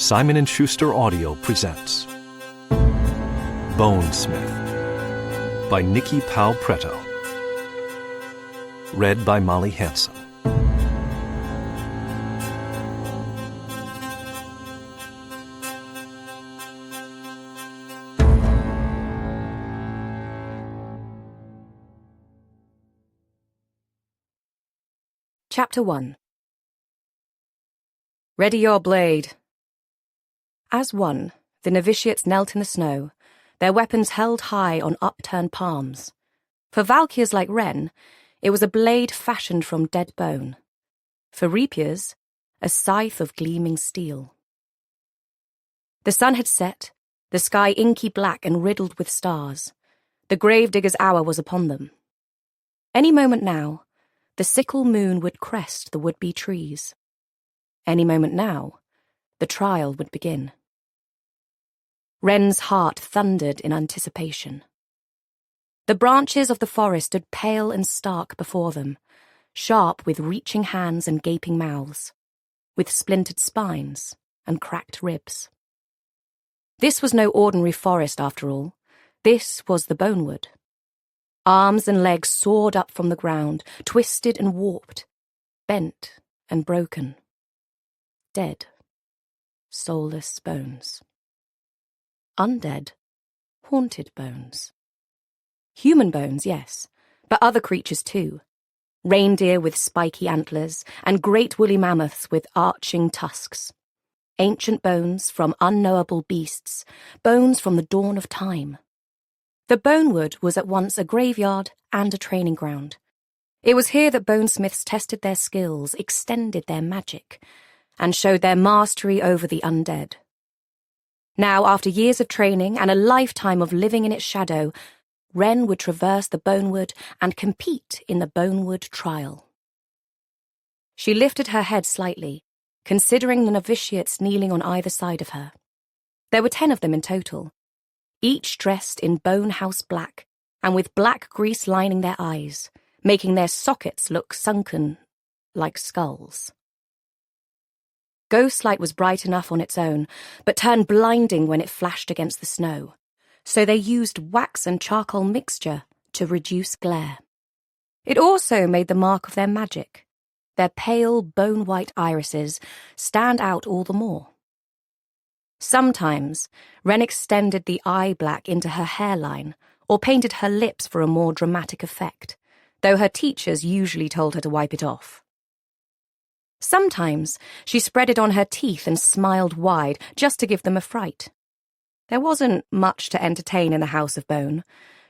Simon & Schuster Audio presents Bonesmith by Nicki Preto. Read by Molly Hanson. Chapter 1. Ready your blade. As one, the novitiates knelt in the snow, their weapons held high on upturned palms. For valkyrs like Wren, it was a blade fashioned from dead bone. For rapiers, a scythe of gleaming steel. The sun had set, the sky inky black and riddled with stars. The gravedigger's hour was upon them. Any moment now, the sickle moon would crest the would-be trees. Any moment now, the trial would begin. Wren's heart thundered in anticipation. The branches of the forest stood pale and stark before them, sharp with reaching hands and gaping mouths, with splintered spines and cracked ribs. This was no ordinary forest, after all. This was the bonewood. Arms and legs soared up from the ground, twisted and warped, bent and broken. Dead, soulless bones. Undead, haunted bones. Human bones, yes, but other creatures too. Reindeer with spiky antlers, and great woolly mammoths with arching tusks. Ancient bones from unknowable beasts, bones from the dawn of time. The bonewood was at once a graveyard and a training ground. It was here that bonesmiths tested their skills, extended their magic, and showed their mastery over the undead. Now, after years of training and a lifetime of living in its shadow, Wren would traverse the bonewood and compete in the bonewood trial. She lifted her head slightly, considering the novitiates kneeling on either side of her. There were 10 of them in total, each dressed in bonehouse black and with black grease lining their eyes, making their sockets look sunken like skulls. Ghostlight was bright enough on its own, but turned blinding when it flashed against the snow, so they used wax and charcoal mixture to reduce glare. It also made the mark of their magic, their pale, bone-white irises, stand out all the more. Sometimes, Wren extended the eye black into her hairline or painted her lips for a more dramatic effect, though her teachers usually told her to wipe it off. Sometimes she spread it on her teeth and smiled wide, just to give them a fright. There wasn't much to entertain in the House of Bone,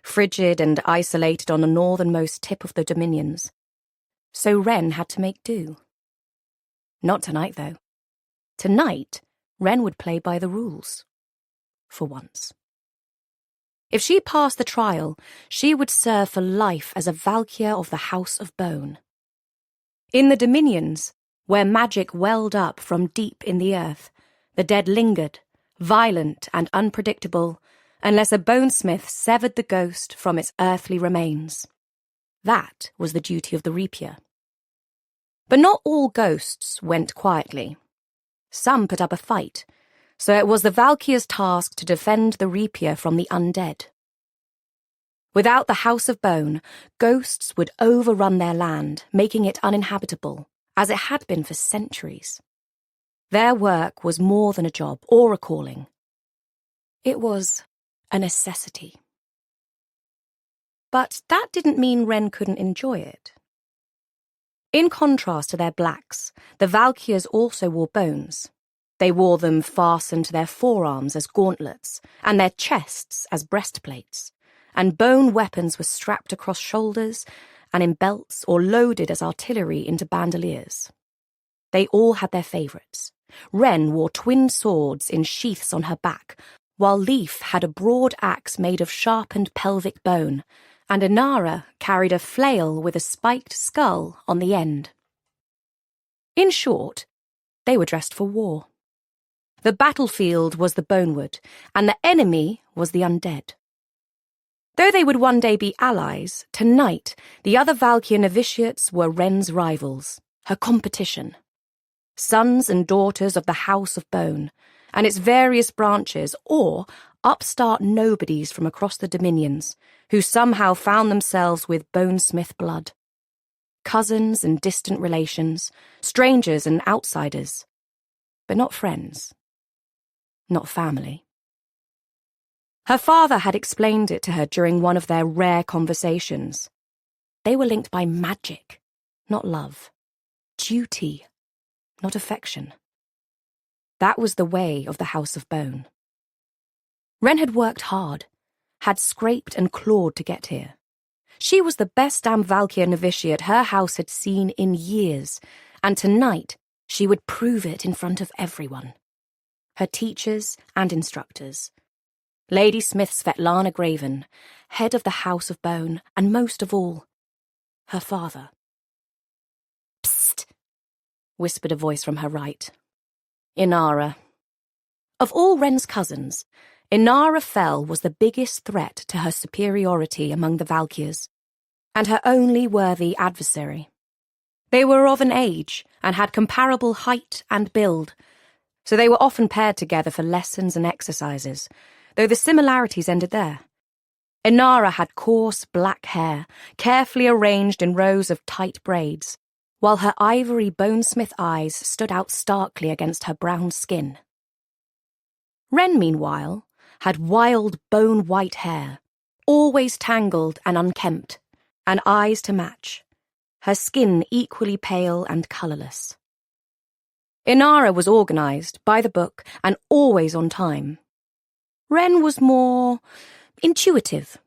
frigid and isolated on the northernmost tip of the dominions. So Wren had to make do. Not tonight, though. Tonight, Wren would play by the rules. For once. If she passed the trial, she would serve for life as a valkyr of the House of Bone. In the dominions, where magic welled up from deep in the earth, the dead lingered, violent and unpredictable, unless a bonesmith severed the ghost from its earthly remains. That was the duty of the rapier. But not all ghosts went quietly. Some put up a fight, so it was the valkyr's task to defend the rapier from the undead. Without the House of Bone, ghosts would overrun their land, making it uninhabitable, as it had been for centuries. Their work was more than a job or a calling. It was a necessity. But that didn't mean Wren couldn't enjoy it. In contrast to their blacks, the valkyrs also wore bones. They wore them fastened to their forearms as gauntlets, and their chests as breastplates, and bone weapons were strapped across shoulders and in belts or loaded as artillery into bandoliers. They all had their favourites. Wren wore twin swords in sheaths on her back, while Leaf had a broad axe made of sharpened pelvic bone, and Inara carried a flail with a spiked skull on the end. In short, they were dressed for war. The battlefield was the bonewood, and the enemy was the undead. Though they would one day be allies, tonight the other valkyr novitiates were Wren's rivals, her competition. Sons and daughters of the House of Bone, and its various branches, or upstart nobodies from across the dominions who somehow found themselves with Bonesmith blood. Cousins and distant relations, strangers and outsiders, but not friends, not family. Her father had explained it to her during one of their rare conversations. They were linked by magic, not love, duty, not affection. That was the way of the House of Bone. Wren had worked hard, had scraped and clawed to get here. She was the best damn valkyr novitiate her house had seen in years, and tonight she would prove it in front of everyone. Her teachers and instructors. Lady Smith Svetlana Graven, head of the House of Bone, and most of all, her father. "Psst," whispered a voice from her right. Inara. Of all Wren's cousins, Inara Fell was the biggest threat to her superiority among the Valkyrs, and her only worthy adversary. They were of an age and had comparable height and build, so they were often paired together for lessons and exercises, though the similarities ended there. Inara had coarse black hair, carefully arranged in rows of tight braids, while her ivory Bonesmith eyes stood out starkly against her brown skin. Wren, meanwhile, had wild bone-white hair, always tangled and unkempt, and eyes to match, her skin equally pale and colourless. Inara was organised, by the book, and always on time. Wren was more intuitive,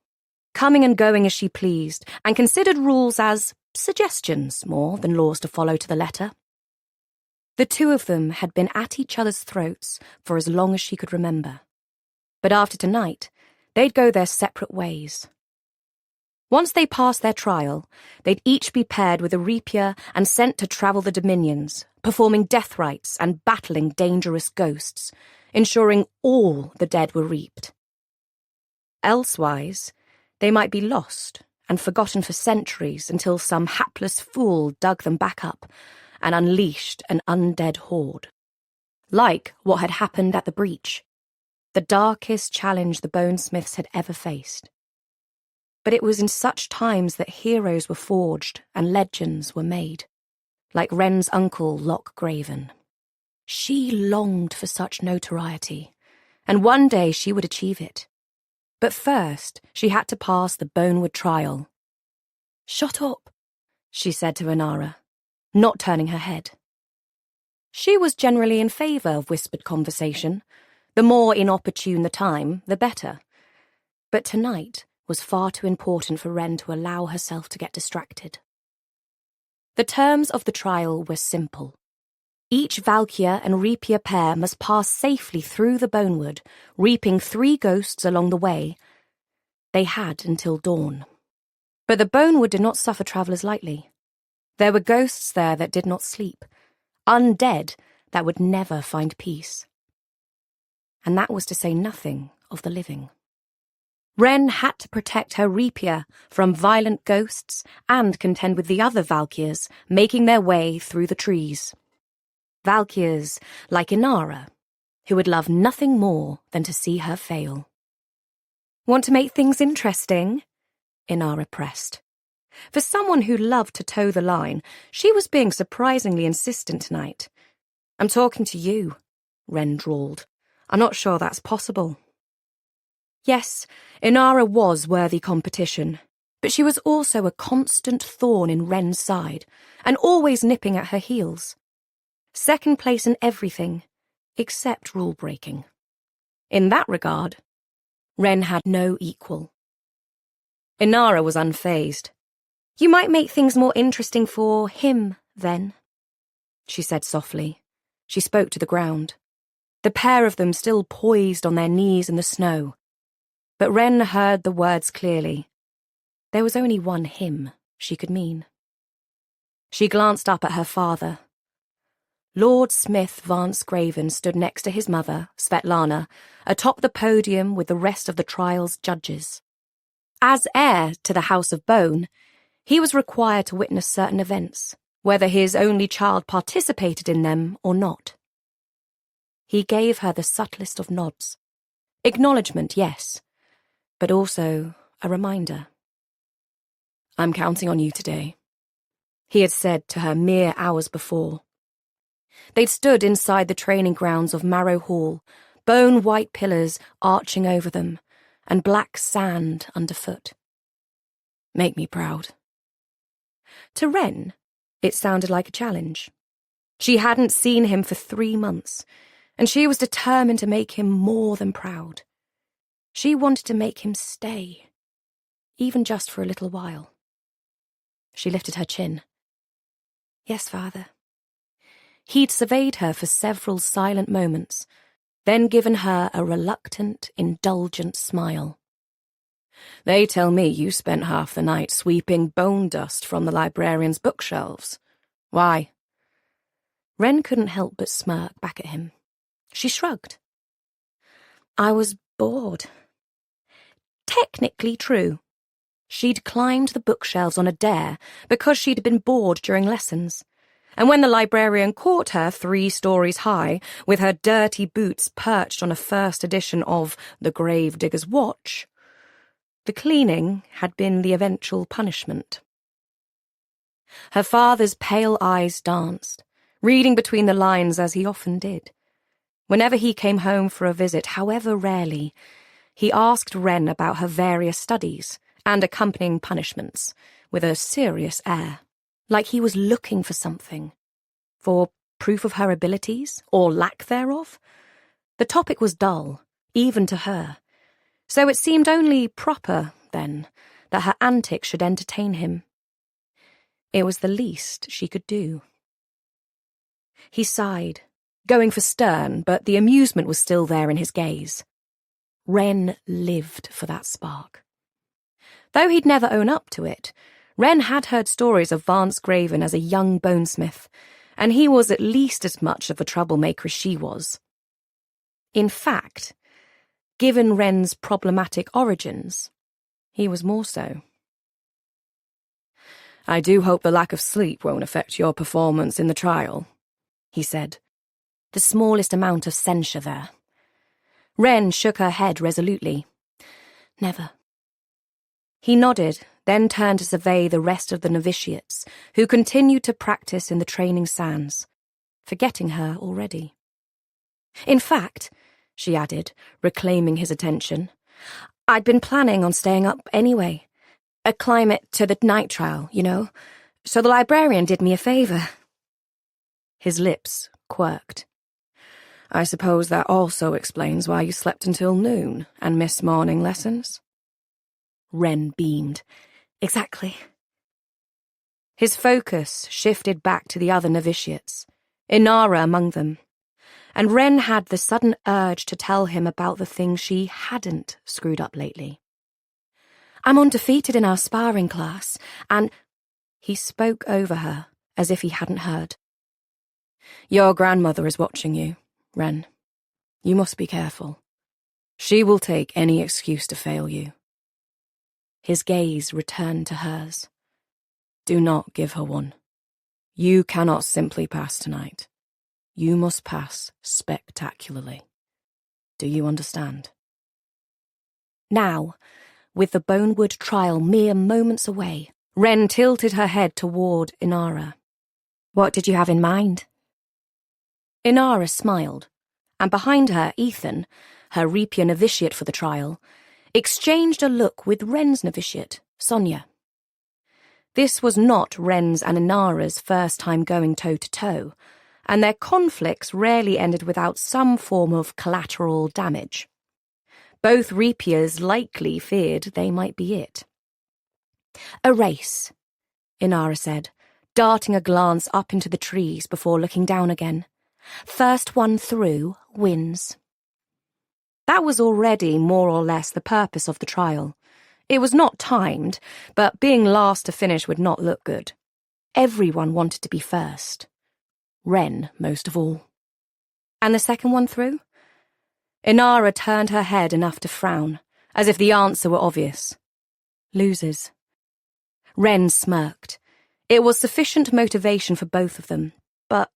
coming and going as she pleased, and considered rules as suggestions more than laws to follow to the letter. The two of them had been at each other's throats for as long as she could remember. But after tonight, they'd go their separate ways. Once they passed their trial, they'd each be paired with a rapier and sent to travel the dominions, performing death rites and battling dangerous ghosts, ensuring all the dead were reaped. Elsewise, they might be lost and forgotten for centuries until some hapless fool dug them back up and unleashed an undead horde. Like what had happened at the breach, the darkest challenge the Bonesmiths had ever faced. But it was in such times that heroes were forged and legends were made, like Wren's uncle Loch Graven. She longed for such notoriety, and one day she would achieve it. But first, she had to pass the Bonewood trial. "Shut up," she said to Inara, not turning her head. She was generally in favour of whispered conversation. The more inopportune the time, the better. But tonight was far too important for Wren to allow herself to get distracted. The terms of the trial were simple. Each valkyr and rapier pair must pass safely through the Bonewood, reaping 3 ghosts along the way. They had until dawn. But the Bonewood did not suffer travellers lightly. There were ghosts there that did not sleep, undead that would never find peace. And that was to say nothing of the living. Wren had to protect her rapier from violent ghosts and contend with the other valkyrs making their way through the trees. Valkyrs like Inara, who would love nothing more than to see her fail. "Want to make things interesting?" Inara pressed. For someone who loved to toe the line, she was being surprisingly insistent tonight. "I'm talking to you," Wren drawled. "I'm not sure that's possible." Yes, Inara was worthy competition, but she was also a constant thorn in Wren's side, and always nipping at her heels. Second place in everything, except rule-breaking. In that regard, Wren had no equal. Inara was unfazed. "You might make things more interesting for him, then," she said softly. She spoke to the ground. The pair of them still poised on their knees in the snow. But Wren heard the words clearly. There was only one him she could mean. She glanced up at her father. Lord Smith Vance Graven stood next to his mother, Svetlana, atop the podium with the rest of the trial's judges. As heir to the House of Bone, he was required to witness certain events, whether his only child participated in them or not. He gave her the subtlest of nods. Acknowledgement, yes, but also a reminder. "I'm counting on you today," he had said to her mere hours before. They'd stood inside the training grounds of Marrow Hall, bone-white pillars arching over them, and black sand underfoot. "Make me proud." To Wren, it sounded like a challenge. She hadn't seen him for 3 months, and she was determined to make him more than proud. She wanted to make him stay, even just for a little while. She lifted her chin. "Yes, Father." He'd surveyed her for several silent moments, then given her a reluctant, indulgent smile. "They tell me you spent half the night sweeping bone dust from the librarian's bookshelves. Why?" Wren couldn't help but smirk back at him. She shrugged. "I was bored." Technically true. She'd climbed the bookshelves on a dare because she'd been bored during lessons. And when the librarian caught her 3 stories high, with her dirty boots perched on a first edition of The Gravedigger's Watch, the cleaning had been the eventual punishment. Her father's pale eyes danced, reading between the lines as he often did. Whenever he came home for a visit, however rarely, he asked Wren about her various studies and accompanying punishments with a serious air, like he was looking for something. For proof of her abilities, or lack thereof? The topic was dull, even to her, so it seemed only proper, then, that her antics should entertain him. It was the least she could do. He sighed, going for stern, but the amusement was still there in his gaze. Wren lived for that spark. Though he'd never own up to it, Wren had heard stories of Vance Graven as a young bonesmith, and he was at least as much of a troublemaker as she was. In fact, given Wren's problematic origins, he was more so. "I do hope the lack of sleep won't affect your performance in the trial," he said, the smallest amount of censure there. Wren shook her head resolutely. "Never." He nodded, then turned to survey the rest of the novitiates, who continued to practice in the training sands, forgetting her already. "In fact," she added, reclaiming his attention, "I'd been planning on staying up anyway. Acclimate it to the night trial, you know, so the librarian did me a favour." His lips quirked. "I suppose that also explains why you slept until noon and missed morning lessons?" Wren beamed. "Exactly." His focus shifted back to the other novitiates, Inara among them, and Wren had the sudden urge to tell him about the things she hadn't screwed up lately. "I'm undefeated in our sparring class, and—" He spoke over her, as if he hadn't heard. "Your grandmother is watching you, Wren. You must be careful. She will take any excuse to fail you." His gaze returned to hers. "Do not give her one. You cannot simply pass tonight. You must pass spectacularly. Do you understand?" Now, with the Bonewood trial mere moments away, Wren tilted her head toward Inara. "What did you have in mind?" Inara smiled, and behind her, Ethan, her Reapier novitiate for the trial, exchanged a look with Wren's novitiate, Sonia. This was not Wren's and Inara's first time going toe-to-toe, and their conflicts rarely ended without some form of collateral damage. Both Reapiers likely feared they might be it. "A race," Inara said, darting a glance up into the trees before looking down again. "First one through wins." That was already more or less the purpose of the trial. It was not timed, but being last to finish would not look good. Everyone wanted to be first. Wren most of all. "And the second one through?" Inara turned her head enough to frown, as if the answer were obvious. "Loses." Wren smirked. It was sufficient motivation for both of them, but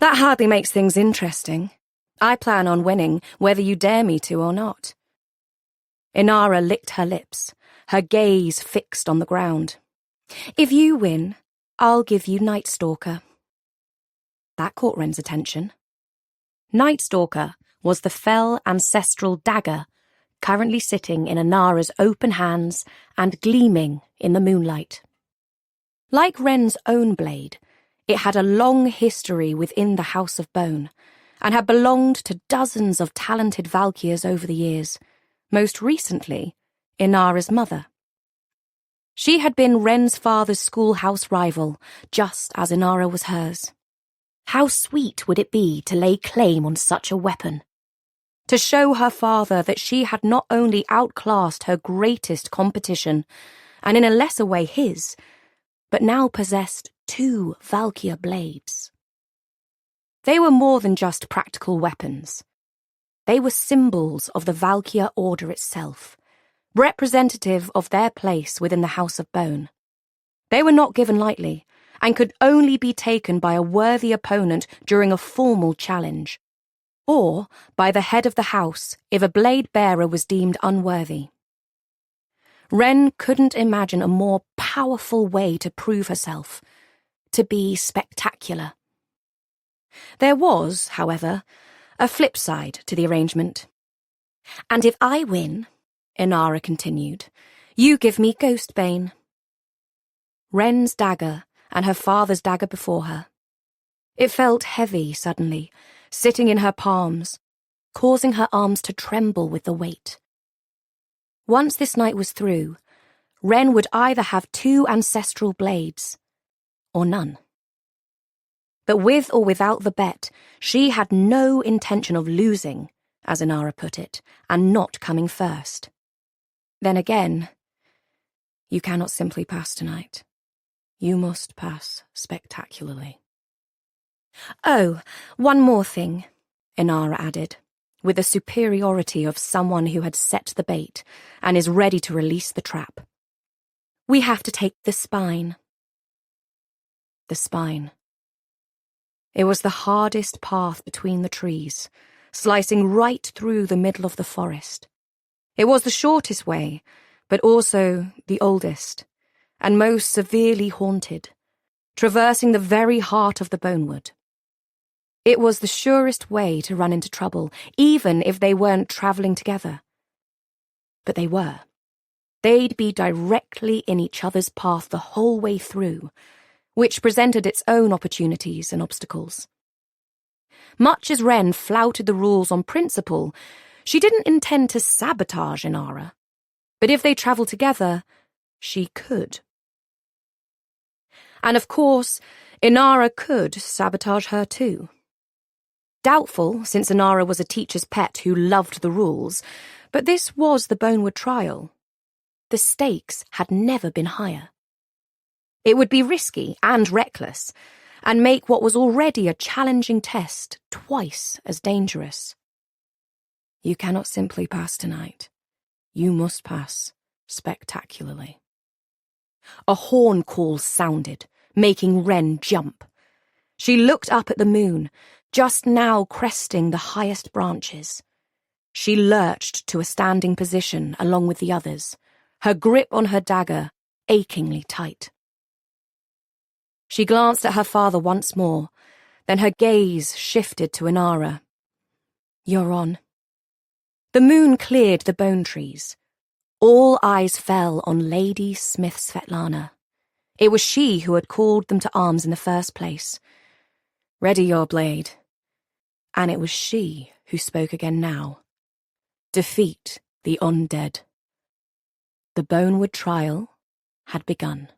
that hardly makes things interesting. I plan on winning, whether you dare me to or not. Inara licked her lips, her gaze fixed on the ground. If you win, I'll give you Night Stalker. That caught Wren's attention. Night Stalker was the fell ancestral dagger currently sitting in Inara's open hands and gleaming in the moonlight. Like Wren's own blade, it had a long history within the House of Bone and had belonged to dozens of talented valkyrs over the years, most recently, Inara's mother. She had been Wren's father's schoolhouse rival, just as Inara was hers. How sweet would it be to lay claim on such a weapon? To show her father that she had not only outclassed her greatest competition, and in a lesser way his, but now possessed 2 valkyr blades. They were more than just practical weapons. They were symbols of the valkyr order itself, representative of their place within the House of Bone. They were not given lightly, and could only be taken by a worthy opponent during a formal challenge, or by the head of the house if a blade-bearer was deemed unworthy. Wren couldn't imagine a more powerful way to prove herself, to be spectacular. There was, however, a flip side to the arrangement. And if I win, Inara continued, you give me Ghostbane. Wren's dagger and her father's dagger before her. It felt heavy suddenly, sitting in her palms, causing her arms to tremble with the weight. Once this night was through, Wren would either have 2 ancestral blades, or none. But with or without the bet, she had no intention of losing, as Inara put it, and not coming first. Then again, you cannot simply pass tonight. You must pass spectacularly. Oh, one more thing, Inara added, with the superiority of someone who had set the bait and is ready to release the trap. We have to take the spine. The spine. It was the hardest path between the trees, slicing right through the middle of the forest. It was the shortest way, but also the oldest, and most severely haunted, traversing the very heart of the bonewood. It was the surest way to run into trouble, even if they weren't travelling together. But they were. They'd be directly in each other's path the whole way through, which presented its own opportunities and obstacles. Much as Wren flouted the rules on principle, she didn't intend to sabotage Inara. But if they travelled together, she could. And of course, Inara could sabotage her too. Doubtful, since Inara was a teacher's pet who loved the rules, but this was the Bonewood trial. The stakes had never been higher. It would be risky and reckless, and make what was already a challenging test twice as dangerous. You cannot simply pass tonight. You must pass spectacularly. A horn call sounded, making Wren jump. She looked up at the moon, just now cresting the highest branches. She lurched to a standing position along with the others, her grip on her dagger achingly tight. She glanced at her father once more, then her gaze shifted to Inara. You're on. The moon cleared the bone trees. All eyes fell on Lady Smith Svetlana. It was she who had called them to arms in the first place. Ready your blade. And it was she who spoke again now. Defeat the undead. The Bonewood trial had begun.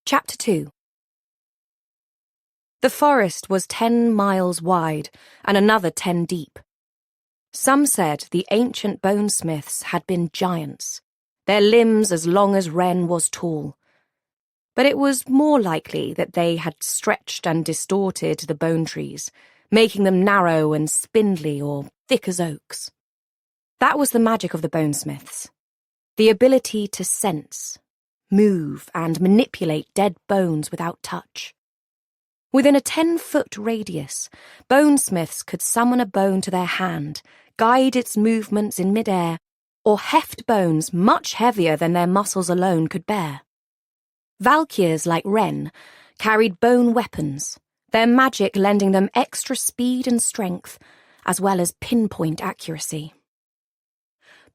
Chapter 2. The forest was 10 miles wide and another 10 deep. Some said the ancient bonesmiths had been giants, their limbs as long as Wren was tall. But it was more likely that they had stretched and distorted the bone trees, making them narrow and spindly or thick as oaks. That was the magic of the bonesmiths, the ability to sense, move, and manipulate dead bones without touch. Within a 10-foot radius, bonesmiths could summon a bone to their hand, guide its movements in midair, or heft bones much heavier than their muscles alone could bear. Valkyrs like Wren carried bone weapons, their magic lending them extra speed and strength, as well as pinpoint accuracy.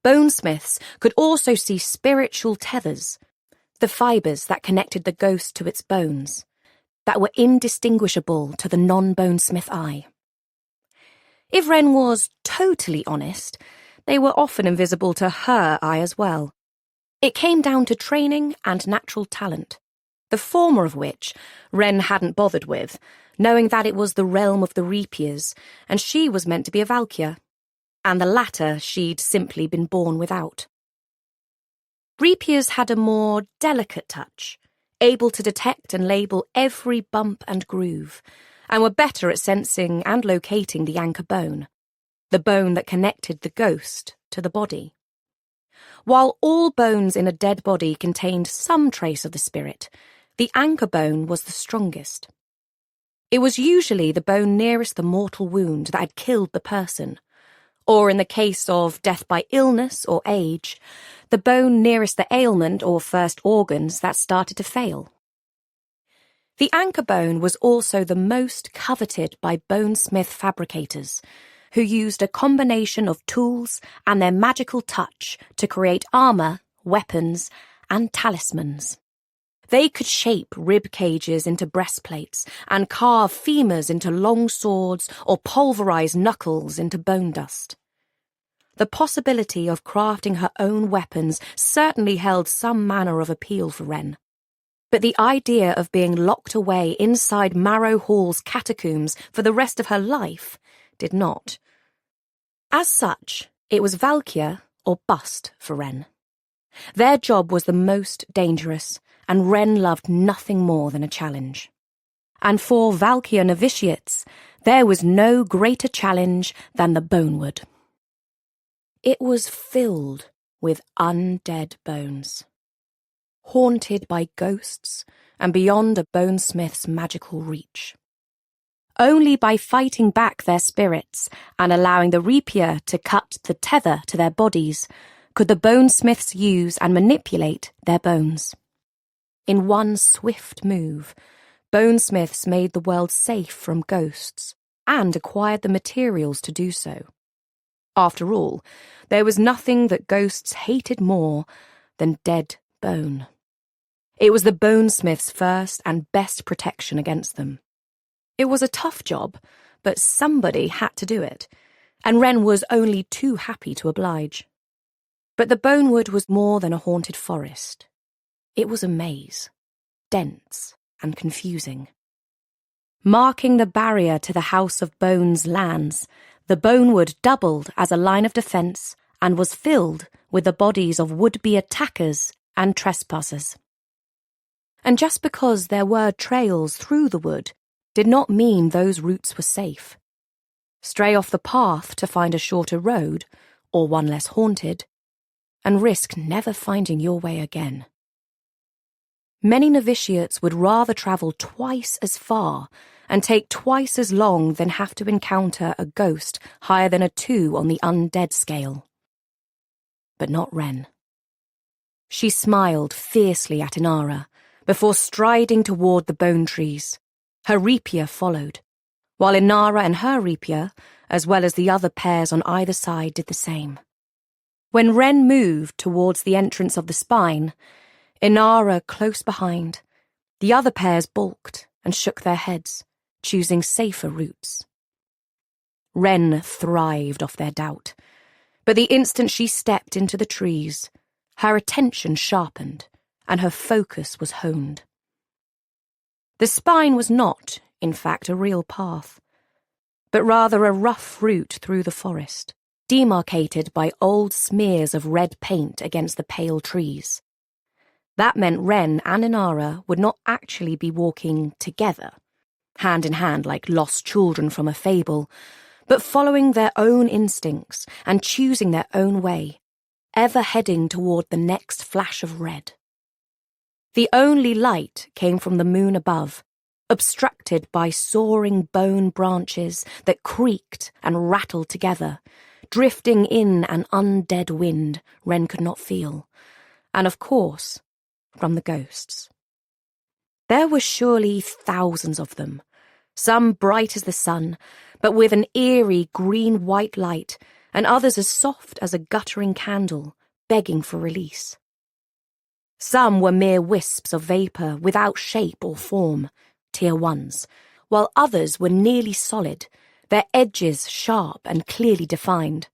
Bonesmiths could also see spiritual tethers, the fibres that connected the ghost to its bones, that were indistinguishable to the non-bonesmith eye. If Wren was totally honest, they were often invisible to her eye as well. It came down to training and natural talent, the former of which Wren hadn't bothered with, knowing that it was the realm of the Rapiers, and she was meant to be a valkyr, and the latter she'd simply been born without. Rapiers had a more delicate touch, able to detect and label every bump and groove, and were better at sensing and locating the anchor bone, the bone that connected the ghost to the body. While all bones in a dead body contained some trace of the spirit, the anchor bone was the strongest. It was usually the bone nearest the mortal wound that had killed the person, or in the case of death by illness or age, the bone nearest the ailment or first organs that started to fail. The anchor bone was also the most coveted by bonesmith fabricators, who used a combination of tools and their magical touch to create armour, weapons, and talismans. They could shape rib cages into breastplates and carve femurs into long swords or pulverize knuckles into bone dust. The possibility of crafting her own weapons certainly held some manner of appeal for Wren, but the idea of being locked away inside Marrow Hall's catacombs for the rest of her life did not. As such, it was Valkyr or bust for Wren. Their job was the most dangerous, and Wren loved nothing more than a challenge. And for Valkyr novitiates, there was no greater challenge than the Bonewood. It was filled with undead bones, haunted by ghosts and beyond a bonesmith's magical reach. Only by fighting back their spirits and allowing the Rapier to cut the tether to their bodies could the bonesmiths use and manipulate their bones. In one swift move, bonesmiths made the world safe from ghosts and acquired the materials to do so. After all, there was nothing that ghosts hated more than dead bone. It was the bonesmith's first and best protection against them. It was a tough job, but somebody had to do it, and Wren was only too happy to oblige. But the Bonewood was more than a haunted forest. It was a maze, dense and confusing. Marking the barrier to the House of Bones lands, the Bonewood doubled as a line of defence and was filled with the bodies of would-be attackers and trespassers. And just because there were trails through the wood did not mean those routes were safe. Stray off the path to find a shorter road, or one less haunted, and risk never finding your way again. Many novitiates would rather travel twice as far and take twice as long than have to encounter a ghost higher than a 2 on the undead scale. But not Wren. She smiled fiercely at Inara before striding toward the bone trees. Her Rapier followed, while Inara and her Rapier, as well as the other pairs on either side, did the same. When Wren moved towards the entrance of the spine, Inara close behind, the other pairs balked and shook their heads, choosing safer routes. Wren thrived off their doubt, but the instant she stepped into the trees, her attention sharpened and her focus was honed. The spine was not, in fact, a real path, but rather a rough route through the forest, demarcated by old smears of red paint against the pale trees. That meant Wren and Inara would not actually be walking together, hand in hand like lost children from a fable, but following their own instincts and choosing their own way, ever heading toward the next flash of red. The only light came from the moon above, obstructed by soaring bone branches that creaked and rattled together, drifting in an undead wind Wren could not feel, and of course, from the ghosts. There were surely thousands of them, some bright as the sun, but with an eerie green-white light, and others as soft as a guttering candle, begging for release. Some were mere wisps of vapour without shape or form, Tier 1s, while others were nearly solid, their edges sharp and clearly defined,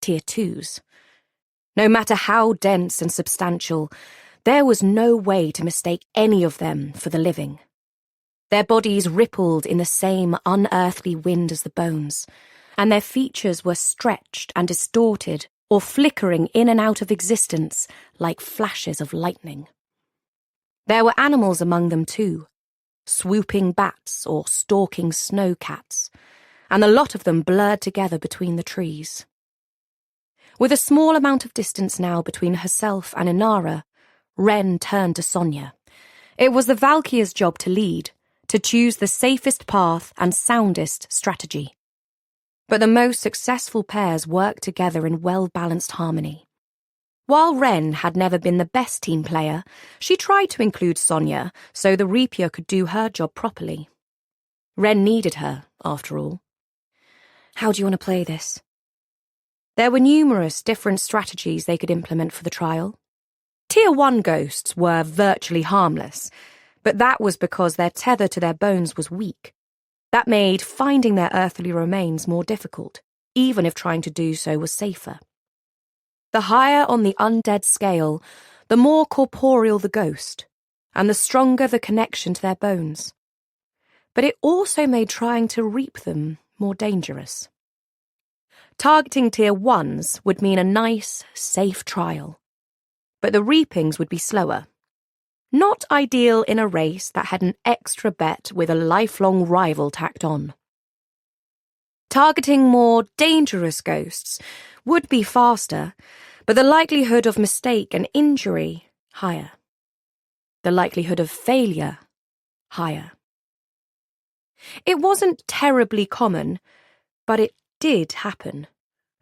Tier 2s. No matter how dense and substantial, there was no way to mistake any of them for the living. Their bodies rippled in the same unearthly wind as the bones, and their features were stretched and distorted or flickering in and out of existence like flashes of lightning. There were animals among them too, swooping bats or stalking snow cats, and the lot of them blurred together between the trees. With a small amount of distance now between herself and Inara, Wren turned to Sonia. It was the Valkyr's job to lead, to choose the safest path and soundest strategy. But the most successful pairs worked together in well-balanced harmony. While Wren had never been the best team player, she tried to include Sonia so the Rapier could do her job properly. Wren needed her, after all. How do you want to play this? There were numerous different strategies they could implement for the trial. Tier 1 ghosts were virtually harmless, but that was because their tether to their bones was weak. That made finding their earthly remains more difficult, even if trying to do so was safer. The higher on the undead scale, the more corporeal the ghost, and the stronger the connection to their bones. But it also made trying to reap them more dangerous. Targeting Tier 1s would mean a nice, safe trial, but the reapings would be slower. Not ideal in a race that had an extra bet with a lifelong rival tacked on. Targeting more dangerous ghosts would be faster, but the likelihood of mistake and injury higher. The likelihood of failure higher. It wasn't terribly common, but it did happen.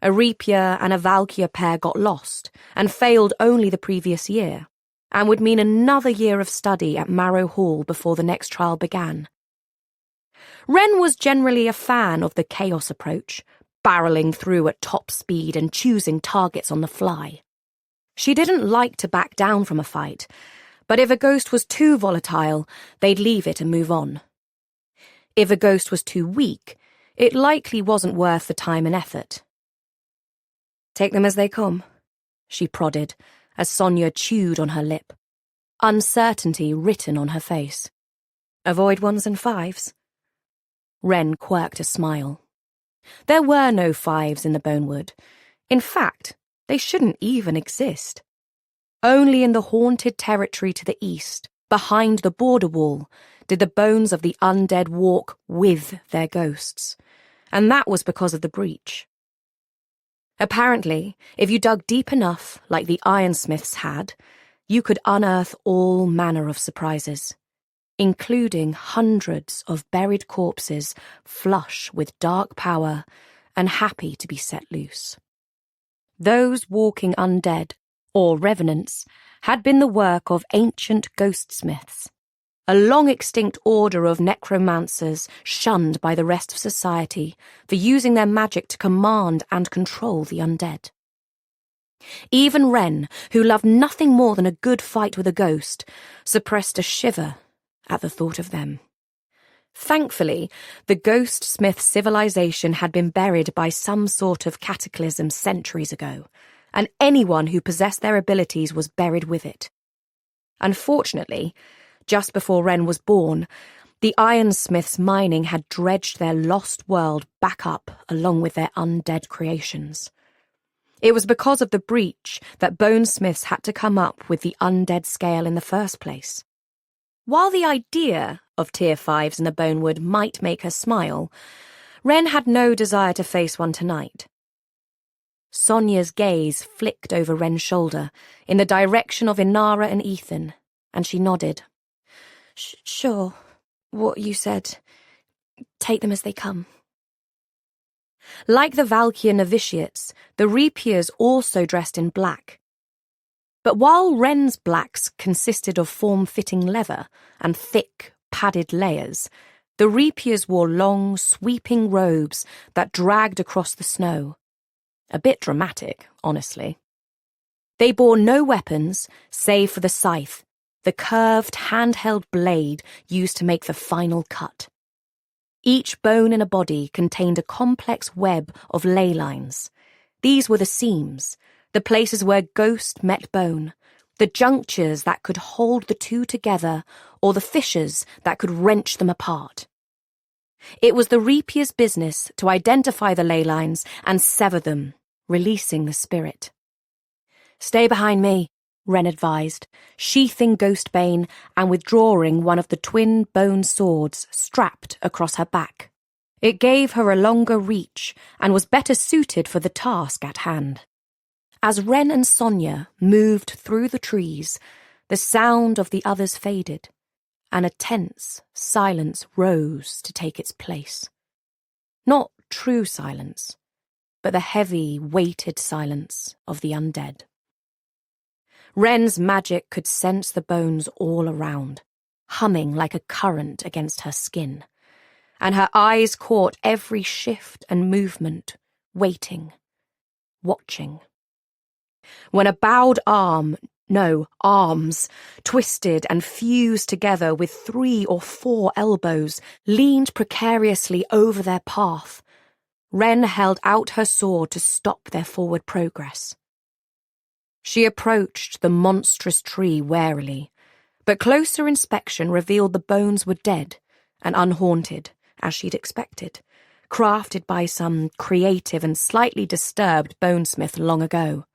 A Rapier and a Valkyr pair got lost and failed only the previous year, and would mean another year of study at Marrow Hall before the next trial began. Wren was generally a fan of the chaos approach, barreling through at top speed and choosing targets on the fly. She didn't like to back down from a fight, but if a ghost was too volatile, they'd leave it and move on. If a ghost was too weak, it likely wasn't worth the time and effort. Take them as they come, she prodded, as Sonia chewed on her lip, uncertainty written on her face. Avoid 1s and 5s. Wren quirked a smile. There were no 5s in the Bonewood. In fact, they shouldn't even exist. Only in the haunted territory to the east, behind the border wall, did the bones of the undead walk with their ghosts, and that was because of the breach. Apparently, if you dug deep enough, like the ironsmiths had, you could unearth all manner of surprises, including hundreds of buried corpses flush with dark power and happy to be set loose. Those walking undead, or revenants, had been the work of ancient ghostsmiths, a long-extinct order of necromancers shunned by the rest of society for using their magic to command and control the undead. Even Wren, who loved nothing more than a good fight with a ghost, suppressed a shiver at the thought of them. Thankfully, the ghostsmith civilization had been buried by some sort of cataclysm centuries ago, and anyone who possessed their abilities was buried with it. Unfortunately, just before Wren was born, the ironsmiths' mining had dredged their lost world back up along with their undead creations. It was because of the breach that Bonesmiths had to come up with the undead scale in the first place. While the idea of Tier 5s in the Bonewood might make her smile, Wren had no desire to face one tonight. Sonia's gaze flicked over Wren's shoulder in the direction of Inara and Ethan, and she nodded. Sure, what you said. Take them as they come. Like the valkyr novitiates, the rapiers also dressed in black. But while Wren's blacks consisted of form-fitting leather and thick, padded layers, the rapiers wore long, sweeping robes that dragged across the snow. A bit dramatic, honestly. They bore no weapons, save for the scythe, the curved, handheld blade used to make the final cut. Each bone in a body contained a complex web of ley lines. These were the seams, the places where ghost met bone, the junctures that could hold the two together, or the fissures that could wrench them apart. It was the rapier's business to identify the ley lines and sever them, releasing the spirit. "Stay behind me," Wren advised, sheathing Ghostbane and withdrawing one of the twin bone swords strapped across her back. It gave her a longer reach and was better suited for the task at hand. As Wren and Sonia moved through the trees, the sound of the others faded, and a tense silence rose to take its place. Not true silence, but the heavy, weighted silence of the undead. Wren's magic could sense the bones all around, humming like a current against her skin, and her eyes caught every shift and movement, waiting, watching. When a bowed arms, twisted and fused together with 3 or 4 elbows, leaned precariously over their path, Wren held out her sword to stop their forward progress. She approached the monstrous tree warily, but closer inspection revealed the bones were dead and unhaunted, as she'd expected, crafted by some creative and slightly disturbed bonesmith long ago.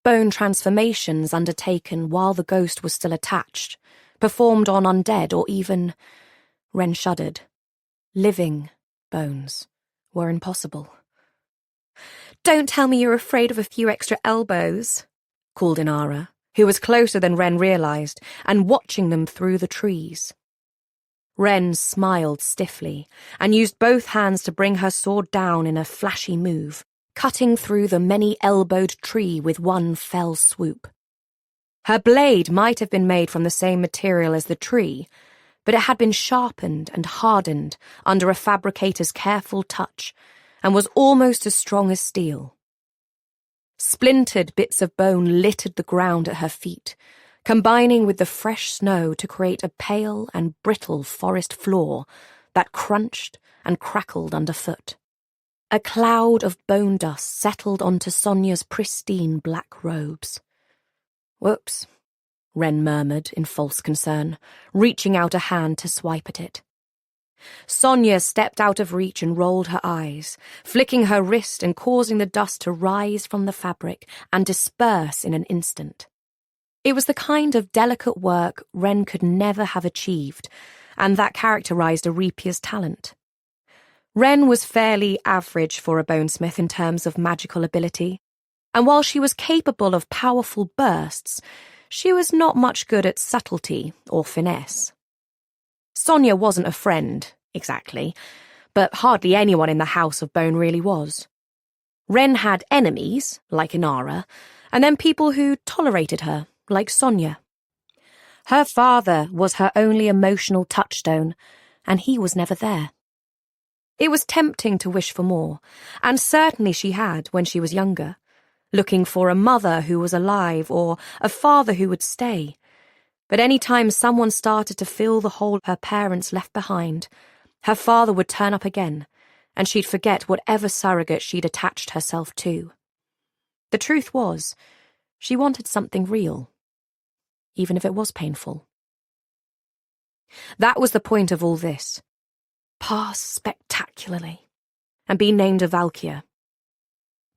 Bone transformations undertaken while the ghost was still attached, performed on undead or even, Wren shuddered, living bones were impossible. "Don't tell me you're afraid of a few extra elbows," called Inara, who was closer than Wren realized, and watching them through the trees. Wren smiled stiffly, and used both hands to bring her sword down in a flashy move, cutting through the many-elbowed tree with one fell swoop. Her blade might have been made from the same material as the tree, but it had been sharpened and hardened under a fabricator's careful touch, and was almost as strong as steel. Splintered bits of bone littered the ground at her feet, combining with the fresh snow to create a pale and brittle forest floor that crunched and crackled underfoot. A cloud of bone dust settled onto Sonia's pristine black robes. "Whoops," Wren murmured in false concern, reaching out a hand to swipe at it. Sonia stepped out of reach and rolled her eyes, flicking her wrist and causing the dust to rise from the fabric and disperse in an instant. It was the kind of delicate work Wren could never have achieved, and that characterized a rapier's talent. Wren was fairly average for a bonesmith in terms of magical ability, and while she was capable of powerful bursts, she was not much good at subtlety or finesse. Sonia wasn't a friend, exactly, but hardly anyone in the House of Bone really was. Wren had enemies, like Inara, and then people who tolerated her, like Sonia. Her father was her only emotional touchstone, and he was never there. It was tempting to wish for more, and certainly she had when she was younger, looking for a mother who was alive or a father who would stay. But any time someone started to fill the hole her parents left behind, her father would turn up again, and she'd forget whatever surrogate she'd attached herself to. The truth was, she wanted something real, even if it was painful. That was the point of all this. Pass spectacularly, and be named a valkyr.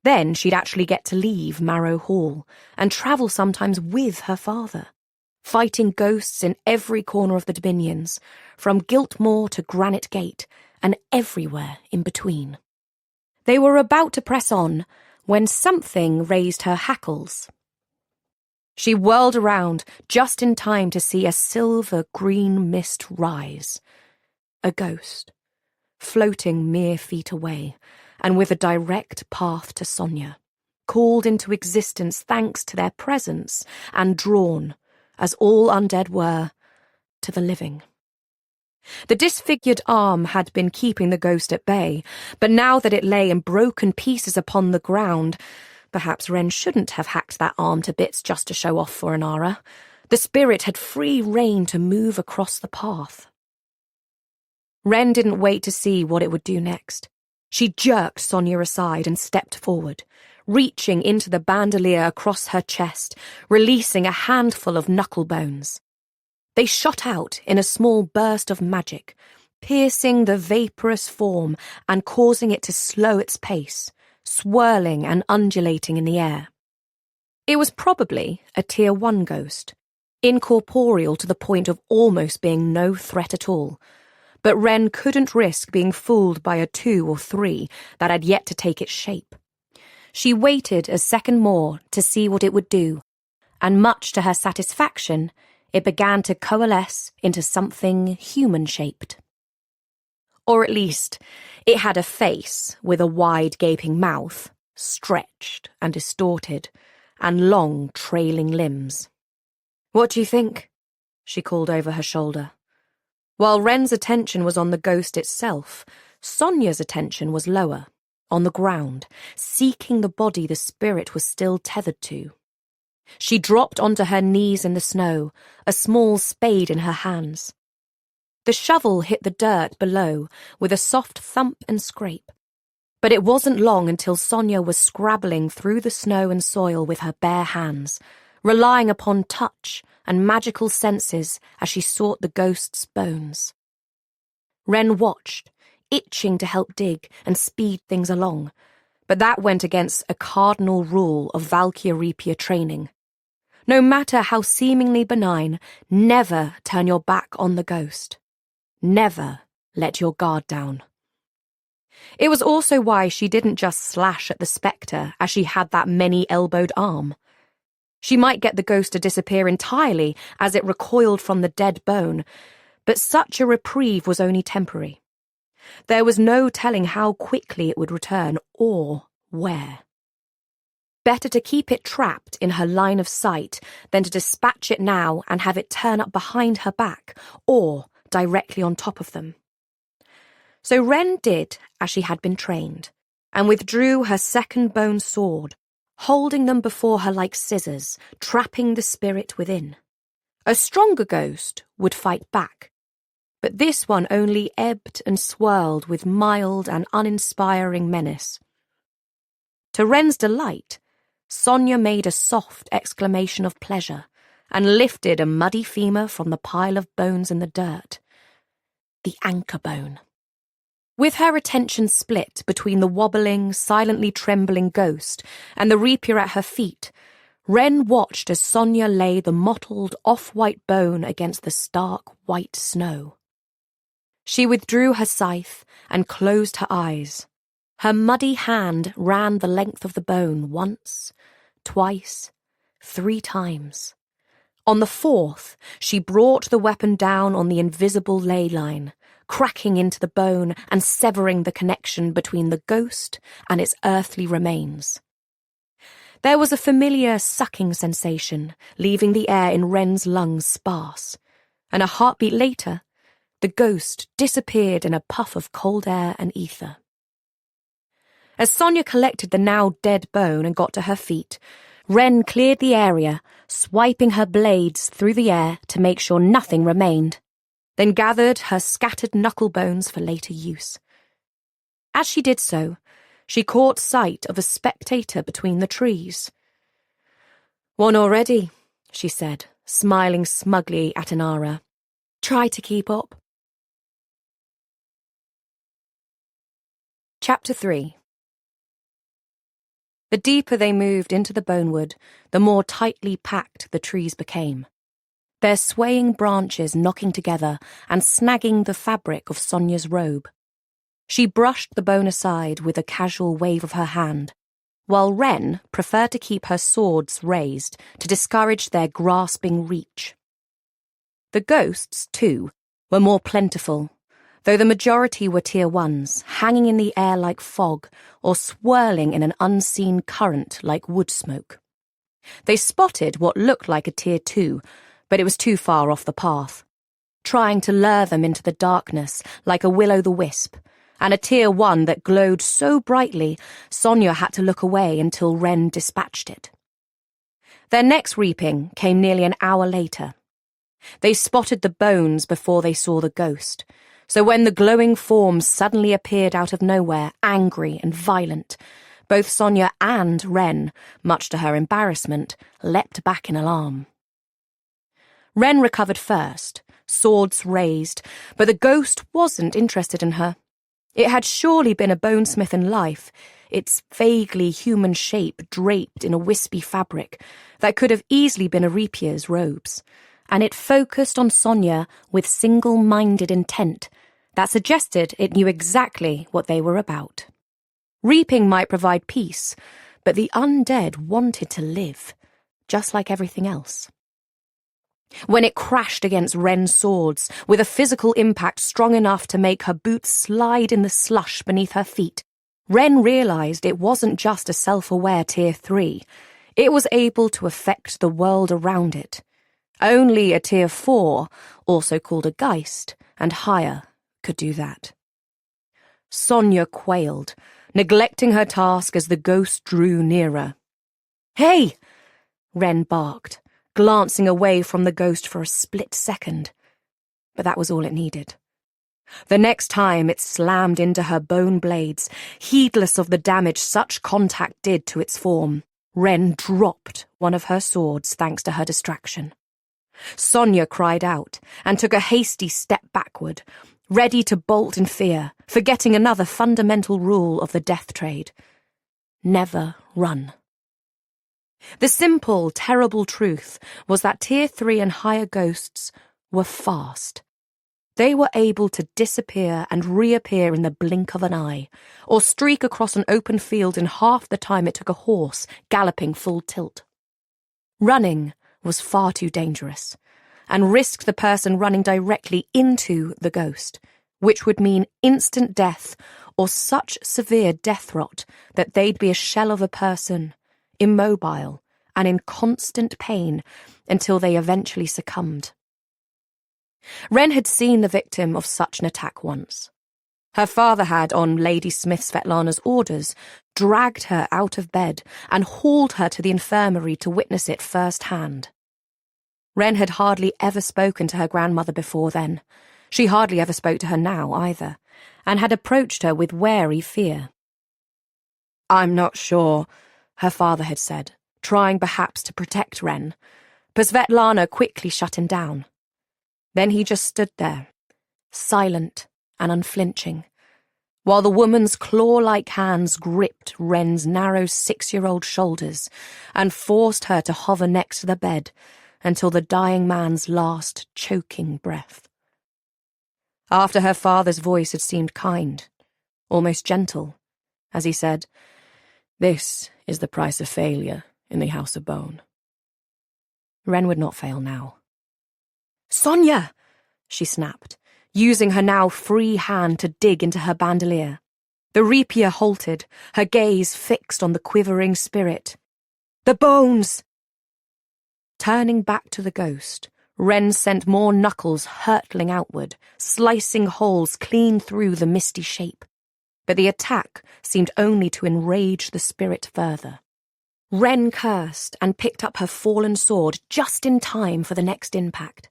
Then she'd actually get to leave Marrow Hall, and travel sometimes with her father, fighting ghosts in every corner of the Dominions, from Giltmoor to Granite Gate, and everywhere in between. They were about to press on when something raised her hackles. She whirled around just in time to see a silver-green mist rise. a ghost, floating mere feet away, and with a direct path to Sonia, called into existence thanks to their presence and drawn, as all undead were, to the living. The disfigured arm had been keeping the ghost at bay, but now that it lay in broken pieces upon the ground, perhaps Wren shouldn't have hacked that arm to bits just to show off for Inara. The spirit had free rein to move across the path. Wren didn't wait to see what it would do next. She jerked Sonia aside and stepped forward, reaching into the bandolier across her chest, releasing a handful of knuckle bones. They shot out in a small burst of magic, piercing the vaporous form and causing it to slow its pace, swirling and undulating in the air. It was probably a Tier 1 ghost, incorporeal to the point of almost being no threat at all, but Wren couldn't risk being fooled by a 2 or 3 that had yet to take its shape. She waited a second more to see what it would do, and much to her satisfaction, it began to coalesce into something human-shaped. Or at least, it had a face with a wide gaping mouth, stretched and distorted, and long trailing limbs. "What do you think?" she called over her shoulder. While Wren's attention was on the ghost itself, Sonia's attention was lower, on the ground, seeking the body the spirit was still tethered to. She dropped onto her knees in the snow, a small spade in her hands. The shovel hit the dirt below with a soft thump and scrape, but it wasn't long until Sonia was scrabbling through the snow and soil with her bare hands, relying upon touch and magical senses as she sought the ghost's bones. Wren watched, itching to help dig and speed things along, but that went against a cardinal rule of valkyr training. No matter how seemingly benign, never turn your back on the ghost. Never let your guard down. It was also why she didn't just slash at the spectre as she had that many-elbowed arm. She might get the ghost to disappear entirely as it recoiled from the dead bone, but such a reprieve was only temporary. There was no telling how quickly it would return or where. Better to keep it trapped in her line of sight than to dispatch it now and have it turn up behind her back or directly on top of them. So Wren did as she had been trained and withdrew her second bone sword, holding them before her like scissors, trapping the spirit within. A stronger ghost would fight back, but this one only ebbed and swirled with mild and uninspiring menace. To Wren's delight, Sonia made a soft exclamation of pleasure and lifted a muddy femur from the pile of bones in the dirt. The anchor bone. With her attention split between the wobbling, silently trembling ghost and the rapier at her feet, Wren watched as Sonia lay the mottled, off-white bone against the stark white snow. She withdrew her scythe and closed her eyes. Her muddy hand ran the length of the bone once, twice, 3 times. On the 4th, she brought the weapon down on the invisible ley line, cracking into the bone and severing the connection between the ghost and its earthly remains. There was a familiar sucking sensation, leaving the air in Wren's lungs sparse, and a heartbeat later, the ghost disappeared in a puff of cold air and ether. As Sonia collected the now dead bone and got to her feet, Wren cleared the area, swiping her blades through the air to make sure nothing remained, then gathered her scattered knuckle bones for later use. As she did so, she caught sight of a spectator between the trees. "One already," she said, smiling smugly at Inara. "Try to keep up." Chapter 3. The deeper they moved into the bonewood, the more tightly packed the trees became, their swaying branches knocking together and snagging the fabric of Sonia's robe. She brushed the bone aside with a casual wave of her hand, while Wren preferred to keep her swords raised to discourage their grasping reach. The ghosts, too, were more plentiful, though the majority were Tier 1s, hanging in the air like fog or swirling in an unseen current like wood smoke. They spotted what looked like a Tier 2, but it was too far off the path, trying to lure them into the darkness like a will-o'-the-wisp, and a Tier 1 that glowed so brightly Sonia had to look away until Wren dispatched it. Their next reaping came nearly an hour later. They spotted the bones before they saw the ghost, so when the glowing forms suddenly appeared out of nowhere, angry and violent, both Sonia and Wren, much to her embarrassment, leapt back in alarm. Wren recovered first, swords raised, but the ghost wasn't interested in her. It had surely been a Bonesmith in life, its vaguely human shape draped in a wispy fabric that could have easily been a Reapier's robes, and it focused on Sonia with single-minded intent that suggested it knew exactly what they were about. Reaping might provide peace, but the undead wanted to live, just like everything else. When it crashed against Wren's swords, with a physical impact strong enough to make her boots slide in the slush beneath her feet, Wren realized it wasn't just a self-aware Tier 3. It was able to affect the world around it. Only a Tier 4, also called a Geist, and higher, could do that. Sonia quailed, neglecting her task as the ghost drew nearer. "Hey!" Wren barked, glancing away from the ghost for a split second. But that was all it needed. The next time it slammed into her bone blades, heedless of the damage such contact did to its form, Wren dropped one of her swords thanks to her distraction. Sonia cried out and took a hasty step backward, ready to bolt in fear, forgetting another fundamental rule of the death trade. Never run. The simple, terrible truth was that Tier 3 and higher ghosts were fast. They were able to disappear and reappear in the blink of an eye, or streak across an open field in half the time it took a horse galloping full tilt. Running was far too dangerous, and risked the person running directly into the ghost, which would mean instant death or such severe death rot that they'd be a shell of a person, immobile and in constant pain until they eventually succumbed. Wren had seen the victim of such an attack once. Her father had, on Lady Smith Svetlana's orders, dragged her out of bed and hauled her to the infirmary to witness it firsthand. Wren had hardly ever spoken to her grandmother before then. She hardly ever spoke to her now, either, and had approached her with wary fear. "I'm not sure," her father had said, trying perhaps to protect Wren, but Svetlana quickly shut him down. Then he just stood there, silent and unflinching, while the woman's claw-like hands gripped Wren's narrow 6-year-old shoulders and forced her to hover next to the bed until the dying man's last choking breath. After her father's voice had seemed kind, almost gentle, as he said, "This is the price of failure in the House of Bone." Wren would not fail now. "Sonia!" she snapped, using her now free hand to dig into her bandolier. The Reapier halted, her gaze fixed on the quivering spirit. "The bones!" Turning back to the ghost, Wren sent more knuckles hurtling outward, slicing holes clean through the misty shape. But the attack seemed only to enrage the spirit further. Wren cursed and picked up her fallen sword just in time for the next impact.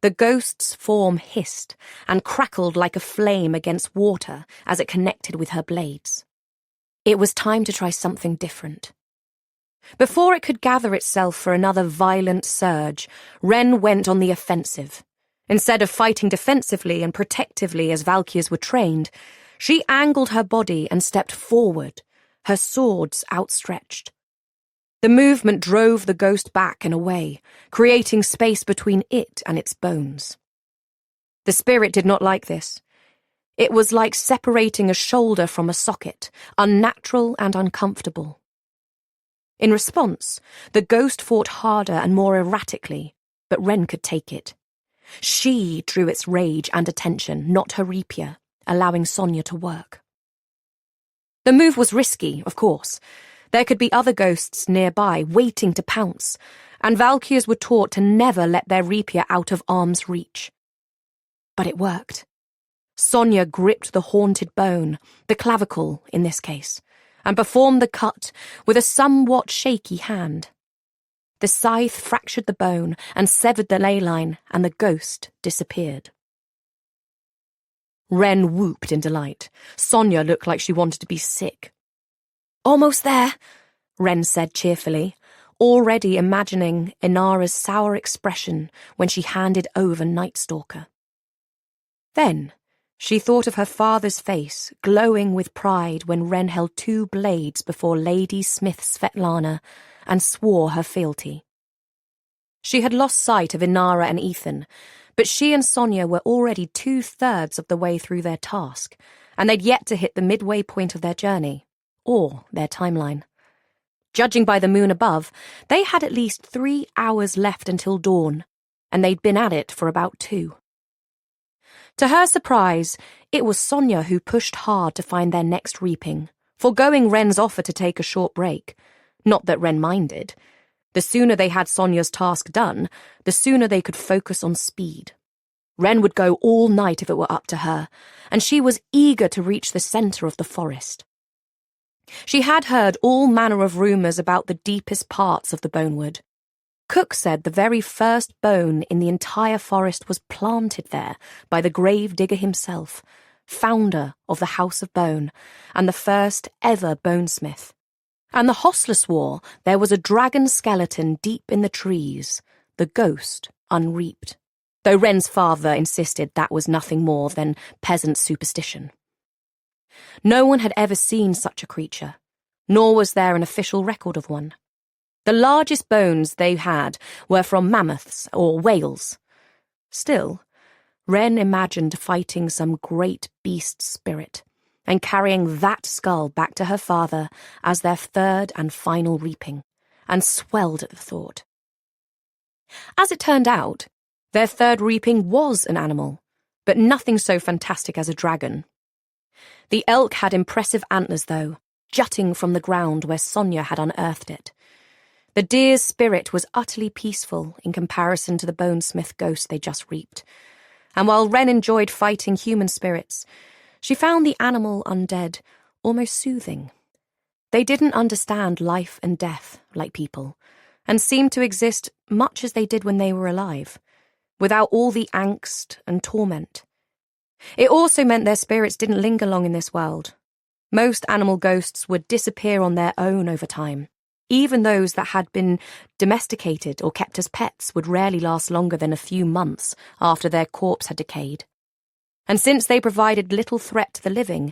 The ghost's form hissed and crackled like a flame against water as it connected with her blades. It was time to try something different. Before it could gather itself for another violent surge, Wren went on the offensive. Instead of fighting defensively and protectively as valkyrs were trained, she angled her body and stepped forward, her swords outstretched. The movement drove the ghost back and away, creating space between it and its bones. The spirit did not like this. It was like separating a shoulder from a socket, unnatural and uncomfortable. In response, the ghost fought harder and more erratically, but Wren could take it. She drew its rage and attention, not her rapier, allowing Sonia to work. The move was risky, of course. There could be other ghosts nearby, waiting to pounce, and valkyrs were taught to never let their rapier out of arm's reach. But it worked. Sonia gripped the haunted bone, the clavicle in this case, and performed the cut with a somewhat shaky hand. The scythe fractured the bone and severed the ley line, and the ghost disappeared. Wren whooped in delight. Sonia looked like she wanted to be sick. "Almost there," Wren said cheerfully, already imagining Inara's sour expression when she handed over Nightstalker. Then she thought of her father's face, glowing with pride when Wren held 2 blades before Lady Smith Svetlana and swore her fealty. She had lost sight of Inara and Ethan, but she and Sonia were already 2/3 of the way through their task, and they'd yet to hit the midway point of their journey, or their timeline. Judging by the moon above, they had at least 3 hours left until dawn, and they'd been at it for about 2. To her surprise, it was Sonia who pushed hard to find their next reaping, foregoing Wren's offer to take a short break. Not that Wren minded. The sooner they had Sonia's task done, the sooner they could focus on speed. Wren would go all night if it were up to her, and she was eager to reach the centre of the forest. She had heard all manner of rumours about the deepest parts of the Bonewood. Cook said the very first bone in the entire forest was planted there by the grave digger himself, founder of the House of Bone, and the first ever Bonesmith. And the hostler swore there was a dragon skeleton deep in the trees, the ghost unreaped, though Wren's father insisted that was nothing more than peasant superstition. No one had ever seen such a creature, nor was there an official record of one. The largest bones they had were from mammoths or whales. Still, Wren imagined fighting some great beast spirit and carrying that skull back to her father as their 3rd and final reaping, and swelled at the thought. As it turned out, their 3rd reaping was an animal, but nothing so fantastic as a dragon. The elk had impressive antlers, though, jutting from the ground where Sonia had unearthed it. The deer's spirit was utterly peaceful in comparison to the Bonesmith ghost they just reaped, and while Wren enjoyed fighting human spirits, she found the animal undead almost soothing. They didn't understand life and death like people, and seemed to exist much as they did when they were alive, without all the angst and torment. It also meant their spirits didn't linger long in this world. Most animal ghosts would disappear on their own over time. Even those that had been domesticated or kept as pets would rarely last longer than a few months after their corpse had decayed. And since they provided little threat to the living,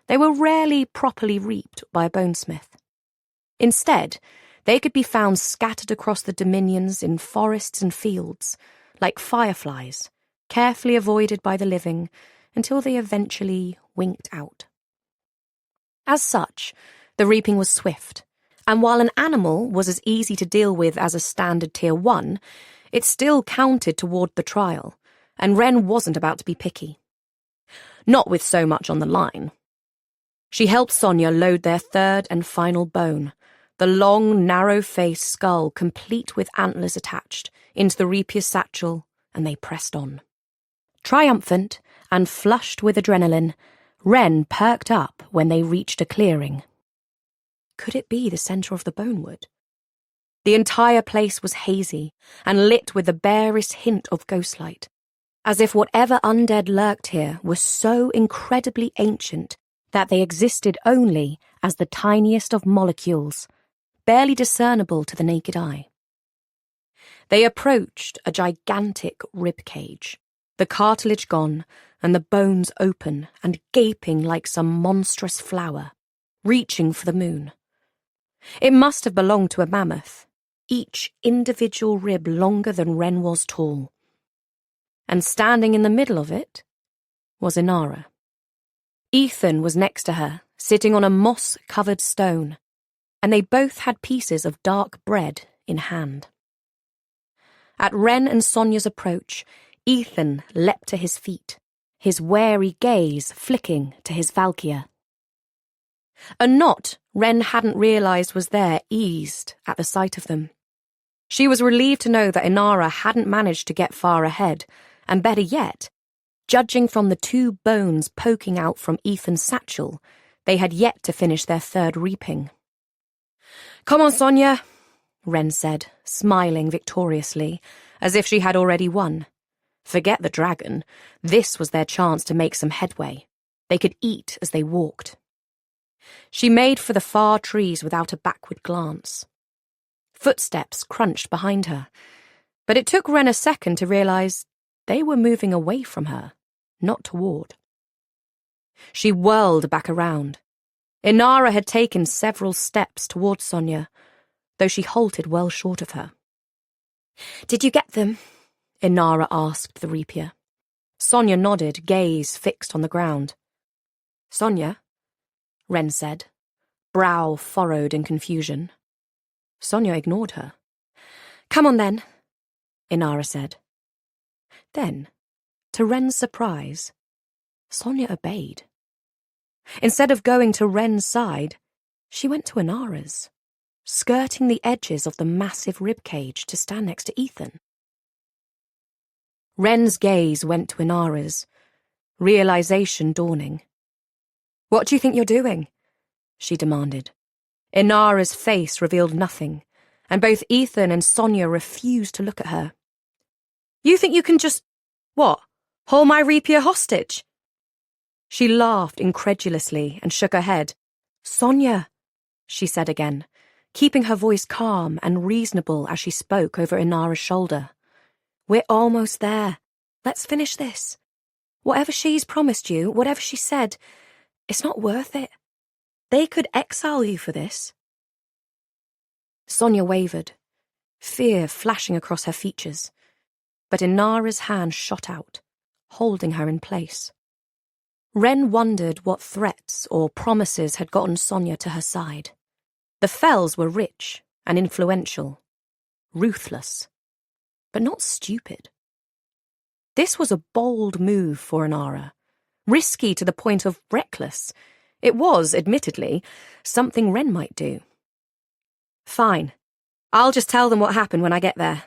they were rarely properly reaped by a bonesmith. Instead, they could be found scattered across the dominions in forests and fields, like fireflies, carefully avoided by the living until they eventually winked out. As such, the reaping was swift, and while an animal was as easy to deal with as a standard Tier 1, it still counted toward the trial, and Wren wasn't about to be picky. Not with so much on the line. She helped Sonia load their 3rd and final bone, the long, narrow-faced skull complete with antlers attached, into the rapier's satchel, and they pressed on. Triumphant and flushed with adrenaline, Wren perked up when they reached a clearing. Could it be the centre of the Bonewood? The entire place was hazy and lit with the barest hint of ghostlight, as if whatever undead lurked here was so incredibly ancient that they existed only as the tiniest of molecules, barely discernible to the naked eye. They approached a gigantic rib cage, the cartilage gone and the bones open and gaping like some monstrous flower, reaching for the moon. It must have belonged to a mammoth, each individual rib longer than Wren was tall. And standing in the middle of it was Inara. Ethan was next to her, sitting on a moss-covered stone, and they both had pieces of dark bread in hand. At Wren and Sonia's approach, Ethan leapt to his feet, his wary gaze flicking to his valkyr. A knot Wren hadn't realised was there eased at the sight of them. She was relieved to know that Inara hadn't managed to get far ahead, and better yet, judging from the 2 bones poking out from Ethan's satchel, they had yet to finish their 3rd reaping. "Come on, Sonia," Wren said, smiling victoriously, as if she had already won. Forget the dragon. This was their chance to make some headway. They could eat as they walked. She made for the far trees without a backward glance. Footsteps crunched behind her, but it took Wren a second to realise they were moving away from her, not toward. She whirled back around. Inara had taken several steps toward Sonia, though she halted well short of her. "Did you get them?" Inara asked the rapier. Sonia nodded, gaze fixed on the ground. "Sonia?" Wren said, brow furrowed in confusion. Sonia ignored her. "Come on then," Inara said. Then, to Wren's surprise, Sonia obeyed. Instead of going to Wren's side, she went to Inara's, skirting the edges of the massive ribcage to stand next to Ethan. Wren's gaze went to Inara's, realization dawning. "What do you think you're doing?" she demanded. Inara's face revealed nothing, and both Ethan and Sonia refused to look at her. "You think you can just, what, hold my rapier hostage?" She laughed incredulously and shook her head. "Sonia," she said again, keeping her voice calm and reasonable as she spoke over Inara's shoulder. "We're almost there. Let's finish this. Whatever she's promised you, whatever she said, it's not worth it. They could exile you for this." Sonia wavered, fear flashing across her features, but Inara's hand shot out, holding her in place. Wren wondered what threats or promises had gotten Sonia to her side. The Fells were rich and influential, ruthless, but not stupid. This was a bold move for Inara, risky to the point of reckless. It was, admittedly, something Wren might do. "Fine. I'll just tell them what happened when I get there,"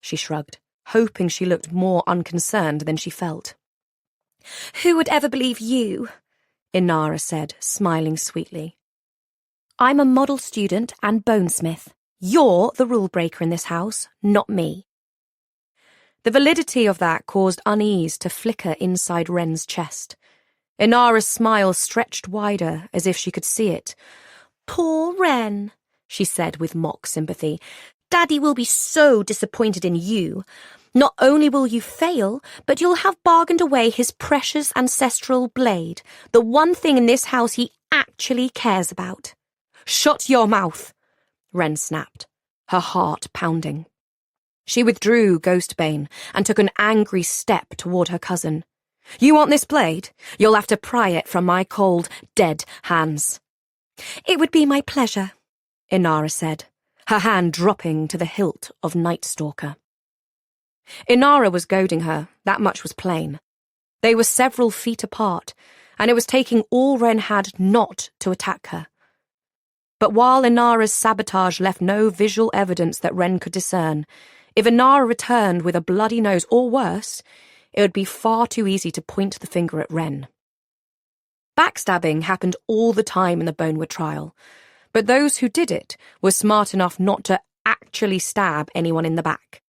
she shrugged, hoping she looked more unconcerned than she felt. "Who would ever believe you?" Inara said, smiling sweetly. "I'm a model student and Bonesmith. You're the rule breaker in this house, not me." The validity of that caused unease to flicker inside Wren's chest. Inara's smile stretched wider as if she could see it. "Poor Wren," she said with mock sympathy. "Daddy will be so disappointed in you. Not only will you fail, but you'll have bargained away his precious ancestral blade, the one thing in this house he actually cares about." "Shut your mouth," Wren snapped, her heart pounding. She withdrew Ghostbane and took an angry step toward her cousin. "You want this blade? You'll have to pry it from my cold, dead hands." "It would be my pleasure," Inara said, her hand dropping to the hilt of Night Stalker. Inara was goading her, that much was plain. They were several feet apart, and it was taking all Wren had not to attack her. But while Inara's sabotage left no visual evidence that Wren could discern, if Inara returned with a bloody nose or worse, it would be far too easy to point the finger at Wren. Backstabbing happened all the time in the Bonewood trial, but those who did it were smart enough not to actually stab anyone in the back.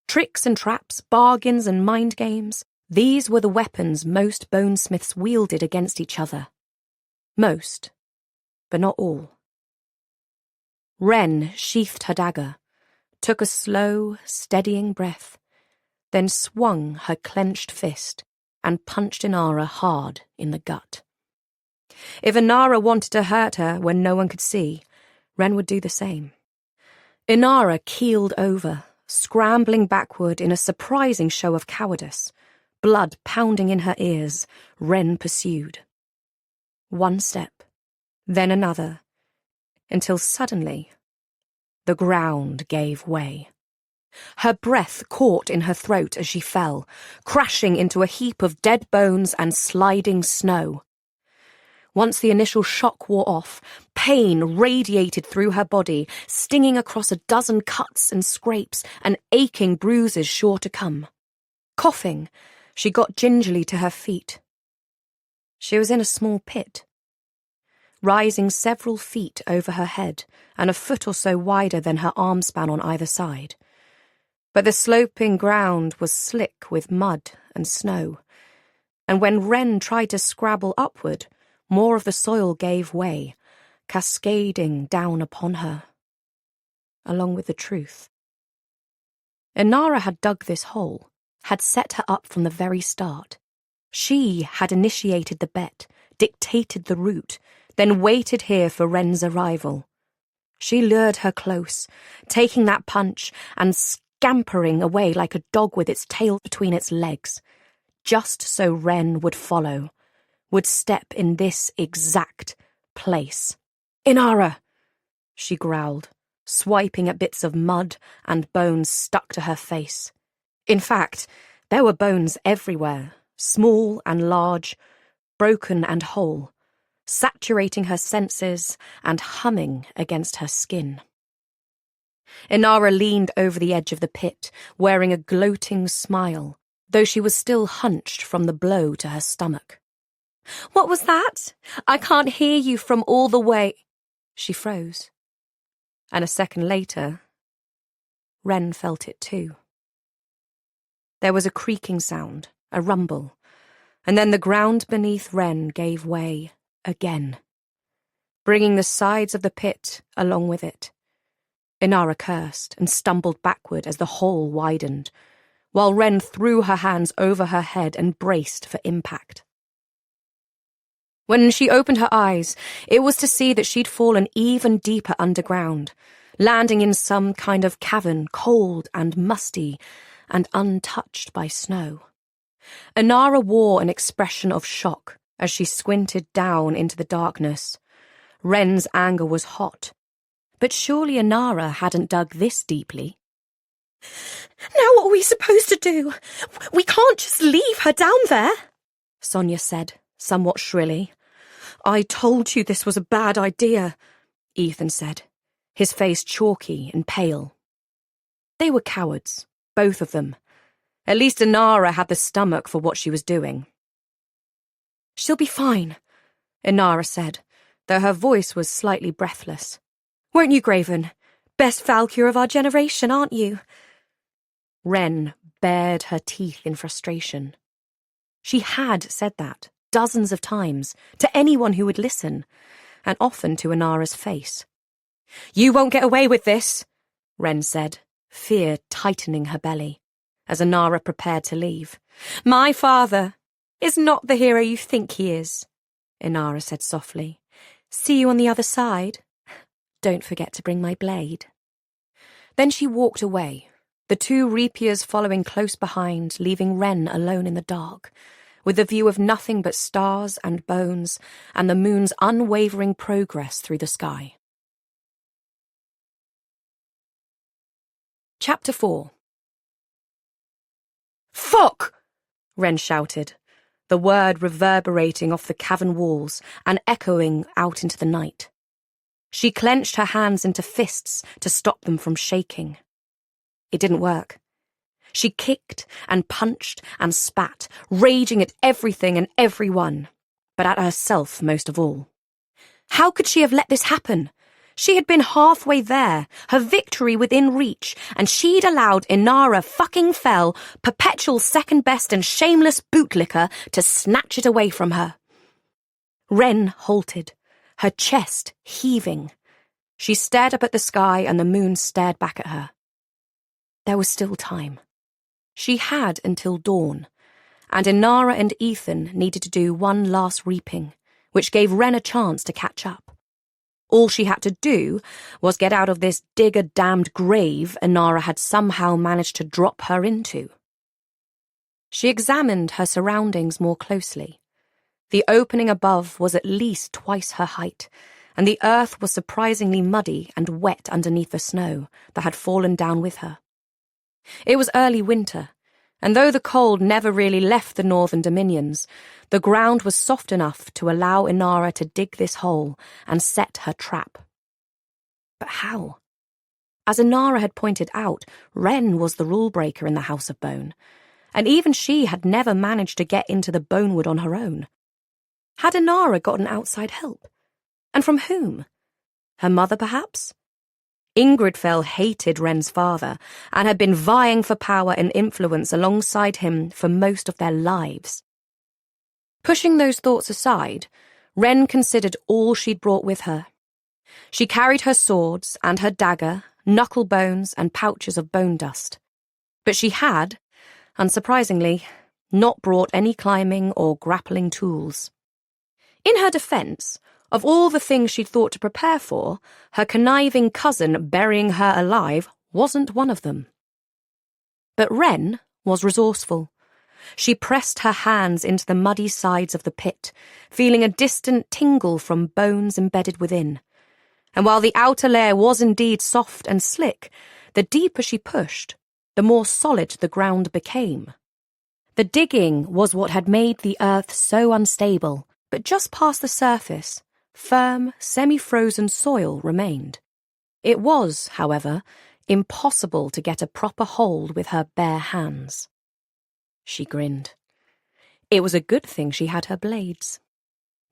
Tricks and traps, bargains and mind games, these were the weapons most Bonesmiths wielded against each other. Most, but not all. Wren sheathed her dagger, took a slow, steadying breath, then swung her clenched fist and punched Inara hard in the gut. If Inara wanted to hurt her when no one could see, Wren would do the same. Inara keeled over, scrambling backward in a surprising show of cowardice. Blood pounding in her ears, Wren pursued. One step, then another, until suddenly the ground gave way. Her breath caught in her throat as she fell, crashing into a heap of dead bones and sliding snow. Once the initial shock wore off, pain radiated through her body, stinging across a dozen cuts and scrapes and aching bruises sure to come. Coughing, she got gingerly to her feet. She was in a small pit, rising several feet over her head and a foot or so wider than her arm span on either side. But the sloping ground was slick with mud and snow, and when Wren tried to scrabble upward, more of the soil gave way, cascading down upon her, along with the truth. Inara had dug this hole, had set her up from the very start. She had initiated the bet, dictated the route, then waited here for Wren's arrival. She lured her close, taking that punch and scampering away like a dog with its tail between its legs, just so Wren would follow, would step in this exact place. "Inara!" she growled, swiping at bits of mud and bones stuck to her face. In fact, there were bones everywhere, small and large, broken and whole, saturating her senses and humming against her skin. Inara leaned over the edge of the pit, wearing a gloating smile, though she was still hunched from the blow to her stomach. "What was that? I can't hear you from all the way—" She froze. And a second later, Wren felt it too. There was a creaking sound, a rumble, and then the ground beneath Wren gave way again, bringing the sides of the pit along with it. Inara cursed and stumbled backward as the hole widened, while Wren threw her hands over her head and braced for impact. When she opened her eyes, it was to see that she'd fallen even deeper underground, landing in some kind of cavern, cold and musty and untouched by snow. Inara wore an expression of shock as she squinted down into the darkness. Wren's anger was hot, but surely Inara hadn't dug this deeply. "Now what are we supposed to do? We can't just leave her down there," Sonia said, somewhat shrilly. "I told you this was a bad idea," Ethan said, his face chalky and pale. They were cowards, both of them. At least Inara had the stomach for what she was doing. "She'll be fine," Inara said, though her voice was slightly breathless. "Won't you, Graven? Best valkyr of our generation, aren't you?" Wren bared her teeth in frustration. She had said that dozens of times to anyone who would listen, and often to Inara's face. "You won't get away with this," Wren said, fear tightening her belly, as Inara prepared to leave. "My father is not the hero you think he is," Inara said softly. "See you on the other side. Don't forget to bring my blade." Then she walked away, the two rapiers following close behind, leaving Wren alone in the dark, with the view of nothing but stars and bones and the moon's unwavering progress through the sky. Chapter 4. "Fuck!" Wren shouted, the word reverberating off the cavern walls and echoing out into the night. She clenched her hands into fists to stop them from shaking. It didn't work. She kicked and punched and spat, raging at everything and everyone, but at herself most of all. How could she have let this happen? She had been halfway there, her victory within reach, and she'd allowed Inara fucking Fell, perpetual second best and shameless bootlicker, to snatch it away from her. Wren halted, her chest heaving. She stared up at the sky and the moon stared back at her. There was still time. She had until dawn, and Inara and Ethan needed to do one last reaping, which gave Wren a chance to catch up. All she had to do was get out of this dig-a-damned grave Inara had somehow managed to drop her into. She examined her surroundings more closely. The opening above was at least twice her height, and the earth was surprisingly muddy and wet underneath the snow that had fallen down with her. It was early winter, and though the cold never really left the northern dominions, the ground was soft enough to allow Inara to dig this hole and set her trap. But how? As Inara had pointed out, Wren was the rule-breaker in the House of Bone, and even she had never managed to get into the Bonewood on her own. Had Inara gotten outside help? And from whom? Her mother, perhaps? Ingridfell hated Wren's father and had been vying for power and influence alongside him for most of their lives. Pushing those thoughts aside, Wren considered all she'd brought with her. She carried her swords and her dagger, knuckle bones and pouches of bone dust. But she had, unsurprisingly, not brought any climbing or grappling tools. In her defence, of all the things she'd thought to prepare for, her conniving cousin burying her alive wasn't one of them. But Wren was resourceful. She pressed her hands into the muddy sides of the pit, feeling a distant tingle from bones embedded within. And while the outer layer was indeed soft and slick, the deeper she pushed, the more solid the ground became. The digging was what had made the earth so unstable, but just past the surface, firm, semi-frozen soil remained. It was, however, impossible to get a proper hold with her bare hands. She grinned. It was a good thing she had her blades.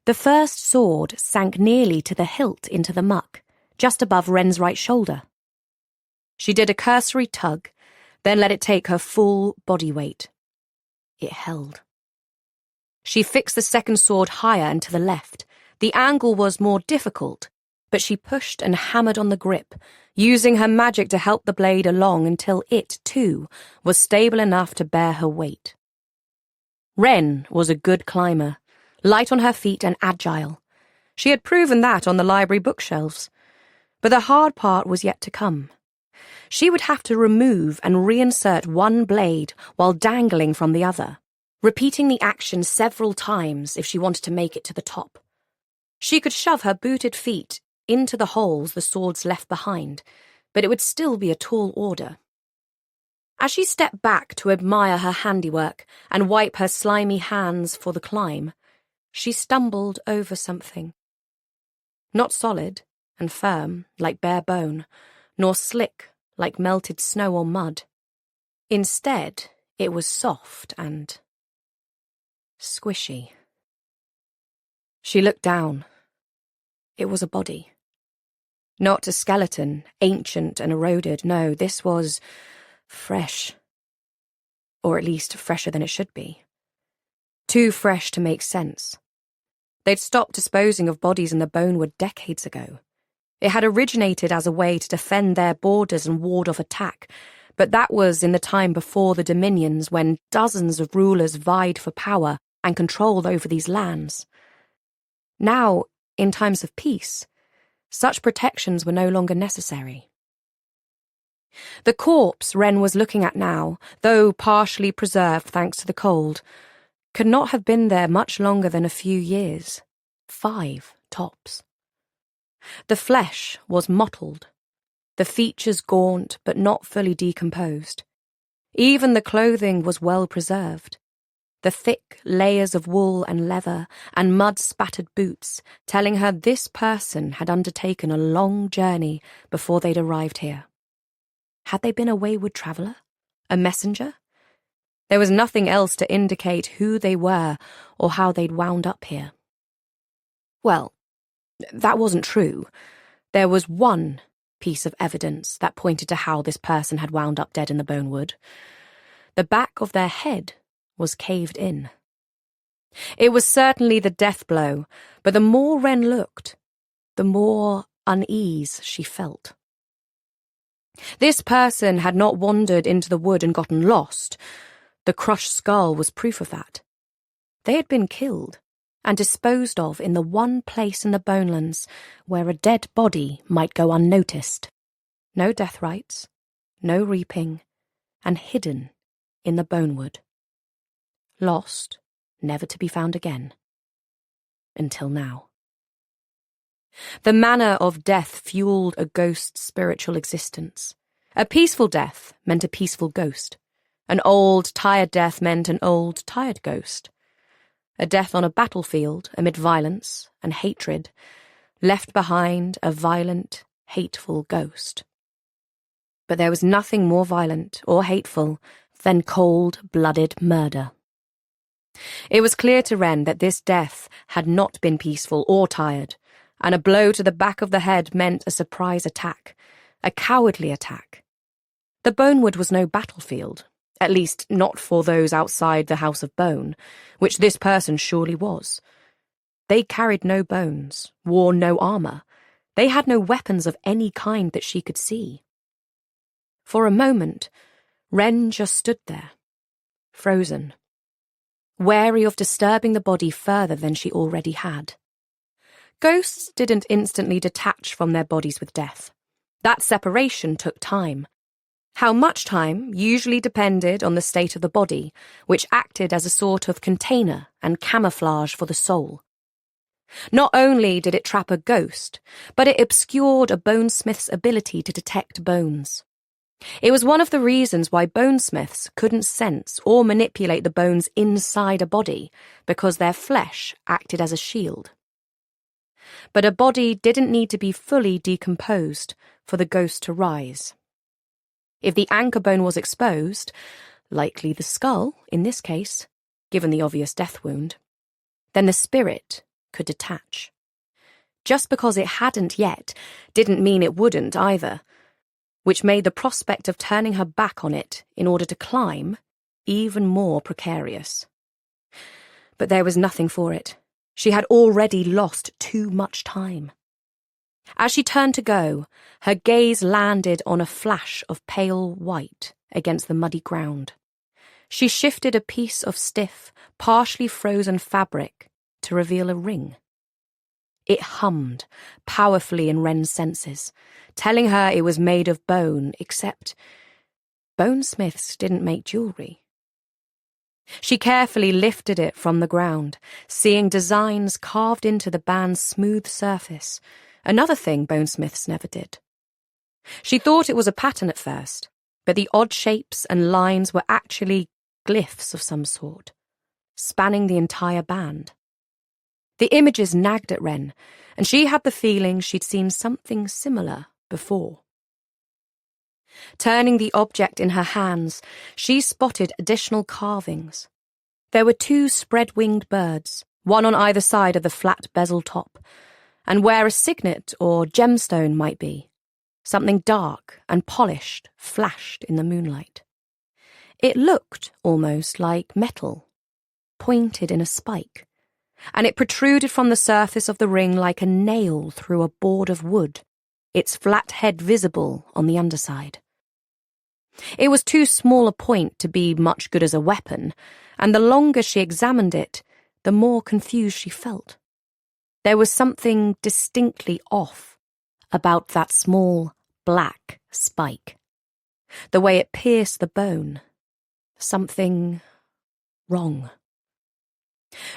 The first sword sank nearly to the hilt into the muck, just above Wren's right shoulder. She did a cursory tug, then let it take her full body weight. It held. She fixed the second sword higher and to the left. The angle was more difficult, but she pushed and hammered on the grip, using her magic to help the blade along until it, too, was stable enough to bear her weight. Wren was a good climber, light on her feet and agile. She had proven that on the library bookshelves. But the hard part was yet to come. She would have to remove and reinsert one blade while dangling from the other, repeating the action several times if she wanted to make it to the top. She could shove her booted feet into the holes the swords left behind, but it would still be a tall order. As she stepped back to admire her handiwork and wipe her slimy hands for the climb, she stumbled over something. Not solid and firm like bare bone, nor slick like melted snow or mud. Instead, it was soft and squishy. She looked down. It was a body. Not a skeleton, ancient and eroded. No, this was fresh. Or at least fresher than it should be. Too fresh to make sense. They'd stopped disposing of bodies in the Bonewood decades ago. It had originated as a way to defend their borders and ward off attack, but that was in the time before the Dominions, when dozens of rulers vied for power and controlled over these lands. Now, in times of peace, such protections were no longer necessary. The corpse Wren was looking at now, though partially preserved thanks to the cold, could not have been there much longer than a few years. 5, tops. The flesh was mottled, the features gaunt but not fully decomposed. Even the clothing was well preserved. The thick layers of wool and leather and mud-spattered boots telling her this person had undertaken a long journey before they'd arrived here. Had they been a wayward traveller? A messenger? There was nothing else to indicate who they were or how they'd wound up here. Well, that wasn't true. There was one piece of evidence that pointed to how this person had wound up dead in the Bonewood. The back of their head was caved in. It was certainly the death blow, but the more Wren looked, the more unease she felt. This person had not wandered into the wood and gotten lost. The crushed skull was proof of that. They had been killed and disposed of in the one place in the Bonelands where a dead body might go unnoticed. No death rites, no reaping, and hidden in the Bonewood. Lost, never to be found again. Until now. The manner of death fueled a ghost's spiritual existence. A peaceful death meant a peaceful ghost. An old, tired death meant an old, tired ghost. A death on a battlefield amid violence and hatred left behind a violent, hateful ghost. But there was nothing more violent or hateful than cold-blooded murder. It was clear to Wren that this death had not been peaceful or tired, and a blow to the back of the head meant a surprise attack, a cowardly attack. The Bonewood was no battlefield, at least not for those outside the House of Bone, which this person surely was. They carried no bones, wore no armour. They had no weapons of any kind that she could see. For a moment, Wren just stood there, frozen, wary of disturbing the body further than she already had. Ghosts didn't instantly detach from their bodies with death. That separation took time. How much time usually depended on the state of the body, which acted as a sort of container and camouflage for the soul. Not only did it trap a ghost, but it obscured a bonesmith's ability to detect bones. It was one of the reasons why bonesmiths couldn't sense or manipulate the bones inside a body, because their flesh acted as a shield. But a body didn't need to be fully decomposed for the ghost to rise. If the anchor bone was exposed, likely the skull, in this case, given the obvious death wound, then the spirit could detach. Just because it hadn't yet didn't mean it wouldn't either, which made the prospect of turning her back on it in order to climb even more precarious. But there was nothing for it. She had already lost too much time. As she turned to go, her gaze landed on a flash of pale white against the muddy ground. She shifted a piece of stiff, partially frozen fabric to reveal a ring. It hummed powerfully in Wren's senses, telling her it was made of bone, except bonesmiths didn't make jewellery. She carefully lifted it from the ground, seeing designs carved into the band's smooth surface, another thing bonesmiths never did. She thought it was a pattern at first, but the odd shapes and lines were actually glyphs of some sort, spanning the entire band. The images nagged at Wren, and she had the feeling she'd seen something similar before. Turning the object in her hands, she spotted additional carvings. There were 2 spread-winged birds, one on either side of the flat bezel top, and where a signet or gemstone might be, something dark and polished flashed in the moonlight. It looked almost like metal, pointed in a spike, and it protruded from the surface of the ring like a nail through a board of wood, its flat head visible on the underside. It was too small a point to be much good as a weapon, and the longer she examined it, the more confused she felt. There was something distinctly off about that small, black spike. The way it pierced the bone. Something wrong.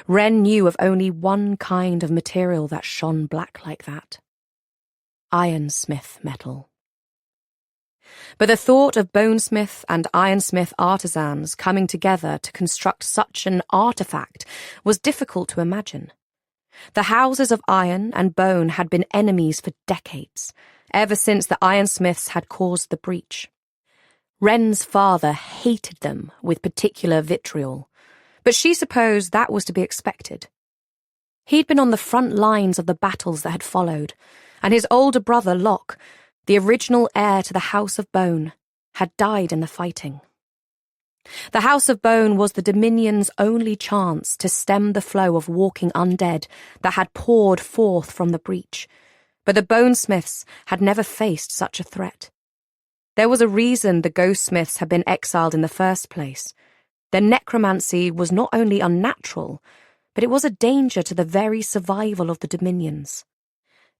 Wren knew of only one kind of material that shone black like that. Ironsmith metal. But the thought of bonesmith and ironsmith artisans coming together to construct such an artifact was difficult to imagine. The houses of iron and bone had been enemies for decades, ever since the ironsmiths had caused the breach. Wren's father hated them with particular vitriol, but she supposed that was to be expected. He'd been on the front lines of the battles that had followed, and his older brother Locke, the original heir to the House of Bone, had died in the fighting. The House of Bone was the Dominion's only chance to stem the flow of walking undead that had poured forth from the breach, but the Bonesmiths had never faced such a threat. There was a reason the Ghostsmiths had been exiled in the first place. Their necromancy was not only unnatural, but it was a danger to the very survival of the Dominions.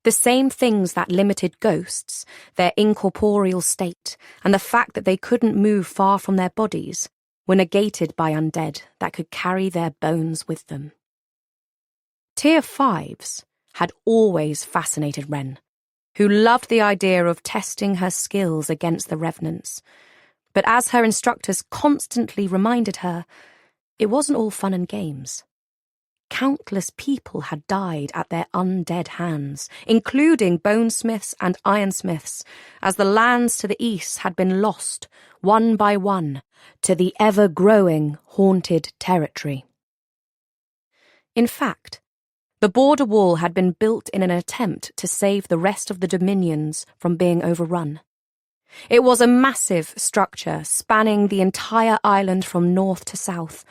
The same things that limited ghosts, their incorporeal state, and the fact that they couldn't move far from their bodies, were negated by undead that could carry their bones with them. Tier 5s had always fascinated Wren. who loved the idea of testing her skills against the revenants. But as her instructors constantly reminded her, it wasn't all fun and games. Countless people had died at their undead hands, including bonesmiths and ironsmiths, as the lands to the east had been lost, one by one, to the ever-growing haunted territory. In fact, the border wall had been built in an attempt to save the rest of the dominions from being overrun. It was a massive structure spanning the entire island from north to south,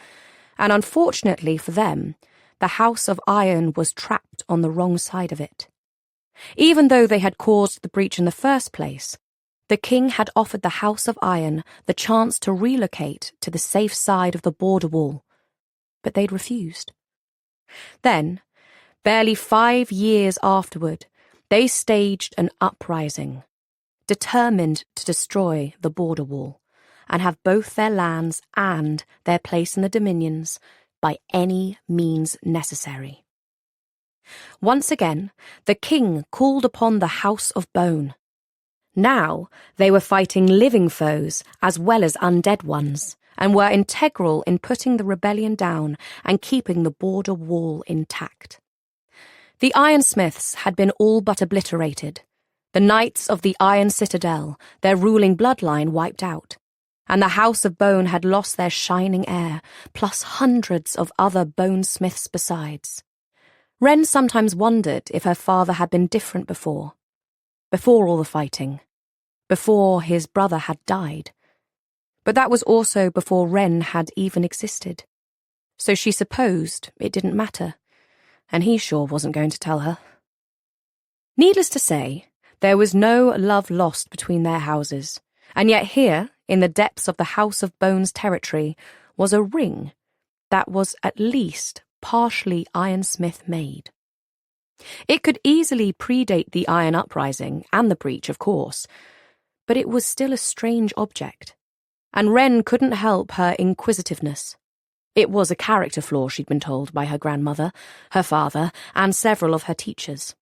and unfortunately for them, the House of Iron was trapped on the wrong side of it. Even though they had caused the breach in the first place, the king had offered the House of Iron the chance to relocate to the safe side of the border wall, but they'd refused. Then, barely 5 years afterward, they staged an uprising, determined to destroy the border wall and have both their lands and their place in the dominions by any means necessary. Once again, the king called upon the House of Bone. Now they were fighting living foes as well as undead ones, and were integral in putting the rebellion down and keeping the border wall intact. The ironsmiths had been all but obliterated, the knights of the Iron Citadel, their ruling bloodline, wiped out, and the House of Bone had lost their shining heir, plus hundreds of other bonesmiths besides. Wren sometimes wondered if her father had been different before all the fighting, before his brother had died. But that was also before Wren had even existed, so she supposed it didn't matter, and he sure wasn't going to tell her. Needless to say, there was no love lost between their houses, and yet here, in the depths of the House of Bone's territory, was a ring that was at least partially ironsmith made. It could easily predate the Iron Uprising and the breach, of course, but it was still a strange object, and Wren couldn't help her inquisitiveness. It was a character flaw, she'd been told by her grandmother, her father, and several of her teachers.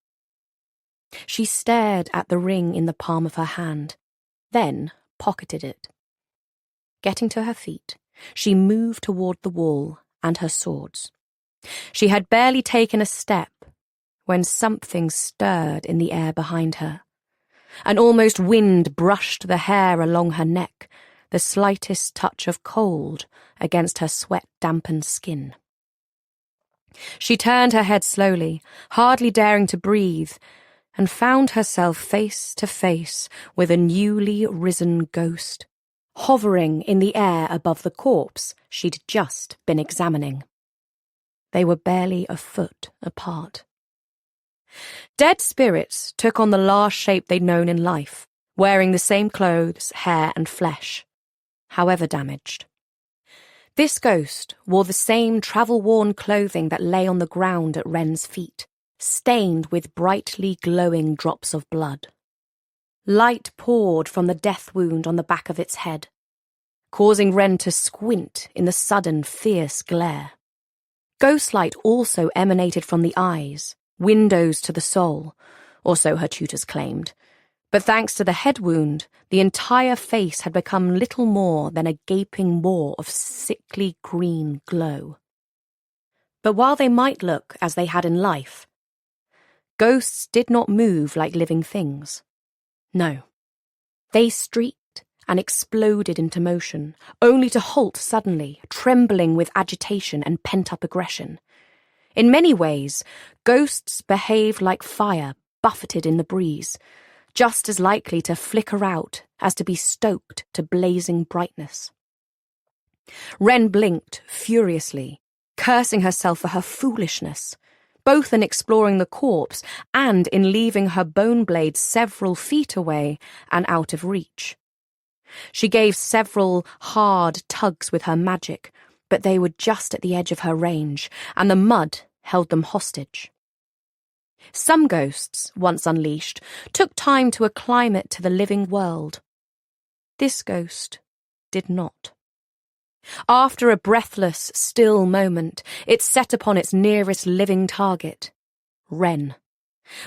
She stared at the ring in the palm of her hand, then pocketed it. Getting to her feet, she moved toward the wall and her swords. She had barely taken a step when something stirred in the air behind her. An almost wind brushed the hair along her neck, the slightest touch of cold against her sweat-dampened skin. She turned her head slowly, hardly daring to breathe, and found herself face to face with a newly risen ghost, hovering in the air above the corpse she'd just been examining. They were barely a foot apart. Dead spirits took on the last shape they'd known in life, wearing the same clothes, hair, and flesh, however damaged. This ghost wore the same travel-worn clothing that lay on the ground at Wren's feet, stained with brightly glowing drops of blood. Light poured from the death wound on the back of its head, causing Wren to squint in the sudden fierce glare. Ghostlight also emanated from the eyes, windows to the soul, or so her tutors claimed, but thanks to the head wound, the entire face had become little more than a gaping maw of sickly green glow. But while they might look as they had in life, ghosts did not move like living things. No. They streaked and exploded into motion, only to halt suddenly, trembling with agitation and pent-up aggression. In many ways, ghosts behaved like fire buffeted in the breeze, just as likely to flicker out as to be stoked to blazing brightness. Wren blinked furiously, cursing herself for her foolishness, both in exploring the corpse and in leaving her bone blade several feet away and out of reach. She gave several hard tugs with her magic, but they were just at the edge of her range, and the mud held them hostage. Some ghosts, once unleashed, took time to acclimate to the living world. This ghost did not. After a breathless, still moment, it set upon its nearest living target, Wren,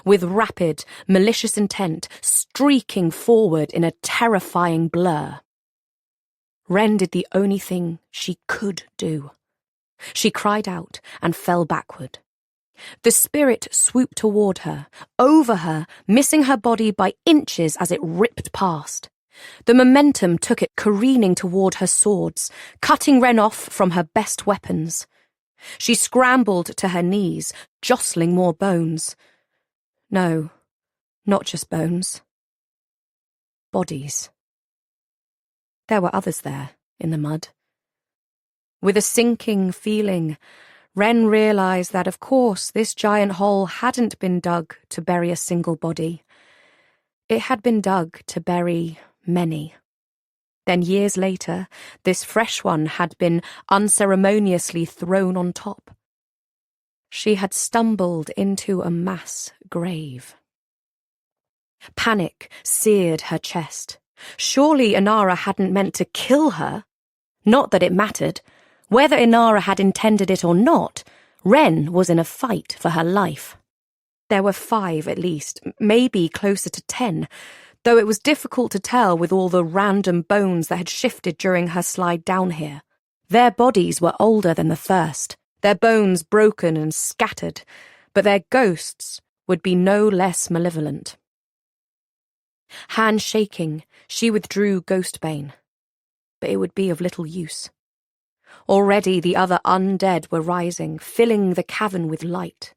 with rapid, malicious intent streaking forward in a terrifying blur. Wren did the only thing she could do. She cried out and fell backward. The spirit swooped toward her, over her, missing her body by inches as it ripped past. The momentum took it careening toward her swords, cutting Wren off from her best weapons. She scrambled to her knees, jostling more bones. No, not just bones. Bodies. There were others there, in the mud. With a sinking feeling, Wren realized that, of course, this giant hole hadn't been dug to bury a single body. It had been dug to bury many. Then years later, this fresh one had been unceremoniously thrown on top. She had stumbled into a mass grave. Panic seared her chest. Surely Inara hadn't meant to kill her. Not that it mattered. Whether Inara had intended it or not, Wren was in a fight for her life. There were 5 at least, maybe closer to 10, though it was difficult to tell with all the random bones that had shifted during her slide down here. Their bodies were older than the first, their bones broken and scattered, but their ghosts would be no less malevolent. Hand shaking, she withdrew Ghostbane, but it would be of little use. Already the other undead were rising, filling the cavern with light.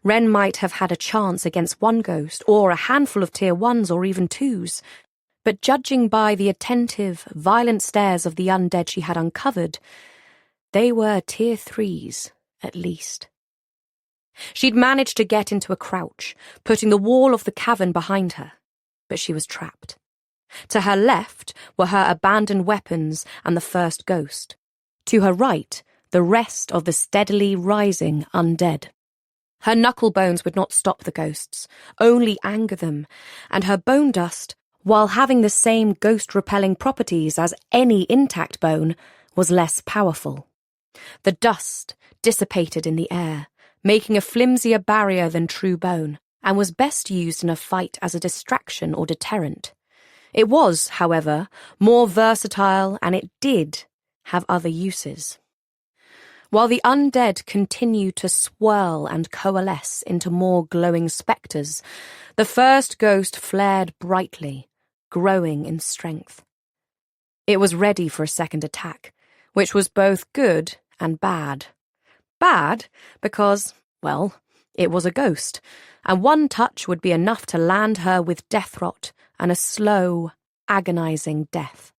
Wren might have had a chance against one ghost, or a handful of tier 1s or even 2s, but judging by the attentive, violent stares of the undead she had uncovered, they were tier 3s, at least. She'd managed to get into a crouch, putting the wall of the cavern behind her, but she was trapped. To her left were her abandoned weapons and the first ghost. To her right, the rest of the steadily rising undead. Her knuckle bones would not stop the ghosts, only anger them, and her bone dust, while having the same ghost-repelling properties as any intact bone, was less powerful. The dust dissipated in the air, making a flimsier barrier than true bone, and was best used in a fight as a distraction or deterrent. It was, however, more versatile, and it did have other uses. While the undead continued to swirl and coalesce into more glowing spectres, the first ghost flared brightly, growing in strength. It was ready for a second attack, which was both good and bad. Bad because, well, it was a ghost, and one touch would be enough to land her with death rot and a slow, agonizing death.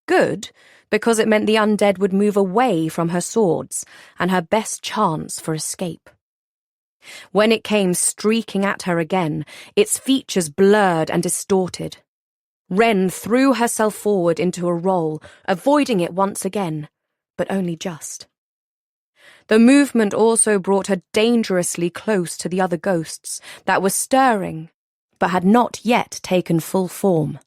Good, because it meant the undead would move away from her swords and her best chance for escape. When it came streaking at her again, its features blurred and distorted. Wren threw herself forward into a roll, avoiding it once again, but only just. The movement also brought her dangerously close to the other ghosts that were stirring, but had not yet taken full form.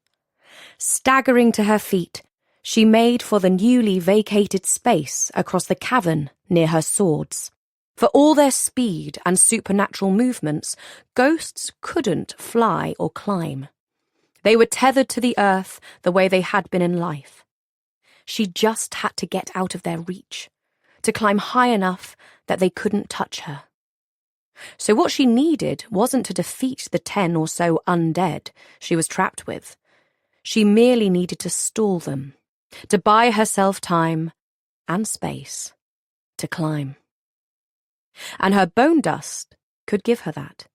Staggering to her feet, she made for the newly vacated space across the cavern near her swords. For all their speed and supernatural movements, ghosts couldn't fly or climb. They were tethered to the earth the way they had been in life. She just had to get out of their reach, to climb high enough that they couldn't touch her. So what she needed wasn't to defeat the 10 or so undead she was trapped with. She merely needed to stall them, to buy herself time and space to climb. And her bone dust could give her that.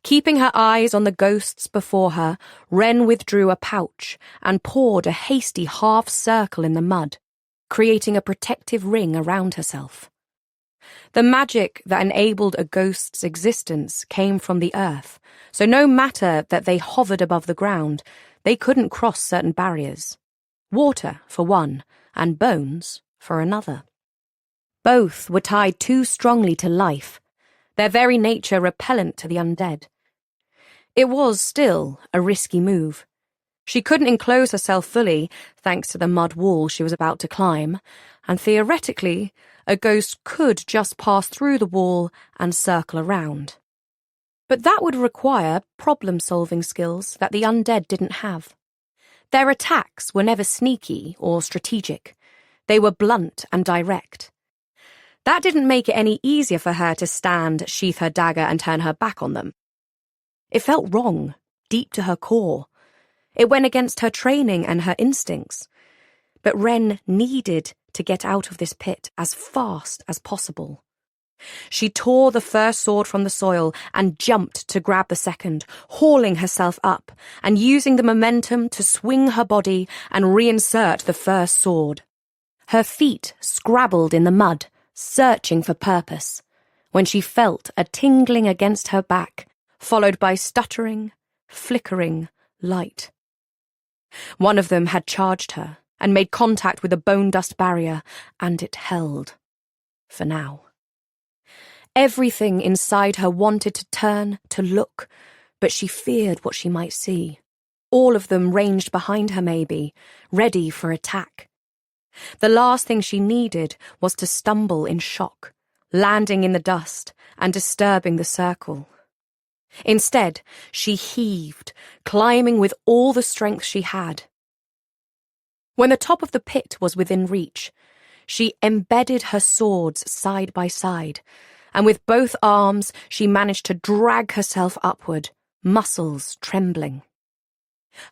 Keeping her eyes on the ghosts before her, Wren withdrew a pouch and poured a hasty half-circle in the mud, creating a protective ring around herself. The magic that enabled a ghost's existence came from the earth, so no matter that they hovered above the ground, they couldn't cross certain barriers. Water, for one, and bones, for another. Both were tied too strongly to life, their very nature repellent to the undead. It was still a risky move. She couldn't enclose herself fully, thanks to the mud wall she was about to climb, and theoretically, a ghost could just pass through the wall and circle around. But that would require problem-solving skills that the undead didn't have. Their attacks were never sneaky or strategic. They were blunt and direct. That didn't make it any easier for her to stand, sheath her dagger, and turn her back on them. It felt wrong, deep to her core. It went against her training and her instincts. But Wren needed to get out of this pit as fast as possible. She tore the first sword from the soil and jumped to grab the second, hauling herself up and using the momentum to swing her body and reinsert the first sword. Her feet scrabbled in the mud, searching for purpose, when she felt a tingling against her back, followed by stuttering, flickering light. One of them had charged her and made contact with a bone dust barrier, and it held. For now. Everything inside her wanted to turn, to look, but she feared what she might see. All of them ranged behind her maybe, ready for attack. The last thing she needed was to stumble in shock, landing in the dust and disturbing the circle. Instead, she heaved, climbing with all the strength she had. When the top of the pit was within reach, she embedded her swords side by side, and with both arms she managed to drag herself upward, muscles trembling.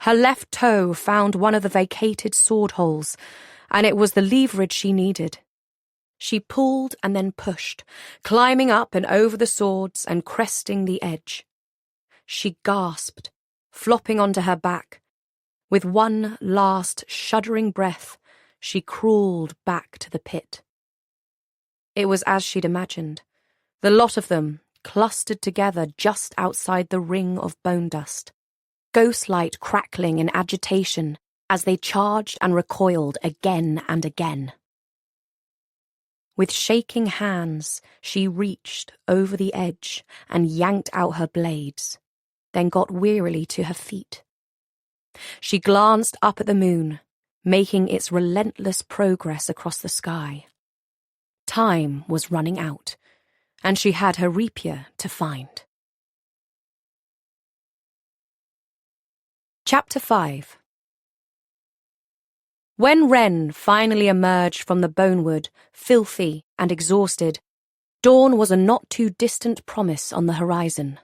Her left toe found one of the vacated sword holes, and it was the leverage she needed. She pulled and then pushed, climbing up and over the swords and cresting the edge. She gasped, flopping onto her back. With one last shuddering breath, she crawled back to the pit. It was as she'd imagined. The lot of them clustered together just outside the ring of bone dust, ghostlight crackling in agitation as they charged and recoiled again and again. With shaking hands, she reached over the edge and yanked out her blades, then got wearily to her feet. She glanced up at the moon, making its relentless progress across the sky. Time was running out, and she had her rapier to find. Chapter 5. When Wren finally emerged from the bonewood, filthy and exhausted, dawn was a not-too-distant promise on the horizon.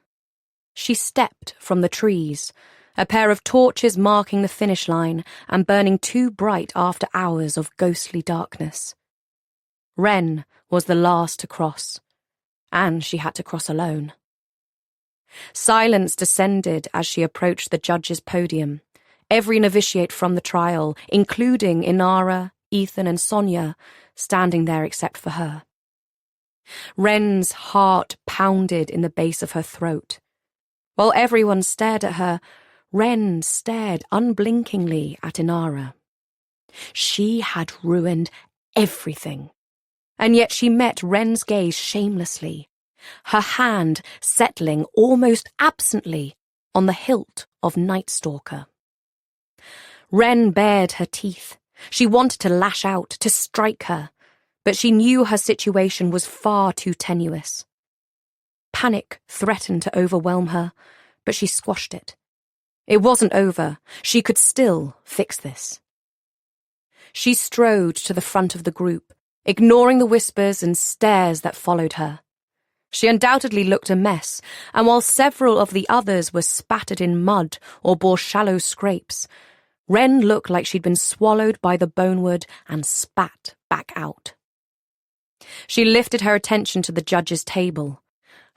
She stepped from the trees, a pair of torches marking the finish line and burning too bright after hours of ghostly darkness. Wren was the last to cross, and she had to cross alone. Silence descended as she approached the judge's podium, every novitiate from the trial, including Inara, Ethan and Sonia, standing there except for her. Wren's heart pounded in the base of her throat. While everyone stared at her, Wren stared unblinkingly at Inara. She had ruined everything, and yet she met Wren's gaze shamelessly, her hand settling almost absently on the hilt of Night Stalker. Wren bared her teeth. She wanted to lash out, to strike her, but she knew her situation was far too tenuous. Panic threatened to overwhelm her, but she squashed it. It wasn't over. She could still fix this. She strode to the front of the group, ignoring the whispers and stares that followed her. She undoubtedly looked a mess, and while several of the others were spattered in mud or bore shallow scrapes, Wren looked like she'd been swallowed by the bonewood and spat back out. She lifted her attention to the judge's table.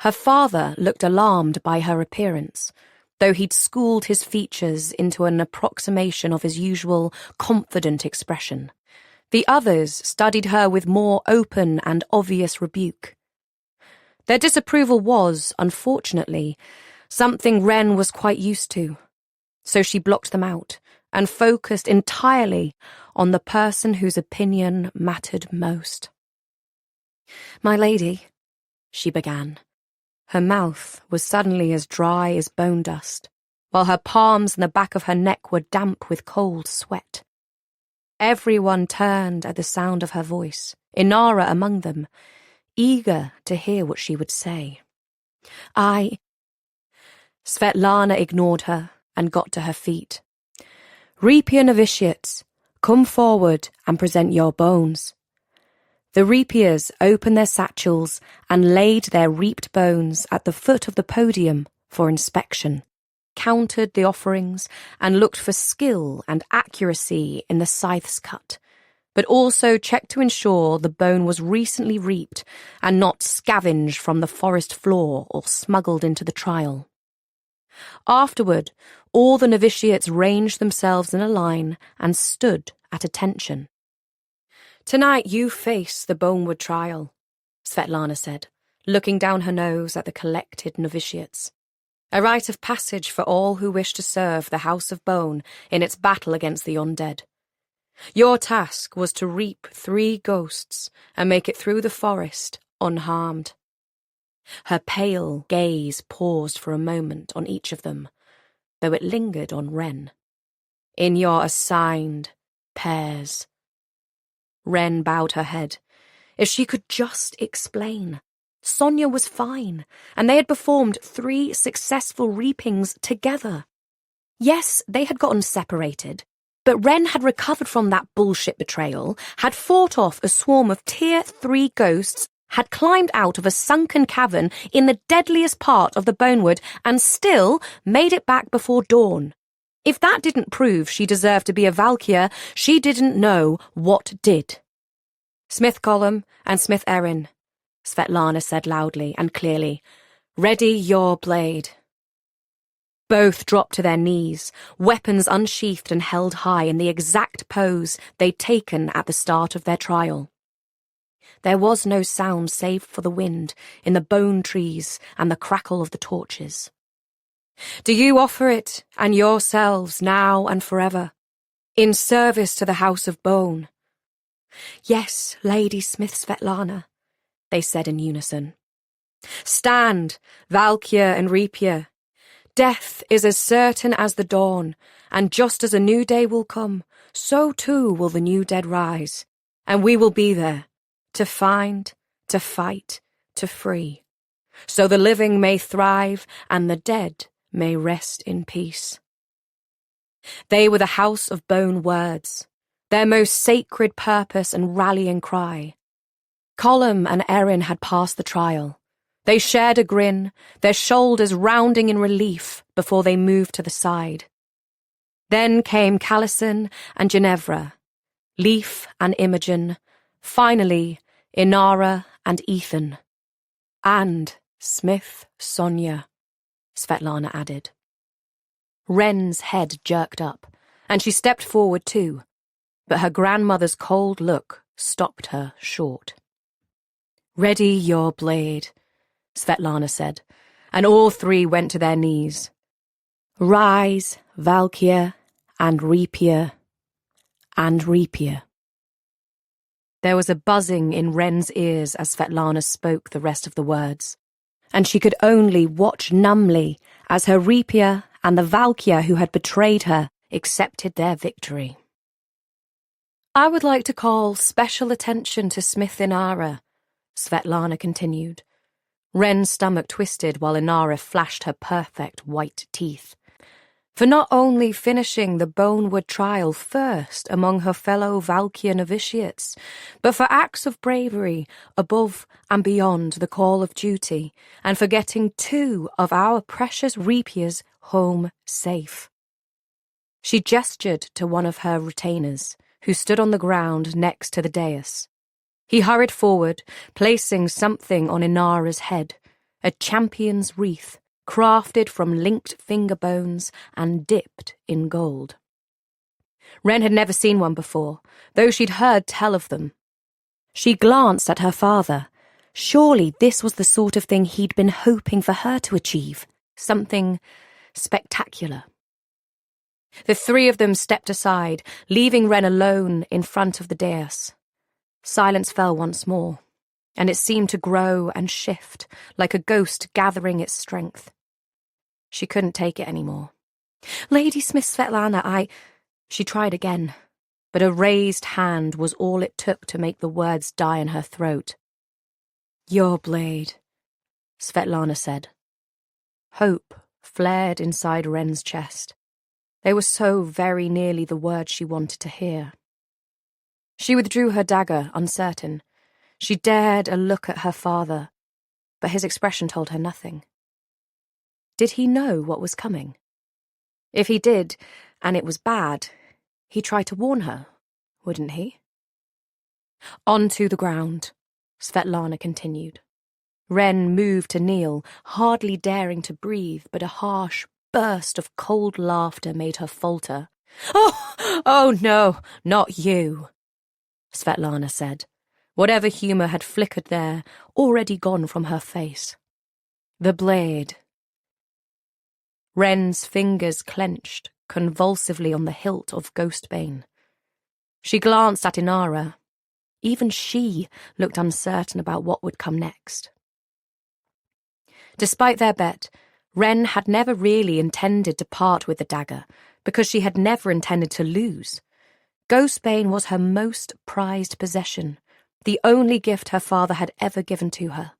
Her father looked alarmed by her appearance, though he'd schooled his features into an approximation of his usual confident expression. The others studied her with more open and obvious rebuke. Their disapproval was, unfortunately, something Wren was quite used to, so she blocked them out and focused entirely on the person whose opinion mattered most. "My lady," she began. Her mouth was suddenly as dry as bone dust, while her palms and the back of her neck were damp with cold sweat. Everyone turned at the sound of her voice, Inara among them, eager to hear what she would say. Svetlana ignored her and got to her feet. "Reapier novitiates, come forward and present your bones." The reapiers opened their satchels and laid their reaped bones at the foot of the podium for inspection, counted the offerings and looked for skill and accuracy in the scythe's cut, but also checked to ensure the bone was recently reaped and not scavenged from the forest floor or smuggled into the trial. Afterward, all the novitiates ranged themselves in a line and stood at attention. "Tonight you face the Bonewood trial," Svetlana said, looking down her nose at the collected novitiates. "A rite of passage for all who wish to serve the House of Bone in its battle against the undead. Your task was to reap 3 ghosts and make it through the forest unharmed." Her pale gaze paused for a moment on each of them, though it lingered on Wren. "In your assigned pairs." Wren bowed her head. If she could just explain. Sonia was fine, and they had performed 3 successful reapings together. Yes, they had gotten separated, but Wren had recovered from that bullshit betrayal, had fought off a swarm of Tier 3 ghosts, had climbed out of a sunken cavern in the deadliest part of the Bonewood, and still made it back before dawn. If that didn't prove she deserved to be a valkyr, she didn't know what did. "Smith Column and Smith Erin," Svetlana said loudly and clearly. "Ready your blade." Both dropped to their knees, weapons unsheathed and held high in the exact pose they'd taken at the start of their trial. There was no sound save for the wind in the bone trees and the crackle of the torches. "Do you offer it and yourselves now and forever, in service to the House of Bone?" "Yes, Lady Smith Svetlana," they said in unison. "Stand, Valkyr and Reapier. Death is as certain as the dawn, and just as a new day will come, so too will the new dead rise, and we will be there, to find, to fight, to free, so the living may thrive and the dead may rest in peace." They were the House of Bone words, their most sacred purpose and rallying cry. Colum and Erin had passed the trial. They shared a grin, their shoulders rounding in relief before they moved to the side. Then came Callison and Ginevra, Leaf and Imogen, finally Inara and Ethan. And Smith Sonia, Svetlana added. Wren's head jerked up, and she stepped forward too, but her grandmother's cold look stopped her short. "Ready your blade," Svetlana said, and all 3 went to their knees. "Rise, Valkyr, and Reapier, and Reapier." There was a buzzing in Wren's ears as Svetlana spoke the rest of the words, and she could only watch numbly as her Reapier and the Valkyr who had betrayed her accepted their victory. "I would like to call special attention to Smith Inara," Svetlana continued. Wren's stomach twisted while Inara flashed her perfect white teeth, for not only finishing the Bonewood trial first among her fellow Valkyr novitiates, but for acts of bravery above and beyond the call of duty, and for getting 2 of our precious Reapiers home safe. She gestured to one of her retainers, who stood on the ground next to the dais. He hurried forward, placing something on Inara's head, a champion's wreath, crafted from linked finger bones and dipped in gold. Wren had never seen one before, though she'd heard tell of them. She glanced at her father. Surely this was the sort of thing he'd been hoping for her to achieve, something spectacular. The 3 of them stepped aside, leaving Wren alone in front of the dais. Silence fell once more, and it seemed to grow and shift, like a ghost gathering its strength. She couldn't take it anymore. "Lady Smith Svetlana, She tried again, but a raised hand was all it took to make the words die in her throat. "Your blade," Svetlana said. Hope flared inside Wren's chest. They were so very nearly the words she wanted to hear. She withdrew her dagger, uncertain. She dared a look at her father, but his expression told her nothing. Did he know what was coming? If he did, and it was bad, he'd try to warn her, wouldn't he? Onto the ground, Svetlana continued. Wren moved to kneel, hardly daring to breathe, but a harsh burst of cold laughter made her falter. Oh no, not you, Svetlana said, whatever humour had flickered there, already gone from her face. The blade. Wren's fingers clenched convulsively on the hilt of Ghostbane. She glanced at Inara. Even she looked uncertain about what would come next. Despite their bet, Wren had never really intended to part with the dagger, because she had never intended to lose. Ghostbane was her most prized possession, the only gift her father had ever given to her.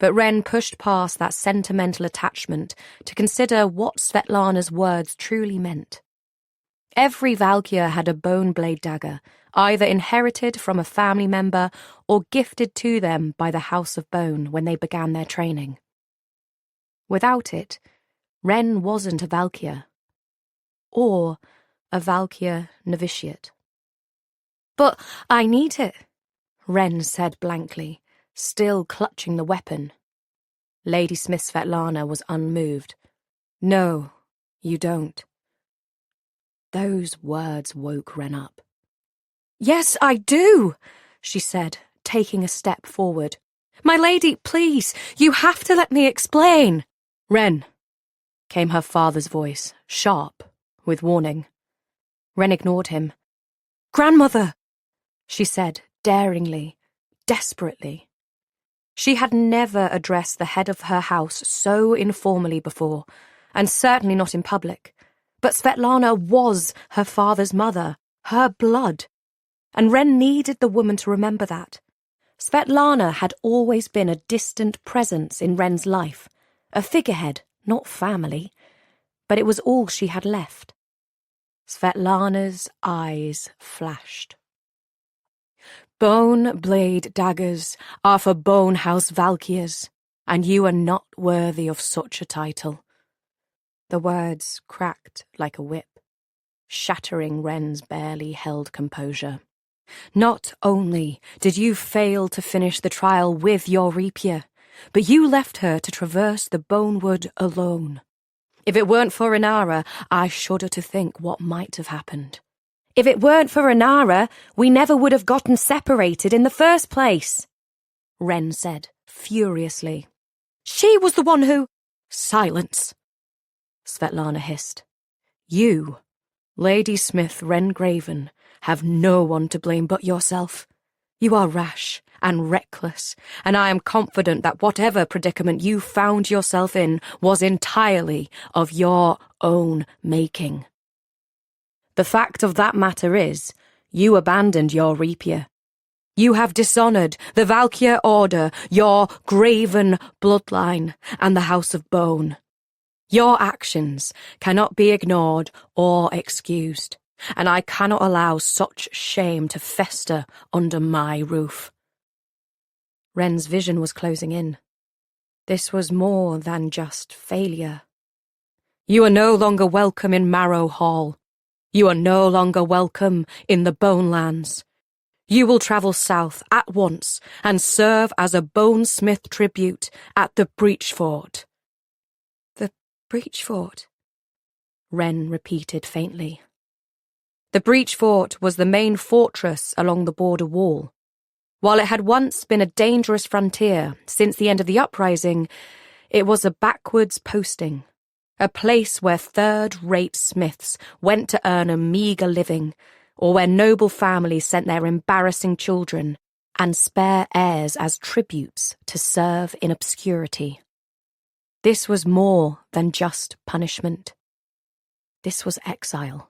But Wren pushed past that sentimental attachment to consider what Svetlana's words truly meant. Every valkyr had a bone blade dagger, either inherited from a family member or gifted to them by the House of Bone when they began their training. Without it, Wren wasn't a valkyr, or a valkyr novitiate. But I need it, Wren said blankly, still clutching the weapon. Ladysmith Svetlana was unmoved. No, you don't. Those words woke Wren up. Yes, I do, she said, taking a step forward. My lady, please, you have to let me explain. Wren, came her father's voice, sharp, with warning. Wren ignored him. Grandmother, she said, daringly, desperately. She had never addressed the head of her house so informally before, and certainly not in public. But Svetlana was her father's mother, her blood, and Wren needed the woman to remember that. Svetlana had always been a distant presence in Wren's life, a figurehead, not family, but it was all she had left. Svetlana's eyes flashed. Bone blade daggers are for bone house valkyrs, and you are not worthy of such a title. The words cracked like a whip, shattering Wren's barely held composure. Not only did you fail to finish the trial with your rapier, but you left her to traverse the bonewood alone. If it weren't for Inara, I shudder to think what might have happened. If it weren't for Inara, we never would have gotten separated in the first place, Wren said, furiously. She was the one who— Silence, Svetlana hissed. You, Ladysmith Wrengraven, have no one to blame but yourself. You are rash and reckless, and I am confident that whatever predicament you found yourself in was entirely of your own making. The fact of that matter is, you abandoned your rapier. You have dishonoured the Valkyr Order, your graven bloodline, and the House of Bone. Your actions cannot be ignored or excused, and I cannot allow such shame to fester under my roof. Wren's vision was closing in. This was more than just failure. You are no longer welcome in Marrow Hall. You are no longer welcome in the Bonelands. You will travel south at once and serve as a Bonesmith tribute at the Breach Fort. The Breach Fort? Wren repeated faintly. The Breach Fort was the main fortress along the border wall. While it had once been a dangerous frontier since the end of the uprising, it was a backwards posting. A place where third-rate smiths went to earn a meagre living, or where noble families sent their embarrassing children and spare heirs as tributes to serve in obscurity. This was more than just punishment. This was exile.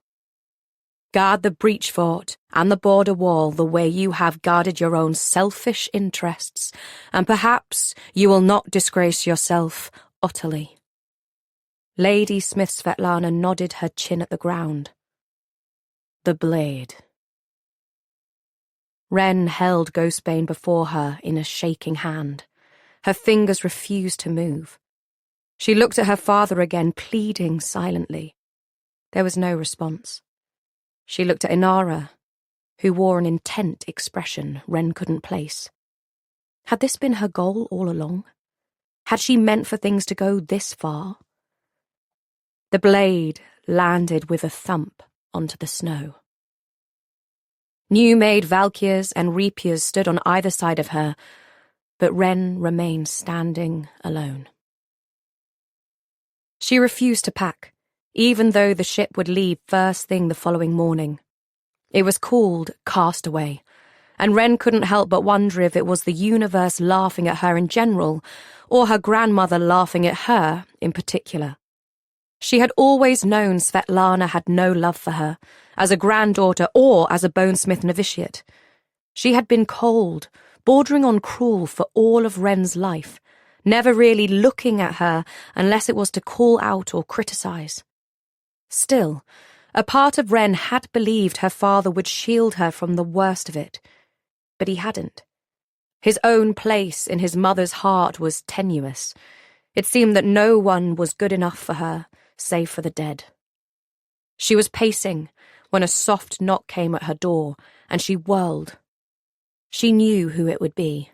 Guard the breach fort and the border wall the way you have guarded your own selfish interests, and perhaps you will not disgrace yourself utterly. Lady Smith Svetlana nodded her chin at the ground. The blade. Wren held Ghostbane before her in a shaking hand. Her fingers refused to move. She looked at her father again, pleading silently. There was no response. She looked at Inara, who wore an intent expression Wren couldn't place. Had this been her goal all along? Had she meant for things to go this far? The blade landed with a thump onto the snow. New-made valkyrs and rapiers stood on either side of her, but Wren remained standing alone. She refused to pack, even though the ship would leave first thing the following morning. It was called Castaway, and Wren couldn't help but wonder if it was the universe laughing at her in general, or her grandmother laughing at her in particular. She had always known Svetlana had no love for her, as a granddaughter or as a Bonesmith novitiate. She had been cold, bordering on cruel for all of Wren's life, never really looking at her unless it was to call out or criticize. Still, a part of Wren had believed her father would shield her from the worst of it, but he hadn't. His own place in his mother's heart was tenuous. It seemed that no one was good enough for her, save for the dead. She was pacing when a soft knock came at her door, and she whirled. She knew who it would be.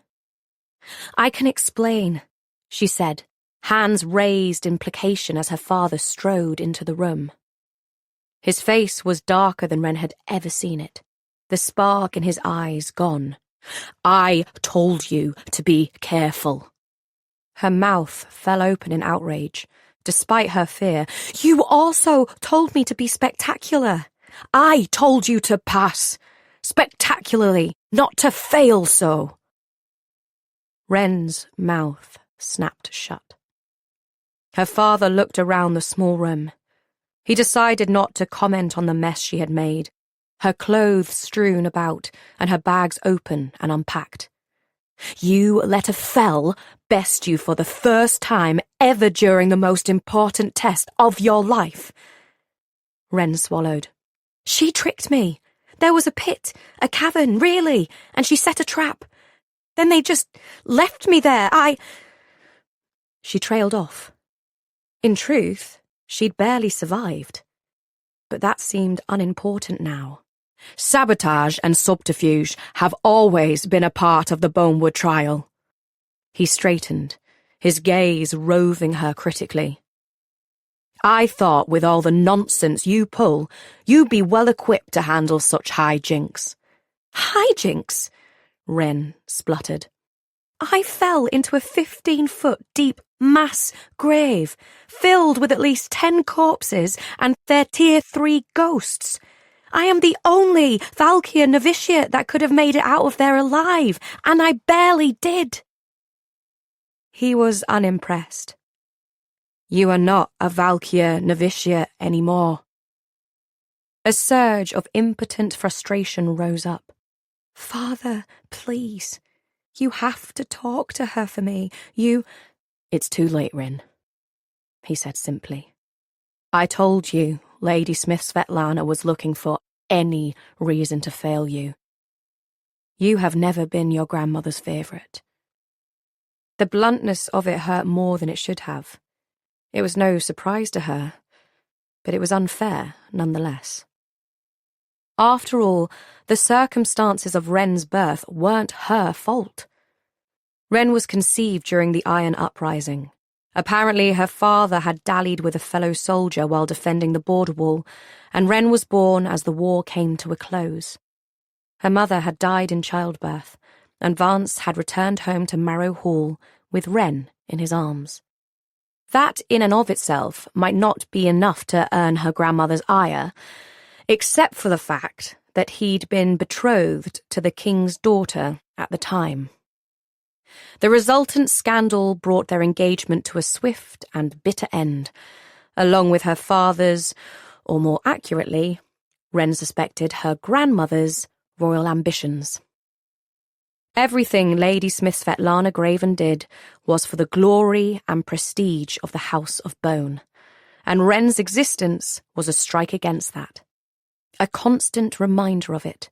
"I can explain," she said, hands raised in placation as her father strode into the room. His face was darker than Wren had ever seen it, the spark in his eyes gone. "I told you to be careful." Her mouth fell open in outrage. Despite her fear, "You also told me to be spectacular. I told you to pass. Spectacularly, not to fail so." Wren's mouth snapped shut. Her father looked around the small room. He decided not to comment on the mess she had made, her clothes strewn about and her bags open and unpacked. "You let a fell best you for the first time ever during the most important test of your life." Wren swallowed. "She tricked me. There was a pit, a cavern, really, and she set a trap. Then they just left me there. She trailed off. In truth, she'd barely survived. But that seemed unimportant now. "Sabotage and subterfuge have always been a part of the Bonewood trial." He straightened, his gaze roving her critically. "I thought with all the nonsense you pull, you'd be well equipped to handle such hijinks." "Hijinks?" Wren spluttered. "I fell into a 15-foot deep mass grave, filled with at least 10 corpses and their Tier 3 ghosts. I am the only valkyr novitiate that could have made it out of there alive, and I barely did." He was unimpressed. "You are not a valkyr novitiate anymore." A surge of impotent frustration rose up. "Father, please. You have to talk to her for me. It's too late, Wren," he said simply. "I told you Lady Smith Svetlana was looking for any reason to fail you. You have never been your grandmother's favourite." The bluntness of it hurt more than it should have. It was no surprise to her, but it was unfair nonetheless. After all, the circumstances of Wren's birth weren't her fault. Wren was conceived during the Iron Uprising. Apparently her father had dallied with a fellow soldier while defending the border wall, and Wren was born as the war came to a close. Her mother had died in childbirth, and Vance had returned home to Marrow Hall with Wren in his arms. That in and of itself might not be enough to earn her grandmother's ire, except for the fact that he'd been betrothed to the king's daughter at the time. The resultant scandal brought their engagement to a swift and bitter end, along with her father's, or more accurately, Wren suspected her grandmother's, royal ambitions. Everything Lady Smith Svetlana Graven did was for the glory and prestige of the House of Bone, and Wren's existence was a strike against that. A constant reminder of it.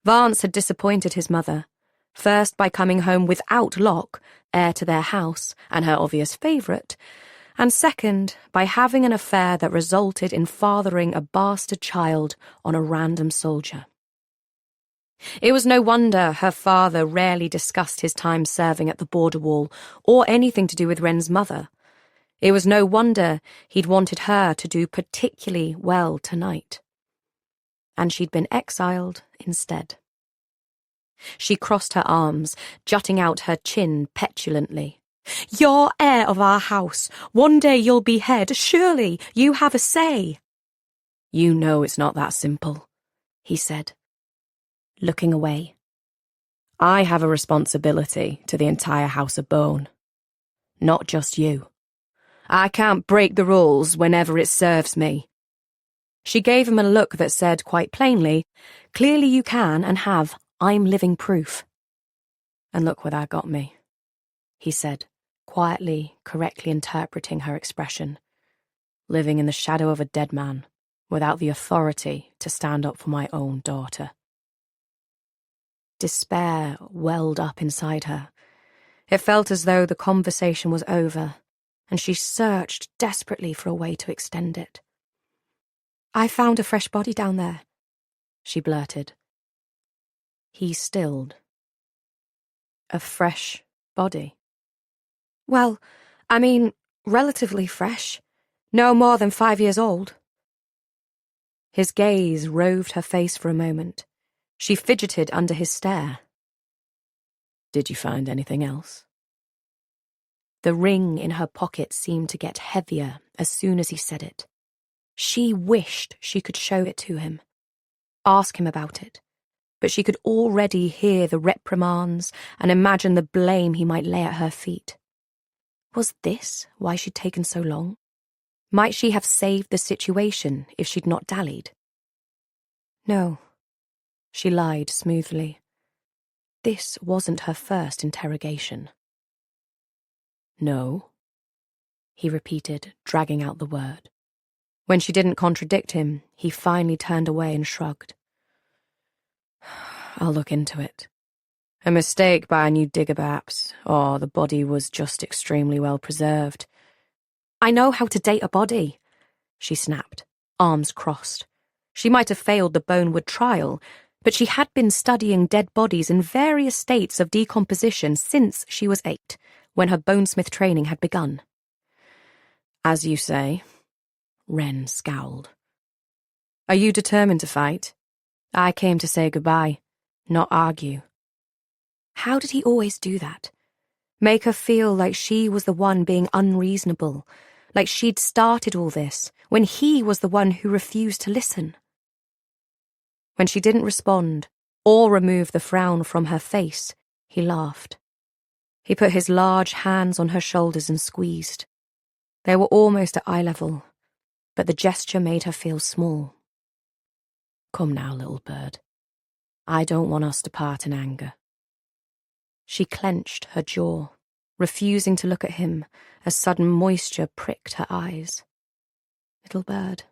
Vance had disappointed his mother, first by coming home without Locke, heir to their house and her obvious favourite, and second by having an affair that resulted in fathering a bastard child on a random soldier. It was no wonder her father rarely discussed his time serving at the border wall or anything to do with Wren's mother. It was no wonder he'd wanted her to do particularly well tonight. And she'd been exiled instead. She crossed her arms, jutting out her chin petulantly. "You're heir of our house. One day you'll be head. Surely you have a say." "You know it's not that simple," he said, looking away. "I have a responsibility to the entire House of Bone. Not just you. I can't break the rules whenever it serves me." She gave him a look that said quite plainly, "Clearly you can and have. I'm living proof." "And look where that got me," he said, quietly, correctly interpreting her expression. "Living in the shadow of a dead man, without the authority to stand up for my own daughter." Despair welled up inside her. It felt as though the conversation was over, and she searched desperately for a way to extend it. "I found a fresh body down there," she blurted. He stilled. "A fresh body?" "Well, I mean, relatively fresh. No more than 5 years old." His gaze roved her face for a moment. She fidgeted under his stare. "Did you find anything else?" The ring in her pocket seemed to get heavier as soon as he said it. She wished she could show it to him, ask him about it, but she could already hear the reprimands and imagine the blame he might lay at her feet. Was this why she'd taken so long? Might she have saved the situation if she'd not dallied? No, she lied smoothly. This wasn't her first interrogation. "No," he repeated, dragging out the word. When she didn't contradict him, he finally turned away and shrugged. "I'll look into it. A mistake by a new digger, perhaps, or the body was just extremely well preserved." "I know how to date a body," she snapped, arms crossed. She might have failed the Bonewood trial, but she had been studying dead bodies in various states of decomposition since she was 8, when her Bonesmith training had begun. "As you say," Wren scowled. "Are you determined to fight? I came to say goodbye, not argue." How did he always do that? Make her feel like she was the one being unreasonable, like she'd started all this, when he was the one who refused to listen. When she didn't respond, or remove the frown from her face, he laughed. He put his large hands on her shoulders and squeezed. They were almost at eye level, but the gesture made her feel small. "Come now, little bird. I don't want us to part in anger." She clenched her jaw, refusing to look at him as sudden moisture pricked her eyes. Little bird.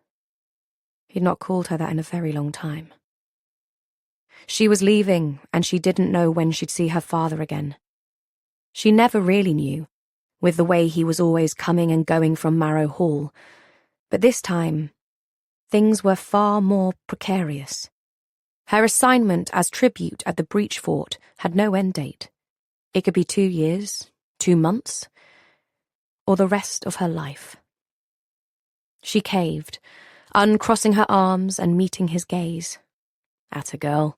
He'd not called her that in a very long time. She was leaving, and she didn't know when she'd see her father again. She never really knew, with the way he was always coming and going from Marrow Hall. But this time, things were far more precarious. Her assignment as tribute at the Breach Fort had no end date. It could be 2 years, 2 months, or the rest of her life. She caved, uncrossing her arms and meeting his gaze. "Atta girl,"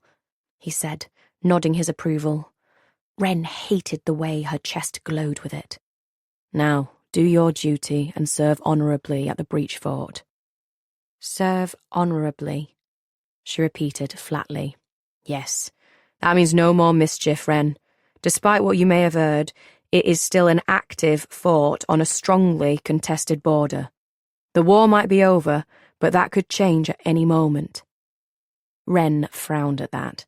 he said, nodding his approval. Wren hated the way her chest glowed with it. "Now, do your duty and serve honourably at the Breach Fort." "Serve honourably," she repeated flatly. "Yes, that means no more mischief, Wren. Despite what you may have heard, it is still an active fort on a strongly contested border. The war might be over, but that could change at any moment." Wren frowned at that.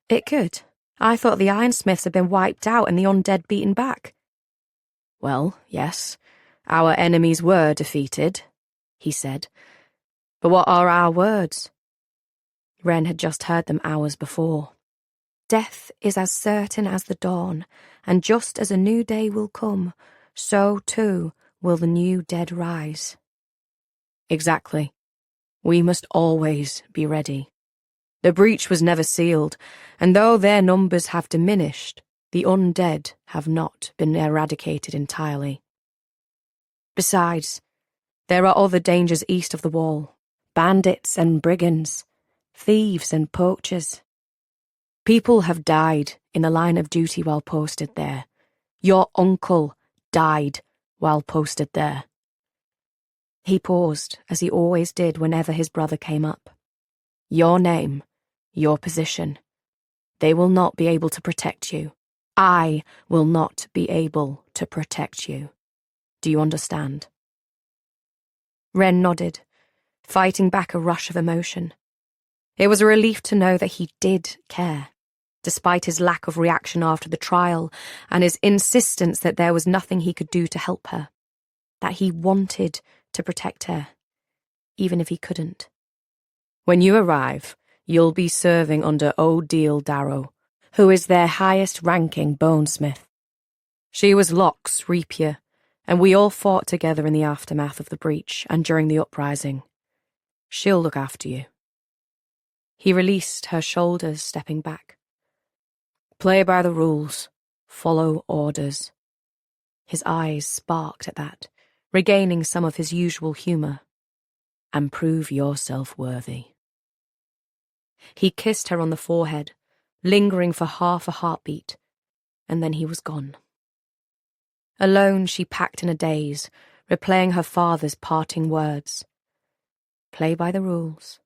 "It could. I thought the Ironsmiths had been wiped out and the undead beaten back." "Well, yes, Our enemies were defeated, he said. But what are our words? Wren had just heard them hours before. Death is as certain as the dawn, and just as a new day will come, so too will the new dead rise. Exactly. We must always be ready. The breach was never sealed, and though their numbers have diminished, the undead have not been eradicated entirely. Besides, there are other dangers east of the wall. Bandits and brigands, thieves and poachers. People have died in the line of duty while posted there. Your uncle died while posted there. He paused, as he always did whenever his brother came up. Your name, your position. They will not be able to protect you. I will not be able to protect you. Do you understand? Wren nodded, fighting back a rush of emotion. It was a relief to know that he did care, despite his lack of reaction after the trial and his insistence that there was nothing he could do to help her, that he wanted to protect her, even if he couldn't. When you arrive, you'll be serving under Odile Darrow, who is their highest-ranking Bonesmith. She was Locke's rapier, and we all fought together in the aftermath of the breach and during the uprising. She'll look after you. He released her shoulders, stepping back. Play by the rules. Follow orders. His eyes sparked at that, regaining some of his usual humour. And prove yourself worthy. He kissed her on the forehead, lingering for half a heartbeat, and then he was gone. Alone, she packed in a daze, replaying her father's parting words. Play by the rules.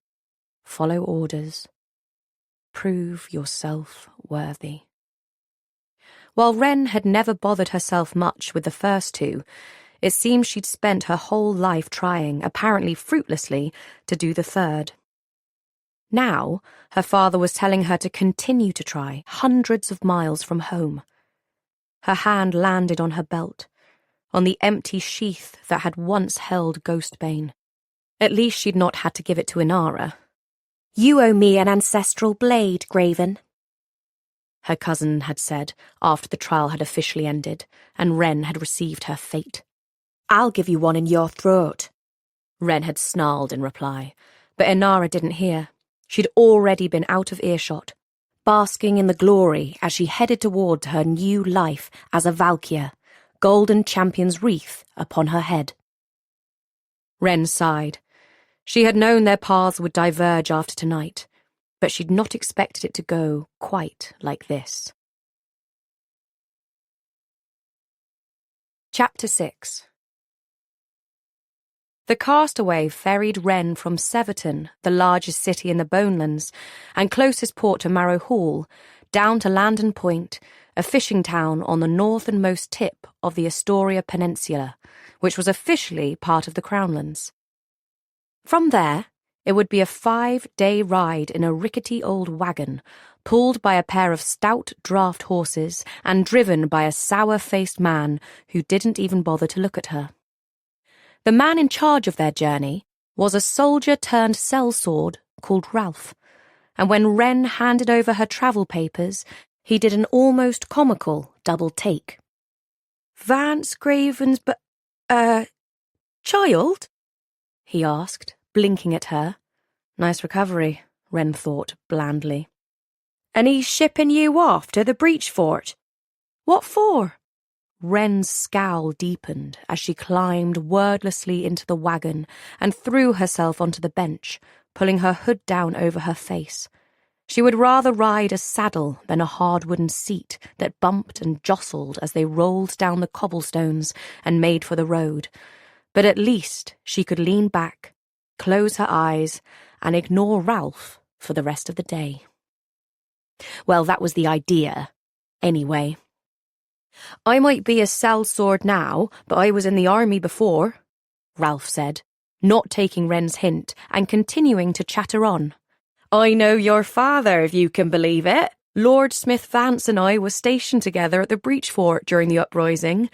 Follow orders. Prove yourself worthy. While Wren had never bothered herself much with the first two, it seemed she'd spent her whole life trying, apparently fruitlessly, to do the third. Now, her father was telling her to continue to try, hundreds of miles from home. Her hand landed on her belt, on the empty sheath that had once held Ghostbane. At least she'd not had to give it to Inara. You owe me an ancestral blade, Graven, her cousin had said after the trial had officially ended and Wren had received her fate. I'll give you one in your throat, Wren had snarled in reply, but Inara didn't hear. She'd already been out of earshot, basking in the glory as she headed toward her new life as a valkyr, golden champion's wreath upon her head. Wren sighed. She had known their paths would diverge after tonight, but she'd not expected it to go quite like this. Chapter 6. The castaway ferried Wren from Severton, the largest city in the Bonelands, and closest port to Marrow Hall, down to Landon Point, a fishing town on the northernmost tip of the Astoria Peninsula, which was officially part of the Crownlands. From there, it would be a 5-day ride in a rickety old wagon, pulled by a pair of stout draft horses and driven by a sour-faced man who didn't even bother to look at her. The man in charge of their journey was a soldier-turned-sellsword called Ralph, and when Wren handed over her travel papers, he did an almost comical double take. Vance Graven's child? He asked, blinking at her. Nice recovery, Wren thought blandly. And he's shipping you off to the breach fort? What for? Wren's scowl deepened as she climbed wordlessly into the wagon and threw herself onto the bench, pulling her hood down over her face. She would rather ride a saddle than a hard wooden seat that bumped and jostled as they rolled down the cobblestones and made for the road, but at least she could lean back, close her eyes, and ignore Ralph for the rest of the day. Well, that was the idea, anyway. I might be a sellsword now, but I was in the army before, Ralph said, not taking Wren's hint and continuing to chatter on. I know your father, if you can believe it. Lord Smith Vance and I were stationed together at the breach fort during the uprising.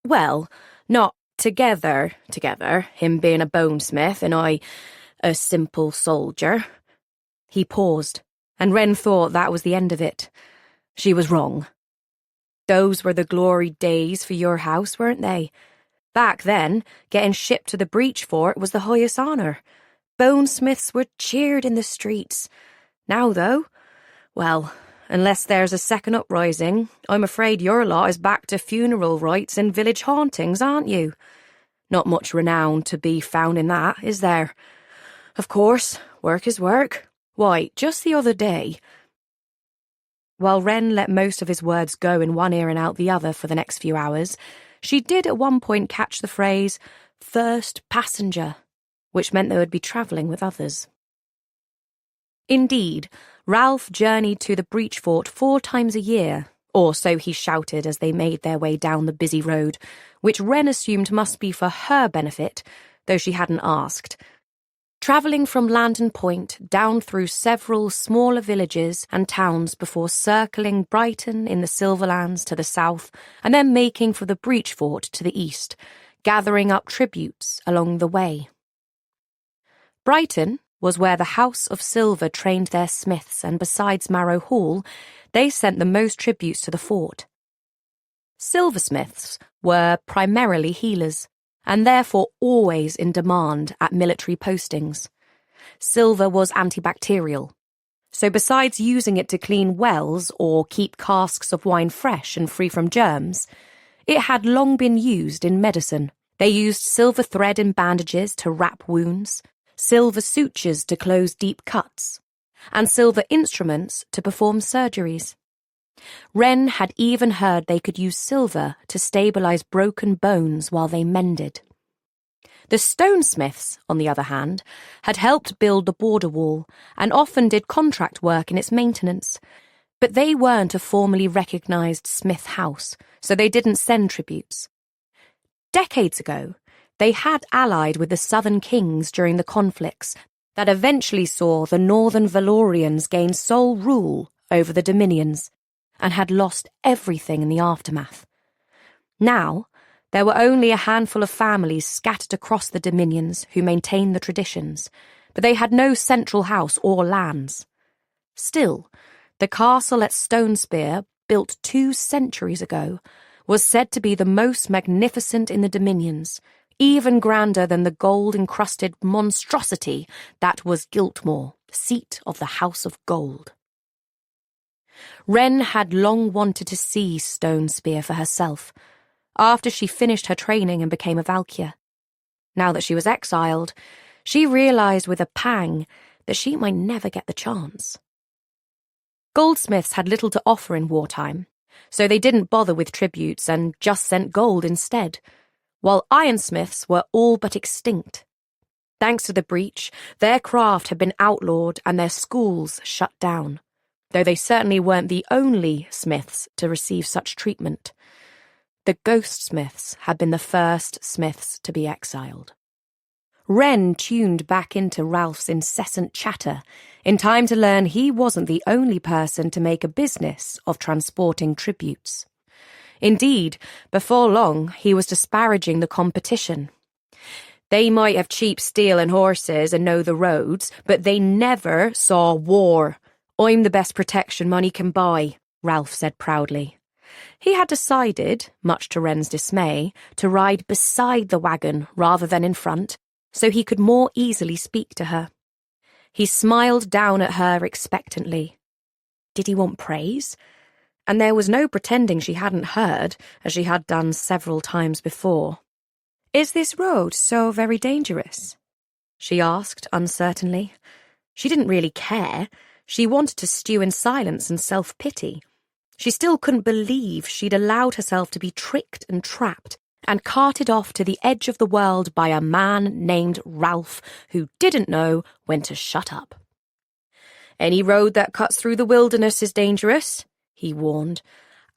Well, not Together, him being a bonesmith and I a simple soldier. He paused, and Wren thought that was the end of it. She was wrong. Those were the glory days for your house, weren't they? Back then, getting shipped to the breach fort was the highest honour. Bonesmiths were cheered in the streets. Now, though, well, unless there's a second uprising, I'm afraid your lot is back to funeral rites and village hauntings, aren't you? Not much renown to be found in that, is there? Of course, work is work. Why, just the other day... While Wren let most of his words go in one ear and out the other for the next few hours, she did at one point catch the phrase, first passenger, which meant they would be travelling with others. Indeed, Ralph journeyed to the breach fort 4 times a year, or so he shouted as they made their way down the busy road, which Wren assumed must be for her benefit, though she hadn't asked. Travelling from Lantern Point down through several smaller villages and towns before circling Brighton in the Silverlands to the south and then making for the breach fort to the east, gathering up tributes along the way. Brighton was where the House of Silver trained their smiths, and besides Marrow Hall, they sent the most tributes to the fort. Silversmiths were primarily healers, and therefore always in demand at military postings. Silver was antibacterial, so besides using it to clean wells or keep casks of wine fresh and free from germs, it had long been used in medicine. They used silver thread in bandages to wrap wounds, silver sutures to close deep cuts, and silver instruments to perform surgeries. Wren had even heard they could use silver to stabilise broken bones while they mended. The stonesmiths, on the other hand, had helped build the border wall and often did contract work in its maintenance, but they weren't a formally recognised smith house, so they didn't send tributes. Decades ago, they had allied with the southern kings during the conflicts that eventually saw the northern Valorians gain sole rule over the dominions, and had lost everything in the aftermath. Now, there were only a handful of families scattered across the dominions who maintained the traditions, but they had no central house or lands. Still, the castle at Stonespear, built 2 centuries ago, was said to be the most magnificent in the dominions, even grander than the gold-encrusted monstrosity that was Giltmoor, seat of the House of Gold. Wren had long wanted to see Stonespear for herself, after she finished her training and became a valkyr. Now that she was exiled, she realised with a pang that she might never get the chance. Goldsmiths had little to offer in wartime, so they didn't bother with tributes and just sent gold instead, while ironsmiths were all but extinct. Thanks to the breach, their craft had been outlawed and their schools shut down, though they certainly weren't the only smiths to receive such treatment. The ghostsmiths had been the first smiths to be exiled. Wren tuned back into Ralph's incessant chatter in time to learn he wasn't the only person to make a business of transporting tributes. Indeed, before long, he was disparaging the competition. They might have cheap steel and horses and know the roads, but they never saw war. I'm the best protection money can buy, Ralph said proudly. He had decided, much to Wren's dismay, to ride beside the wagon rather than in front, so he could more easily speak to her. He smiled down at her expectantly. Did he want praise? And there was no pretending she hadn't heard, as she had done several times before. Is this road so very dangerous? She asked uncertainly. She didn't really care. She wanted to stew in silence and self-pity. She still couldn't believe she'd allowed herself to be tricked and trapped and carted off to the edge of the world by a man named Ralph who didn't know when to shut up. Any road that cuts through the wilderness is dangerous, he warned.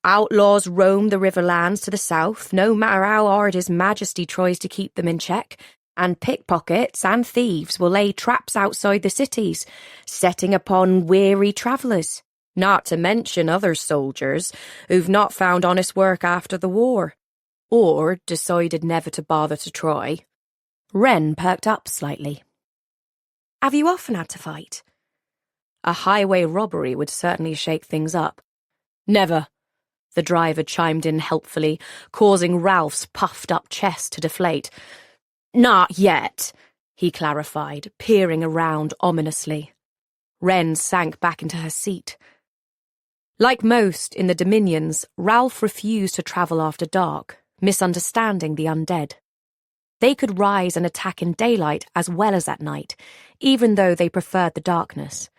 Outlaws roam the riverlands to the south, no matter how hard His Majesty tries to keep them in check, and pickpockets and thieves will lay traps outside the cities, setting upon weary travellers, not to mention other soldiers who've not found honest work after the war. or decided never to bother to try. Wren perked up slightly. Have you often had to fight? A highway robbery would certainly shake things up. Never, the driver chimed in helpfully, causing Ralph's puffed-up chest to deflate. Not yet, he clarified, peering around ominously. Wren sank back into her seat. Like most in the Dominions, Ralph refused to travel after dark, misunderstanding the undead. They could rise and attack in daylight as well as at night, even though they preferred the darkness.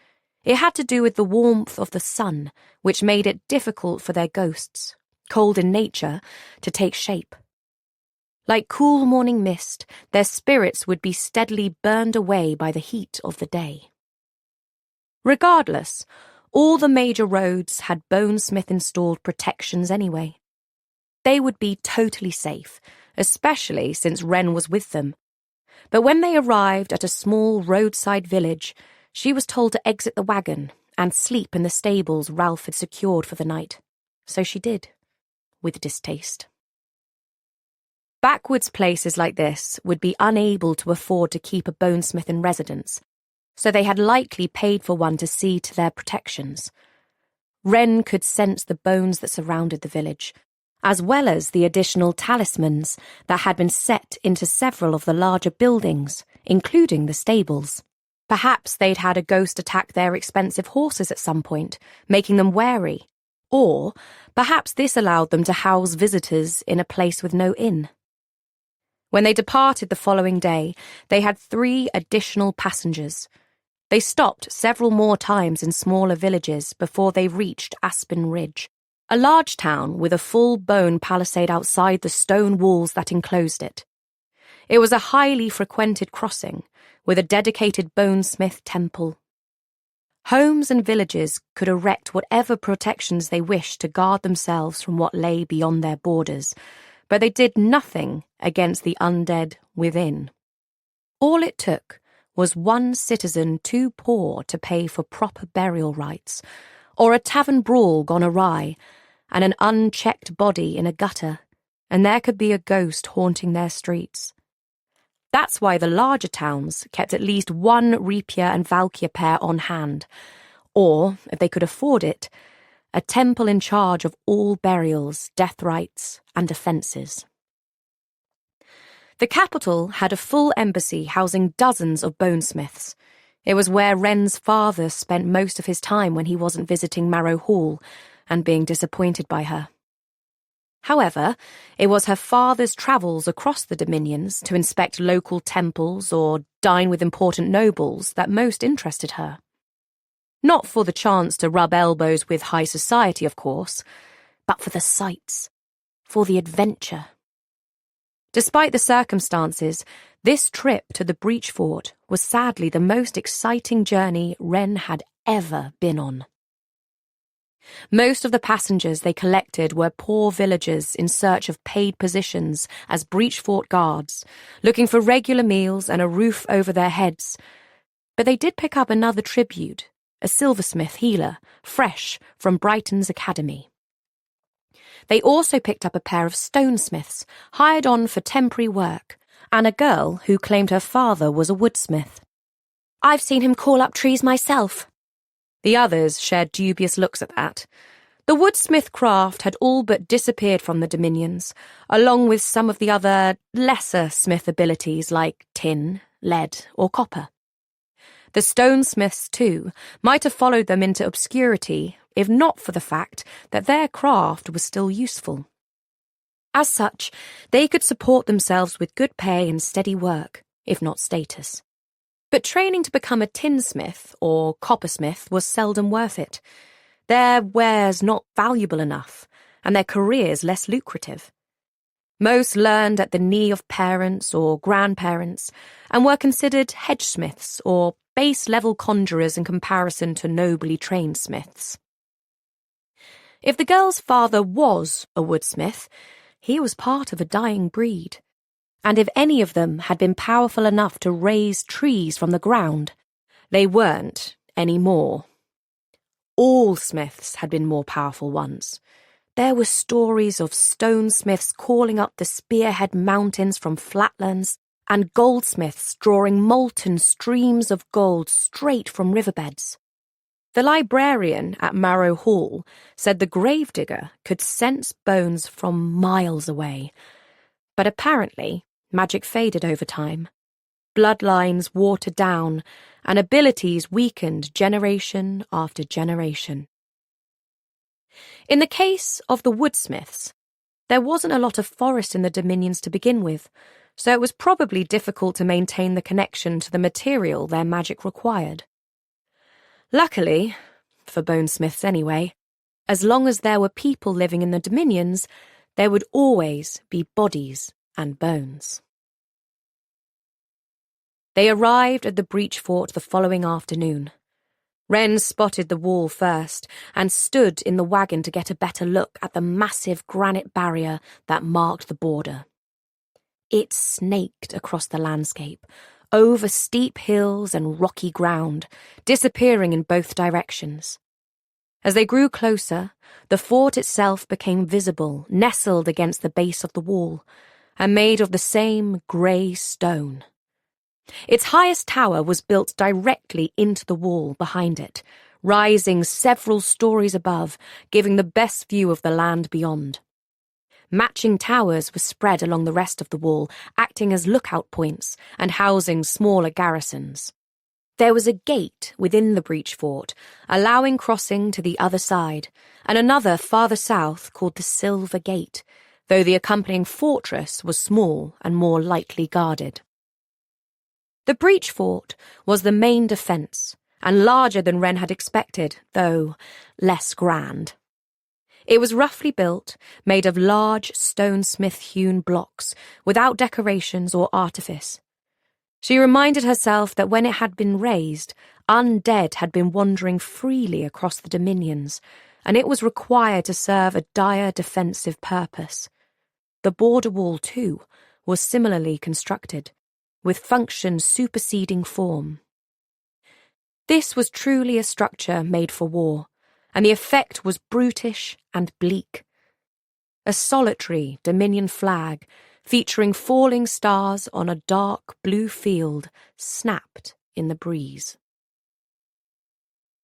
It had to do with the warmth of the sun, which made it difficult for their ghosts, cold in nature, to take shape. Like cool morning mist, their spirits would be steadily burned away by the heat of the day. Regardless, all the major roads had Bonesmith-installed protections anyway. They would be totally safe, especially since Wren was with them. But when they arrived at a small roadside village, she was told to exit the wagon and sleep in the stables Ralph had secured for the night. So she did, with distaste. Backwoods places like this would be unable to afford to keep a bonesmith in residence, so they had likely paid for one to see to their protections. Wren could sense the bones that surrounded the village, as well as the additional talismans that had been set into several of the larger buildings, including the stables. Perhaps they'd had a ghost attack their expensive horses at some point, making them wary. Or perhaps this allowed them to house visitors in a place with no inn. When they departed the following day, they had 3 additional passengers. They stopped several more times in smaller villages before they reached Aspen Ridge, a large town with a full bone palisade outside the stone walls that enclosed it. It was a highly frequented crossing, with a dedicated bonesmith temple. Homes and villages could erect whatever protections they wished to guard themselves from what lay beyond their borders, but they did nothing against the undead within. All it took was one citizen too poor to pay for proper burial rites, or a tavern brawl gone awry, and an unchecked body in a gutter, and there could be a ghost haunting their streets. That's why the larger towns kept at least one rapier and valkyr pair on hand, or, if they could afford it, a temple in charge of all burials, death rites, and defences. The capital had a full embassy housing dozens of bonesmiths. It was where Wren's father spent most of his time when he wasn't visiting Marrow Hall and being disappointed by her. However, it was her father's travels across the Dominions to inspect local temples or dine with important nobles that most interested her. Not for the chance to rub elbows with high society, of course, but for the sights, for the adventure. Despite the circumstances, this trip to the Breach Fort was sadly the most exciting journey Wren had ever been on. Most of the passengers they collected were poor villagers in search of paid positions as Breach Fort guards, looking for regular meals and a roof over their heads. But they did pick up another tribute, a silversmith healer, fresh from Brighton's academy. They also picked up a pair of stonesmiths, hired on for temporary work, and a girl who claimed her father was a woodsmith. I've seen him call up trees myself. The others shared dubious looks at that. The woodsmith craft had all but disappeared from the Dominions, along with some of the other lesser smith abilities like tin, lead, or copper. The stonesmiths, too, might have followed them into obscurity if not for the fact that their craft was still useful. As such, they could support themselves with good pay and steady work, if not status. But training to become a tinsmith or coppersmith was seldom worth it. Their wares not valuable enough, and their careers less lucrative. Most learned at the knee of parents or grandparents, and were considered hedgesmiths or base-level conjurers in comparison to nobly trained smiths. If the girl's father was a woodsmith, he was part of a dying breed. And if any of them had been powerful enough to raise trees from the ground, they weren't anymore. All smiths had been more powerful once. there were stories of stonesmiths calling up the spearhead mountains from flatlands and goldsmiths drawing molten streams of gold straight from riverbeds. The librarian at Marrow Hall said the gravedigger could sense bones from miles away. But apparently, magic faded over time. Bloodlines watered down, and abilities weakened generation after generation. In the case of the woodsmiths, there wasn't a lot of forest in the dominions to begin with, so it was probably difficult to maintain the connection to the material their magic required. Luckily, for bonesmiths anyway, as long as there were people living in the dominions, there would always be bodies and bones. They arrived at the breach fort the following afternoon. Wren spotted the wall first and stood in the wagon to get a better look at the massive granite barrier that marked the border. It snaked across the landscape, over steep hills and rocky ground, disappearing in both directions. As they grew closer, the fort itself became visible, nestled against the base of the wall, and made of the same grey stone. Its highest tower was built directly into the wall behind it, rising several stories above, giving the best view of the land beyond. Matching towers were spread along the rest of the wall, acting as lookout points and housing smaller garrisons. There was a gate within the breach fort, allowing crossing to the other side, and another farther south called the Silver Gate, though the accompanying fortress was small and more lightly guarded. The breach fort was the main defence, and larger than Wren had expected, though less grand. It was roughly built, made of large stonesmith-hewn blocks, without decorations or artifice. She reminded herself that when it had been raised, undead had been wandering freely across the dominions, and it was required to serve a dire defensive purpose. The border wall, too, was similarly constructed, with function superseding form. This was truly a structure made for war, and the effect was brutish and bleak. A solitary Dominion flag, featuring falling stars on a dark blue field, snapped in the breeze.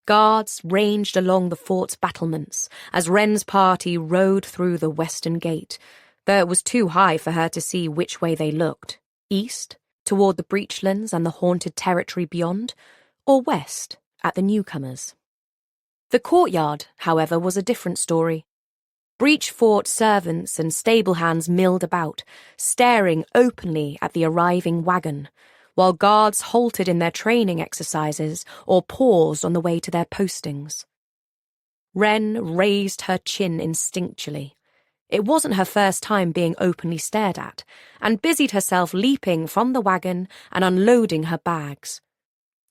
Guards ranged along the fort's battlements as Wren's party rode through the western gate, though it was too high for her to see which way they looked, east, toward the breachlands and the haunted territory beyond, or west, at the newcomers. The courtyard, however, was a different story. Breach fort servants and stable hands milled about, staring openly at the arriving wagon, while guards halted in their training exercises or paused on the way to their postings. Wren raised her chin instinctually. It wasn't her first time being openly stared at, and busied herself leaping from the wagon and unloading her bags.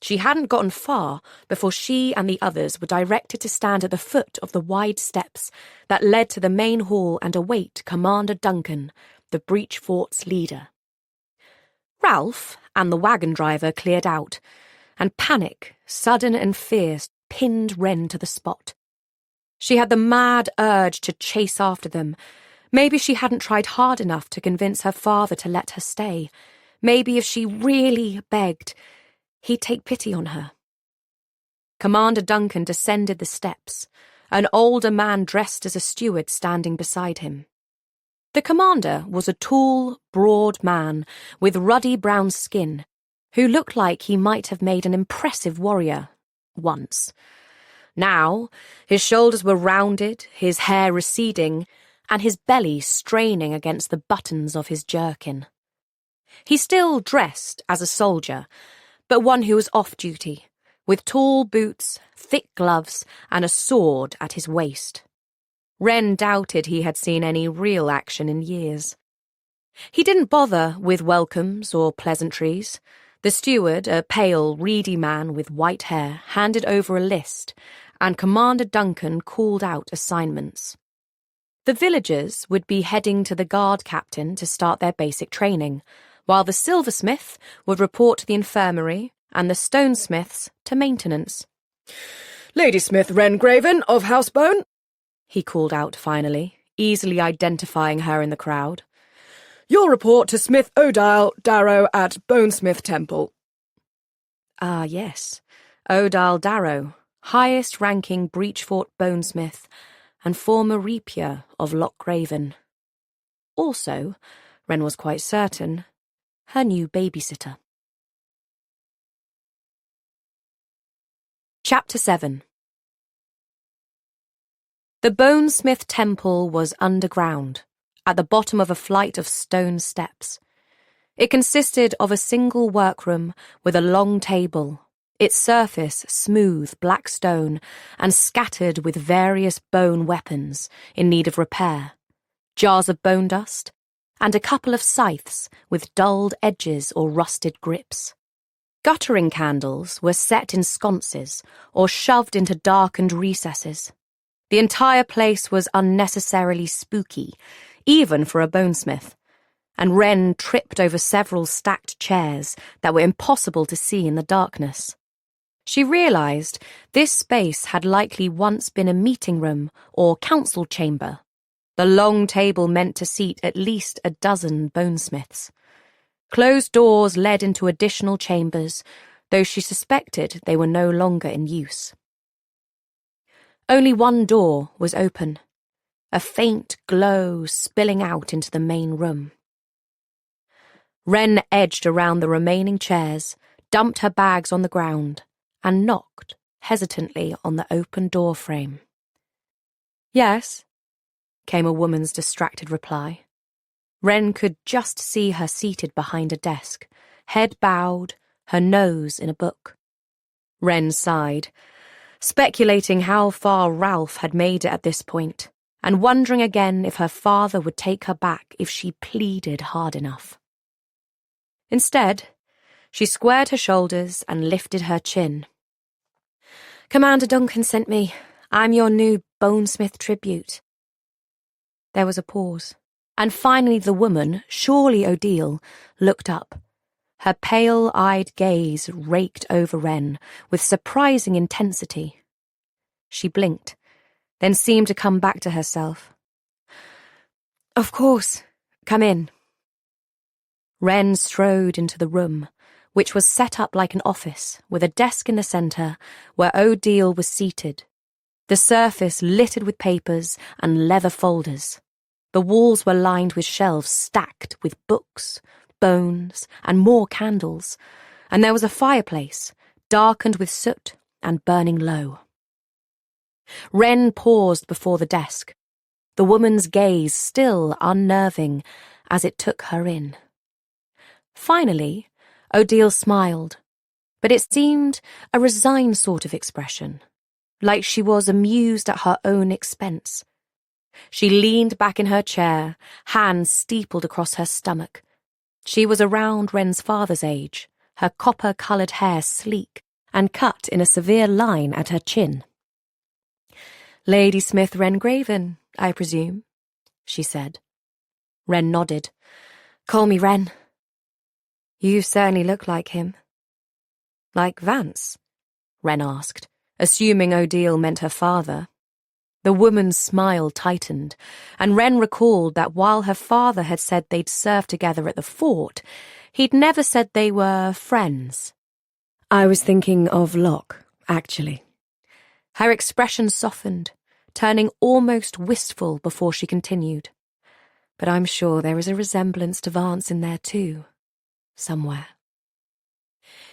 She hadn't gotten far before she and the others were directed to stand at the foot of the wide steps that led to the main hall and await Commander Duncan, the breach fort's leader. Ralph and the wagon driver cleared out, and panic, sudden and fierce, pinned Wren to the spot. She had the mad urge to chase after them. Maybe she hadn't tried hard enough to convince her father to let her stay. Maybe if she really begged, he'd take pity on her. Commander Duncan descended the steps, an older man dressed as a steward standing beside him. The commander was a tall, broad man with ruddy brown skin, who looked like he might have made an impressive warrior once. Now, his shoulders were rounded, his hair receding, and his belly straining against the buttons of his jerkin. He still dressed as a soldier, but one who was off-duty, with tall boots, thick gloves, and a sword at his waist. Wren doubted he had seen any real action in years. He didn't bother with welcomes or pleasantries. The steward, a pale, reedy man with white hair, handed over a list, and Commander Duncan called out assignments. The villagers would be heading to the guard captain to start their basic training, while the silversmith would report to the infirmary and the stonesmiths to maintenance. Ladysmith Wren Graven of Housebone, he called out finally, easily identifying her in the crowd. "Your report to Smith Odile Darrow at Bonesmith Temple." Ah, yes. Odile Darrow, highest-ranking Breachfort Bonesmith and former Reapier of Lochraven. Also, Wren was quite certain, her new babysitter. Chapter 7. The Bonesmith Temple was underground, at the bottom of a flight of stone steps. It consisted of a single workroom with a long table, its surface smooth black stone and scattered with various bone weapons in need of repair, jars of bone dust, and a couple of scythes with dulled edges or rusted grips. Guttering candles were set in sconces or shoved into darkened recesses. The entire place was unnecessarily spooky, even for a bonesmith, and Wren tripped over several stacked chairs that were impossible to see in the darkness. She realised this space had likely once been a meeting room or council chamber, the long table meant to seat at least a dozen bonesmiths. Closed doors led into additional chambers, though she suspected they were no longer in use. Only one door was open, a faint glow spilling out into the main room. Wren edged around the remaining chairs, dumped her bags on the ground, and knocked hesitantly on the open door frame. "Yes," came a woman's distracted reply. Wren could just see her seated behind a desk, head bowed, her nose in a book. Wren sighed, speculating how far Ralph had made it at this point, and wondering again if her father would take her back if she pleaded hard enough. Instead, she squared her shoulders and lifted her chin. "Commander Duncan sent me. I'm your new Bonesmith tribute." There was a pause, and finally the woman, surely Odile, looked up. Her pale-eyed gaze raked over Wren with surprising intensity. She blinked, then seemed to come back to herself. "Of course. Come in." Wren strode into the room, which was set up like an office, with a desk in the centre where Odile was seated, the surface littered with papers and leather folders. The walls were lined with shelves stacked with books, bones, and more candles, and there was a fireplace, darkened with soot and burning low. Wren paused before the desk, the woman's gaze still unnerving as it took her in. Finally, Odile smiled, but it seemed a resigned sort of expression, like she was amused at her own expense. She leaned back in her chair, hands steepled across her stomach. She was around Wren's father's age, her copper-coloured hair sleek and cut in a severe line at her chin. "Lady Smith Wren-Graven, I presume," she said. Wren nodded. "Call me Wren." "You certainly look like him." "Like Vance?" Wren asked, assuming Odile meant her father. The woman's smile tightened, and Wren recalled that while her father had said they'd served together at the fort, he'd never said they were friends. "I was thinking of Locke, actually." Her expression softened, turning almost wistful before she continued. "But I'm sure there is a resemblance to Vance in there too. Somewhere."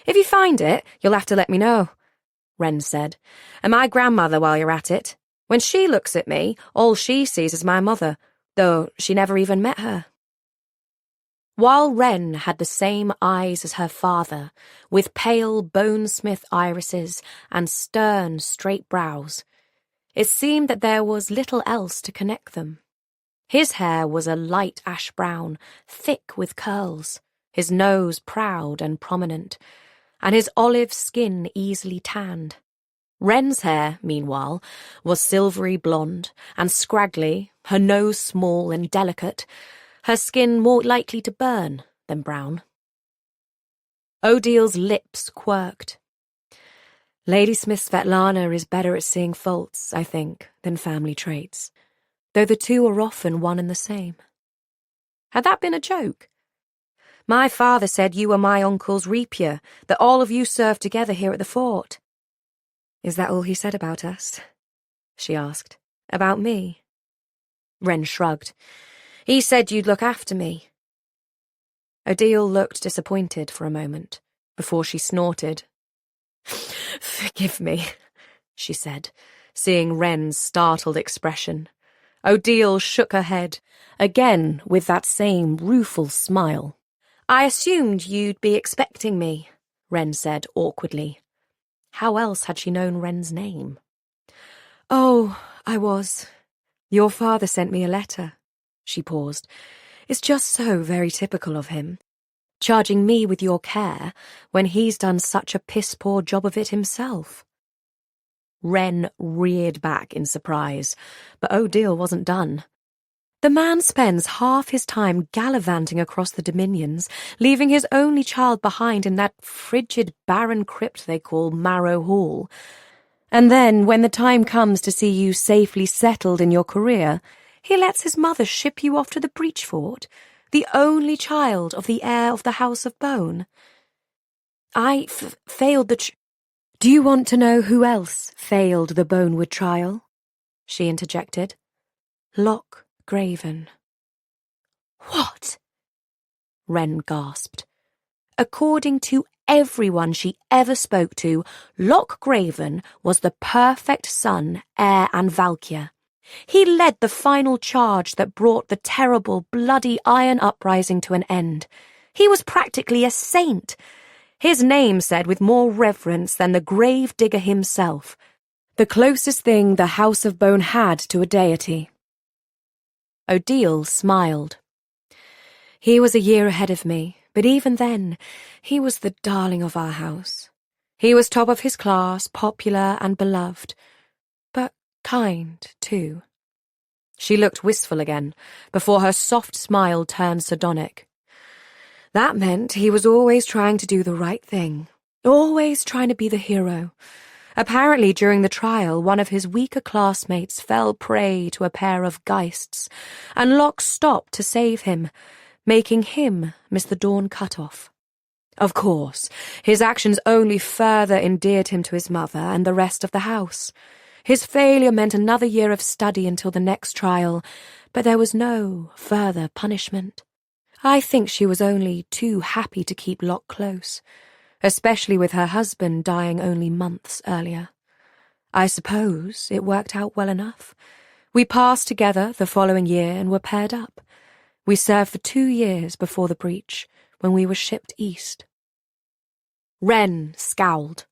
"If you find it, you'll have to let me know," Wren said. "And my grandmother while you're at it. When she looks at me, all she sees is my mother, though she never even met her." While Wren had the same eyes as her father, with pale bonesmith irises and stern, straight brows, it seemed that there was little else to connect them. His hair was a light ash brown, thick with curls, his nose proud and prominent, and his olive skin easily tanned. Wren's hair, meanwhile, was silvery blonde and scraggly, her nose small and delicate, her skin more likely to burn than brown. Odile's lips quirked. Ladysmith Svetlana is better at seeing faults, I think, than family traits, though the two are often one and the same. Had that been a joke? My father said you were my uncle's rapier, that all of you served together here at the fort. Is that all he said about us? She asked. About me? Wren shrugged. He said you'd look after me. Odile looked disappointed for a moment, before she snorted. Forgive me, she said, seeing Wren's startled expression. Odile shook her head, again with that same rueful smile. I assumed you'd be expecting me, Wren said awkwardly. How else had she known Wren's name? Oh, I was. Your father sent me a letter. She paused. It's just so very typical of him. Charging me with your care when he's done such a piss-poor job of it himself. Wren reared back in surprise, but Odile wasn't done. The man spends half his time gallivanting across the dominions, leaving his only child behind in that frigid, barren crypt they call Marrow Hall. And then, when the time comes to see you safely settled in your career, he lets his mother ship you off to the breach fort, the only child of the heir of the House of Bone. I failed the Do you want to know who else failed the Bonewood trial? She interjected. Locke Graven. What? Wren gasped. According to everyone she ever spoke to, Locke Graven was the perfect son, heir, and valkyr. He led the final charge that brought the terrible, bloody Iron Uprising to an end. He was practically a saint. His name said with more reverence than the grave digger himself, the closest thing the House of Bone had to a deity. Odile smiled. He was a year ahead of me, but even then, he was the darling of our house. He was top of his class, popular and beloved, but kind, too. She looked wistful again, before her soft smile turned sardonic. That meant he was always trying to do the right thing, always trying to be the hero. Apparently, during the trial, one of his weaker classmates fell prey to a pair of geists, and Locke stopped to save him, making him miss the dawn cutoff. Of course, his actions only further endeared him to his mother and the rest of the house. His failure meant another year of study until the next trial, but there was no further punishment. I think she was only too happy to keep Locke close, especially with her husband dying only months earlier. I suppose it worked out well enough. We passed together the following year and were paired up. We served for 2 years before the breach, when we were shipped east. Wren scowled.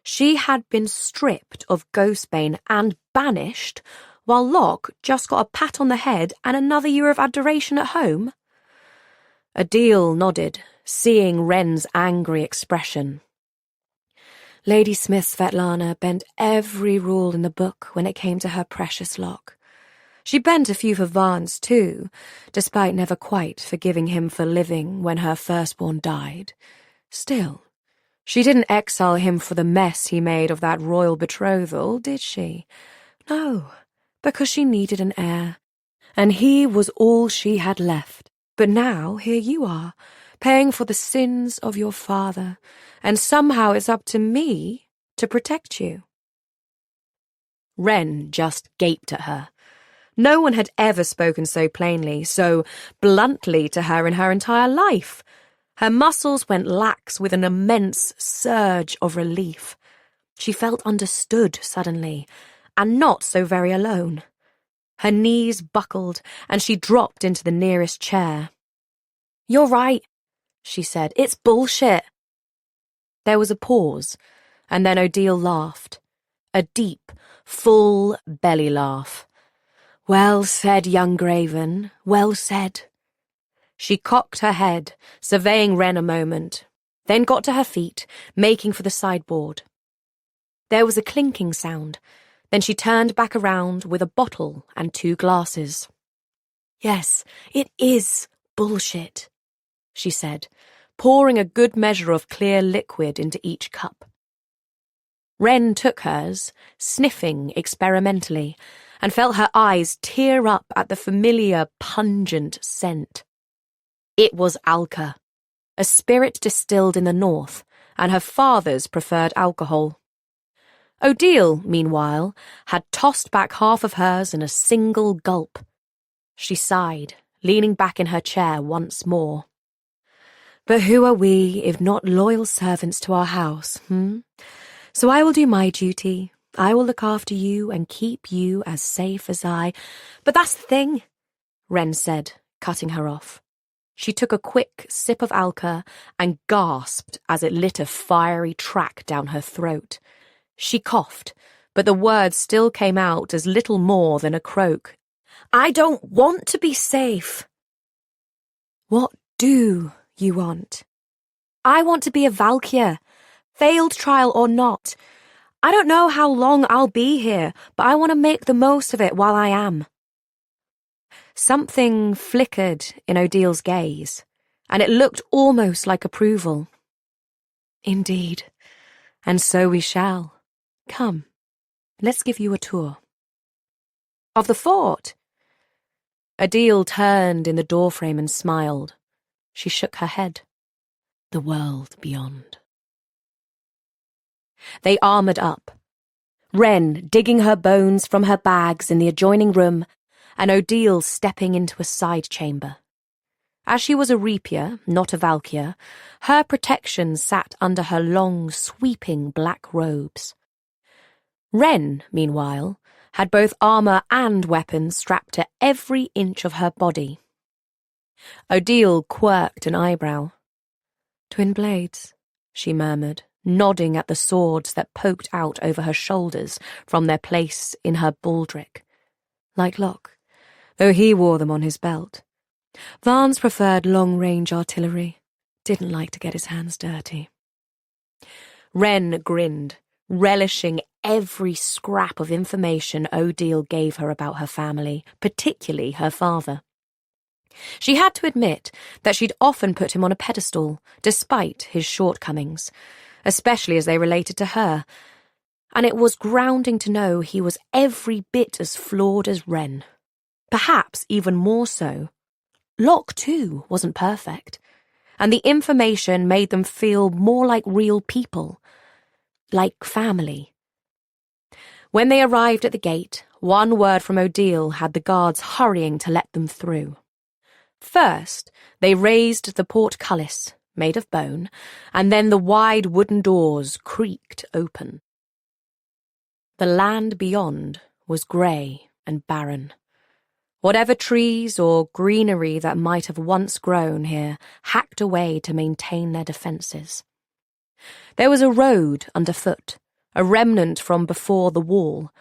She had been stripped of Ghostbane and banished, while Locke just got a pat on the head and another year of adoration at home. Odile nodded, seeing Wren's angry expression. Ladysmith Svetlana bent every rule in the book when it came to her precious Locke. She bent a few for Vance, too, despite never quite forgiving him for living when her firstborn died. Still, she didn't exile him for the mess he made of that royal betrothal, did she? No, because she needed an heir, and he was all she had left. But now, here you are, paying for the sins of your father, and somehow it's up to me to protect you. Wren just gaped at her. No one had ever spoken so plainly, so bluntly to her in her entire life. Her muscles went lax with an immense surge of relief. She felt understood suddenly, and not so very alone. Her knees buckled, and she dropped into the nearest chair. "You're right," she said. "It's bullshit." There was a pause, and then Odile laughed. A deep, full belly laugh. "Well said, young Graven, well said." She cocked her head, surveying Wren a moment, then got to her feet, making for the sideboard. There was a clinking sound. Then she turned back around with a bottle and 2 glasses. "Yes, it is bullshit," she said, pouring a good measure of clear liquid into each cup. Wren took hers, sniffing experimentally, and felt her eyes tear up at the familiar, pungent scent. It was alka, a spirit distilled in the north, and her father's preferred alcohol. Odile, meanwhile, had tossed back half of hers in a single gulp. She sighed, leaning back in her chair once more. But who are we if not loyal servants to our house, So I will do my duty. I will look after you and keep you as safe as I— But that's the thing, Wren said, cutting her off. She took a quick sip of alka and gasped as it lit a fiery track down her throat. She coughed, but the words still came out as little more than a croak. I don't want to be safe. What do you want? I want to be a valkyr, failed trial or not. I don't know how long I'll be here, but I want to make the most of it while I am. Something flickered in Odile's gaze, and it looked almost like approval. Indeed, and so we shall. Come, let's give you a tour. Of the fort? Odile turned in the doorframe and smiled. She shook her head. The world beyond. They armoured up, Wren digging her bones from her bags in the adjoining room, and Odile stepping into a side chamber. As she was a rapier, not a valkyr, her protection sat under her long, sweeping black robes. Wren, meanwhile, had both armour and weapons strapped to every inch of her body. Odile quirked an eyebrow. Twin blades, she murmured, nodding at the swords that poked out over her shoulders from their place in her baldric. Like Locke, though he wore them on his belt. Vance preferred long-range artillery, didn't like to get his hands dirty. Wren grinned, relishing every scrap of information Odile gave her about her family, particularly her father. She had to admit that she'd often put him on a pedestal, despite his shortcomings, especially as they related to her, and it was grounding to know he was every bit as flawed as Wren. Perhaps even more so. Locke, too, wasn't perfect, and the information made them feel more like real people, like family. When they arrived at the gate, one word from Odile had the guards hurrying to let them through. First, they raised the portcullis, made of bone, and then the wide wooden doors creaked open. The land beyond was grey and barren. Whatever trees or greenery that might have once grown here hacked away to maintain their defences. There was a road underfoot, a remnant from before the wall,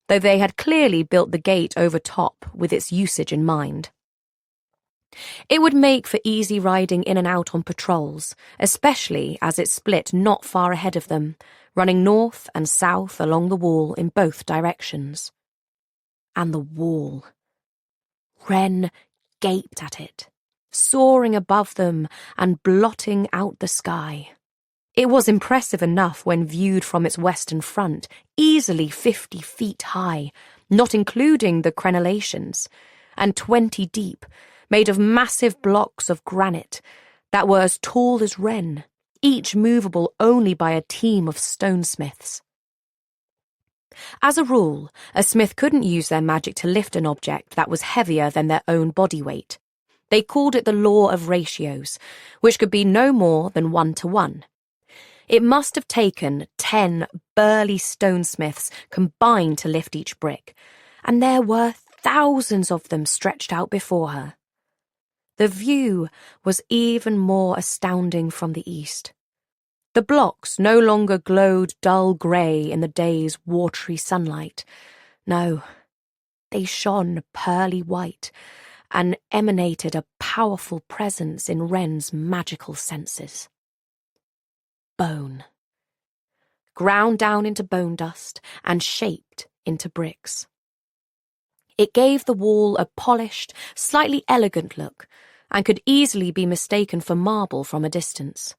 though they had clearly built the gate over top with its usage in mind. It would make for easy riding in and out on patrols, especially as it split not far ahead of them, running north and south along the wall in both directions. And the wall. Wren gaped at it, soaring above them and blotting out the sky. It was impressive enough when viewed from its western front, easily 50 feet high, not including the crenellations, and 20 deep, made of massive blocks of granite that were as tall as Wren, each movable only by a team of stonesmiths. As a rule, a smith couldn't use their magic to lift an object that was heavier than their own body weight. They called it the law of ratios, which could be no more than 1 to 1. It must have taken 10 burly stonesmiths combined to lift each brick, and there were thousands of them stretched out before her. The view was even more astounding from the east. The blocks no longer glowed dull grey in the day's watery sunlight. No, they shone pearly white and emanated a powerful presence in Wren's magical senses. Bone. Ground down into bone dust and shaped into bricks. It gave the wall a polished, slightly elegant look, and could easily be mistaken for marble from a distance.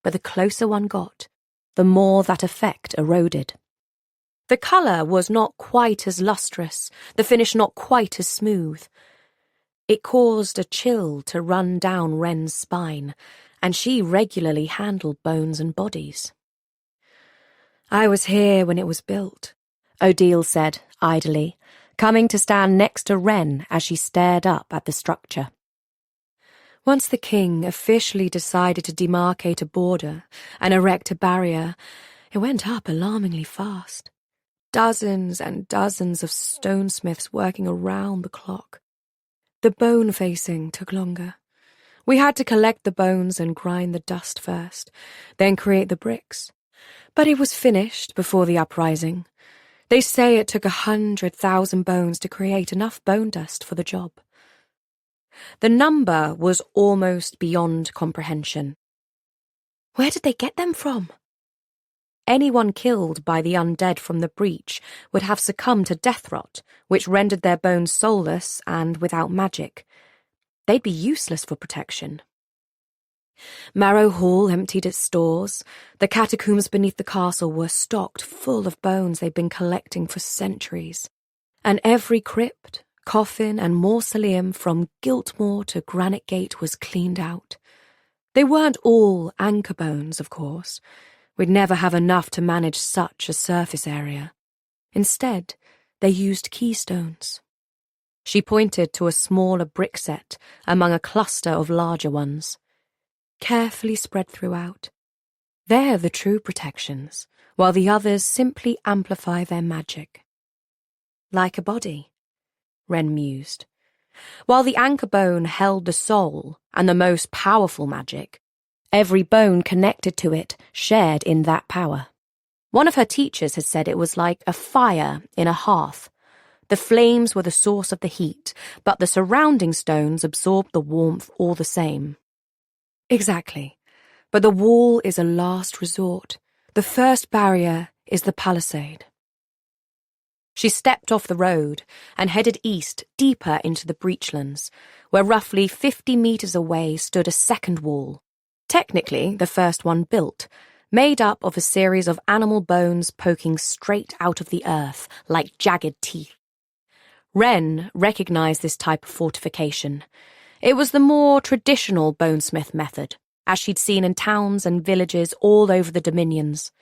But the closer one got, the more that effect eroded. The colour was not quite as lustrous, the finish not quite as smooth. It caused a chill to run down Wren's spine, and she regularly handled bones and bodies. "I was here when it was built," Odile said, idly, coming to stand next to Wren as she stared up at the structure. Once the king officially decided to demarcate a border and erect a barrier, it went up alarmingly fast. Dozens and dozens of stonesmiths working around the clock. The bone facing took longer. We had to collect the bones and grind the dust first, then create the bricks. But it was finished before the uprising. They say it took 100,000 bones to create enough bone dust for the job. The number was almost beyond comprehension. Where did they get them from? Anyone killed by the undead from the breach would have succumbed to death rot, which rendered their bones soulless and without magic. They'd be useless for protection. Marrow Hall emptied its stores. The catacombs beneath the castle were stocked full of bones they'd been collecting for centuries. And every crypt, coffin and mausoleum from Giltmoor to Granite Gate was cleaned out. They weren't all anchor bones, of course. We'd never have enough to manage such a surface area. Instead, they used keystones. She pointed to a smaller brick set among a cluster of larger ones. Carefully spread throughout. They're the true protections, while the others simply amplify their magic. Like a body, Wren mused. While the anchor bone held the soul and the most powerful magic, every bone connected to it shared in that power. One of her teachers had said it was like a fire in a hearth. The flames were the source of the heat, but the surrounding stones absorbed the warmth all the same. Exactly. But the wall is a last resort. The first barrier is the palisade. She stepped off the road and headed east deeper into the breachlands, where roughly 50 meters away stood a second wall. Technically, the first one built, made up of a series of animal bones poking straight out of the earth like jagged teeth. Wren recognized this type of fortification. It was the more traditional Bonesmith method, as she'd seen in towns and villages all over the dominions.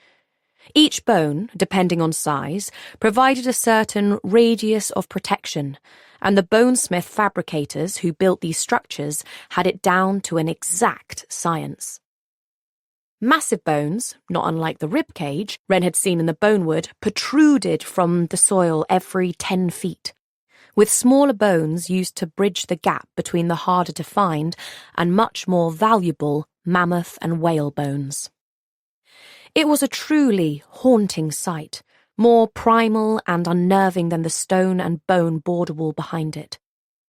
Each bone, depending on size, provided a certain radius of protection, and the bonesmith fabricators who built these structures had it down to an exact science. Massive bones, not unlike the rib cage Wren had seen in the bonewood, protruded from the soil every 10 feet, with smaller bones used to bridge the gap between the harder to find and much more valuable mammoth and whale bones. It was a truly haunting sight, more primal and unnerving than the stone and bone border wall behind it.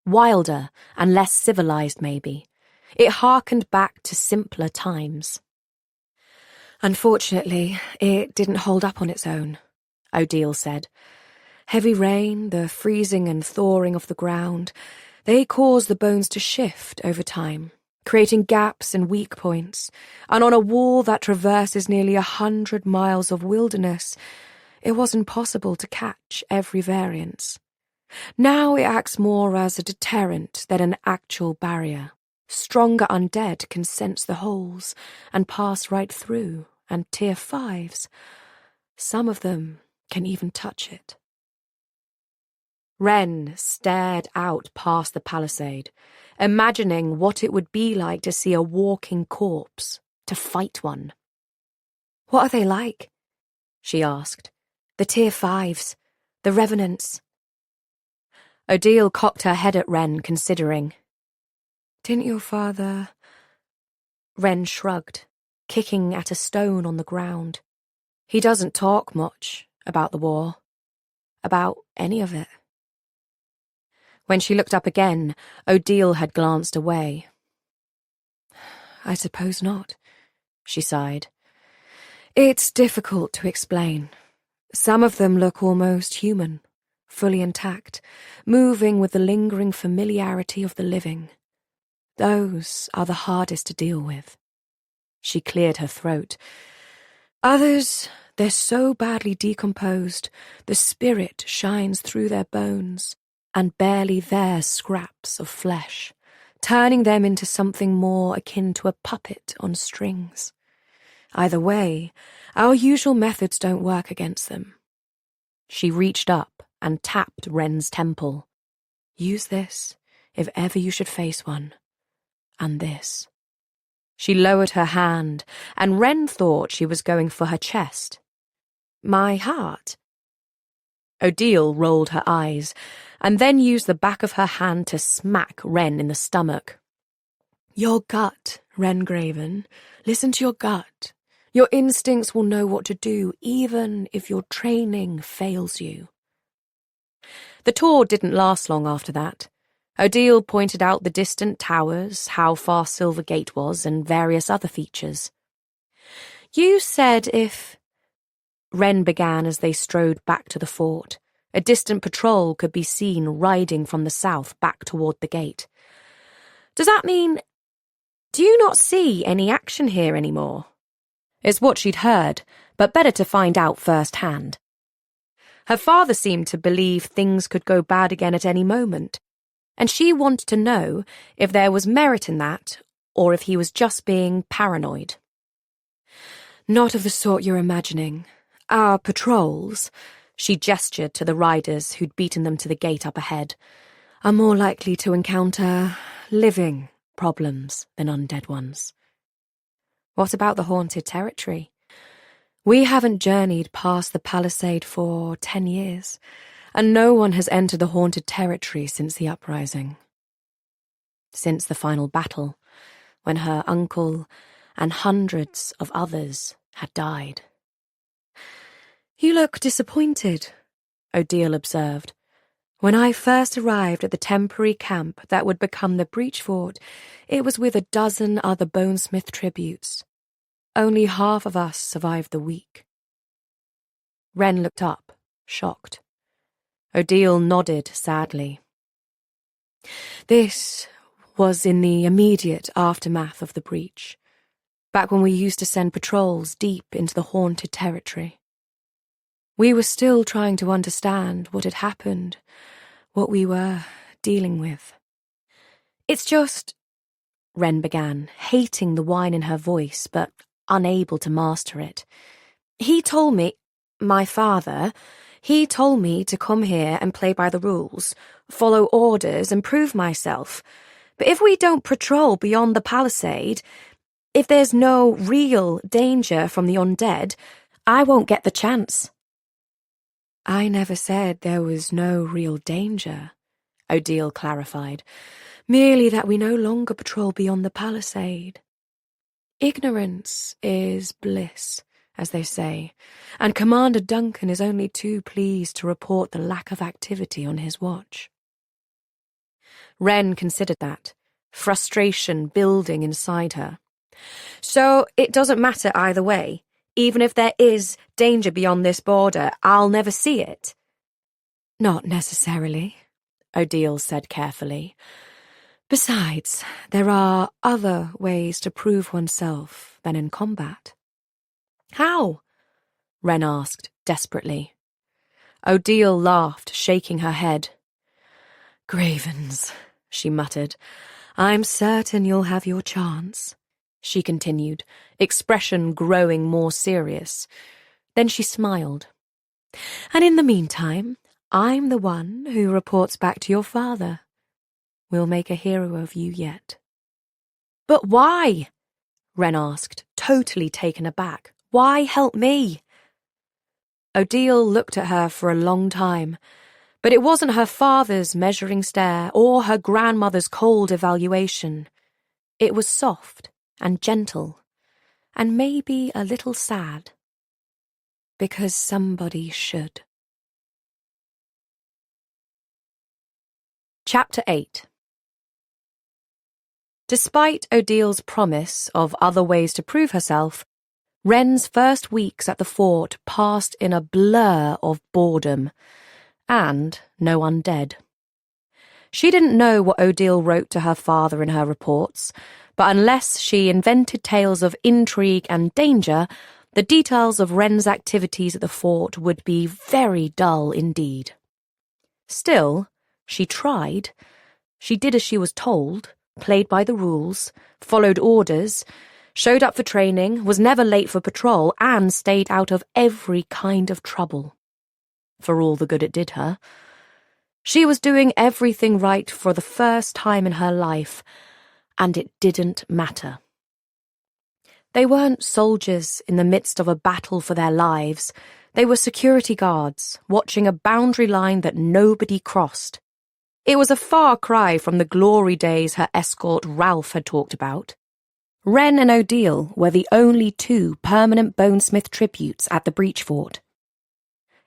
Wilder and less civilized, maybe. It harkened back to simpler times. Unfortunately, it didn't hold up on its own, Odile said. Heavy rain, the freezing and thawing of the ground, they caused the bones to shift over time, creating gaps and weak points, and on a wall that traverses nearly 100 miles of wilderness, it wasn't possible to catch every variance. Now it acts more as a deterrent than an actual barrier. Stronger undead can sense the holes and pass right through, and tier 5s, some of them can even touch it. Wren stared out past the palisade, imagining what it would be like to see a walking corpse, to fight one. "What are they like?" she asked. "The tier 5s, the revenants." Odile cocked her head at Wren, considering. "Didn't your father—" Wren shrugged, kicking at a stone on the ground. "He doesn't talk much about the war, about any of it." When she looked up again, Odile had glanced away. "I suppose not," she sighed. "It's difficult to explain. Some of them look almost human, fully intact, moving with the lingering familiarity of the living. Those are the hardest to deal with." She cleared her throat. "Others, They're so badly decomposed, the spirit shines through their bones, and barely there scraps of flesh, turning them into something more akin to a puppet on strings. Either way, our usual methods don't work against them. She reached up and tapped Wren's temple. Use this, if ever you should face one. And this. She lowered her hand, and Wren thought she was going for her chest. My heart? Odile rolled her eyes, and then used the back of her hand to smack Wren in the stomach. Your gut, Wrengraven. Listen to your gut. Your instincts will know what to do, even if your training fails you. The tour didn't last long after that. Odile pointed out the distant towers, how far Silvergate was, and various other features. You said if... Wren began as they strode back to the fort. A distant patrol could be seen riding from the south back toward the gate. Does that mean... Do you not see any action here anymore? It's what she'd heard, but better to find out firsthand. Her father seemed to believe things could go bad again at any moment, and she wanted to know if there was merit in that, or if he was just being paranoid. Not of the sort you're imagining. Our patrols, she gestured to the riders who'd beaten them to the gate up ahead, are more likely to encounter living problems than undead ones. What about the haunted territory? We haven't journeyed past the palisade for 10 years, and no one has entered the haunted territory since the uprising. Since the final battle, when her uncle and hundreds of others had died. You look disappointed, Odile observed. When I first arrived at the temporary camp that would become the breach fort, it was with a dozen other Bonesmith tributes. Only half of us survived the week. Wren looked up, shocked. Odile nodded sadly. This was in the immediate aftermath of the breach, back when we used to send patrols deep into the haunted territory. We were still trying to understand what had happened, what we were dealing with. It's just, Wren began, hating the whine in her voice, but unable to master it. He told me, my father, he told me to come here and play by the rules, follow orders and prove myself. But if we don't patrol beyond the palisade, if there's no real danger from the undead, I won't get the chance. I never said there was no real danger, Odile clarified, merely that we no longer patrol beyond the palisade. Ignorance is bliss, as they say, and Commander Duncan is only too pleased to report the lack of activity on his watch. Wren considered that, frustration building inside her. So it doesn't matter either way. Even if there is danger beyond this border, I'll never see it. Not necessarily, Odile said carefully. Besides, there are other ways to prove oneself than in combat. How? Wren asked desperately. Odile laughed, shaking her head. Gravens, she muttered. I'm certain you'll have your chance. She continued, expression growing more serious. Then she smiled. And in the meantime, I'm the one who reports back to your father. We'll make a hero of you yet. But why? Wren asked, totally taken aback. Why help me? Odile looked at her for a long time, but it wasn't her father's measuring stare or her grandmother's cold evaluation. It was soft and gentle, and maybe a little sad. Because somebody should. Chapter 8. Despite Odile's promise of other ways to prove herself, Wren's first weeks at the fort passed in a blur of boredom, and no undead. She didn't know what Odile wrote to her father in her reports, but unless she invented tales of intrigue and danger, The details of Wren's activities at the fort would be very dull indeed. Still, she tried. She did as she was told, played by the rules, followed orders, showed up for training, was never late for patrol, and stayed out of every kind of trouble. For all the good it did her. She was doing everything right for the first time in her life, and it didn't matter. They weren't soldiers in the midst of a battle for their lives. They were security guards, watching a boundary line that nobody crossed. It was a far cry from the glory days her escort Ralph had talked about. Wren and Odile were the only two permanent Bonesmith tributes at the breach fort.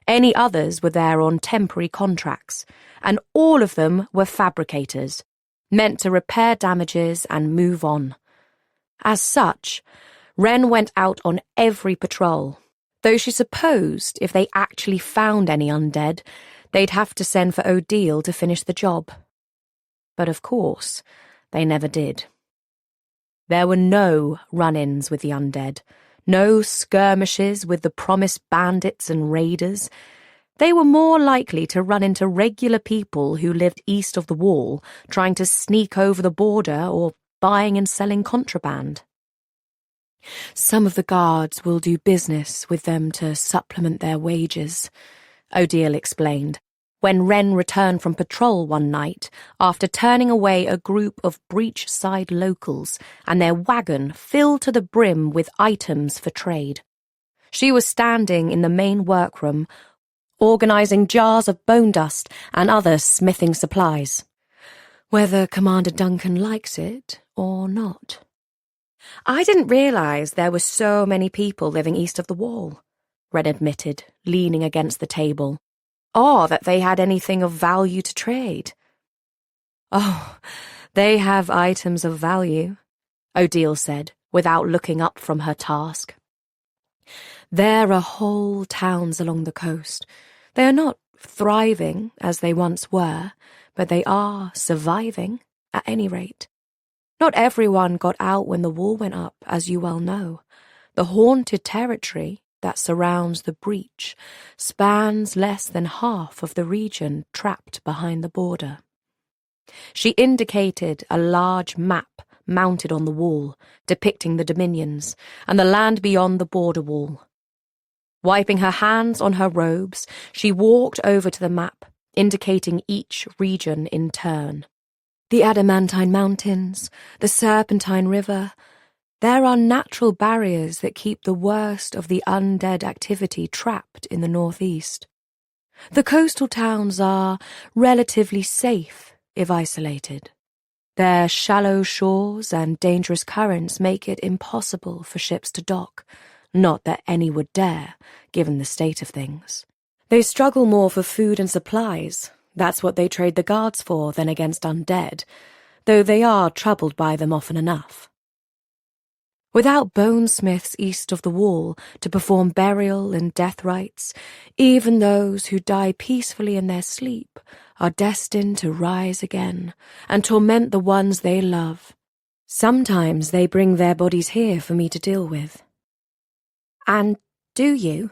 Any others were there on temporary contracts, and all of them were fabricators, meant to repair damages and move on. As such, Wren went out on every patrol, though she supposed if they actually found any undead, they'd have to send for Odile to finish the job. But of course, they never did. There were no run-ins with the undead, no skirmishes with the promised bandits and raiders. They were more likely to run into regular people who lived east of the wall, trying to sneak over the border or buying and selling contraband. Some of the guards will do business with them to supplement their wages, Odile explained, when Wren returned from patrol one night after turning away a group of breach-side locals and their wagon filled to the brim with items for trade. She was standing in the main workroom, organising jars of bone dust and other smithing supplies. Whether Commander Duncan likes it or not. I didn't realise there were so many people living east of the wall, Wren admitted, leaning against the table. Or that they had anything of value to trade. Oh, they have items of value, Odile said, without looking up from her task. There are whole towns along the coast. They are not thriving as they once were, but they are surviving, at any rate. Not everyone got out when the wall went up, as you well know. The haunted territory that surrounds the breach spans less than half of the region trapped behind the border. She indicated a large map mounted on the wall, depicting the dominions and the land beyond the border wall. Wiping her hands on her robes, she walked over to the map, indicating each region in turn. The Adamantine Mountains, the Serpentine River. There are natural barriers that keep the worst of the undead activity trapped in the northeast. The coastal towns are relatively safe if isolated. Their shallow shores and dangerous currents make it impossible for ships to dock, not that any would dare, given the state of things. They struggle more for food and supplies. That's what they trade the guards for than against undead, though they are troubled by them often enough. Without bonesmiths east of the wall to perform burial and death rites, even those who die peacefully in their sleep are destined to rise again and torment the ones they love. Sometimes they bring their bodies here for me to deal with. And do you?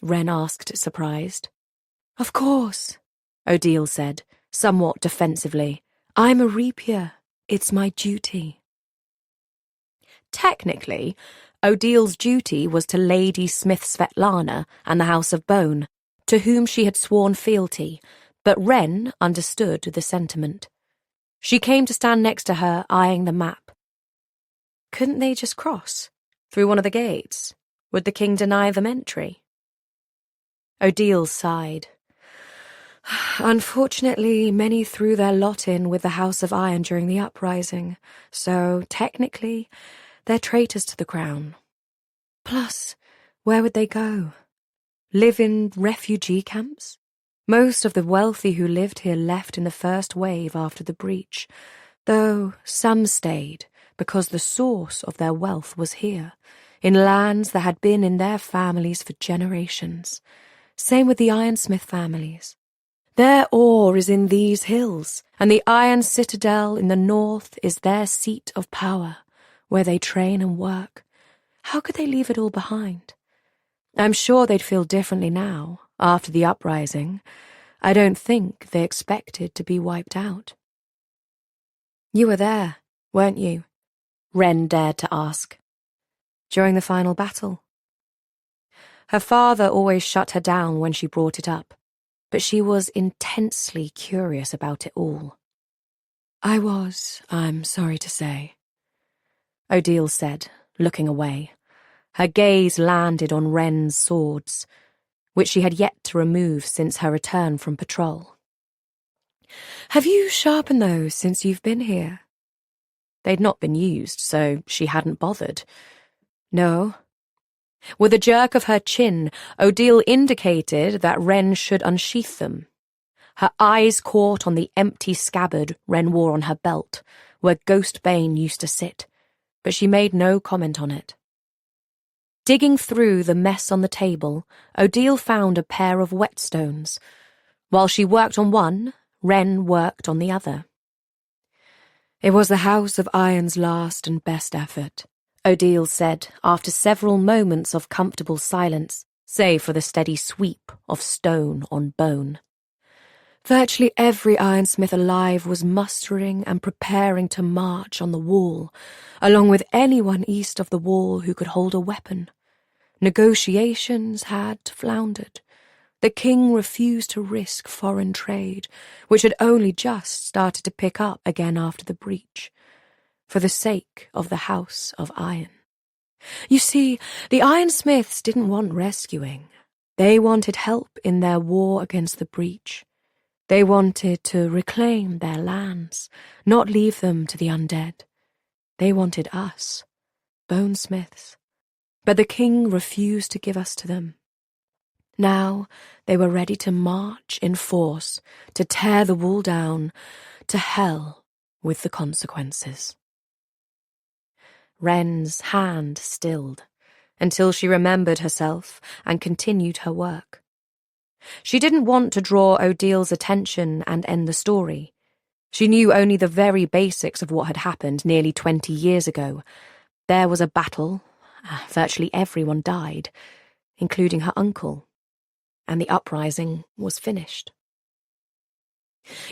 Wren asked, surprised. Of course, Odile said, somewhat defensively. I'm a rapier. It's my duty. Technically, Odile's duty was to Lady Smith Svetlana and the House of Bone, to whom she had sworn fealty, but Wren understood the sentiment. She came to stand next to her, eyeing the map. Couldn't they just cross? Through one of the gates? Would the king deny them entry? Odile sighed. Unfortunately, many threw their lot in with the House of Iron during the uprising, so technically they're traitors to the crown. Plus, where would they go? Live in refugee camps? Most of the wealthy who lived here left in the first wave after the breach, though some stayed because the source of their wealth was here, in lands that had been in their families for generations. Same with the ironsmith families. Their ore is in these hills, and the Iron Citadel in the north is their seat of power, where they train and work. How could they leave it all behind? I'm sure they'd feel differently now, after the uprising. I don't think they expected to be wiped out. You were there, weren't you? Wren dared to ask. During the final battle. Her father always shut her down when she brought it up, but she was intensely curious about it all. I was, I'm sorry to say, Odile said, looking away. Her gaze landed on Wren's swords, which she had yet to remove since her return from patrol. Have you sharpened those since you've been here? They'd not been used, so she hadn't bothered. No. With a jerk of her chin, Odile indicated that Wren should unsheath them. Her eyes caught on the empty scabbard Wren wore on her belt, where Ghostbane used to sit, but she made no comment on it. Digging through the mess on the table, Odile found a pair of whetstones. While she worked on one, Wren worked on the other. It was the House of Iron's last and best effort, Odile said after several moments of comfortable silence, save for the steady sweep of stone on bone. Virtually every ironsmith alive was mustering and preparing to march on the wall, along with anyone east of the wall who could hold a weapon. Negotiations had floundered. The king refused to risk foreign trade, which had only just started to pick up again after the breach, for the sake of the House of Iron. You see, the ironsmiths didn't want rescuing. They wanted help in their war against the breach. They wanted to reclaim their lands, not leave them to the undead. They wanted us, Bonesmiths. But the king refused to give us to them. Now they were ready to march in force, to tear the wall down, to hell with the consequences. Wren's hand stilled, until she remembered herself and continued her work. She didn't want to draw Odile's attention and end the story. She knew only the very basics of what had happened nearly 20 years ago. There was a battle, virtually everyone died, including her uncle, and the uprising was finished.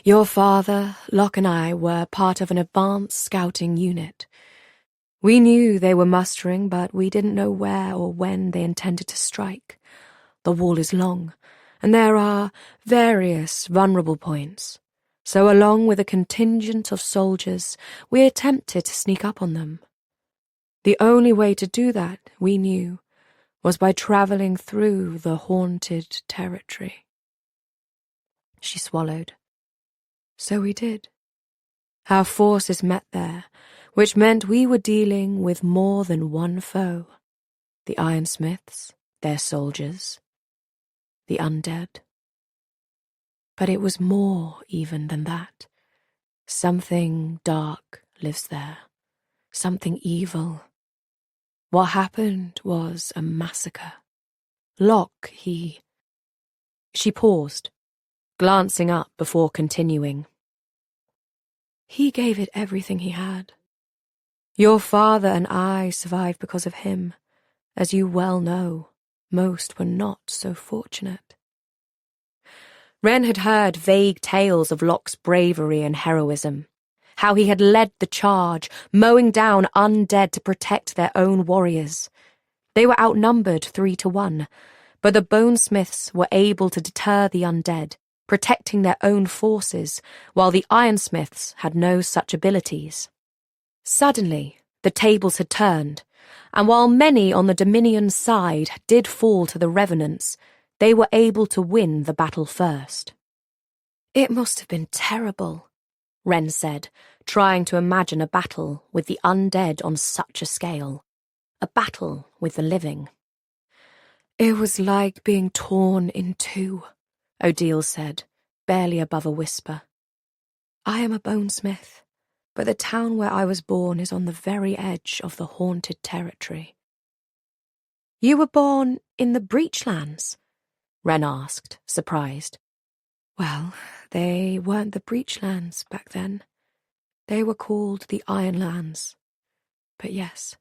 Your father, Locke and I were part of an advanced scouting unit. We knew they were mustering, but we didn't know where or when they intended to strike. The wall is long, and there are various vulnerable points. So along with a contingent of soldiers, we attempted to sneak up on them. The only way to do that, we knew, was by travelling through the haunted territory. She swallowed. So we did. Our forces met there, which meant we were dealing with more than one foe. The ironsmiths, their soldiers, the undead. But it was more even than that. Something dark lives there, something evil. What happened was a massacre. Locke, She paused, glancing up before continuing. He gave it everything he had. Your father and I survived because of him. As you well know, most were not so fortunate. Wren had heard vague tales of Locke's bravery and heroism, how he had led the charge, mowing down undead to protect their own warriors. They were outnumbered 3-1, but the Bonesmiths were able to deter the undead, protecting their own forces, while the ironsmiths had no such abilities. Suddenly, the tables had turned, and while many on the Dominion side did fall to the Revenants, they were able to win the battle first. It must have been terrible, Wren said, trying to imagine a battle with the undead on such a scale. A battle with the living. It was like being torn in two, Odile said, barely above a whisper. I am a Bonesmith, but the town where I was born is on the very edge of the haunted territory. You were born in the Breachlands? Wren asked, surprised. Well, they weren't the Breachlands back then. They were called the Ironlands. But yes.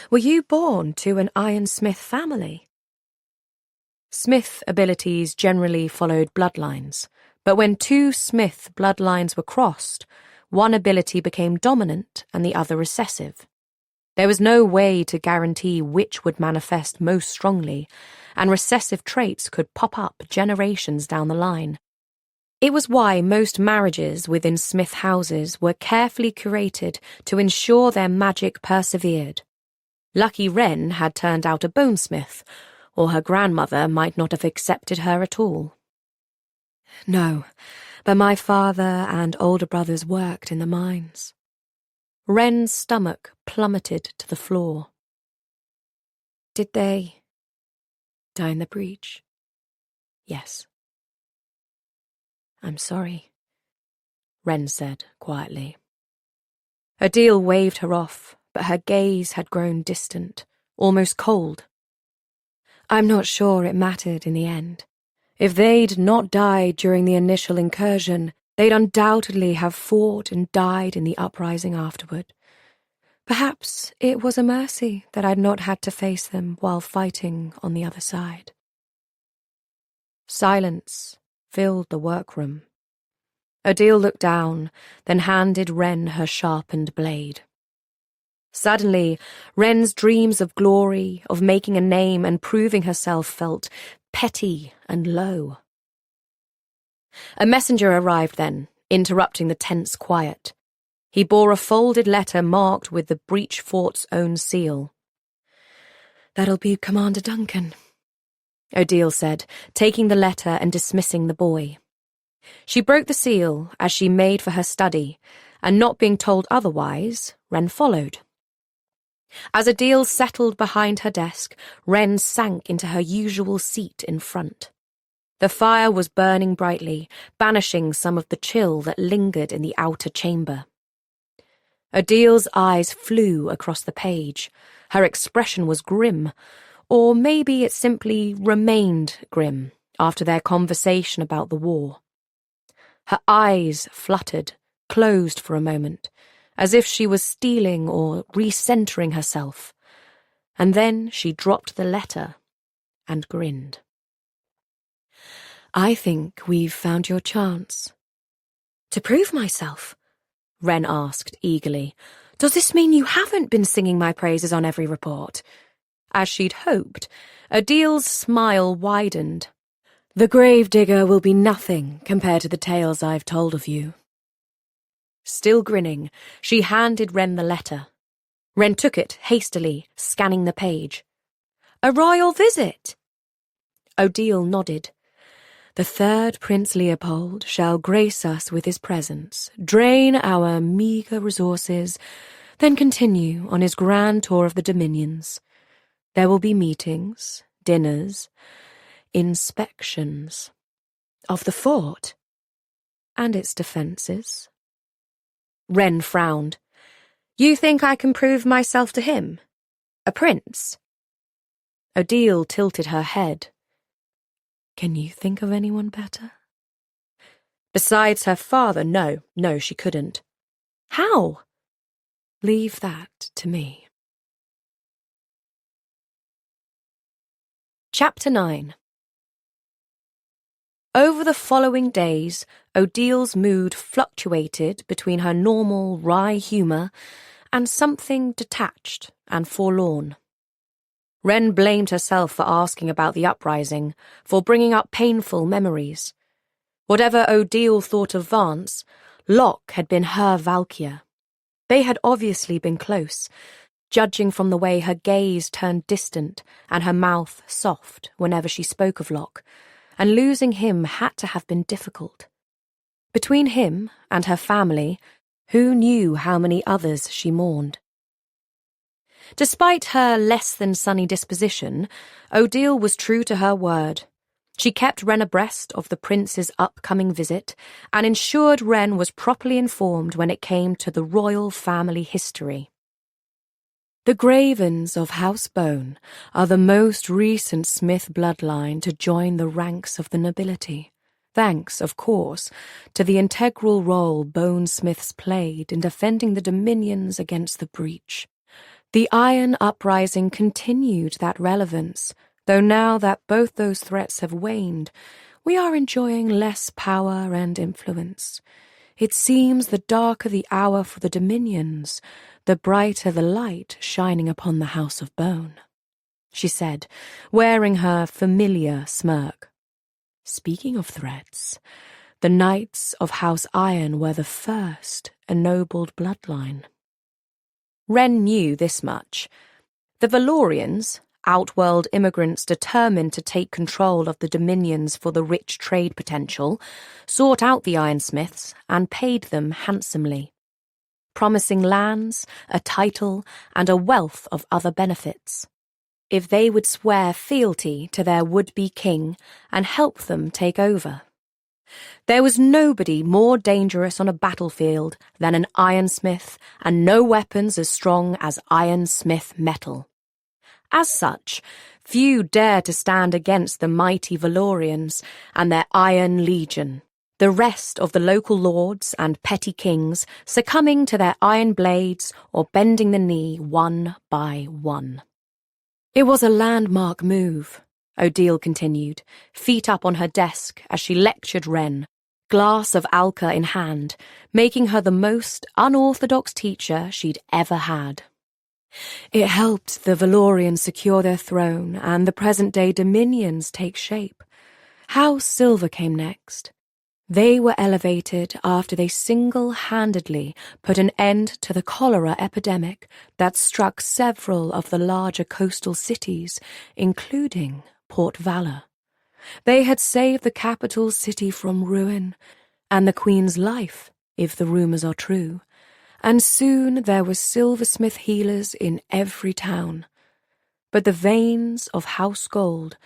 Were you born to an ironsmith family? Smith abilities generally followed bloodlines, but when two Smith bloodlines were crossed, one ability became dominant and the other recessive. There was no way to guarantee which would manifest most strongly, and recessive traits could pop up generations down the line. It was why most marriages within Smith houses were carefully curated to ensure their magic persevered. Lucky Wren had turned out a Bonesmith, or her grandmother might not have accepted her at all. No, but my father and older brothers worked in the mines. Wren's stomach plummeted to the floor. Did they die in the breach? Yes. I'm sorry, Wren said quietly. Adil waved her off, but her gaze had grown distant, almost cold. I'm not sure it mattered in the end. If they'd not died during the initial incursion, they'd undoubtedly have fought and died in the uprising afterward. Perhaps it was a mercy that I'd not had to face them while fighting on the other side. Silence filled the workroom. Adil looked down, then handed Wren her sharpened blade. Suddenly, Wren's dreams of glory, of making a name and proving herself felt petty and low. A messenger arrived then, interrupting the tense quiet. He bore a folded letter marked with the breach fort's own seal. That'll be Commander Duncan, Odile said, taking the letter and dismissing the boy. She broke the seal as she made for her study, and not being told otherwise, Wren followed. As Adil settled behind her desk, Wren sank into her usual seat in front. The fire was burning brightly, banishing some of the chill that lingered in the outer chamber. Adil's eyes flew across the page. Her expression was grim, or maybe it simply remained grim after their conversation about the war. Her eyes fluttered, closed for a moment, as if she was stealing or recentering herself, and then she dropped the letter and grinned. I think we've found your chance. To prove myself? Wren asked eagerly. Does this mean you haven't been singing my praises on every report? As she'd hoped, Adil's smile widened. The gravedigger will be nothing compared to the tales I've told of you. Still grinning, she handed Wren the letter. Wren took it hastily, scanning the page. A royal visit? Odile nodded. The third Prince Leopold shall grace us with his presence, drain our meagre resources, then continue on his grand tour of the dominions. There will be meetings, dinners, inspections of the fort and its defences. Wren frowned. You think I can prove myself to him? A prince? Odile tilted her head. Can you think of anyone better? Besides her father, no, she couldn't. How? Leave that to me. Chapter 9. Over the following days, Odile's mood fluctuated between her normal wry humour and something detached and forlorn. Wren blamed herself for asking about the uprising, for bringing up painful memories. Whatever Odile thought of Vance, Locke had been her valkyr. They had obviously been close, judging from the way her gaze turned distant and her mouth soft whenever she spoke of Locke, and losing him had to have been difficult. Between him and her family, who knew how many others she mourned? Despite her less-than-sunny disposition, Odile was true to her word. She kept Wren abreast of the prince's upcoming visit and ensured Wren was properly informed when it came to the royal family history. The Gravens of House Bone are the most recent Smith bloodline to join the ranks of the nobility, thanks, of course, to the integral role Bonesmiths played in defending the dominions against the breach. The Iron Uprising continued that relevance, though now that both those threats have waned, we are enjoying less power and influence. It seems the darker the hour for the Dominions, the brighter the light shining upon the House of Bone, she said, wearing her familiar smirk. Speaking of threats, the Knights of House Iron were the first ennobled bloodline. Wren knew this much. The Valorians, outworld immigrants determined to take control of the Dominions for the rich trade potential, sought out the ironsmiths and paid them handsomely, promising lands, a title, and a wealth of other benefits, if they would swear fealty to their would-be king and help them take over. There was nobody more dangerous on a battlefield than an ironsmith, and no weapons as strong as ironsmith metal. As such, few dared to stand against the mighty Valorians and their Iron Legion, the rest of the local lords and petty kings succumbing to their iron blades or bending the knee one by one. It was a landmark move, Odile continued, feet up on her desk as she lectured Wren, glass of alka in hand, making her the most unorthodox teacher she'd ever had. It helped the Valorians secure their throne and the present-day dominions take shape. House Silver came next. They were elevated after they single-handedly put an end to the cholera epidemic that struck several of the larger coastal cities, including Port Valor. They had saved the capital city from ruin, and the Queen's life, if the rumours are true, and soon there were silversmith healers in every town. But the veins of House Gold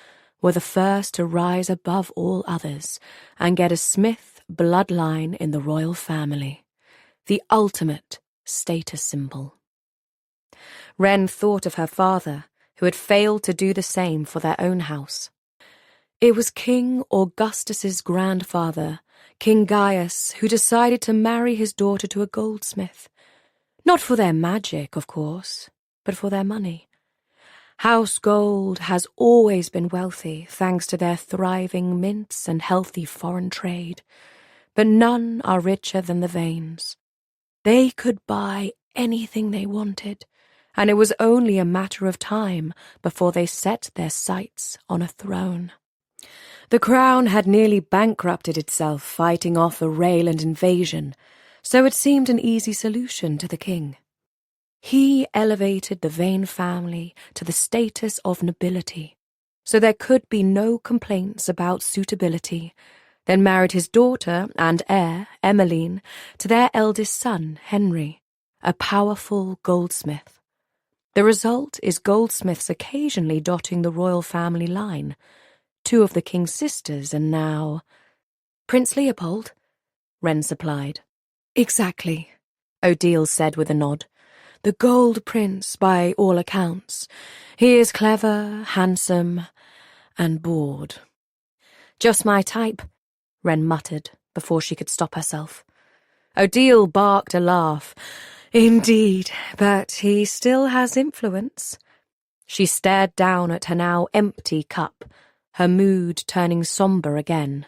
were the first to rise above all others and get a Smith bloodline in the royal family, the ultimate status symbol. Wren thought of her father, who had failed to do the same for their own house. It was King Augustus's grandfather, King Gaius, who decided to marry his daughter to a goldsmith. Not for their magic, of course, but for their money. House Gold has always been wealthy thanks to their thriving mints and healthy foreign trade, but none are richer than the Vanes. They could buy anything they wanted, and it was only a matter of time before they set their sights on a throne. The crown had nearly bankrupted itself fighting off a Rayland invasion, so it seemed an easy solution to the king. He elevated the Vane family to the status of nobility, so there could be no complaints about suitability, then married his daughter and heir, Emmeline, to their eldest son, Henry, a powerful goldsmith. The result is goldsmiths occasionally dotting the royal family line. 2 of the king's sisters, and now... Prince Leopold? Wren supplied. Exactly, Odile said with a nod. The Gold Prince, by all accounts. He is clever, handsome, and bored. Just my type, Wren muttered before she could stop herself. Odile barked a laugh. Indeed, but he still has influence. She stared down at her now empty cup, her mood turning sombre again.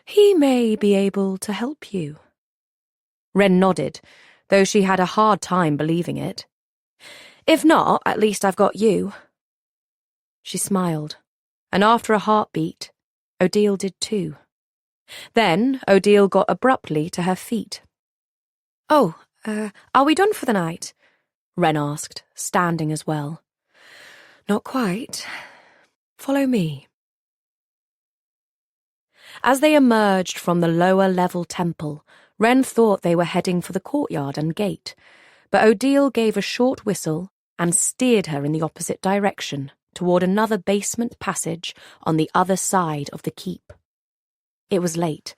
He may be able to help you. Wren nodded, though she had a hard time believing it. If not, at least I've got you. She smiled, and after a heartbeat, Odile did too. Then Odile got abruptly to her feet. Oh, are we done for the night? Wren asked, standing as well. Not quite. Follow me. As they emerged from the lower-level temple, Wren thought they were heading for the courtyard and gate, but Odile gave a short whistle and steered her in the opposite direction, toward another basement passage on the other side of the keep. It was late,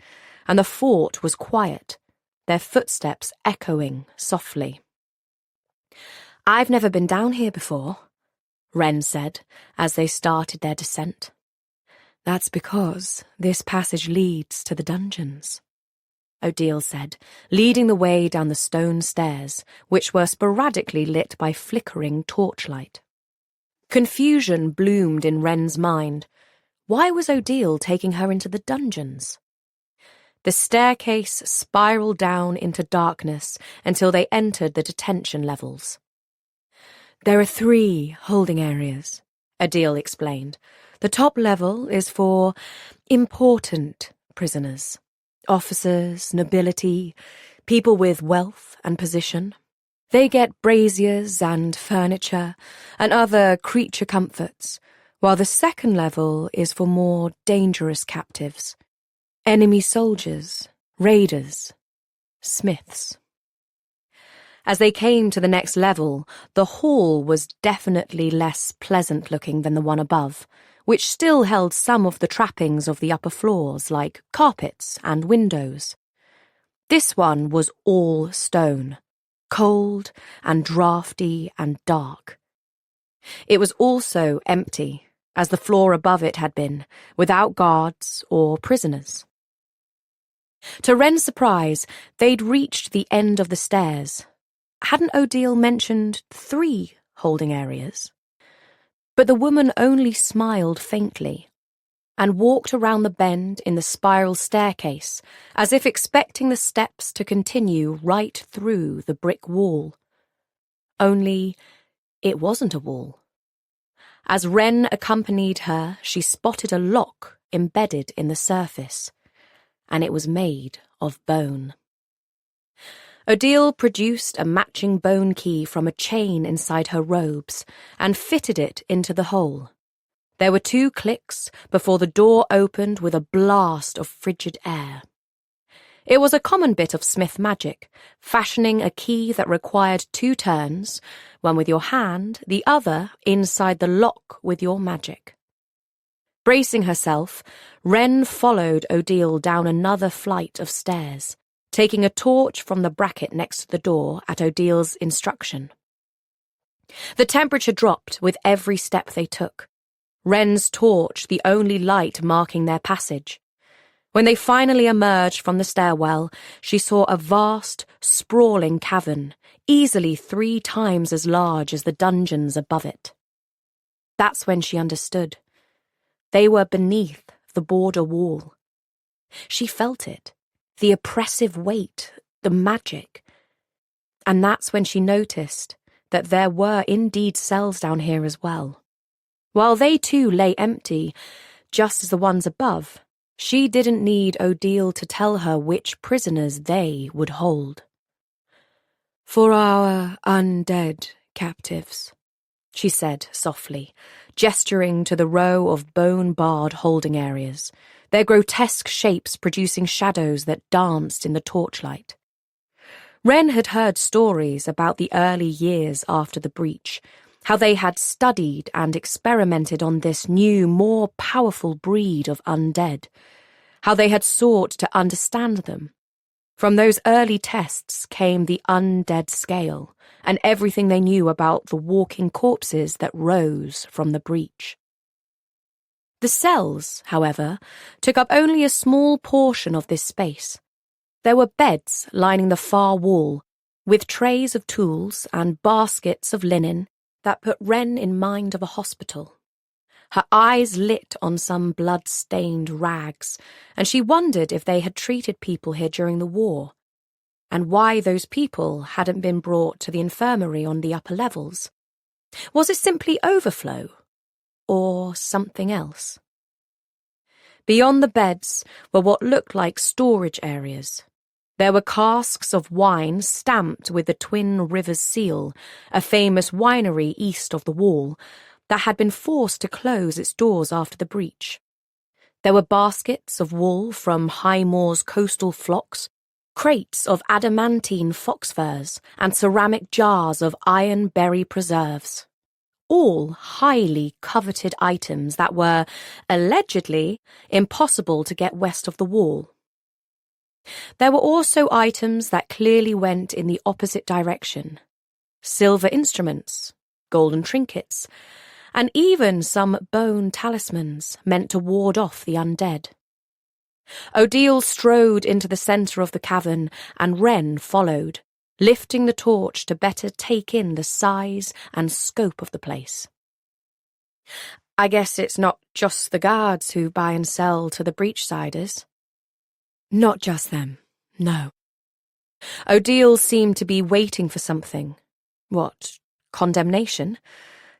and the fort was quiet, their footsteps echoing softly. I've never been down here before, Wren said, as they started their descent. That's because this passage leads to the dungeons. Odile said, leading the way down the stone stairs, which were sporadically lit by flickering torchlight. Confusion bloomed in Wren's mind. Why was Odile taking her into the dungeons? The staircase spiraled down into darkness until they entered the detention levels. There are 3 holding areas, Odile explained. The top level is for important prisoners. Officers, nobility, people with wealth and position. They get braziers and furniture and other creature comforts, while the second level is for more dangerous captives. Enemy soldiers, raiders, smiths. As they came to the next level, the hall was definitely less pleasant-looking than the one above, which still held some of the trappings of the upper floors, like carpets and windows. This one was all stone, cold and draughty and dark. It was also empty, as the floor above it had been, without guards or prisoners. To Wren's surprise, they'd reached the end of the stairs. Hadn't Odile mentioned 3 holding areas? But the woman only smiled faintly and walked around the bend in the spiral staircase, as if expecting the steps to continue right through the brick wall. Only, it wasn't a wall. As Wren accompanied her, she spotted a lock embedded in the surface, and it was made of bone. Odile produced a matching bone key from a chain inside her robes and fitted it into the hole. There were 2 clicks before the door opened with a blast of frigid air. It was a common bit of smith magic, fashioning a key that required 2 turns, one with your hand, the other inside the lock with your magic. Bracing herself, Wren followed Odile down another flight of stairs, taking a torch from the bracket next to the door at Odile's instruction. The temperature dropped with every step they took, Wren's torch the only light marking their passage. When they finally emerged from the stairwell, she saw a vast, sprawling cavern, easily 3 times as large as the dungeons above it. That's when she understood. They were beneath the border wall. She felt it, the oppressive weight, the magic. And that's when she noticed that there were indeed cells down here as well. While they too lay empty, just as the ones above, she didn't need Odile to tell her which prisoners they would hold. "For our undead captives," she said softly, gesturing to the row of bone-barred holding areas, their grotesque shapes producing shadows that danced in the torchlight. Wren had heard stories about the early years after the breach, how they had studied and experimented on this new, more powerful breed of undead, how they had sought to understand them. From those early tests came the undead scale and everything they knew about the walking corpses that rose from the breach. The cells, however, took up only a small portion of this space. There were beds lining the far wall, with trays of tools and baskets of linen that put Wren in mind of a hospital. Her eyes lit on some blood-stained rags, and she wondered if they had treated people here during the war, and why those people hadn't been brought to the infirmary on the upper levels. Was it simply overflow, or something else? Beyond the beds were what looked like storage areas. There were casks of wine stamped with the Twin Rivers seal, a famous winery east of the wall, that had been forced to close its doors after the breach. There were baskets of wool from Highmoor's coastal flocks, crates of adamantine fox furs, and ceramic jars of iron berry preserves. All highly coveted items that were, allegedly, impossible to get west of the wall. There were also items that clearly went in the opposite direction. Silver instruments, golden trinkets, and even some bone talismans meant to ward off the undead. Odile strode into the centre of the cavern, and Wren followed, lifting the torch to better take in the size and scope of the place. I guess it's not just the guards who buy and sell to the breachsiders. Not just them, no. Odile seemed to be waiting for something. What, condemnation?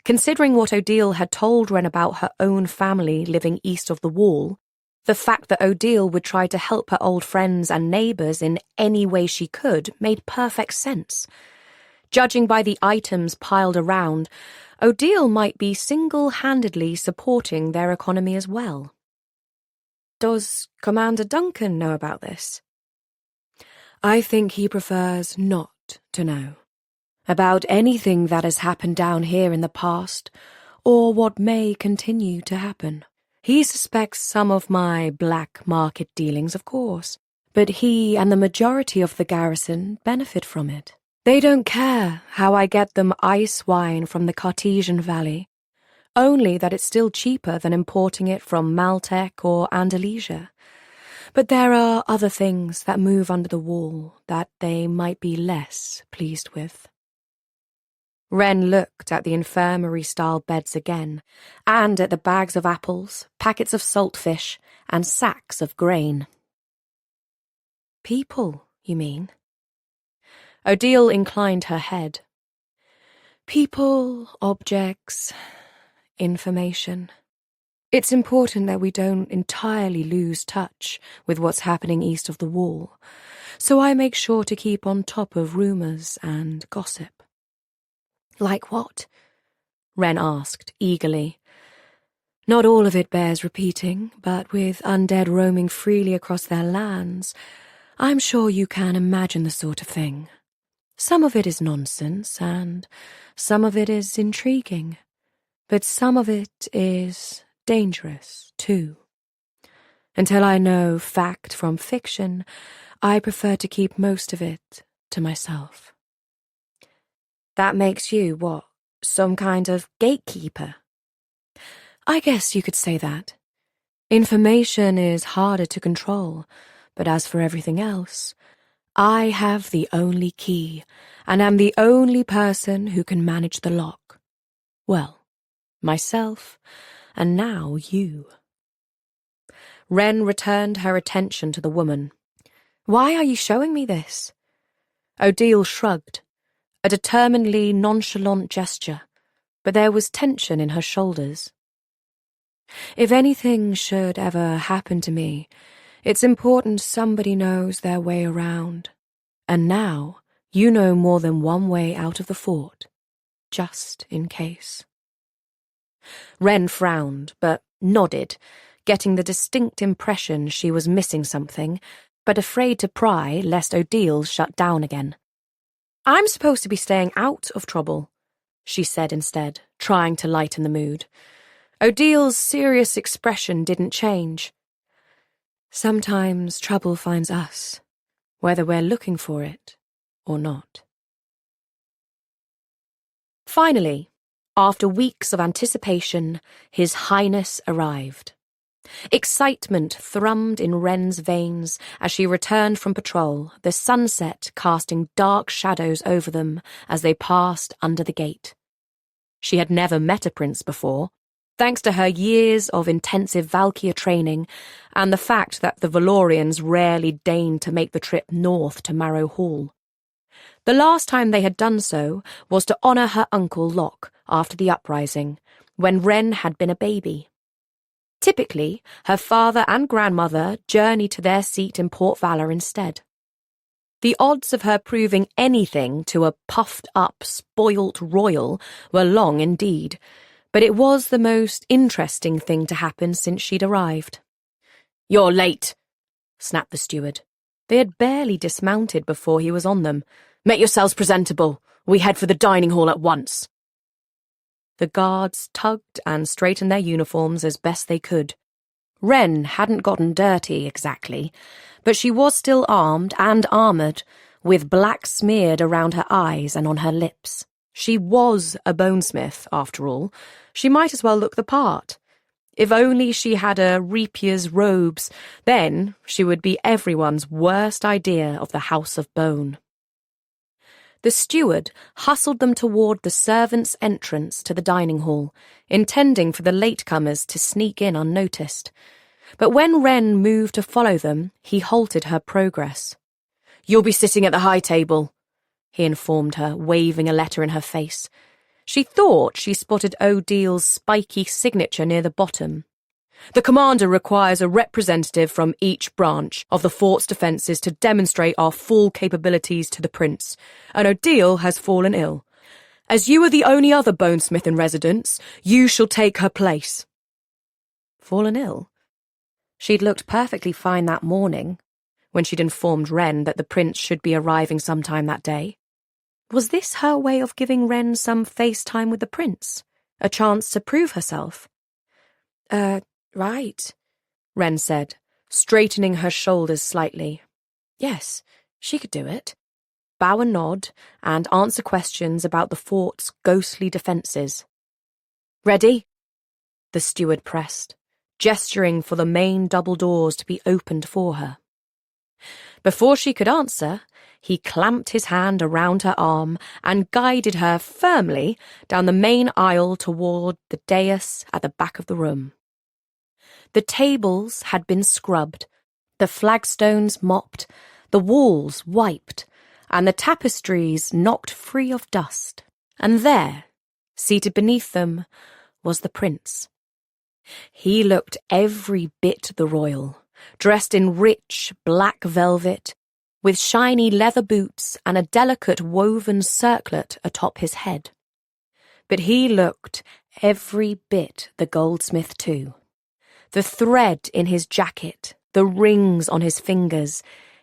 Considering what Odile had told Wren about her own family living east of the wall, the fact that Odile would try to help her old friends and neighbours in any way she could made perfect sense. Judging by the items piled around, Odile might be single-handedly supporting their economy as well. Does Commander Duncan know about this? I think he prefers not to know. About anything that has happened down here in the past, or what may continue to happen. He suspects some of my black market dealings, of course, but he and the majority of the garrison benefit from it. They don't care how I get them ice wine from the Cartesian Valley, only that it's still cheaper than importing it from Maltec or Andalusia. But there are other things that move under the wall that they might be less pleased with. Wren looked at the infirmary-style beds again, and at the bags of apples, packets of saltfish, and sacks of grain. People, you mean? Odile inclined her head. People, objects, information. It's important that we don't entirely lose touch with what's happening east of the wall, so I make sure to keep on top of rumours and gossip. Like what? Wren asked, eagerly. Not all of it bears repeating, but with undead roaming freely across their lands, I'm sure you can imagine the sort of thing. Some of it is nonsense, and some of it is intriguing, but some of it is dangerous, too. Until I know fact from fiction, I prefer to keep most of it to myself. That makes you, what, some kind of gatekeeper? I guess you could say that. Information is harder to control, but as for everything else, I have the only key, and am the only person who can manage the lock. Well, myself, and now you. Wren returned her attention to the woman. Why are you showing me this? Odile shrugged. A determinedly nonchalant gesture, but there was tension in her shoulders. If anything should ever happen to me, it's important somebody knows their way around. And now, you know more than one way out of the fort, just in case. Wren frowned, but nodded, getting the distinct impression she was missing something, but afraid to pry lest Odile shut down again. I'm supposed to be staying out of trouble, she said instead, trying to lighten the mood. Odile's serious expression didn't change. Sometimes trouble finds us, whether we're looking for it or not. Finally, after weeks of anticipation, His Highness arrived. Excitement thrummed in Wren's veins as she returned from patrol, the sunset casting dark shadows over them as they passed under the gate. She had never met a prince before, thanks to her years of intensive valkyr training and the fact that the Valorians rarely deigned to make the trip north to Marrow Hall. The last time they had done so was to honour her uncle Locke after the uprising, when Wren had been a baby. Typically, her father and grandmother journeyed to their seat in Port Valor instead. The odds of her proving anything to a puffed-up, spoilt royal were long indeed, but it was the most interesting thing to happen since she'd arrived. "You're late," snapped the steward. They had barely dismounted before he was on them. "Make yourselves presentable. We head for the dining hall at once." The guards tugged and straightened their uniforms as best they could. Wren hadn't gotten dirty, exactly, but she was still armed and armoured, with black smeared around her eyes and on her lips. She was a Bonesmith, after all. She might as well look the part. If only she had a Repier's robes, then she would be everyone's worst idea of the House of Bone. The steward hustled them toward the servants' entrance to the dining hall, intending for the latecomers to sneak in unnoticed. But when Wren moved to follow them, he halted her progress. "You'll be sitting at the high table," he informed her, waving a letter in her face. She thought she spotted Odil's spiky signature near the bottom. "The commander requires a representative from each branch of the fort's defences to demonstrate our full capabilities to the prince, and Odile has fallen ill. As you are the only other Bonesmith in residence, you shall take her place." Fallen ill? She'd looked perfectly fine that morning, when she'd informed Wren that the prince should be arriving sometime that day. Was this her way of giving Wren some face time with the prince? A chance to prove herself? Right, Wren said, straightening her shoulders slightly. Yes, she could do it. Bow and nod, and answer questions about the fort's ghostly defences. "Ready?" the steward pressed, gesturing for the main double doors to be opened for her. Before she could answer, he clamped his hand around her arm and guided her firmly down the main aisle toward the dais at the back of the room. The tables had been scrubbed, the flagstones mopped, the walls wiped, and the tapestries knocked free of dust. And there, seated beneath them, was the prince. He looked every bit the royal, dressed in rich black velvet, with shiny leather boots and a delicate woven circlet atop his head. But he looked every bit the goldsmith too. The thread in his jacket, the rings on his fingers,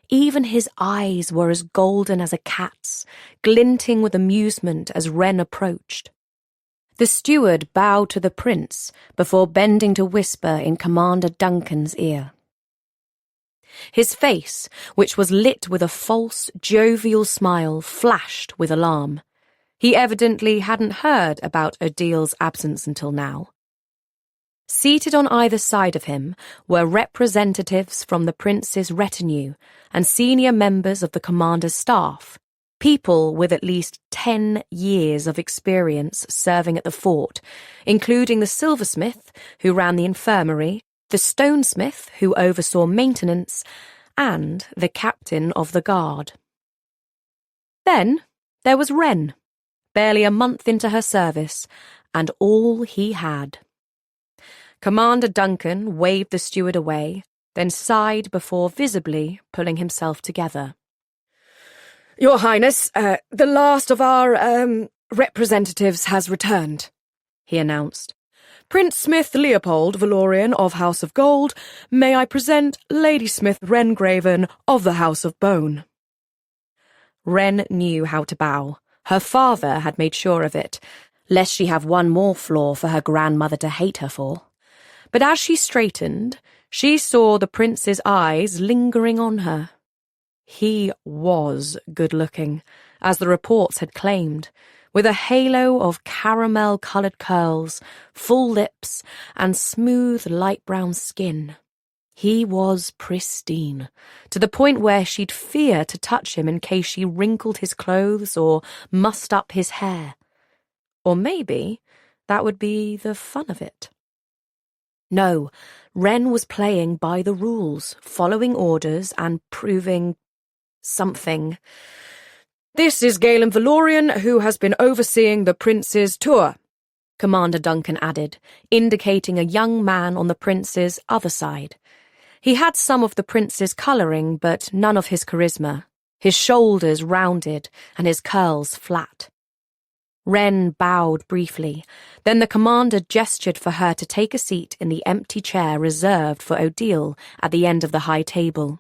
even his eyes were as golden as a cat's, glinting with amusement as Wren approached. The steward bowed to the prince before bending to whisper in Commander Duncan's ear. His face, which was lit with a false, jovial smile, flashed with alarm. He evidently hadn't heard about Odile's absence until now. Seated on either side of him were representatives from the prince's retinue and senior members of the commander's staff, people with at least 10 years of experience serving at the fort, including the silversmith who ran the infirmary, the stonesmith who oversaw maintenance, and the captain of the guard. Then there was Wren, barely a month into her service, and all he had. Commander Duncan waved the steward away, then sighed before visibly pulling himself together. "Your Highness, the last of our, representatives has returned," he announced. "Prince Smith Leopold Valorian of House of Gold, may I present Lady Smith Wrengraven of the House of Bone." Wren knew how to bow. Her father had made sure of it, lest she have one more flaw for her grandmother to hate her for. But as she straightened, she saw the prince's eyes lingering on her. He was good-looking, as the reports had claimed, with a halo of caramel-coloured curls, full lips, and smooth light-brown skin. He was pristine, to the point where she'd fear to touch him in case she wrinkled his clothes or mussed up his hair. Or maybe that would be the fun of it. No, Wren was playing by the rules, following orders and proving something. "This is Galen Valorian, who has been overseeing the prince's tour," Commander Duncan added, indicating a young man on the prince's other side. He had some of the prince's colouring, but none of his charisma, his shoulders rounded and his curls flat. Wren bowed briefly, then the commander gestured for her to take a seat in the empty chair reserved for Odile at the end of the high table.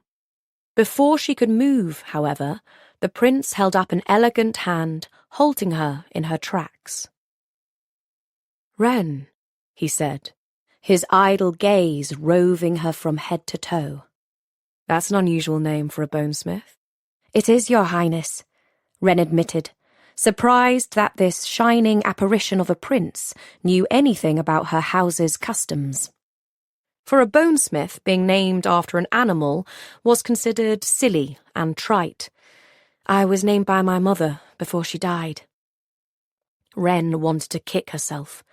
Before she could move, however, the prince held up an elegant hand, halting her in her tracks. "Wren," he said, his idle gaze roving her from head to toe. "That's an unusual name for a bonesmith." "It is, Your Highness," Wren admitted, surprised that this shining apparition of a prince knew anything about her house's customs. For a bonesmith, being named after an animal was considered silly and trite. I was named by my mother before she died. Wren wanted to kick herself.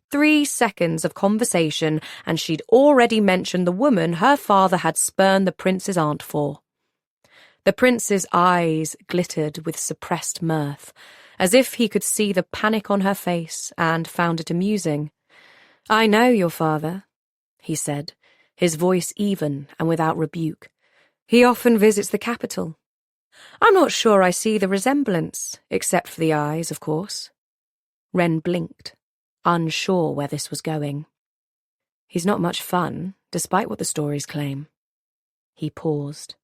3 seconds of conversation, and she'd already mentioned the woman her father had spurned the prince's aunt for. The prince's eyes glittered with suppressed mirth, as if he could see the panic on her face and found it amusing. "I know your father," he said, his voice even and without rebuke. "He often visits the capital. I'm not sure I see the resemblance, except for the eyes, of course." Wren blinked, unsure where this was going. "He's not much fun, despite what the stories claim." He paused.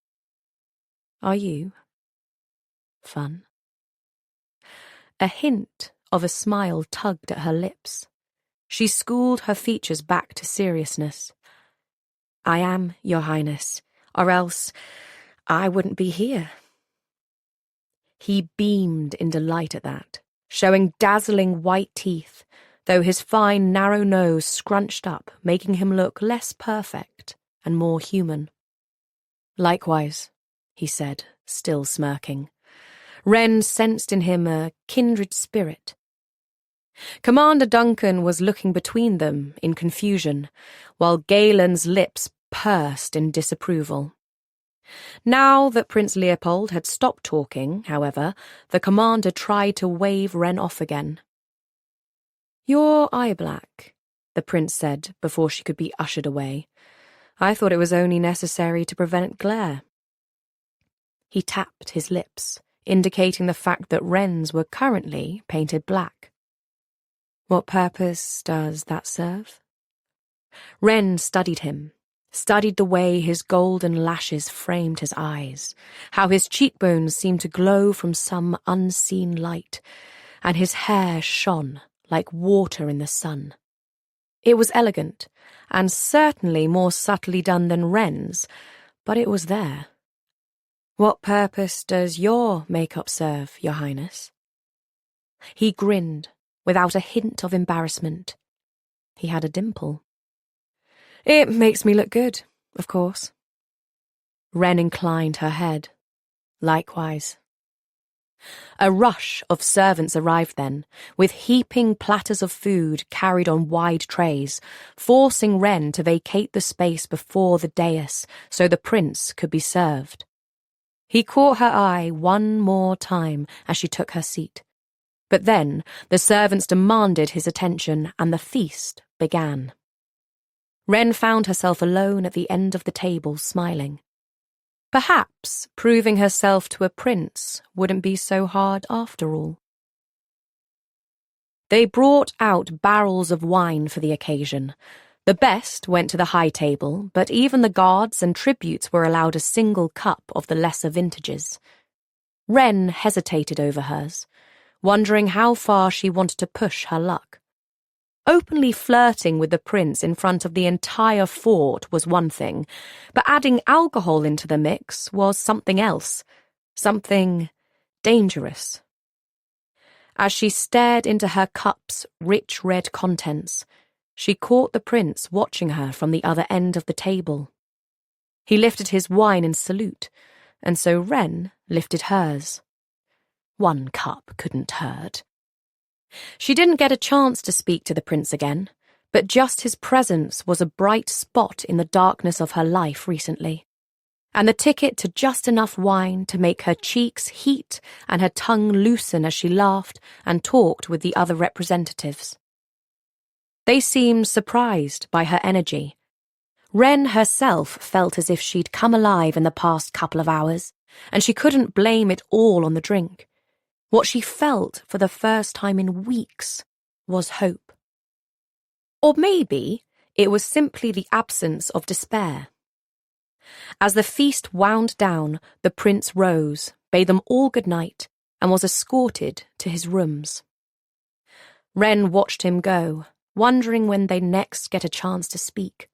"Are you? Fun?" A hint of a smile tugged at her lips. She schooled her features back to seriousness. "I am, Your Highness, or else I wouldn't be here." He beamed in delight at that, showing dazzling white teeth, though his fine, narrow nose scrunched up, making him look less perfect and more human. "Likewise," he said, still smirking. Wren sensed in him a kindred spirit. Commander Duncan was looking between them in confusion, while Galen's lips pursed in disapproval. Now that Prince Leopold had stopped talking, however, the commander tried to wave Wren off again. "You're eye-black," the prince said before she could be ushered away. "I thought it was only necessary to prevent glare." He tapped his lips, indicating the fact that Wren's were currently painted black. "What purpose does that serve?" Wren studied him, studied the way his golden lashes framed his eyes, how his cheekbones seemed to glow from some unseen light, and his hair shone like water in the sun. It was elegant, and certainly more subtly done than Wren's, but it was there. "What purpose does your makeup serve, Your Highness?" He grinned, without a hint of embarrassment. He had a dimple. "It makes me look good, of course." Wren inclined her head. "Likewise." A rush of servants arrived then, with heaping platters of food carried on wide trays, forcing Wren to vacate the space before the dais so the prince could be served. He caught her eye one more time as she took her seat. But then the servants demanded his attention and the feast began. Wren found herself alone at the end of the table, smiling. Perhaps proving herself to a prince wouldn't be so hard after all. They brought out barrels of wine for the occasion. The best went to the high table, but even the guards and tributes were allowed a single cup of the lesser vintages. Wren hesitated over hers, wondering how far she wanted to push her luck. Openly flirting with the prince in front of the entire fort was one thing, but adding alcohol into the mix was something else, something dangerous. As she stared into her cup's rich red contents, she caught the prince watching her from the other end of the table. He lifted his wine in salute, and so Wren lifted hers. One cup couldn't hurt. She didn't get a chance to speak to the prince again, but just his presence was a bright spot in the darkness of her life recently, and the ticket to just enough wine to make her cheeks heat and her tongue loosen as she laughed and talked with the other representatives. They seemed surprised by her energy. Wren herself felt as if she'd come alive in the past couple of hours, and she couldn't blame it all on the drink. What she felt for the first time in weeks was hope. Or maybe it was simply the absence of despair. As the feast wound down, the prince rose, bade them all good night, and was escorted to his rooms. Wren watched him go, wondering when they'd next get a chance to speak.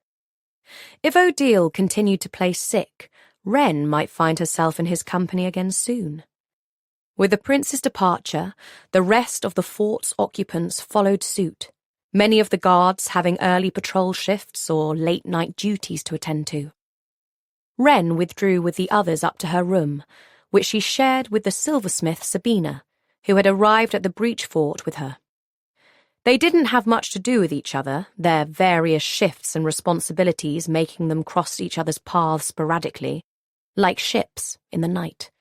If Odile continued to play sick, Wren might find herself in his company again soon. With the prince's departure, the rest of the fort's occupants followed suit, many of the guards having early patrol shifts or late-night duties to attend to. Wren withdrew with the others up to her room, which she shared with the silversmith Sabina, who had arrived at the breach fort with her. They didn't have much to do with each other, their various shifts and responsibilities making them cross each other's paths sporadically, like ships in the night.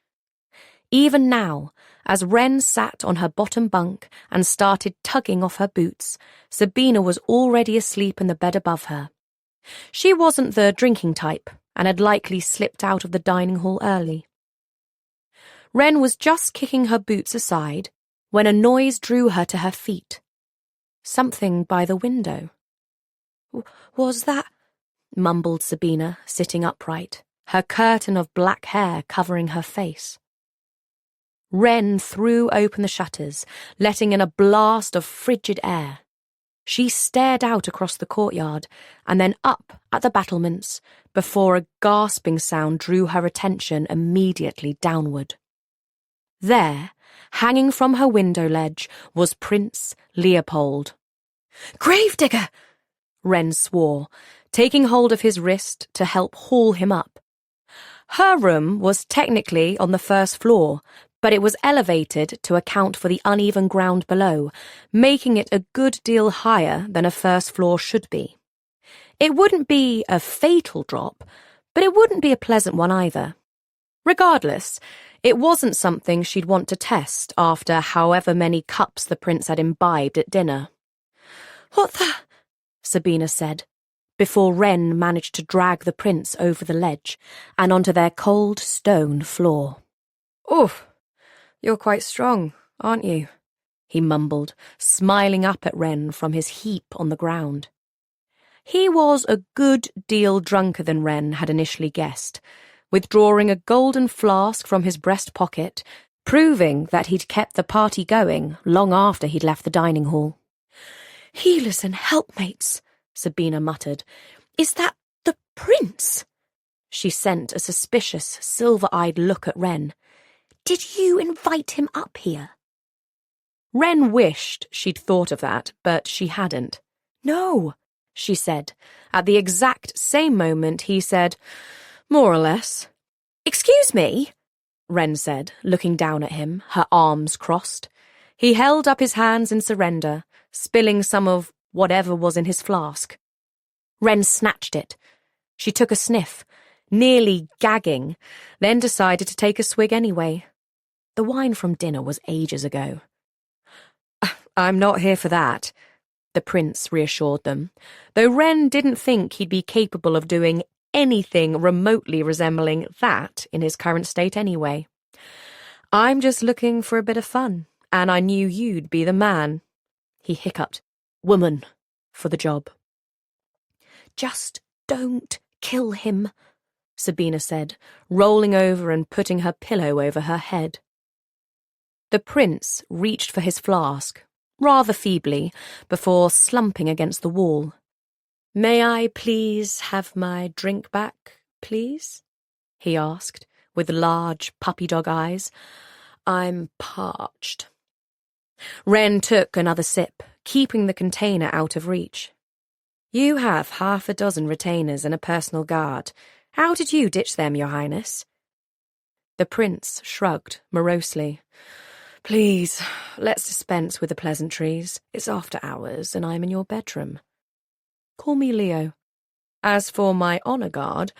Even now, as Wren sat on her bottom bunk and started tugging off her boots, Sabina was already asleep in the bed above her. She wasn't the drinking type and had likely slipped out of the dining hall early. Wren was just kicking her boots aside when a noise drew her to her feet. Something by the window. "Was that?" mumbled Sabina, sitting upright, her curtain of black hair covering her face. Wren threw open the shutters, letting in a blast of frigid air. She stared out across the courtyard and then up at the battlements before a gasping sound drew her attention immediately downward. There, hanging from her window ledge, was Prince Leopold. "Gravedigger!" Wren swore, taking hold of his wrist to help haul him up. Her room was technically on the first floor, but it was elevated to account for the uneven ground below, making it a good deal higher than a first floor should be. It wouldn't be a fatal drop, but it wouldn't be a pleasant one either. Regardless, it wasn't something she'd want to test after however many cups the prince had imbibed at dinner. "What the?" Sabina said, before Wren managed to drag the prince over the ledge and onto their cold stone floor. "Oof, you're quite strong, aren't you?" he mumbled, smiling up at Wren from his heap on the ground. He was a good deal drunker than Wren had initially guessed, withdrawing a golden flask from his breast pocket, proving that he'd kept the party going long after he'd left the dining hall. "Healers and helpmates," Sabina muttered. "Is that the prince?" She sent a suspicious, silver-eyed look at Wren. "Did you invite him up here?" Wren wished she'd thought of that, but she hadn't. "No," she said, at the exact same moment he said, "More or less." "Excuse me," Wren said, looking down at him, her arms crossed. He held up his hands in surrender, spilling some of whatever was in his flask. Wren snatched it. She took a sniff, nearly gagging, then decided to take a swig anyway. The wine from dinner was ages ago. "I'm not here for that," the prince reassured them, though Wren didn't think he'd be capable of doing anything remotely resembling that in his current state anyway. "I'm just looking for a bit of fun, and I knew you'd be the man." He hiccuped. "Woman for the job." "Just don't kill him," Sabina said, rolling over and putting her pillow over her head. The prince reached for his flask, rather feebly, before slumping against the wall. "May I please have my drink back, please?" he asked, with large puppy-dog eyes. "I'm parched." Wren took another sip, keeping the container out of reach. "You have 6 retainers and a personal guard. How did you ditch them, Your Highness?" The prince shrugged morosely. "Please, let's dispense with the pleasantries. It's after hours, and I'm in your bedroom. Call me Leo. As for my honor guard,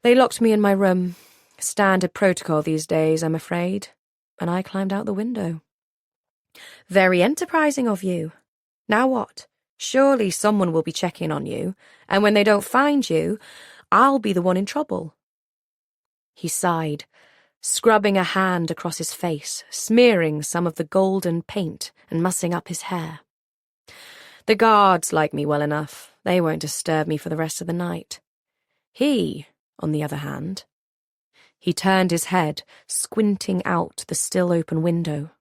they locked me in my room. Standard protocol these days, I'm afraid, and I climbed out the window." "Very enterprising of you. Now what? Surely someone will be checking on you, and when they don't find you, I'll be the one in trouble." He sighed, scrubbing a hand across his face, smearing some of the golden paint and mussing up his hair. "The guards like me well enough. They won't disturb me for the rest of the night. He, on the other hand..." He turned his head, squinting out the still-open window.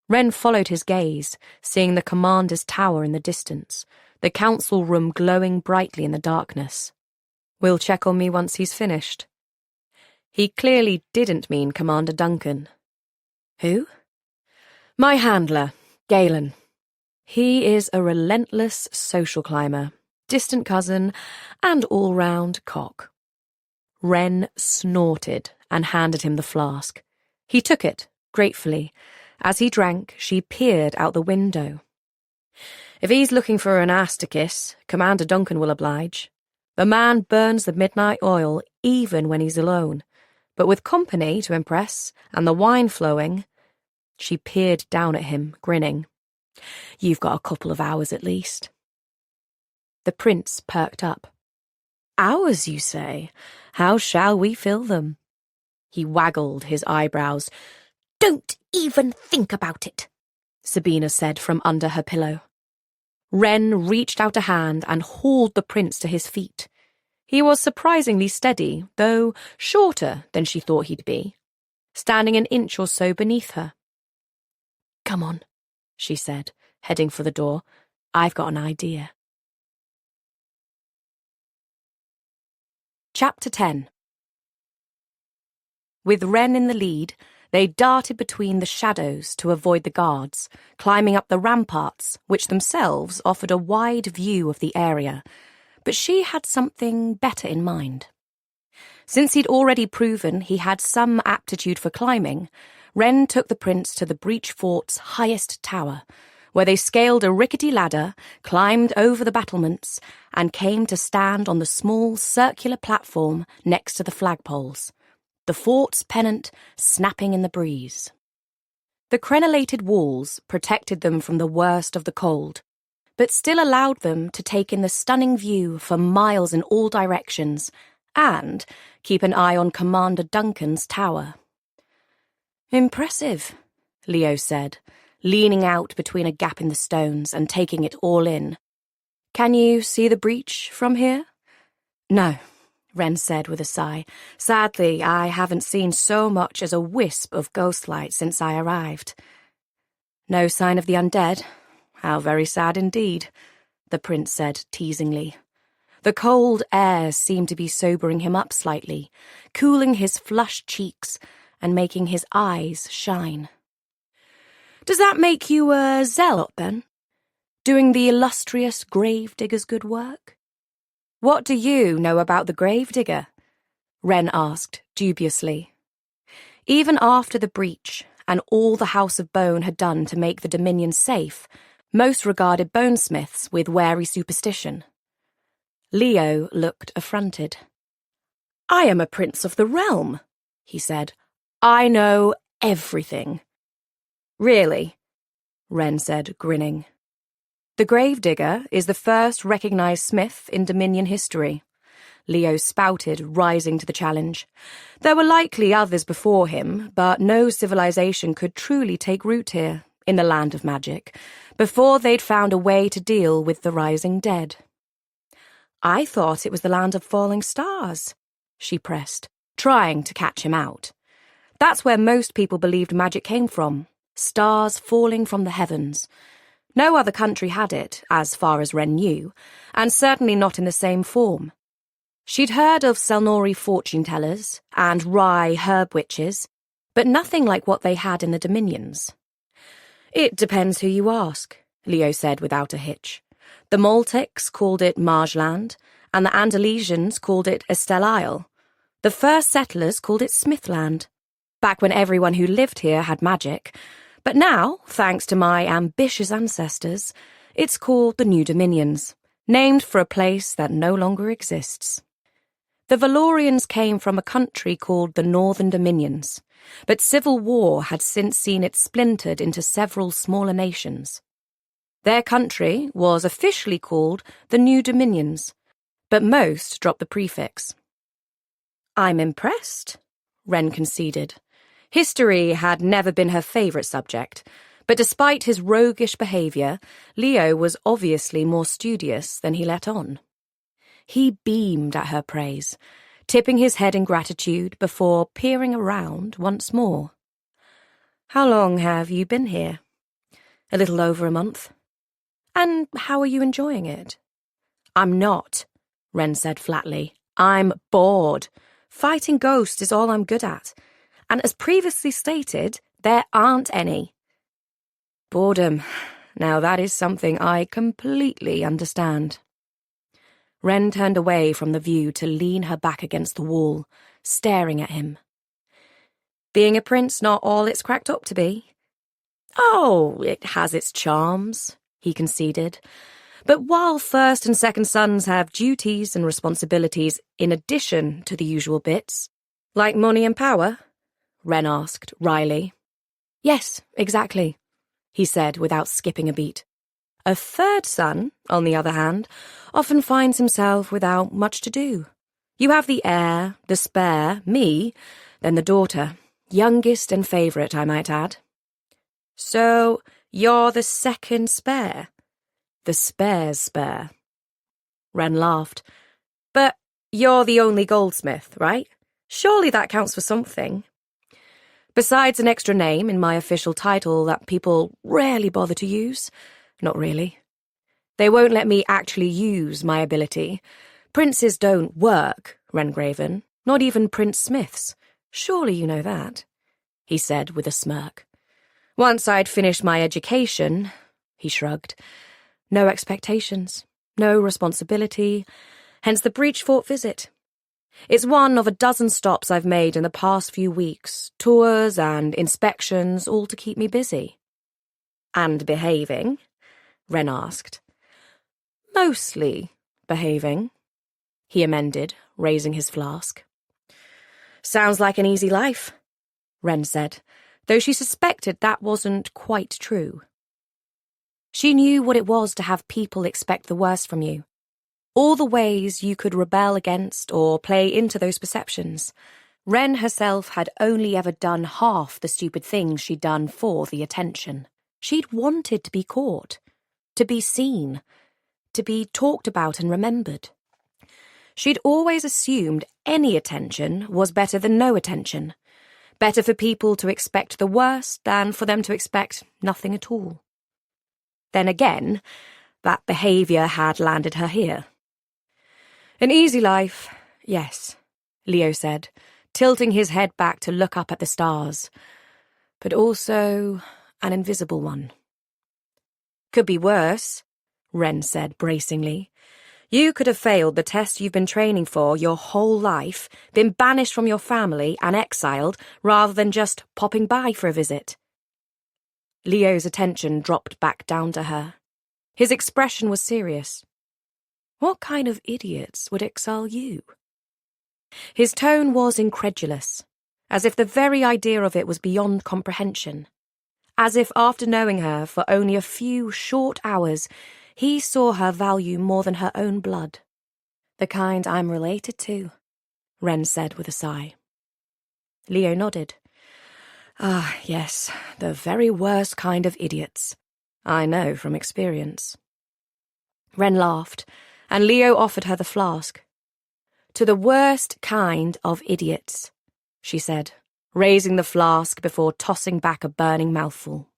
Wren followed his gaze, seeing the commander's tower in the distance, the council room glowing brightly in the darkness. "Will check on me once he's finished." He clearly didn't mean Commander Duncan. "Who?" "My handler, Galen. He is a relentless social climber, distant cousin, and all-round cock. Wren snorted and handed him the flask. He took it, gratefully. As he drank, she peered out the window. If he's looking for an ass to kiss, Commander Duncan will oblige. The man burns the midnight oil even when he's alone. But with company to impress, and the wine flowing... She peered down at him, grinning. You've got a couple of hours at least. The prince perked up. Hours, you say? How shall we fill them? He waggled his eyebrows. Don't even think about it, Sabina said from under her pillow. Wren reached out a hand and hauled the prince to his feet. He was surprisingly steady, though shorter than she thought he'd be, standing an inch or so beneath her. Come on, she said, heading for the door. I've got an idea. Chapter 10. With Wren in the lead, they darted between the shadows to avoid the guards, climbing up the ramparts, which themselves offered a wide view of the area. But she had something better in mind. Since he'd already proven he had some aptitude for climbing, Wren took the prince to the breach fort's highest tower, where they scaled a rickety ladder, climbed over the battlements, and came to stand on the small circular platform next to the flagpoles, the fort's pennant snapping in the breeze. The crenellated walls protected them from the worst of the cold, but still allowed them to take in the stunning view for miles in all directions and keep an eye on Commander Duncan's tower. Impressive, Leo said, leaning out between a gap in the stones and taking it all in. Can you see the breach from here? No, Wren said with a sigh. Sadly, I haven't seen so much as a wisp of ghostlight since I arrived. No sign of the undead? How very sad indeed, the prince said teasingly. The cold air seemed to be sobering him up slightly, cooling his flushed cheeks and making his eyes shine. Does that make you a zealot, then? Doing the illustrious gravedigger's good work? What do you know about the gravedigger? Wren asked dubiously. Even after the breach and all the House of Bone had done to make the Dominion safe, most regarded Bonesmiths with wary superstition. Leo looked affronted. I am a prince of the realm, he said. I know everything. Really? Wren said, grinning. The gravedigger is the first recognised smith in Dominion history, Leo spouted, rising to the challenge. There were likely others before him, but no civilization could truly take root here, in the land of magic, before they'd found a way to deal with the rising dead. I thought it was the land of falling stars, she pressed, trying to catch him out. That's where most people believed magic came from, stars falling from the heavens. No other country had it, as far as Wren knew, and certainly not in the same form. She'd heard of Selnori fortune-tellers and Rye herb witches, but nothing like what they had in the Dominions. It depends who you ask, Leo said without a hitch. The Maltics called it Margeland, and the Andalesians called it Estelle Isle. The first settlers called it Smithland, back when everyone who lived here had magic. But now, thanks to my ambitious ancestors, it's called the New Dominions, named for a place that no longer exists. The Valorians came from a country called the Northern Dominions, but civil war had since seen it splintered into several smaller nations. Their country was officially called the New Dominions, but most dropped the prefix. I'm impressed, Wren conceded. History had never been her favourite subject, but despite his roguish behaviour, Leo was obviously more studious than he let on. He beamed at her praise, tipping his head in gratitude before peering around once more. How long have you been here? A little over a month. And how are you enjoying it? I'm not, Wren said flatly. I'm bored. Fighting ghosts is all I'm good at. And as previously stated, there aren't any. Boredom. Now that is something I completely understand. Wren turned away from the view to lean her back against the wall, staring at him. Being a prince not all it's cracked up to be? Oh, it has its charms, he conceded. But while first and second sons have duties and responsibilities in addition to the usual bits, like money and power, Wren asked, wryly. Yes, exactly, he said without skipping a beat. A third son, on the other hand, often finds himself without much to do. You have the heir, the spare, me, then the daughter, youngest and favourite, I might add. So, you're the second spare? The spare's spare. Wren laughed. But you're the only goldsmith, right? Surely that counts for something. Besides an extra name in my official title that people rarely bother to use. Not really. They won't let me actually use my ability. Princes don't work, Wrengraven, not even Prince Smiths. Surely you know that, he said with a smirk. Once I'd finished my education, he shrugged. No expectations, no responsibility, hence the Breachfort visit. It's one of a dozen stops I've made in the past few weeks, tours and inspections, all to keep me busy. And behaving? Wren asked. Mostly behaving, he amended, raising his flask. Sounds like an easy life, Wren said, though she suspected that wasn't quite true. She knew what it was to have people expect the worst from you. All the ways you could rebel against or play into those perceptions. Wren herself had only ever done half the stupid things she'd done for the attention. She'd wanted to be caught, to be seen, to be talked about and remembered. She'd always assumed any attention was better than no attention, better for people to expect the worst than for them to expect nothing at all. Then again, that behaviour had landed her here. An easy life, yes, Leo said, tilting his head back to look up at the stars, but also an invisible one. Could be worse, Wren said bracingly. You could have failed the test you've been training for your whole life, been banished from your family and exiled, rather than just popping by for a visit. Leo's attention dropped back down to her. His expression was serious. What kind of idiots would exile you? His tone was incredulous, as if the very idea of it was beyond comprehension. As if after knowing her for only a few short hours, he saw her value more than her own blood. The kind I'm related to, Wren said with a sigh. Leo nodded. Ah, yes, the very worst kind of idiots. I know from experience. Wren laughed, and Leo offered her the flask. To the worst kind of idiots, she said, raising the flask before tossing back a burning mouthful.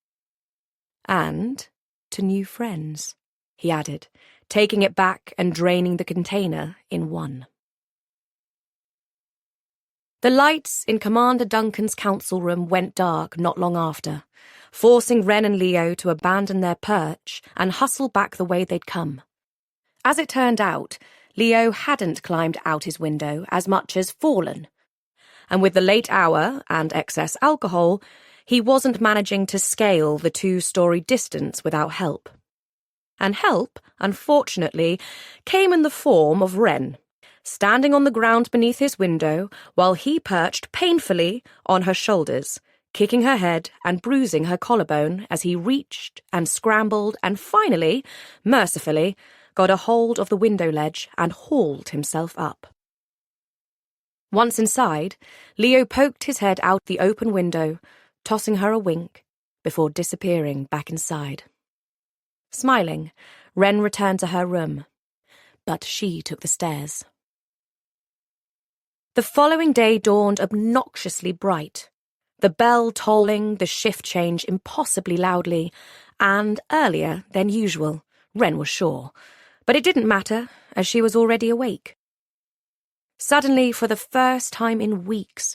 And to new friends, he added, taking it back and draining the container in one. The lights in Commander Duncan's council room went dark not long after, forcing Wren and Leo to abandon their perch and hustle back the way they'd come. As it turned out, Leo hadn't climbed out his window as much as fallen, and with the late hour and excess alcohol, he wasn't managing to scale the 2-story distance without help. And help, unfortunately, came in the form of Wren, standing on the ground beneath his window while he perched painfully on her shoulders, kicking her head and bruising her collarbone as he reached and scrambled and finally, mercifully, got a hold of the window ledge and hauled himself up. Once inside, Leo poked his head out the open window, tossing her a wink, before disappearing back inside. Smiling, Wren returned to her room, but she took the stairs. The following day dawned obnoxiously bright, the bell tolling the shift change impossibly loudly, and earlier than usual, Wren was sure, but it didn't matter, as she was already awake. Suddenly, for the first time in weeks,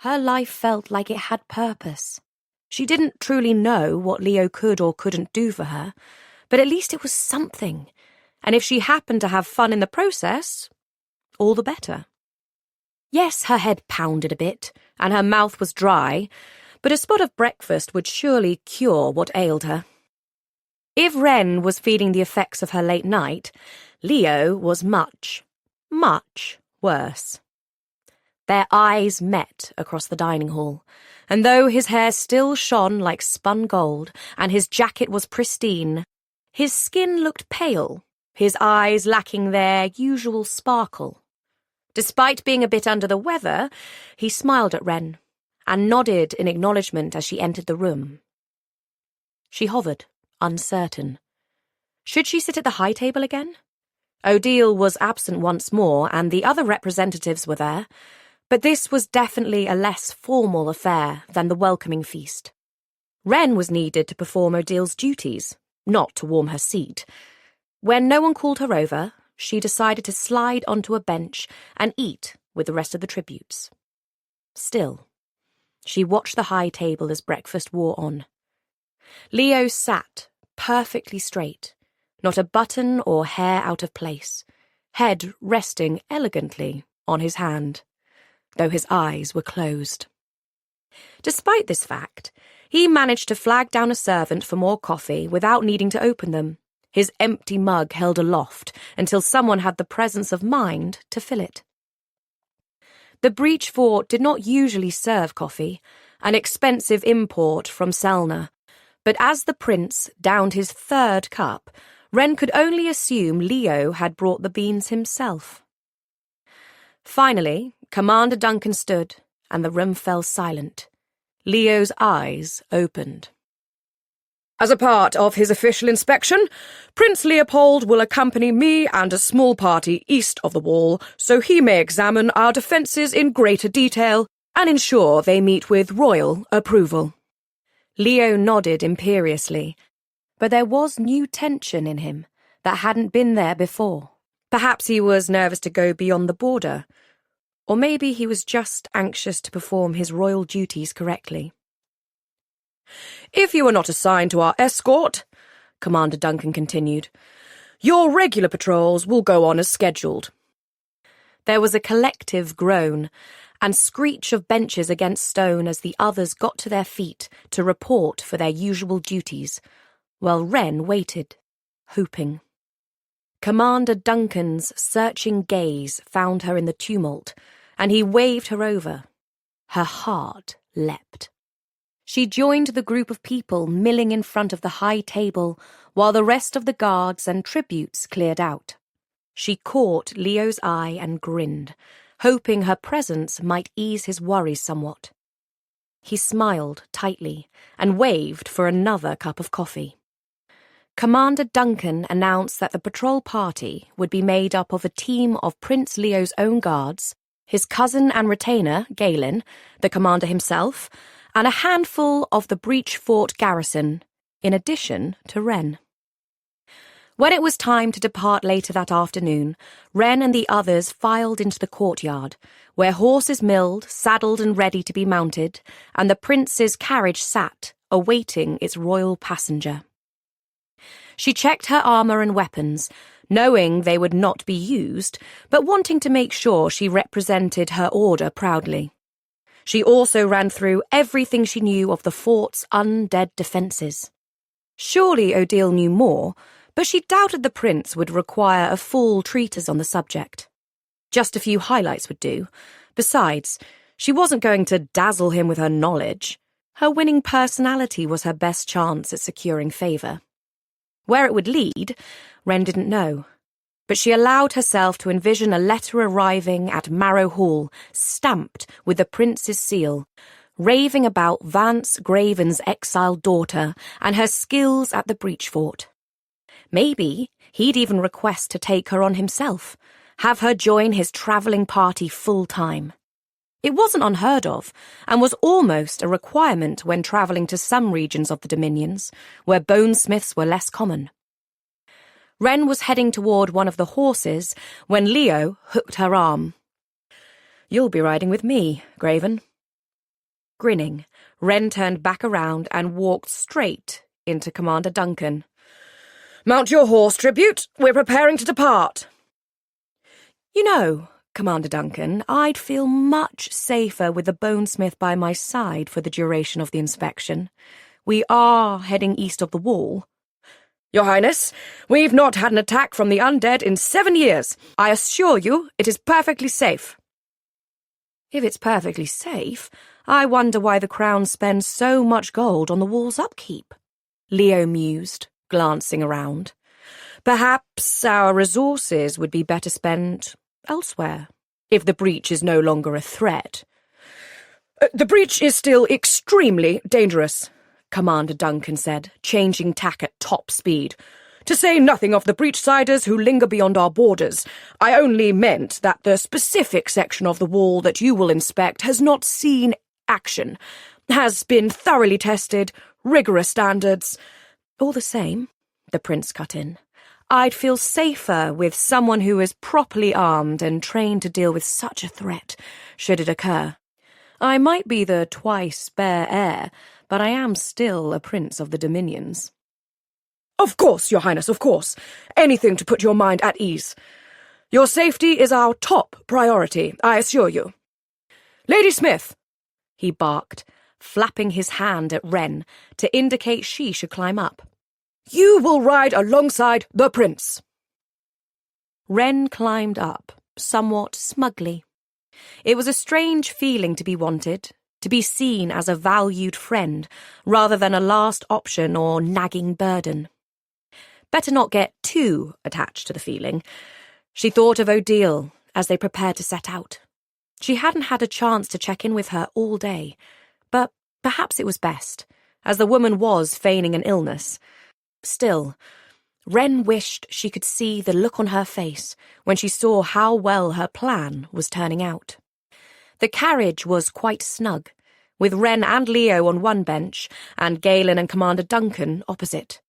her life felt like it had purpose. She didn't truly know what Leo could or couldn't do for her, but at least it was something, and if she happened to have fun in the process, all the better. Yes, her head pounded a bit, and her mouth was dry, but a spot of breakfast would surely cure what ailed her. If Wren was feeling the effects of her late night, Leo was much, much worse. Their eyes met across the dining hall, and though his hair still shone like spun gold and his jacket was pristine, his skin looked pale, his eyes lacking their usual sparkle. Despite being a bit under the weather, he smiled at Wren and nodded in acknowledgement as she entered the room. She hovered, uncertain. Should she sit at the high table again? Odile was absent once more, and the other representatives were there, but this was definitely a less formal affair than the welcoming feast. Wren was needed to perform Odile's duties, not to warm her seat. When no one called her over, she decided to slide onto a bench and eat with the rest of the tributes. Still, she watched the high table as breakfast wore on. Leo sat, perfectly straight, not a button or hair out of place, head resting elegantly on his hand, though his eyes were closed. Despite this fact, he managed to flag down a servant for more coffee without needing to open them, his empty mug held aloft until someone had the presence of mind to fill it. The Breach Fort did not usually serve coffee, an expensive import from Selna, but as the prince downed his third cup, Wren could only assume Leo had brought the beans himself. Finally, Commander Duncan stood, and the room fell silent. Leo's eyes opened. As a part of his official inspection, Prince Leopold will accompany me and a small party east of the wall so he may examine our defences in greater detail and ensure they meet with royal approval. Leo nodded imperiously, but there was new tension in him that hadn't been there before. Perhaps he was nervous to go beyond the border, or maybe he was just anxious to perform his royal duties correctly. If you are not assigned to our escort, Commander Duncan continued, your regular patrols will go on as scheduled. There was a collective groan and screech of benches against stone as the others got to their feet to report for their usual duties, while Wren waited, hoping. Commander Duncan's searching gaze found her in the tumult, and he waved her over. Her heart leapt. She joined the group of people milling in front of the high table while the rest of the guards and tributes cleared out. She caught Leo's eye and grinned, hoping her presence might ease his worries somewhat. He smiled tightly and waved for another cup of coffee. Commander Duncan announced that the patrol party would be made up of a team of Prince Leo's own guards, his cousin and retainer, Galen, the commander himself, and a handful of the Breach Fort garrison, in addition to Wren. When it was time to depart later that afternoon, Wren and the others filed into the courtyard, where horses milled, saddled and ready to be mounted, and the prince's carriage sat, awaiting its royal passenger. She checked her armour and weapons, knowing they would not be used, but wanting to make sure she represented her order proudly. She also ran through everything she knew of the fort's undead defences. Surely Odile knew more, but she doubted the prince would require a full treatise on the subject. Just a few highlights would do. Besides, she wasn't going to dazzle him with her knowledge. Her winning personality was her best chance at securing favour. Where it would lead, Wren didn't know. But she allowed herself to envision a letter arriving at Marrow Hall, stamped with the prince's seal, raving about Vance Graven's exiled daughter and her skills at the Breach Fort. Maybe he'd even request to take her on himself, have her join his travelling party full-time. It wasn't unheard of, and was almost a requirement when travelling to some regions of the Dominions, where bonesmiths were less common. Wren was heading toward one of the horses when Leo hooked her arm. "You'll be riding with me, Graven." Grinning, Wren turned back around and walked straight into Commander Duncan. "Mount your horse, Tribute. We're preparing to depart." "You know, Commander Duncan, I'd feel much safer with the Bonesmith by my side for the duration of the inspection. We are heading east of the wall." "Your Highness, we've not had an attack from the undead in 7 years. I assure you it is perfectly safe." "If it's perfectly safe, I wonder why the Crown spends so much gold on the wall's upkeep," Leo mused, glancing around. "Perhaps our resources would be better spent elsewhere, if the breach is no longer a threat." "The breach is still extremely dangerous," Commander Duncan said, changing tack at top speed. "To say nothing of the breachsiders who linger beyond our borders. I only meant that the specific section of the wall that you will inspect has not seen action, has been thoroughly tested, rigorous standards." "All the same," the prince cut in, "I'd feel safer with someone who is properly armed and trained to deal with such a threat, should it occur. I might be the twice bare heir, but I am still a prince of the Dominions." "Of course, Your Highness, of course. Anything to put your mind at ease. Your safety is our top priority, I assure you. Lady Smith," he barked, flapping his hand at Wren to indicate she should climb up. "You will ride alongside the prince." Wren climbed up, somewhat smugly. It was a strange feeling to be wanted, to be seen as a valued friend, rather than a last option or nagging burden. Better not get too attached to the feeling. She thought of Odile as they prepared to set out. She hadn't had a chance to check in with her all day, but perhaps it was best, as the woman was feigning an illness. Still, Wren wished she could see the look on her face when she saw how well her plan was turning out. The carriage was quite snug, with Wren and Leo on one bench and Galen and Commander Duncan opposite.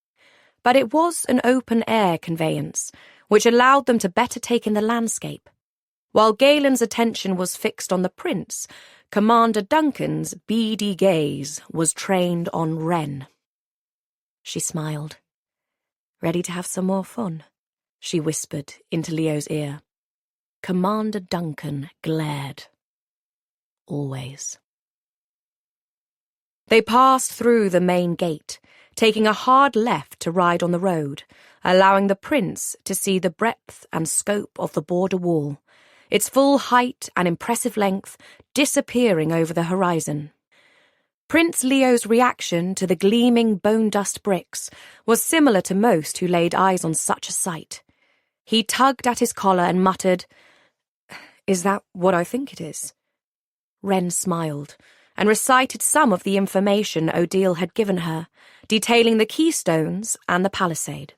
But it was an open-air conveyance, which allowed them to better take in the landscape. While Galen's attention was fixed on the prince, Commander Duncan's beady gaze was trained on Wren. She smiled. "Ready to have some more fun?" she whispered into Leo's ear. Commander Duncan glared. Always. They passed through the main gate, taking a hard left to ride on the road, allowing the prince to see the breadth and scope of the border wall, its full height and impressive length disappearing over the horizon. Prince Leo's reaction to the gleaming bone-dust bricks was similar to most who laid eyes on such a sight. He tugged at his collar and muttered, "Is that what I think it is?" Wren smiled and recited some of the information Odile had given her, detailing the keystones and the palisade.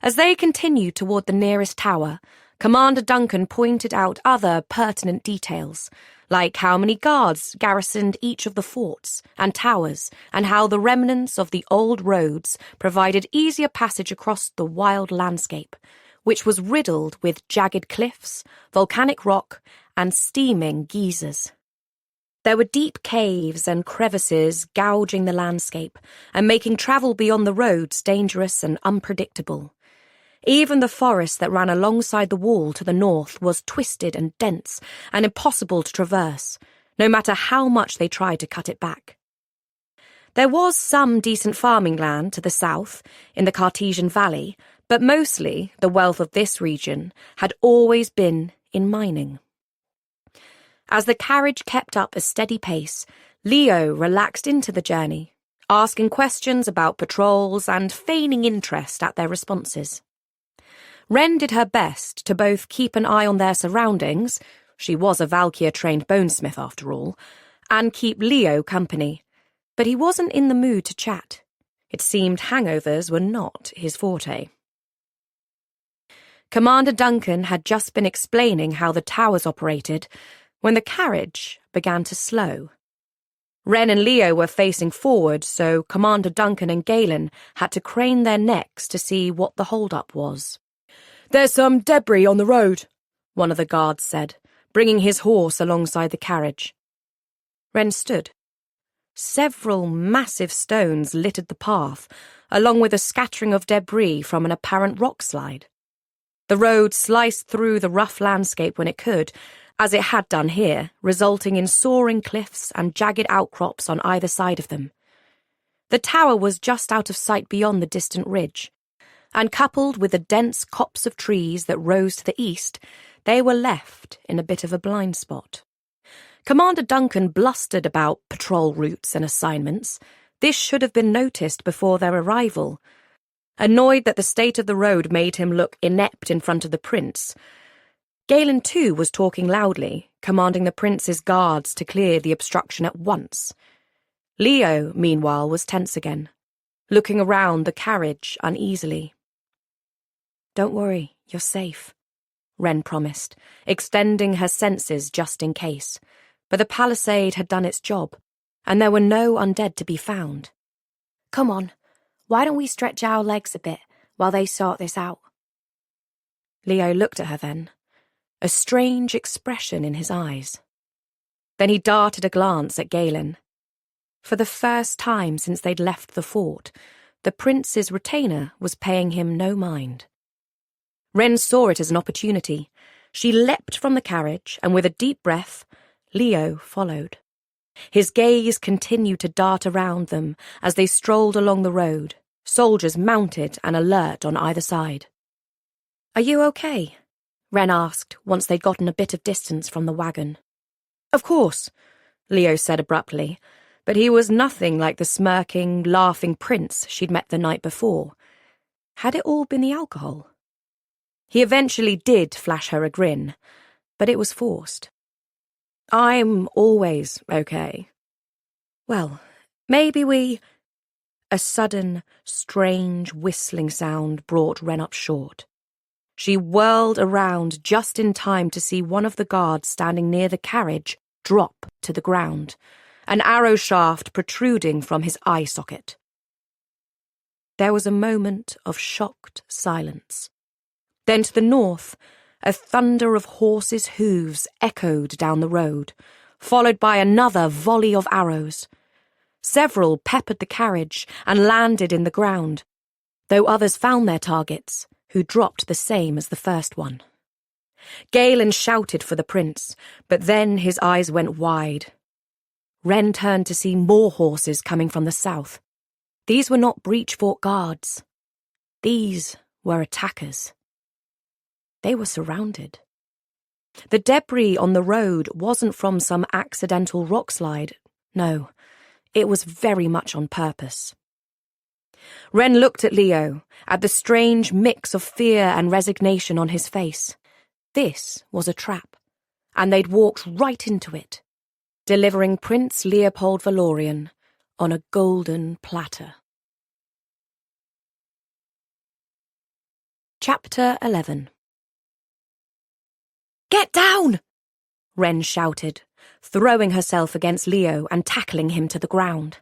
As they continued toward the nearest tower, Commander Duncan pointed out other pertinent details, like how many guards garrisoned each of the forts and towers, and how the remnants of the old roads provided easier passage across the wild landscape, which was riddled with jagged cliffs, volcanic rock, and steaming geysers. There were deep caves and crevices gouging the landscape and making travel beyond the roads dangerous and unpredictable. Even the forest that ran alongside the wall to the north was twisted and dense and impossible to traverse, no matter how much they tried to cut it back. There was some decent farming land to the south, in the Cartesian Valley, but mostly the wealth of this region had always been in mining. As the carriage kept up a steady pace, Leo relaxed into the journey, asking questions about patrols and feigning interest at their responses. Wren did her best to both keep an eye on their surroundings — she was a valkyr-trained bonesmith after all — and keep Leo company, but he wasn't in the mood to chat. It seemed hangovers were not his forte. Commander Duncan had just been explaining how the towers operated when the carriage began to slow. Wren and Leo were facing forward, so Commander Duncan and Galen had to crane their necks to see what the hold-up was. "There's some debris on the road," one of the guards said, bringing his horse alongside the carriage. Wren stood. Several massive stones littered the path, along with a scattering of debris from an apparent rock slide. The road sliced through the rough landscape when it could, as it had done here, resulting in soaring cliffs and jagged outcrops on either side of them. The tower was just out of sight beyond the distant ridge, and coupled with the dense copse of trees that rose to the east, they were left in a bit of a blind spot. Commander Duncan blustered about patrol routes and assignments. This should have been noticed before their arrival. Annoyed that the state of the road made him look inept in front of the prince, Galen too was talking loudly, commanding the prince's guards to clear the obstruction at once. Leo, meanwhile, was tense again, looking around the carriage uneasily. "Don't worry, you're safe," Wren promised, extending her senses just in case. But the palisade had done its job, and there were no undead to be found. "Come on, why don't we stretch our legs a bit while they sort this out?" Leo looked at her then, a strange expression in his eyes. Then he darted a glance at Galen. For the first time since they'd left the fort, the prince's retainer was paying him no mind. Wren saw it as an opportunity. She leapt from the carriage, and with a deep breath, Leo followed. His gaze continued to dart around them as they strolled along the road, soldiers mounted and alert on either side. "Are you okay?" Wren asked once they'd gotten a bit of distance from the wagon. "Of course," Leo said abruptly, but he was nothing like the smirking, laughing prince she'd met the night before. Had it all been the alcohol? He eventually did flash her a grin, but it was forced. "I'm always okay." "Well, maybe we—" A sudden, strange whistling sound brought Wren up short. She whirled around just in time to see one of the guards standing near the carriage drop to the ground, an arrow shaft protruding from his eye socket. There was a moment of shocked silence. Then to the north, a thunder of horses' hooves echoed down the road, followed by another volley of arrows. Several peppered the carriage and landed in the ground, though others found their targets, who dropped the same as the first one. Galen shouted for the prince, but then his eyes went wide. Wren turned to see more horses coming from the south. These were not Breachfort guards. These were attackers. They were surrounded. The debris on the road wasn't from some accidental rockslide. No, it was very much on purpose. Wren looked at Leo, at the strange mix of fear and resignation on his face. This was a trap, and they'd walked right into it, delivering Prince Leopold Valorian on a golden platter. Chapter 11. "Get down!" Wren shouted, throwing herself against Leo and tackling him to the ground.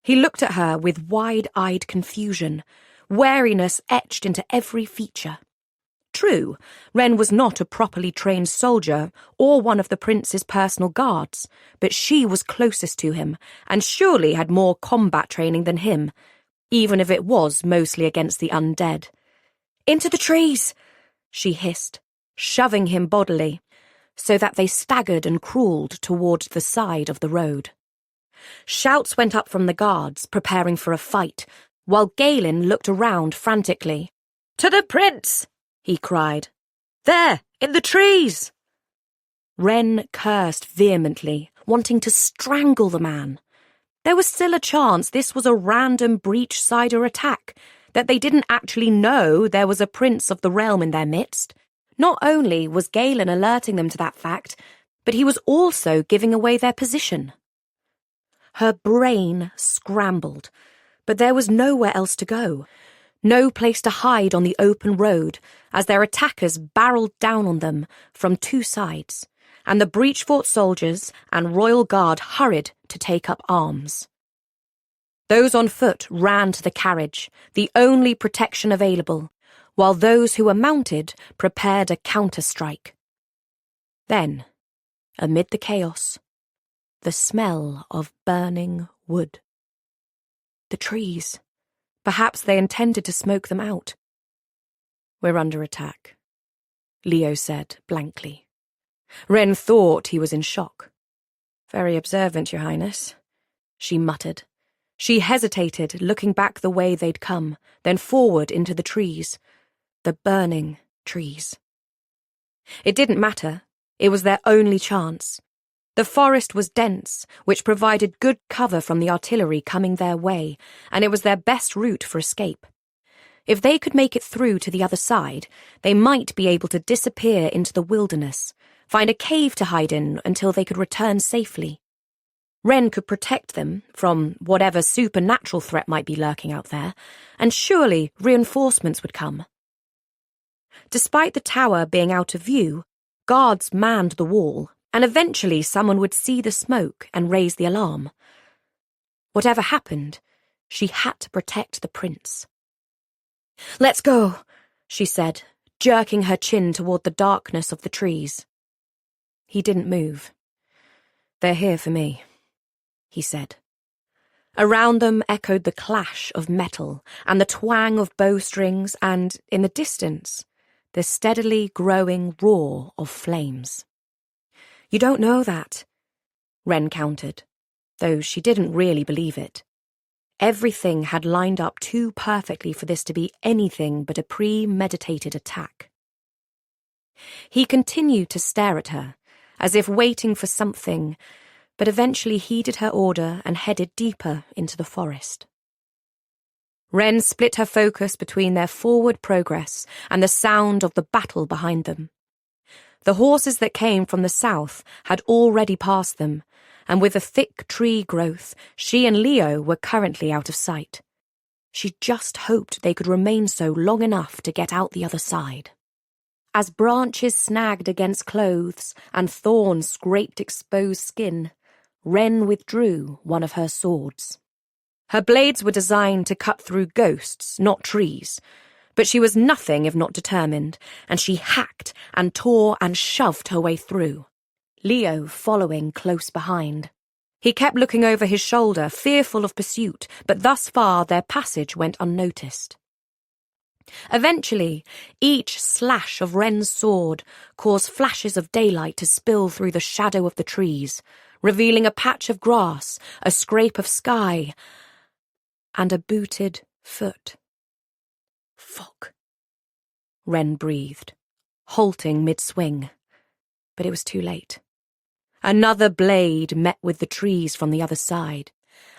He looked at her with wide-eyed confusion, wariness etched into every feature. True, Wren was not a properly trained soldier or one of the prince's personal guards, but she was closest to him and surely had more combat training than him, even if it was mostly against the undead. "Into the trees!" she hissed, shoving him bodily, so that they staggered and crawled toward the side of the road. Shouts went up from the guards, preparing for a fight, while Galen looked around frantically. "To the prince!" he cried. "There, in the trees!" Wren cursed vehemently, wanting to strangle the man. There was still a chance this was a random breach-sider attack, that they didn't actually know there was a prince of the realm in their midst. Not only was Galen alerting them to that fact, but he was also giving away their position. Her brain scrambled, but there was nowhere else to go. No place to hide on the open road, as their attackers barreled down on them from two sides, and the Breachfort soldiers and Royal Guard hurried to take up arms. Those on foot ran to the carriage, the only protection available, while those who were mounted prepared a counter-strike. Then, amid the chaos, the smell of burning wood. The trees. Perhaps they intended to smoke them out. "We're under attack," Leo said blankly. Wren thought he was in shock. "Very observant, Your Highness," she muttered. She hesitated, looking back the way they'd come, then forward into the trees. The burning trees. It didn't matter. It was their only chance. The forest was dense, which provided good cover from the artillery coming their way, and it was their best route for escape. If they could make it through to the other side, they might be able to disappear into the wilderness, find a cave to hide in until they could return safely. Wren could protect them from whatever supernatural threat might be lurking out there, and surely reinforcements would come. Despite the tower being out of view, guards manned the wall, and eventually someone would see the smoke and raise the alarm. Whatever happened, she had to protect the prince. "Let's go," she said, jerking her chin toward the darkness of the trees. He didn't move. "They're here for me," he said. Around them echoed the clash of metal and the twang of bowstrings and, in the distance, the steadily growing roar of flames. "You don't know that," Wren countered, though she didn't really believe it. Everything had lined up too perfectly for this to be anything but a premeditated attack. He continued to stare at her, as if waiting for something, but eventually heeded her order and headed deeper into the forest. Wren split her focus between their forward progress and the sound of the battle behind them. The horses that came from the south had already passed them, and with the thick tree growth, she and Leo were currently out of sight. She just hoped they could remain so long enough to get out the other side. As branches snagged against clothes and thorns scraped exposed skin, Wren withdrew one of her swords. Her blades were designed to cut through ghosts, not trees, but she was nothing if not determined, and she hacked and tore and shoved her way through, Leo following close behind. He kept looking over his shoulder, fearful of pursuit, but thus far their passage went unnoticed. Eventually, each slash of Wren's sword caused flashes of daylight to spill through the shadow of the trees, revealing a patch of grass, a scrape of sky, and a booted foot. "Fuck," Wren breathed, halting mid-swing. But it was too late. Another blade met with the trees from the other side,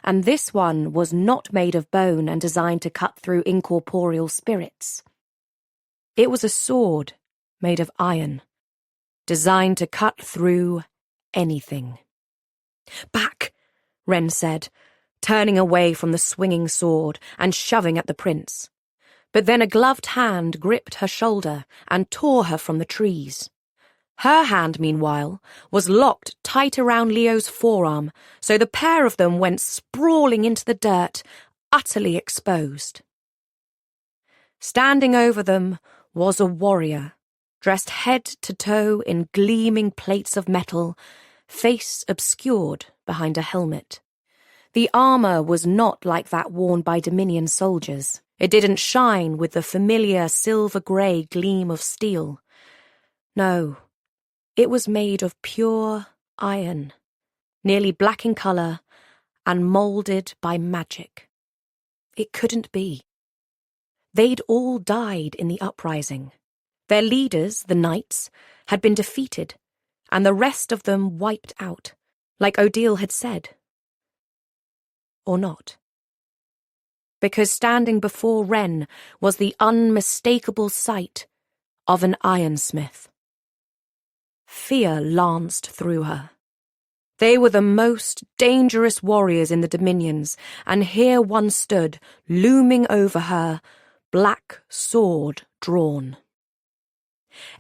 and this one was not made of bone and designed to cut through incorporeal spirits. It was a sword made of iron, designed to cut through anything. "Back," Wren said, turning away from the swinging sword and shoving at the prince. But then a gloved hand gripped her shoulder and tore her from the trees. Her hand, meanwhile, was locked tight around Leo's forearm, so the pair of them went sprawling into the dirt, utterly exposed. Standing over them was a warrior, dressed head to toe in gleaming plates of metal, face obscured behind a helmet. The armor was not like that worn by Dominion soldiers. It didn't shine with the familiar silver-grey gleam of steel. No, it was made of pure iron, nearly black in colour and moulded by magic. It couldn't be. They'd all died in the uprising. Their leaders, the knights, had been defeated, and the rest of them wiped out, like Odile had said. Or not. Because standing before Wren was the unmistakable sight of an ironsmith. Fear lanced through her. They were the most dangerous warriors in the Dominions, and here one stood, looming over her, black sword drawn.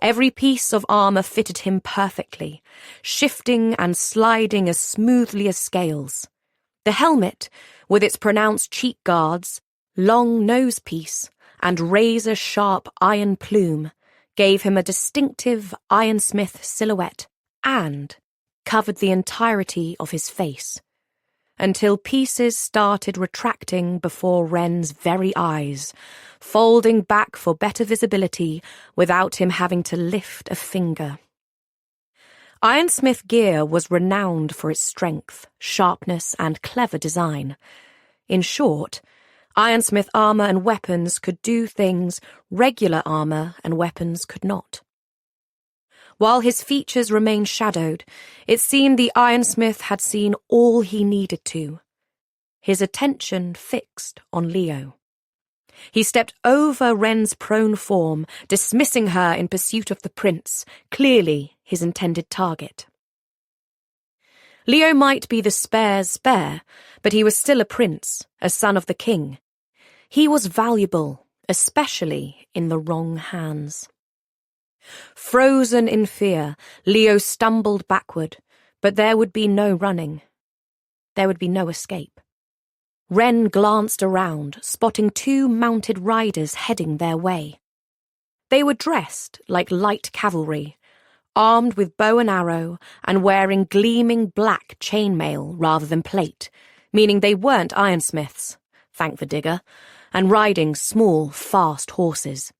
Every piece of armour fitted him perfectly, shifting and sliding as smoothly as scales. The helmet, with its pronounced cheek guards, long nose-piece, and razor-sharp iron plume, gave him a distinctive ironsmith silhouette and covered the entirety of his face. until pieces started retracting before Wren's very eyes, folding back for better visibility without him having to lift a finger. Ironsmith gear was renowned for its strength, sharpness, and clever design. In short, Ironsmith armor and weapons could do things regular armor and weapons could not. While his features remained shadowed, it seemed the Ironsmith had seen all he needed to. His attention fixed on Leo. He stepped over Wren's prone form, dismissing her in pursuit of the prince, clearly his intended target. Leo might be the spare's spare, but he was still a prince, a son of the king. He was valuable, especially in the wrong hands. Frozen in fear, Leo stumbled backward, but there would be no running. There would be no escape. Wren glanced around, spotting 2 mounted riders heading their way. They were dressed like light cavalry, armed with bow and arrow and wearing gleaming black chainmail rather than plate, meaning they weren't ironsmiths, thank the digger, and riding small, fast horses.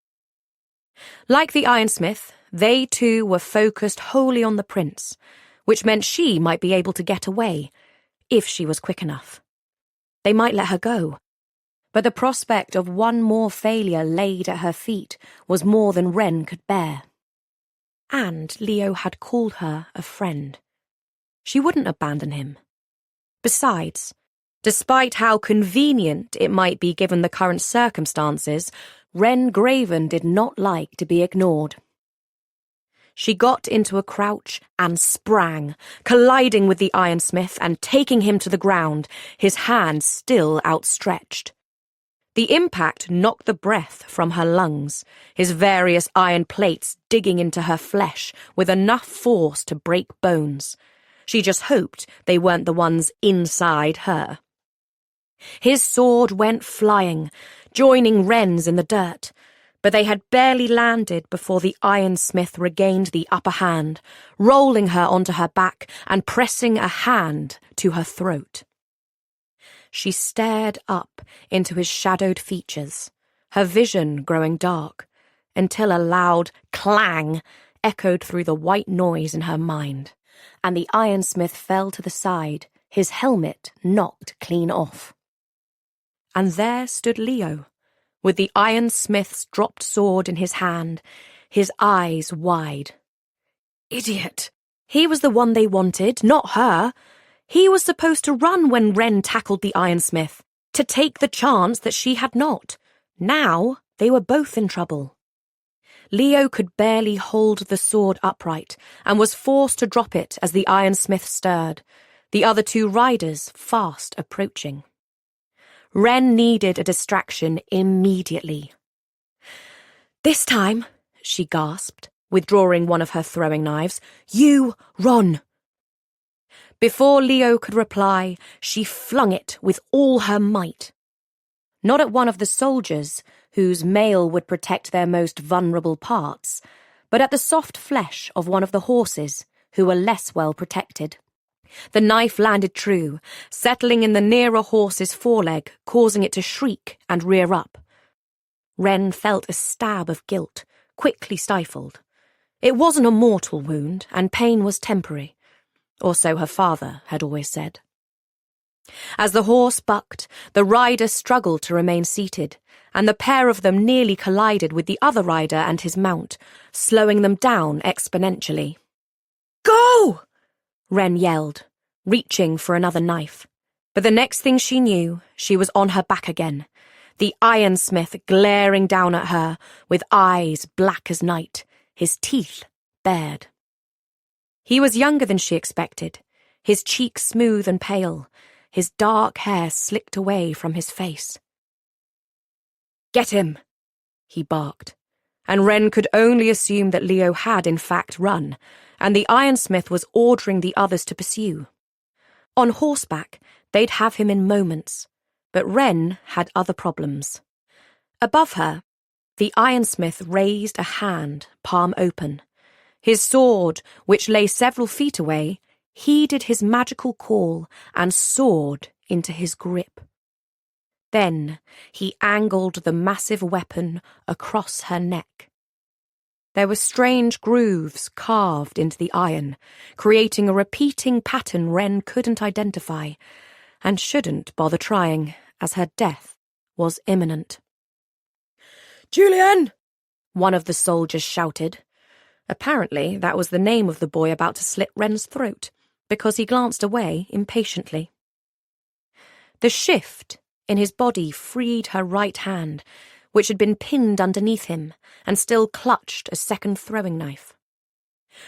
Like the ironsmith, they too were focused wholly on the prince, which meant she might be able to get away, if she was quick enough. They might let her go, but the prospect of one more failure laid at her feet was more than Wren could bear. And Leo had called her a friend. She wouldn't abandon him. Besides, despite how convenient it might be given the current circumstances, Wren Graven did not like to be ignored. She got into a crouch and sprang, colliding with the ironsmith and taking him to the ground, his hand still outstretched. The impact knocked the breath from her lungs, his various iron plates digging into her flesh with enough force to break bones. She just hoped they weren't the ones inside her. His sword went flying, joining Wren's in the dirt, but they had barely landed before the ironsmith regained the upper hand, rolling her onto her back and pressing a hand to her throat. She stared up into his shadowed features, her vision growing dark, until a loud clang echoed through the white noise in her mind, and the ironsmith fell to the side, his helmet knocked clean off. And there stood Leo, with the ironsmith's dropped sword in his hand, his eyes wide. Idiot! He was the one they wanted, not her. He was supposed to run when Wren tackled the ironsmith, to take the chance that she had not. Now they were both in trouble. Leo could barely hold the sword upright and was forced to drop it as the ironsmith stirred, the other 2 riders fast approaching. Wren needed a distraction immediately. "This time," she gasped, withdrawing one of her throwing knives, "you run." Before Leo could reply, she flung it with all her might. Not at one of the soldiers, whose mail would protect their most vulnerable parts, but at the soft flesh of one of the horses, who were less well protected. The knife landed true, settling in the nearer horse's foreleg, causing it to shriek and rear up. Wren felt a stab of guilt, quickly stifled. It wasn't a mortal wound, and pain was temporary, or so her father had always said. As the horse bucked, the rider struggled to remain seated, and the pair of them nearly collided with the other rider and his mount, slowing them down exponentially. "Go!" Wren yelled, reaching for another knife. But the next thing she knew, she was on her back again, the ironsmith glaring down at her with eyes black as night, his teeth bared. He was younger than she expected, his cheeks smooth and pale, his dark hair slicked away from his face. "Get him!" he barked, and Wren could only assume that Leo had in fact run, and the ironsmith was ordering the others to pursue. On horseback, they'd have him in moments, but Wren had other problems. Above her, the ironsmith raised a hand, palm open. His sword, which lay several feet away, heeded his magical call and soared into his grip. Then he angled the massive weapon across her neck. There were strange grooves carved into the iron, creating a repeating pattern Wren couldn't identify, and shouldn't bother trying, as her death was imminent. "Julian!" one of the soldiers shouted. Apparently, that was the name of the boy about to slit Wren's throat, because he glanced away impatiently. The shift in his body freed her right hand, which had been pinned underneath him and still clutched a second throwing knife.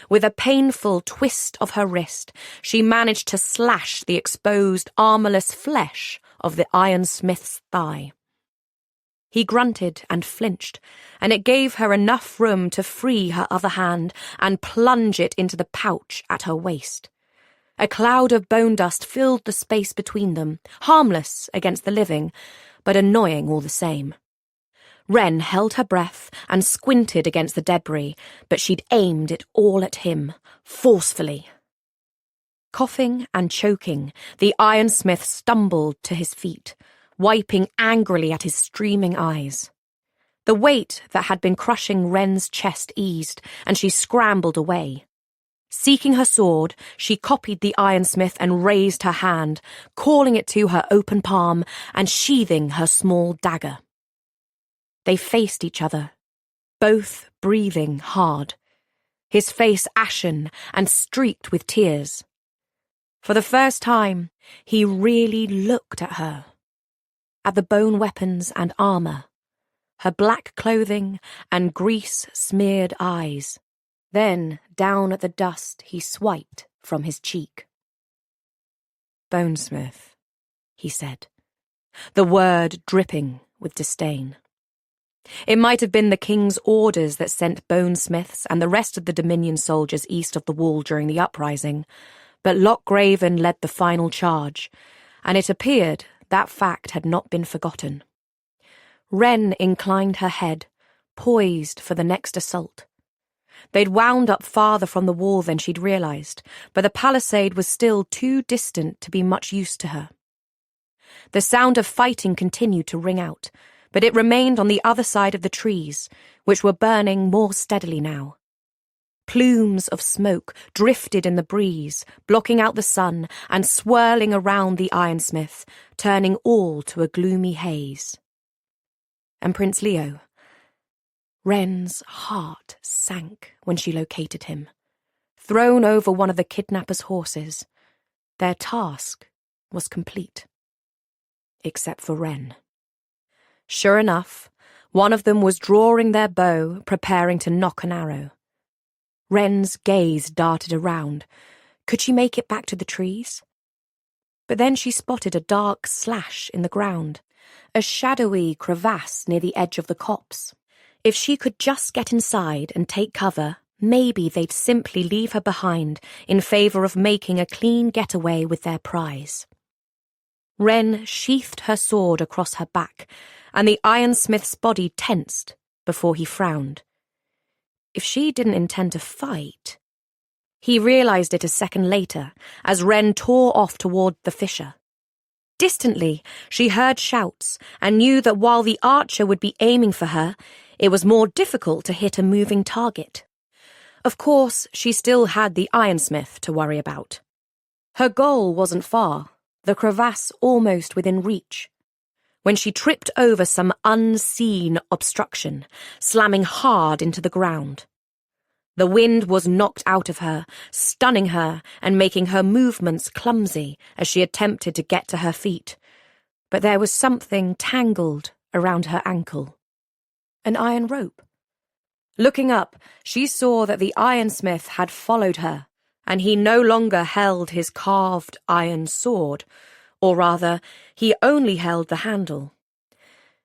With a painful twist of her wrist, she managed to slash the exposed, armourless flesh of the ironsmith's thigh. He grunted and flinched, and it gave her enough room to free her other hand and plunge it into the pouch at her waist. A cloud of bone dust filled the space between them, harmless against the living, but annoying all the same. Wren held her breath and squinted against the debris, but she'd aimed it all at him, forcefully. Coughing and choking, the ironsmith stumbled to his feet, wiping angrily at his streaming eyes. The weight that had been crushing Wren's chest eased, and she scrambled away. Seeking her sword, she copied the ironsmith and raised her hand, calling it to her open palm and sheathing her small dagger. They faced each other, both breathing hard, his face ashen and streaked with tears. For the first time, he really looked at her, at the bone weapons and armour, her black clothing and grease-smeared eyes. Then, down at the dust, he swiped from his cheek. "Bonesmith," he said, the word dripping with disdain. It might have been the king's orders that sent Bonesmiths and the rest of the Dominion soldiers east of the wall during the uprising, but Lochgraven led the final charge, and it appeared that fact had not been forgotten. Wren inclined her head, poised for the next assault. They'd wound up farther from the wall than she'd realised, but the palisade was still too distant to be much use to her. The sound of fighting continued to ring out, but it remained on the other side of the trees, which were burning more steadily now. Plumes of smoke drifted in the breeze, blocking out the sun and swirling around the ironsmith, turning all to a gloomy haze. And Prince Leo? Wren's heart sank when she located him. Thrown over one of the kidnappers' horses, their task was complete. Except for Wren. Sure enough, one of them was drawing their bow, preparing to nock an arrow. Wren's gaze darted around. Could she make it back to the trees? But then she spotted a dark slash in the ground, a shadowy crevasse near the edge of the copse. If she could just get inside and take cover, maybe they'd simply leave her behind in favour of making a clean getaway with their prize. Wren sheathed her sword across her back, and the ironsmith's body tensed before he frowned. If she didn't intend to fight... He realised it a second later, as Wren tore off toward the fissure. Distantly, she heard shouts and knew that while the archer would be aiming for her, it was more difficult to hit a moving target. Of course, she still had the ironsmith to worry about. Her goal wasn't far, the crevasse almost within reach, when she tripped over some unseen obstruction, slamming hard into the ground. The wind was knocked out of her, stunning her and making her movements clumsy as she attempted to get to her feet. But there was something tangled around her ankle. An iron rope. Looking up, she saw that the ironsmith had followed her, and he no longer held his carved iron sword, or rather, he only held the handle.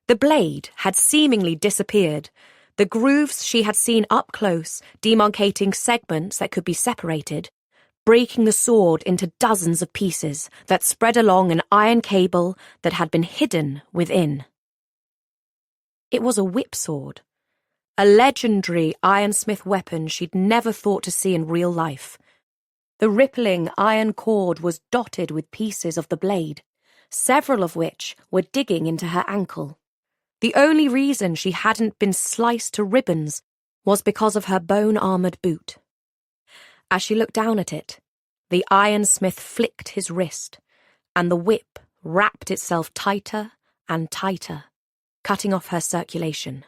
The blade had seemingly disappeared, the grooves she had seen up close, demarcating segments that could be separated, breaking the sword into dozens of pieces that spread along an iron cable that had been hidden within. It was a whip sword, a legendary ironsmith weapon she'd never thought to see in real life. The rippling iron cord was dotted with pieces of the blade, several of which were digging into her ankle. The only reason she hadn't been sliced to ribbons was because of her bone-armoured boot. As she looked down at it, the ironsmith flicked his wrist, and the whip wrapped itself tighter and tighter, cutting off her circulation.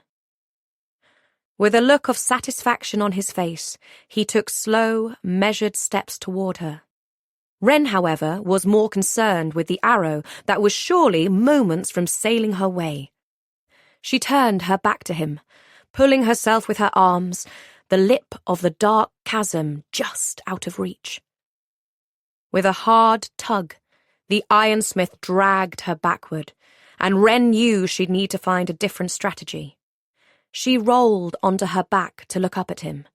With a look of satisfaction on his face, he took slow, measured steps toward her. Wren, however, was more concerned with the arrow that was surely moments from sailing her way. She turned her back to him, pulling herself with her arms, the lip of the dark chasm just out of reach. With a hard tug, the ironsmith dragged her backward, and Wren knew she'd need to find a different strategy. She rolled onto her back to look up at him.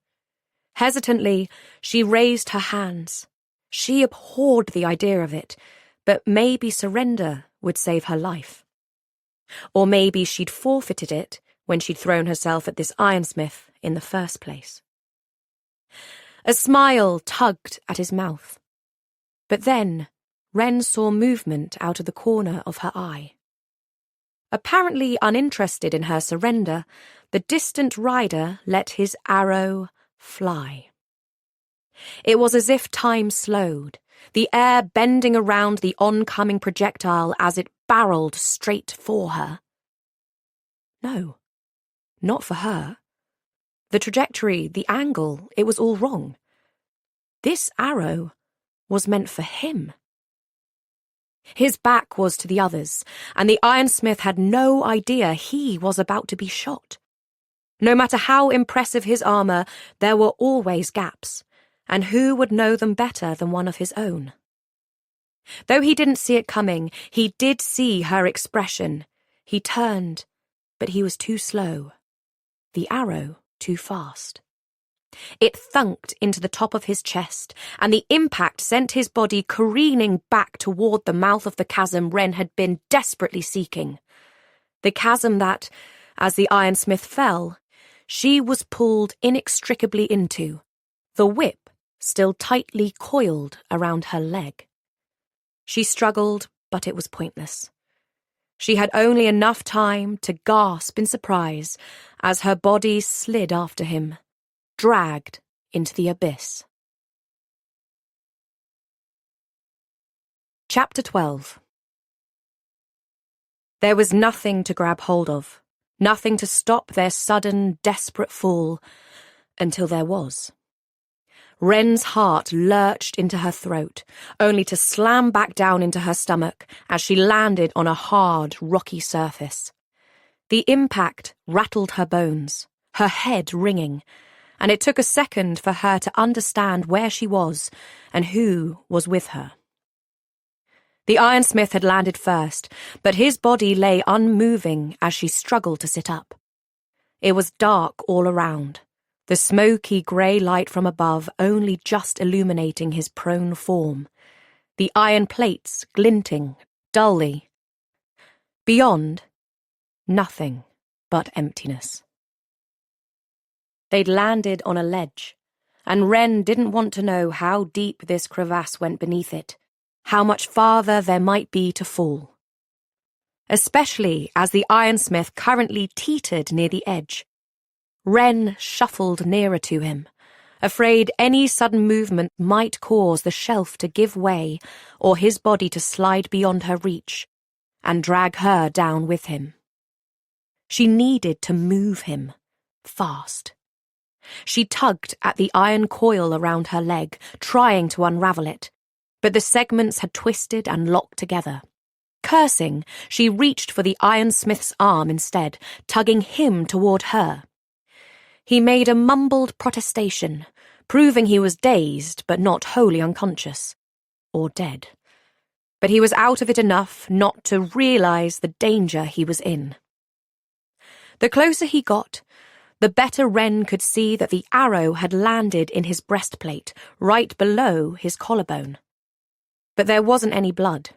Hesitantly, she raised her hands. She abhorred the idea of it, but maybe surrender would save her life. Or maybe she'd forfeited it when she'd thrown herself at this ironsmith in the first place. A smile tugged at his mouth. But then, Wren saw movement out of the corner of her eye. Apparently uninterested in her surrender, the distant rider let his arrow fly. It was as if time slowed, the air bending around the oncoming projectile as it barreled straight for her. No, not for her. The trajectory, the angle, it was all wrong. This arrow was meant for him. His back was to the others, and the ironsmith had no idea he was about to be shot. No matter how impressive his armour, there were always gaps, and who would know them better than one of his own? Though he didn't see it coming, he did see her expression. He turned, but he was too slow. The arrow too fast. It thunked into the top of his chest, and the impact sent his body careening back toward the mouth of the chasm Wren had been desperately seeking. The chasm that, as the ironsmith fell, she was pulled inextricably into, the whip still tightly coiled around her leg. She struggled, but it was pointless. She had only enough time to gasp in surprise as her body slid after him, dragged into the abyss. Chapter 12. There was nothing to grab hold of, nothing to stop their sudden, desperate fall, until there was. Wren's heart lurched into her throat, only to slam back down into her stomach as she landed on a hard, rocky surface. The impact rattled her bones, her head ringing, and it took a second for her to understand where she was and who was with her. The ironsmith had landed first, but his body lay unmoving as she struggled to sit up. It was dark all around, the smoky grey light from above only just illuminating his prone form, the iron plates glinting dully. Beyond, nothing but emptiness. They'd landed on a ledge, and Wren didn't want to know how deep this crevasse went beneath it, how much farther there might be to fall. Especially as the ironsmith currently teetered near the edge. Wren shuffled nearer to him, afraid any sudden movement might cause the shelf to give way or his body to slide beyond her reach and drag her down with him. She needed to move him, fast. She tugged at the iron coil around her leg, trying to unravel it, but the segments had twisted and locked together. Cursing, she reached for the ironsmith's arm instead, tugging him toward her. He made a mumbled protestation, proving he was dazed but not wholly unconscious, or dead. But he was out of it enough not to realize the danger he was in. The closer he got, the better Wren could see that the arrow had landed in his breastplate, right below his collarbone. But there wasn't any blood.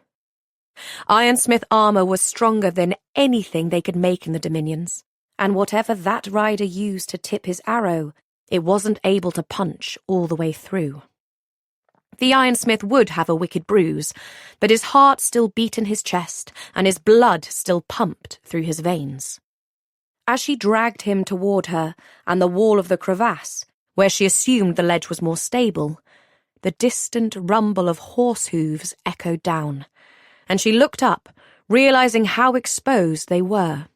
Ironsmith armour was stronger than anything they could make in the Dominions, and whatever that rider used to tip his arrow, it wasn't able to punch all the way through. the ironsmith would have a wicked bruise, but his heart still beat in his chest and his blood still pumped through his veins. As she dragged him toward her and the wall of the crevasse, where she assumed the ledge was more stable, the distant rumble of horse hooves echoed down, and she looked up, realizing how exposed they were.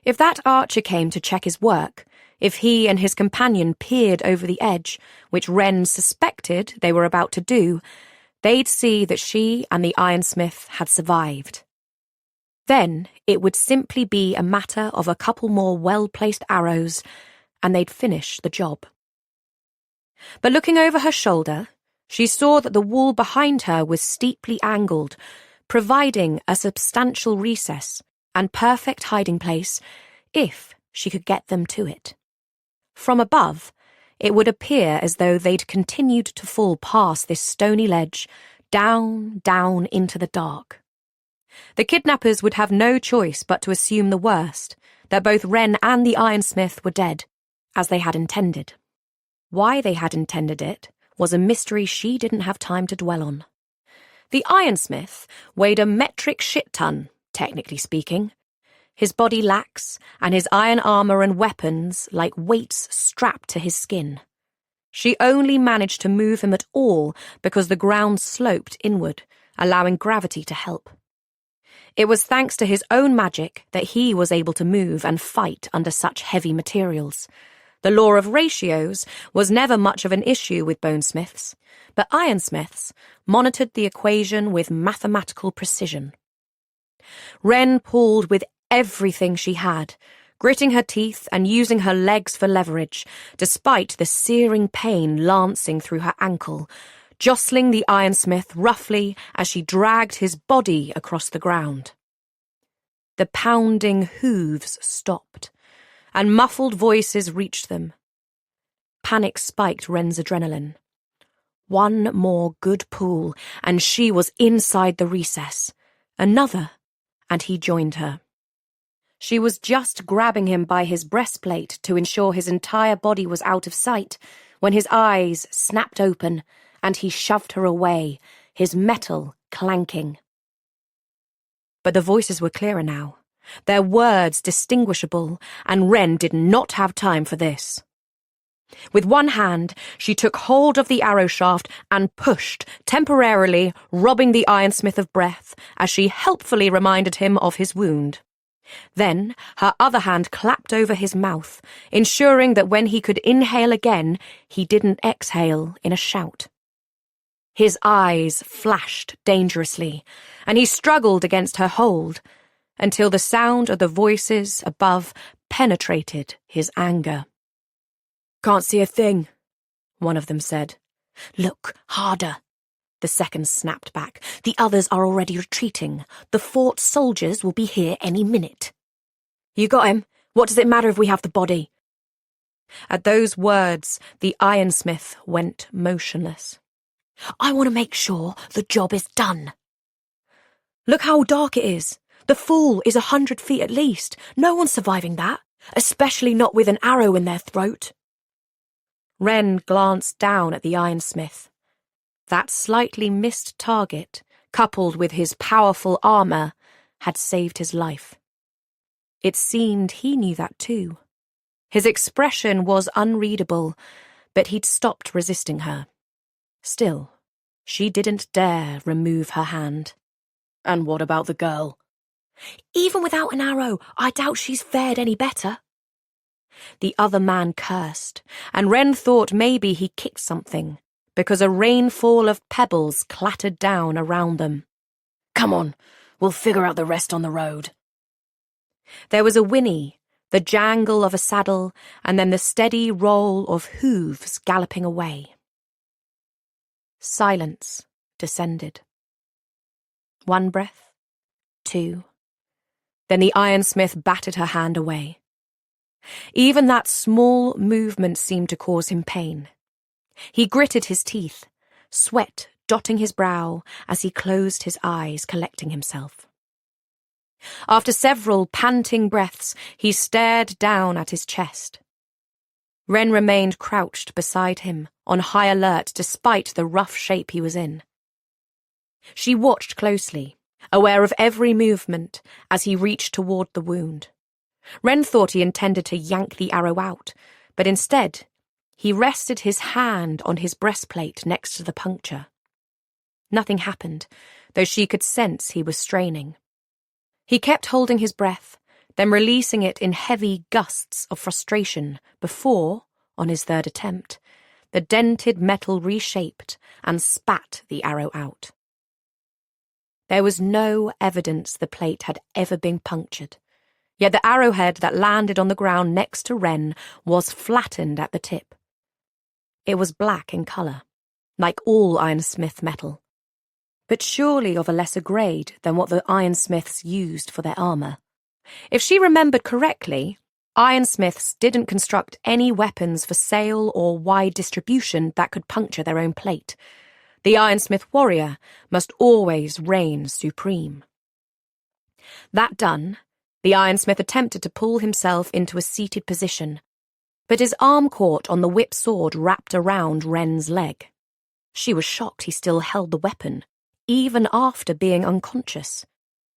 If that archer came to check his work, if he and his companion peered over the edge, which Wren suspected they were about to do, they'd see that she and the ironsmith had survived. Then it would simply be a matter of a couple more well-placed arrows, and they'd finish the job. But looking over her shoulder, she saw that the wall behind her was steeply angled, providing a substantial recess and perfect hiding place if she could get them to it. From above, it would appear as though they'd continued to fall past this stony ledge, down into the dark. The kidnappers would have no choice but to assume the worst, that both Wren and the ironsmith were dead, as they had intended. Why they had intended it was a mystery she didn't have time to dwell on. The ironsmith weighed a metric shit-ton, technically speaking. His body lax, and his iron armour and weapons like weights strapped to his skin. She only managed to move him at all because the ground sloped inward, allowing gravity to help. It was thanks to his own magic that he was able to move and fight under such heavy materials. The law of ratios was never much of an issue with bonesmiths, but ironsmiths monitored the equation with mathematical precision. Wren pulled with everything she had, gritting her teeth and using her legs for leverage, despite the searing pain lancing through her ankle, jostling the ironsmith roughly as she dragged his body across the ground. The pounding hooves stopped, and muffled voices reached them. Panic spiked Wren's adrenaline. One more good pull, and she was inside the recess. Another, and he joined her. She was just grabbing him by his breastplate to ensure his entire body was out of sight when his eyes snapped open and he shoved her away, his metal clanking. But the voices were clearer now, their words distinguishable, and Wren did not have time for this. With one hand, she took hold of the arrow shaft and pushed, temporarily robbing the ironsmith of breath as she helpfully reminded him of his wound. Then her other hand clapped over his mouth, ensuring that when he could inhale again, he didn't exhale in a shout. His eyes flashed dangerously, and he struggled against her hold, until the sound of the voices above penetrated his anger. "Can't see a thing," one of them said. "Look harder," the second snapped back. "The others are already retreating. The fort soldiers will be here any minute." "You got him. What does it matter if we have the body?" At those words, the ironsmith went motionless. "I want to make sure the job is done." "Look how dark it is. The fall is 100 feet at least. No one's surviving that, especially not with an arrow in their throat." Wren glanced down at the ironsmith. That slightly missed target, coupled with his powerful armour, had saved his life. It seemed he knew that too. His expression was unreadable, but he'd stopped resisting her. Still, she didn't dare remove her hand. "And what about the girl?" "Even without an arrow, I doubt she's fared any better." The other man cursed, and Wren thought maybe he kicked something, because a rainfall of pebbles clattered down around them. "Come on, we'll figure out the rest on the road." There was a whinny, the jangle of a saddle, and then the steady roll of hooves galloping away. Silence descended. One breath, two. Then the ironsmith batted her hand away. Even that small movement seemed to cause him pain. He gritted his teeth, sweat dotting his brow as he closed his eyes, collecting himself. After several panting breaths, he stared down at his chest. Wren remained crouched beside him, on high alert despite the rough shape he was in. She watched closely, aware of every movement as he reached toward the wound. Wren thought he intended to yank the arrow out, but instead, he rested his hand on his breastplate next to the puncture. Nothing happened, though she could sense he was straining. He kept holding his breath, then releasing it in heavy gusts of frustration before, on his third attempt, the dented metal reshaped and spat the arrow out. There was no evidence the plate had ever been punctured, yet the arrowhead that landed on the ground next to Wren was flattened at the tip. It was black in colour, like all ironsmith metal, but surely of a lesser grade than what the ironsmiths used for their armour. If she remembered correctly, ironsmiths didn't construct any weapons for sale or wide distribution that could puncture their own plate. The ironsmith warrior must always reign supreme. That done, the ironsmith attempted to pull himself into a seated position, but his arm caught on the whip sword wrapped around Wren's leg. She was shocked he still held the weapon, even after being unconscious.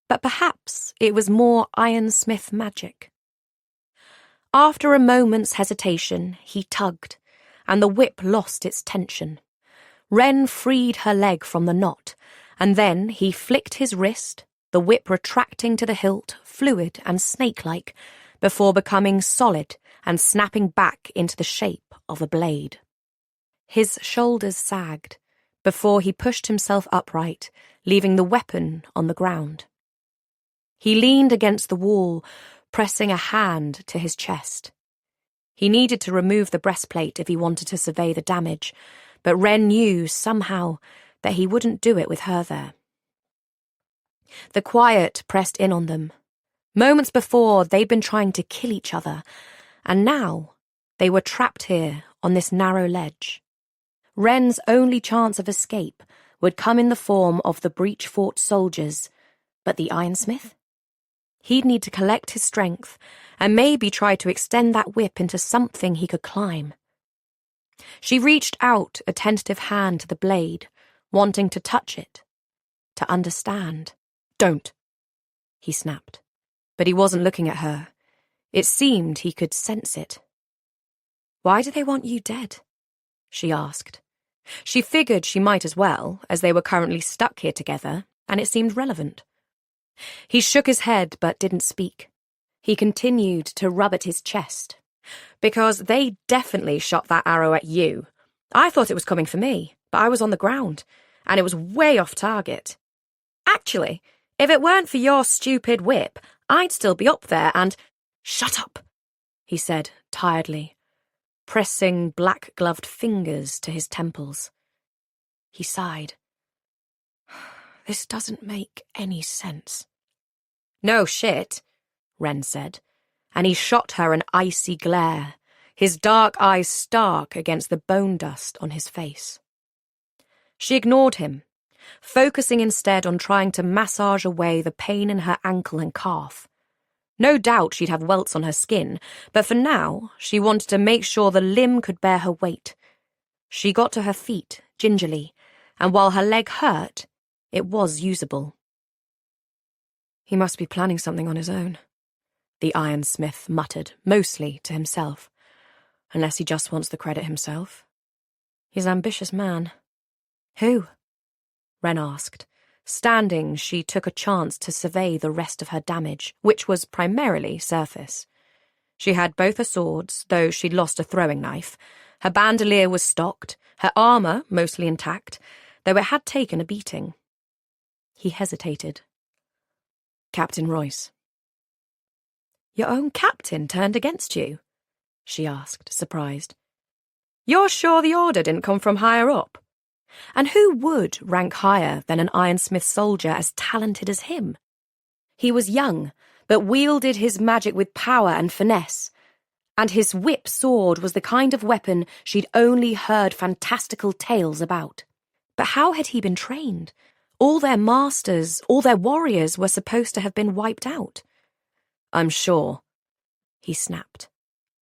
But perhaps it was more ironsmith magic. After a moment's hesitation, he tugged, and the whip lost its tension. Wren freed her leg from the knot, and then he flicked his wrist, the whip retracting to the hilt, fluid and snake-like, before becoming solid and snapping back into the shape of a blade. His shoulders sagged, before he pushed himself upright, leaving the weapon on the ground. He leaned against the wall, pressing a hand to his chest. He needed to remove the breastplate if he wanted to survey the damage, but Wren knew, somehow, that he wouldn't do it with her there. The quiet pressed in on them. Moments before, they'd been trying to kill each other, and now they were trapped here on this narrow ledge. Wren's only chance of escape would come in the form of the breach-fort soldiers, but the ironsmith? He'd need to collect his strength and maybe try to extend that whip into something he could climb. She reached out a tentative hand to the blade, wanting to touch it, to understand. "Don't," he snapped. But he wasn't looking at her. It seemed he could sense it. "Why do they want you dead?" she asked. She figured she might as well, as they were currently stuck here together, and it seemed relevant. He shook his head but didn't speak. He continued to rub at his chest. "Because they definitely shot that arrow at you. I thought it was coming for me, but I was on the ground, and it was way off target. Actually, if it weren't for your stupid whip, I'd still be up there and—" "Shut up," he said tiredly, pressing black-gloved fingers to his temples. He sighed. "This doesn't make any sense." "No shit," Wren said, and he shot her an icy glare, his dark eyes stark against the bone dust on his face. She ignored him, focusing instead on trying to massage away the pain in her ankle and calf. No doubt she'd have welts on her skin, but for now she wanted to make sure the limb could bear her weight. She got to her feet, gingerly, and while her leg hurt, it was usable. "He must be planning something on his own," the ironsmith muttered, mostly to himself. "Unless he just wants the credit himself. He's an ambitious man." "Who?" Wren asked. Standing, she took a chance to survey the rest of her damage, which was primarily surface. She had both her swords, though she'd lost a throwing knife. Her bandolier was stocked, her armour mostly intact, though it had taken a beating. He hesitated. "Captain Royce." "Your own captain turned against you?" she asked, surprised. "You're sure the order didn't come from higher up? And who would rank higher than an ironsmith soldier as talented as him? He was young, but wielded his magic with power and finesse, and his whip sword was the kind of weapon she'd only heard fantastical tales about. But how had he been trained? All their masters, all their warriors were supposed to have been wiped out. "I'm sure," he snapped,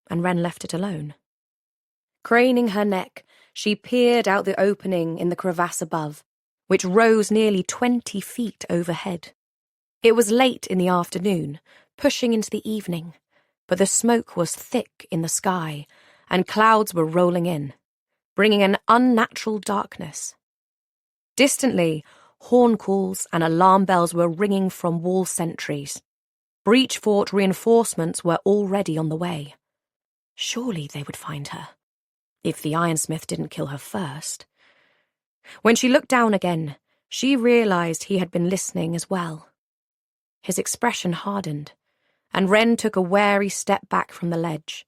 and Wren left it alone. Craning her neck, she peered out the opening in the crevasse above, which rose nearly 20 feet overhead. It was late in the afternoon, pushing into the evening, but the smoke was thick in the sky, and clouds were rolling in, bringing an unnatural darkness. Distantly, horn calls and alarm bells were ringing from wall sentries. Breach fort reinforcements were already on the way. Surely they would find her, if the ironsmith didn't kill her first. When she looked down again, she realized he had been listening as well. His expression hardened, and Wren took a wary step back from the ledge.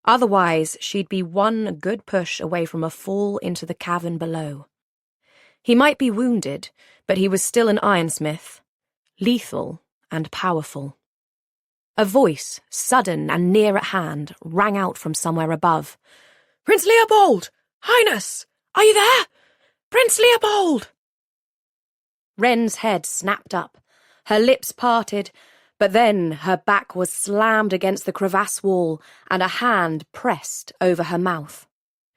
Otherwise, she'd be one good push away from a fall into the cavern below. He might be wounded, but he was still an ironsmith, lethal and powerful. A voice, sudden and near at hand, rang out from somewhere above. "Prince Leopold! Highness! Are you there? Prince Leopold!" Wren's head snapped up, her lips parted, but then her back was slammed against the crevasse wall and a hand pressed over her mouth.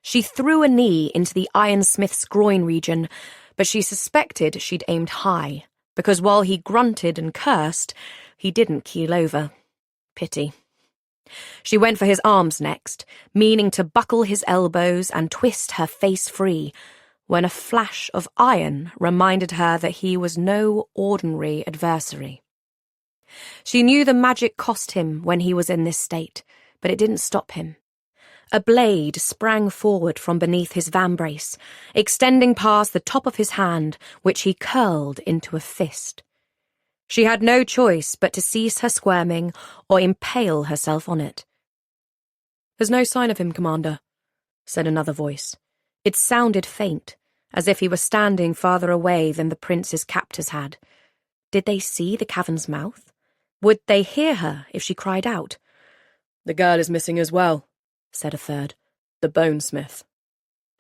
She threw a knee into the ironsmith's groin region, but she suspected she'd aimed high, because while he grunted and cursed, he didn't keel over. Pity. She went for his arms next, meaning to buckle his elbows and twist her face free, when a flash of iron reminded her that he was no ordinary adversary. She knew the magic cost him when he was in this state, but it didn't stop him. A blade sprang forward from beneath his vambrace, extending past the top of his hand, which he curled into a fist. She had no choice but to cease her squirming or impale herself on it. "There's no sign of him, Commander," said another voice. It sounded faint, as if he were standing farther away than the prince's captors had. Did they see the cavern's mouth? Would they hear her if she cried out? "The girl is missing as well," said a third. "The Bonesmith."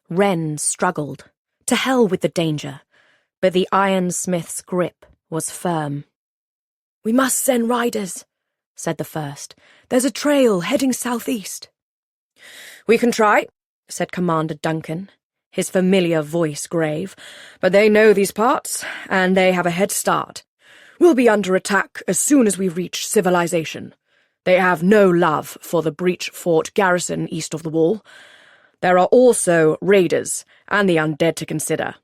Wren struggled. To hell with the danger. But the ironsmith's grip was firm. "We must send riders," said the first. "There's a trail heading southeast." "We can try," said Commander Duncan, his familiar voice grave, "but they know these parts, and they have a head start. We'll be under attack as soon as we reach civilization. They have no love for the breach fort garrison east of the wall. There are also raiders and the undead to consider.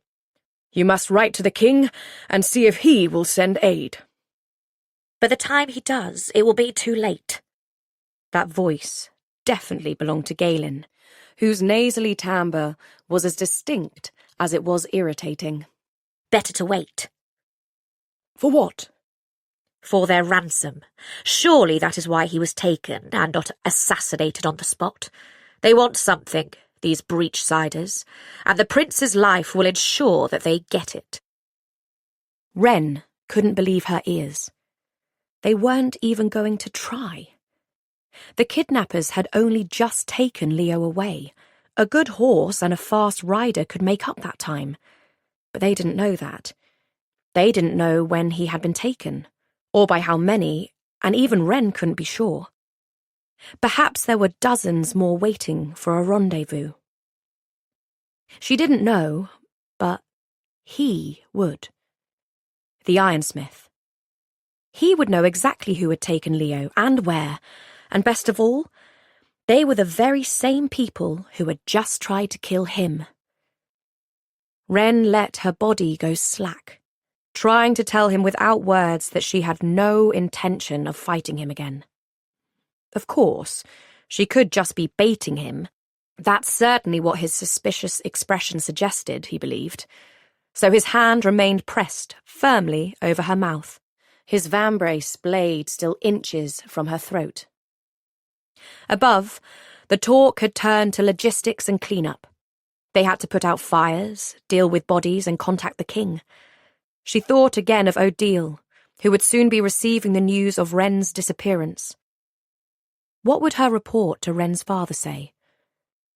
You must write to the king and see if he will send aid." "By the time he does, it will be too late." That voice definitely belonged to Galen, whose nasally timbre was as distinct as it was irritating. "Better to wait." "For what?" "For their ransom. Surely that is why he was taken and not assassinated on the spot. They want something, these breach-siders, and the prince's life will ensure that they get it." Wren couldn't believe her ears. They weren't even going to try. The kidnappers had only just taken Leo away. A good horse and a fast rider could make up that time. But they didn't know that. They didn't know when he had been taken, or by how many, and even Wren couldn't be sure. Perhaps there were dozens more waiting for a rendezvous. She didn't know, but he would. The ironsmith. He would know exactly who had taken Leo and where, and best of all, they were the very same people who had just tried to kill him. Wren let her body go slack, trying to tell him without words that she had no intention of fighting him again. Of course, she could just be baiting him. That's certainly what his suspicious expression suggested, he believed. So his hand remained pressed firmly over her mouth, his vambrace blade still inches from her throat. Above, the talk had turned to logistics and cleanup. They had to put out fires, deal with bodies, and contact the king. She thought again of Odile, who would soon be receiving the news of Wren's disappearance. What would her report to Wren's father say?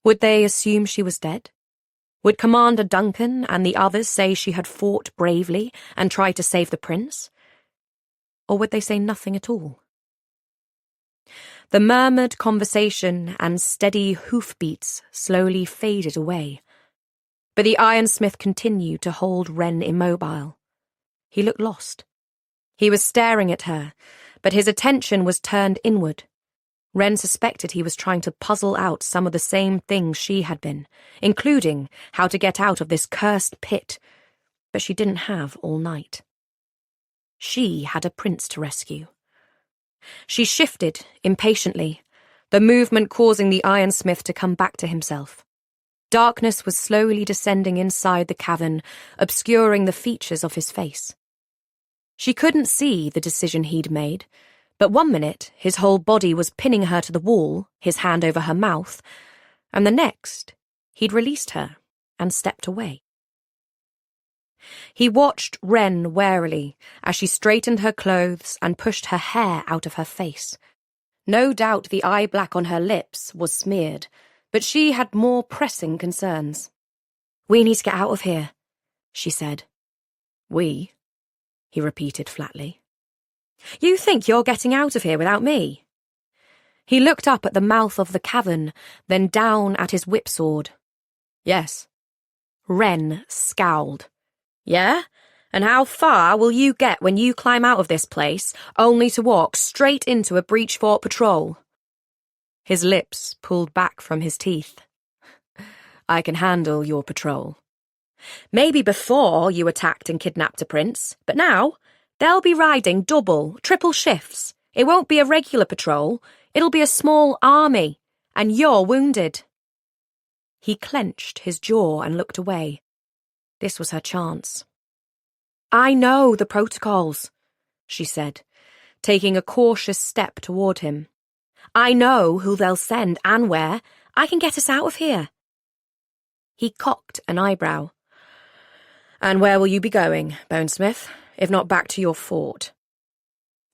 Would they assume she was dead? Would Commander Duncan and the others say she had fought bravely and tried to save the prince? Or would they say nothing at all? The murmured conversation and steady hoofbeats slowly faded away. But the ironsmith continued to hold Wren immobile. He looked lost. He was staring at her, but his attention was turned inward. Wren suspected he was trying to puzzle out some of the same things she had been, including how to get out of this cursed pit, but she didn't have all night. She had a prince to rescue. She shifted impatiently, the movement causing the ironsmith to come back to himself. Darkness was slowly descending inside the cavern, obscuring the features of his face. She couldn't see the decision he'd made, but one minute his whole body was pinning her to the wall, his hand over her mouth, and the next he'd released her and stepped away. He watched Wren warily as she straightened her clothes and pushed her hair out of her face. No doubt the eye black on her lips was smeared, but she had more pressing concerns. "We need to get out of here," she said. "We?" he repeated flatly. "You think you're getting out of here without me?" He looked up at the mouth of the cavern, then down at his whipsword. "Yes." Wren scowled. "Yeah? And how far will you get when you climb out of this place, only to walk straight into a breach fort patrol?" His lips pulled back from his teeth. "I can handle your patrol." "Maybe before you attacked and kidnapped a prince, but now they'll be riding double, triple shifts. It won't be a regular patrol, it'll be a small army, and you're wounded." He clenched his jaw and looked away. This was her chance. "I know the protocols," she said, taking a cautious step toward him. "I know who they'll send and where. I can get us out of here." He cocked an eyebrow. "And where will you be going, Bonesmith, if not back to your fort?"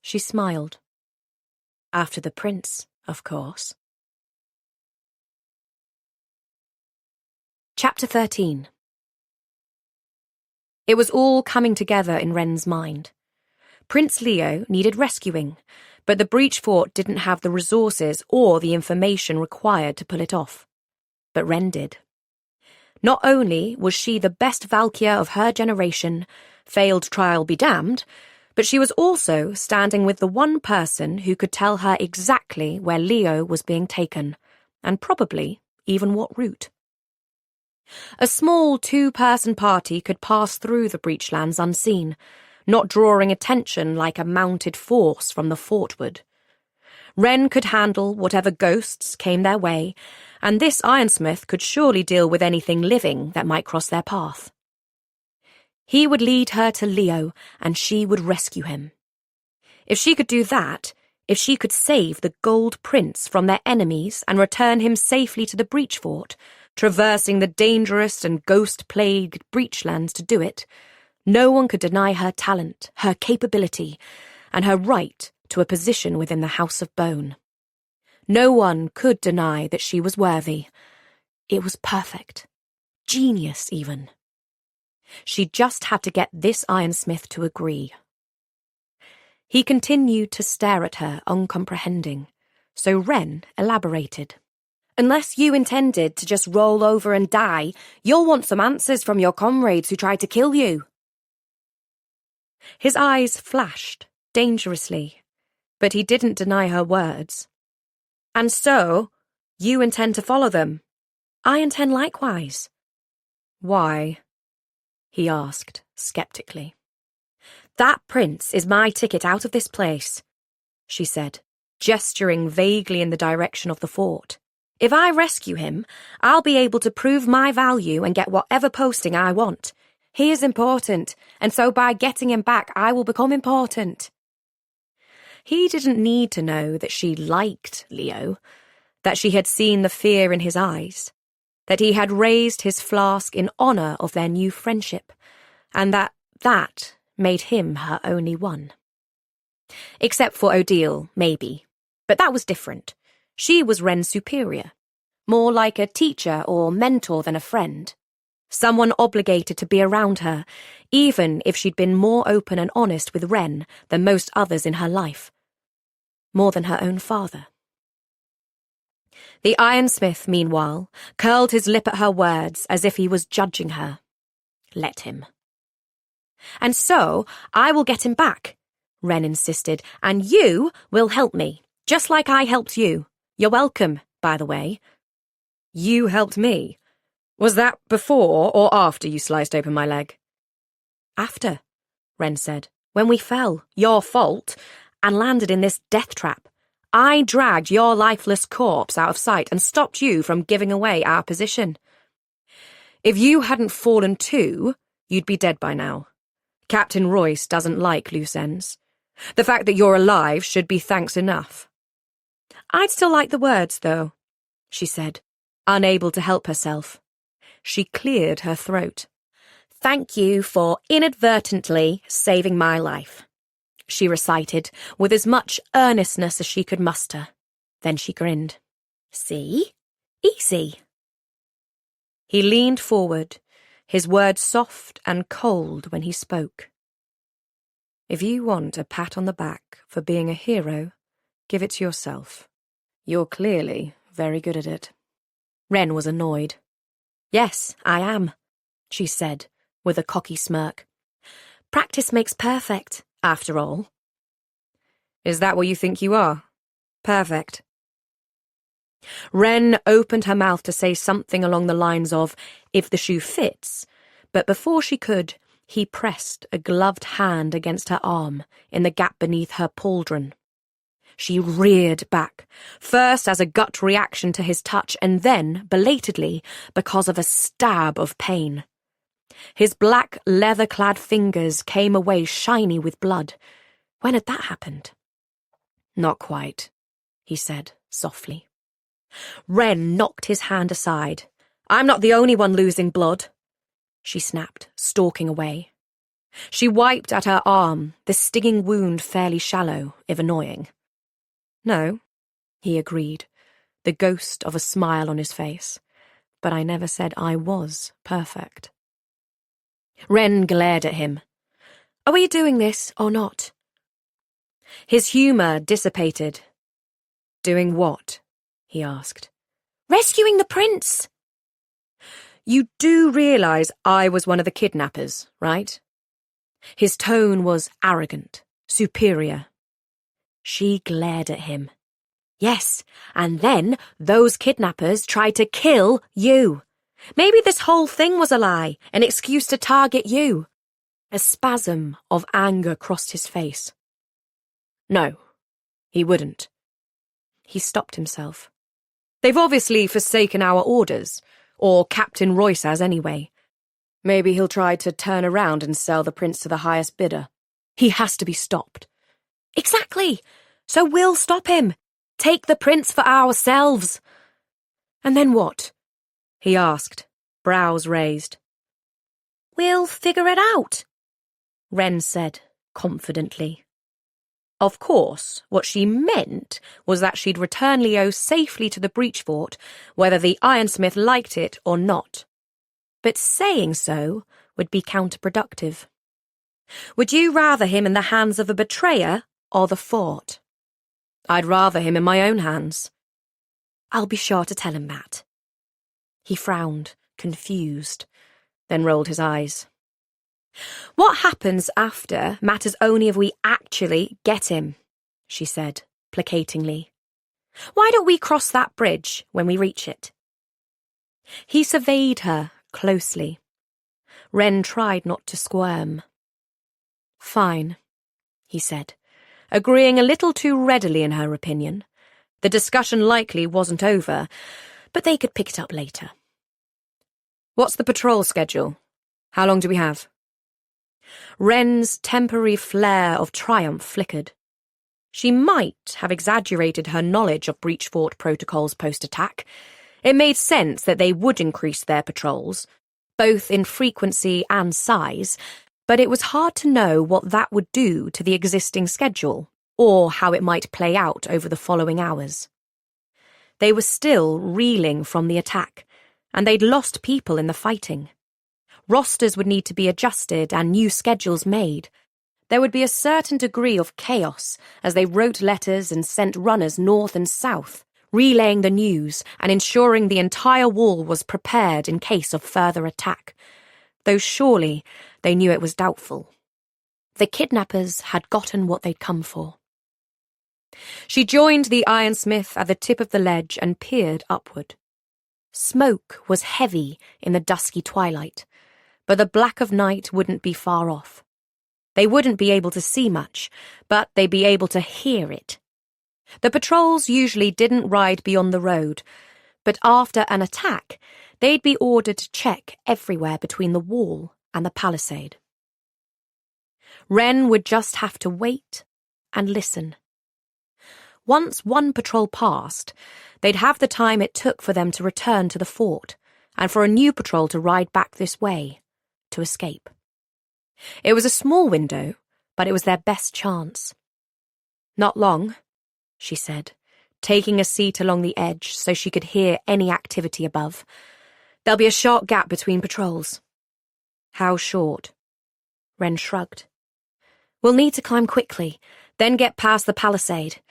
She smiled. "After the prince, of course." Chapter 13. It was all coming together in Wren's mind. Prince Leo needed rescuing, but the breach fort didn't have the resources or the information required to pull it off. But Wren did. Not only was she the best valkyr of her generation, failed trial be damned, but she was also standing with the one person who could tell her exactly where Leo was being taken, and probably even what route. A small two-person party could pass through the breachlands unseen, not drawing attention like a mounted force from the fort would. Wren could handle whatever ghosts came their way, and this ironsmith could surely deal with anything living that might cross their path. He would lead her to Leo, and she would rescue him. If she could do that, if she could save the Gold Prince from their enemies and return him safely to the breach fort, traversing the dangerous and ghost-plagued breachlands to do it, no one could deny her talent, her capability, and her right to a position within the House of Bone. No one could deny that she was worthy. It was perfect. Genius, even. She just had to get this ironsmith to agree. He continued to stare at her, uncomprehending, so Wren elaborated. "Unless you intended to just roll over and die, you'll want some answers from your comrades who tried to kill you." His eyes flashed, dangerously, but he didn't deny her words. "And so, you intend to follow them? I intend likewise." "Why?" he asked, skeptically. "That prince is my ticket out of this place," she said, gesturing vaguely in the direction of the fort. "If I rescue him, I'll be able to prove my value and get whatever posting I want. He is important, and so by getting him back, I will become important." He didn't need to know that she liked Leo, that she had seen the fear in his eyes, that he had raised his flask in honor of their new friendship, and that made him her only one. Except for Odile, maybe, but that was different. She was Wren's superior, more like a teacher or mentor than a friend, someone obligated to be around her, even if she'd been more open and honest with Wren than most others in her life, more than her own father. The ironsmith, meanwhile, curled his lip at her words as if he was judging her. Let him. And so I will get him back, Wren insisted, and you will help me, just like I helped you. You're welcome, by the way. You helped me? Was that before or after you sliced open my leg? After, Wren said. When we fell, your fault, and landed in this death trap. I dragged your lifeless corpse out of sight and stopped you from giving away our position. If you hadn't fallen too, you'd be dead by now. Captain Royce doesn't like loose ends. The fact that you're alive should be thanks enough. I'd still like the words, though, she said, unable to help herself. She cleared her throat. Thank you for inadvertently saving my life, she recited with as much earnestness as she could muster. Then she grinned. See? Easy. He leaned forward, his words soft and cold when he spoke. If you want a pat on the back for being a hero, give it to yourself. You're clearly very good at it. Wren was annoyed. Yes, I am, she said, with a cocky smirk. Practice makes perfect, after all. Is that what you think you are? Perfect. Wren opened her mouth to say something along the lines of, if the shoe fits, but before she could, he pressed a gloved hand against her arm in the gap beneath her pauldron. She reared back, first as a gut reaction to his touch and then, belatedly, because of a stab of pain. His black, leather-clad fingers came away shiny with blood. When had that happened? Not quite, he said softly. Wren knocked his hand aside. I'm not the only one losing blood, she snapped, stalking away. She wiped at her arm, the stinging wound fairly shallow, if annoying. No, he agreed, the ghost of a smile on his face. But I never said I was perfect. Wren glared at him. Are we doing this or not? His humour dissipated. Doing what? He asked. Rescuing the prince. You do realise I was one of the kidnappers, right? His tone was arrogant, superior. She glared at him. Yes, and then those kidnappers tried to kill you. Maybe this whole thing was a lie, an excuse to target you. A spasm of anger crossed his face. No, he wouldn't. He stopped himself. They've obviously forsaken our orders, or Captain Royce has anyway. Maybe he'll try to turn around and sell the prince to the highest bidder. He has to be stopped. Exactly. So we'll stop him. Take the prince for ourselves. And then what? He asked, brows raised. We'll figure it out, Wren said confidently. Of course, what she meant was that she'd return Leo safely to the breach fort, whether the ironsmith liked it or not. But saying so would be counterproductive. Would you rather him in the hands of a betrayer or the fort? I'd rather him in my own hands. I'll be sure to tell him that. He frowned, confused, then rolled his eyes. What happens after matters only if we actually get him, she said, placatingly. Why don't we cross that bridge when we reach it? He surveyed her closely. Wren tried not to squirm. Fine, he said, agreeing a little too readily in her opinion. The discussion likely wasn't over, but they could pick it up later. What's the patrol schedule? How long do we have? Wren's temporary flare of triumph flickered. She might have exaggerated her knowledge of breach fort protocols post-attack. It made sense that they would increase their patrols, both in frequency and size, but it was hard to know what that would do to the existing schedule, or how it might play out over the following hours. They were still reeling from the attack, and they'd lost people in the fighting. Rosters would need to be adjusted and new schedules made. There would be a certain degree of chaos as they wrote letters and sent runners north and south, relaying the news and ensuring the entire wall was prepared in case of further attack, though surely they knew it was doubtful. The kidnappers had gotten what they'd come for. She joined the ironsmith at the tip of the ledge and peered upward. Smoke was heavy in the dusky twilight, but the black of night wouldn't be far off. They wouldn't be able to see much, but they'd be able to hear it. The patrols usually didn't ride beyond the road, but after an attack, they'd be ordered to check everywhere between the wall and the palisade. Wren would just have to wait and listen. Once one patrol passed, they'd have the time it took for them to return to the fort, and for a new patrol to ride back this way, to escape. It was a small window, but it was their best chance. "Not long," she said, taking a seat along the edge so she could hear any activity above. "There'll be a short gap between patrols." "How short?" Wren shrugged. "We'll need to climb quickly, then get past the palisade.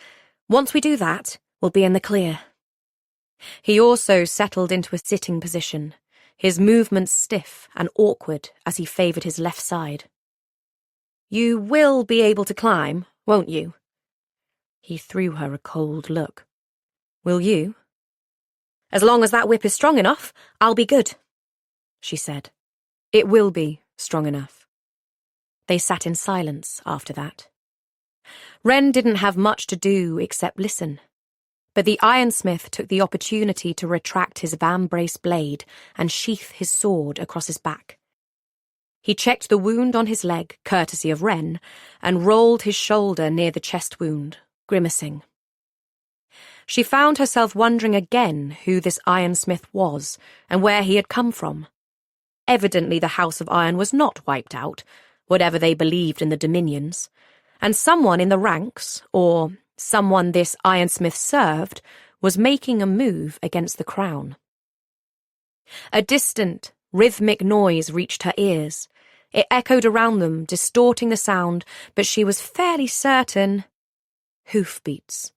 Once we do that, we'll be in the clear." He also settled into a sitting position, his movements stiff and awkward as he favoured his left side. "You will be able to climb, won't you?" He threw her a cold look. "Will you?" "As long as that whip is strong enough, I'll be good," she said. "It will be strong enough." They sat in silence after that. Wren didn't have much to do except listen, but the ironsmith took the opportunity to retract his vambrace blade and sheath his sword across his back. He checked the wound on his leg, courtesy of Wren, and rolled his shoulder near the chest wound, grimacing. She found herself wondering again who this ironsmith was and where he had come from. Evidently the House of Iron was not wiped out, whatever they believed in the Dominions, and someone in the ranks, or someone this ironsmith served, was making a move against the crown. A distant, rhythmic noise reached her ears. It echoed around them, distorting the sound, but she was fairly certain. "Hoofbeats,"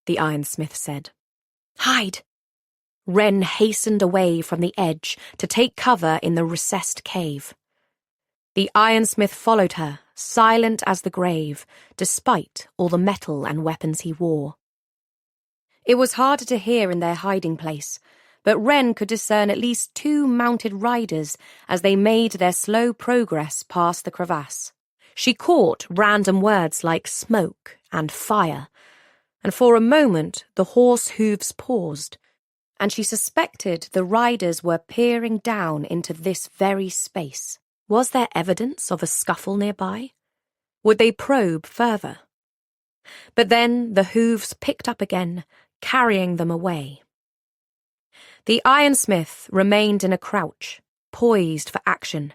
the ironsmith said. "Hide!" Wren hastened away from the edge to take cover in the recessed cave. The ironsmith followed her, silent as the grave, despite all the metal and weapons he wore. It was harder to hear in their hiding place, but Wren could discern at least 2 mounted riders as they made their slow progress past the crevasse. She caught random words like smoke and fire, and for a moment the horse hooves paused, and she suspected the riders were peering down into this very space. Was there evidence of a scuffle nearby? Would they probe further? But then the hooves picked up again, carrying them away. The ironsmith remained in a crouch, poised for action,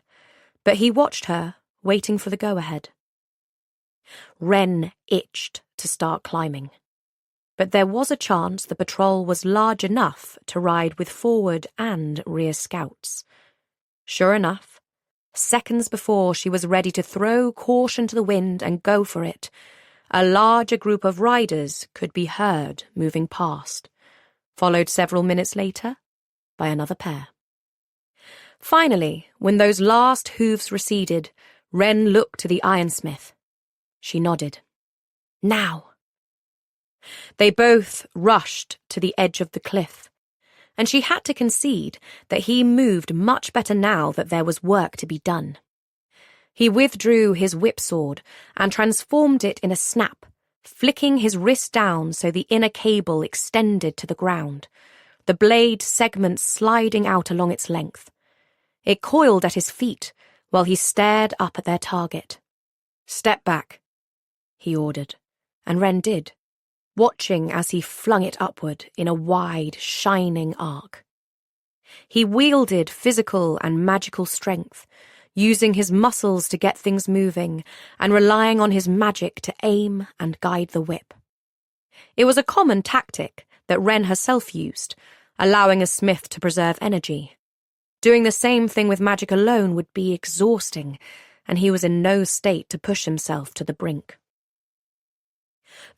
but he watched her, waiting for the go-ahead. Wren itched to start climbing, but there was a chance the patrol was large enough to ride with forward and rear scouts. Sure enough, seconds before she was ready to throw caution to the wind and go for it, a larger group of riders could be heard moving past, followed several minutes later by another pair. Finally, when those last hooves receded, Wren looked to the ironsmith. She nodded. "Now." They both rushed to the edge of the cliff, and she had to concede that he moved much better now that there was work to be done. He withdrew his whipsword and transformed it in a snap, flicking his wrist down so the inner cable extended to the ground, the blade segment sliding out along its length. It coiled at his feet while he stared up at their target. "Step back," he ordered, and Wren did, watching as he flung it upward in a wide, shining arc. He wielded physical and magical strength, using his muscles to get things moving and relying on his magic to aim and guide the whip. It was a common tactic that Wren herself used, allowing a smith to preserve energy. Doing the same thing with magic alone would be exhausting, and he was in no state to push himself to the brink.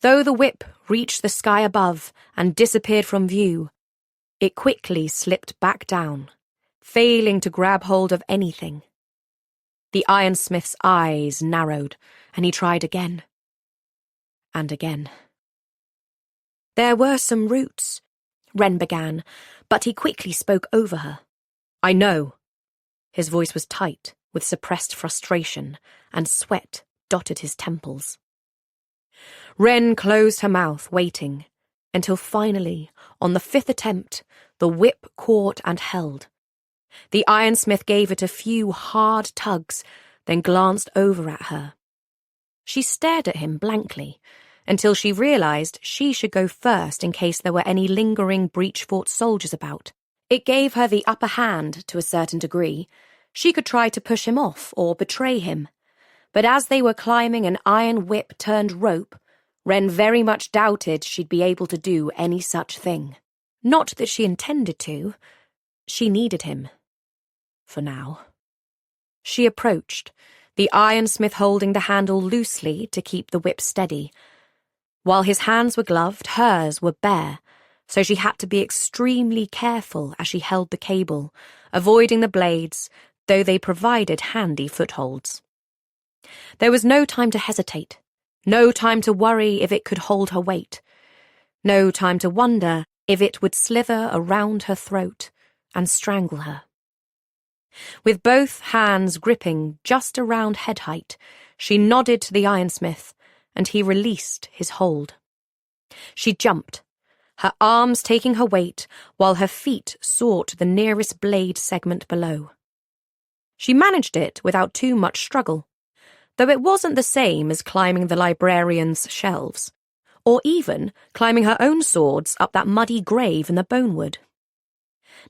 Though the whip reached the sky above and disappeared from view, it quickly slipped back down, failing to grab hold of anything. The ironsmith's eyes narrowed, and he tried again. And again. "There were some roots," Wren began, but he quickly spoke over her. "I know." His voice was tight, with suppressed frustration, and sweat dotted his temples. Wren closed her mouth, waiting, until finally, on the 5th attempt, the whip caught and held. The ironsmith gave it a few hard tugs, then glanced over at her. She stared at him blankly, until she realized she should go first in case there were any lingering breach-fort soldiers about. It gave her the upper hand to a certain degree. She could try to push him off or betray him. But as they were climbing an iron whip-turned rope, Wren very much doubted she'd be able to do any such thing. Not that she intended to. She needed him. For now. She approached, the ironsmith holding the handle loosely to keep the whip steady. While his hands were gloved, hers were bare, so she had to be extremely careful as she held the cable, avoiding the blades, though they provided handy footholds. There was no time to hesitate, no time to worry if it could hold her weight, no time to wonder if it would slither around her throat and strangle her. With both hands gripping just around head height, she nodded to the ironsmith, and he released his hold. She jumped, her arms taking her weight while her feet sought the nearest blade segment below. She managed it without too much struggle, though it wasn't the same as climbing the librarian's shelves, or even climbing her own swords up that muddy grave in the bonewood.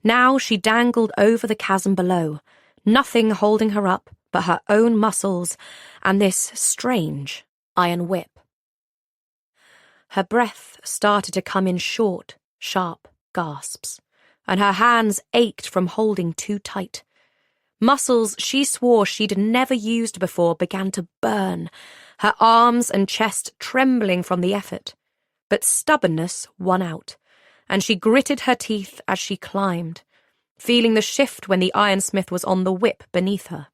Now she dangled over the chasm below, nothing holding her up but her own muscles and this strange iron whip. Her breath started to come in short, sharp gasps, and her hands ached from holding too tight. Muscles she swore she'd never used before began to burn, her arms and chest trembling from the effort. But stubbornness won out, and she gritted her teeth as she climbed, feeling the shift when the ironsmith was on the whip beneath her.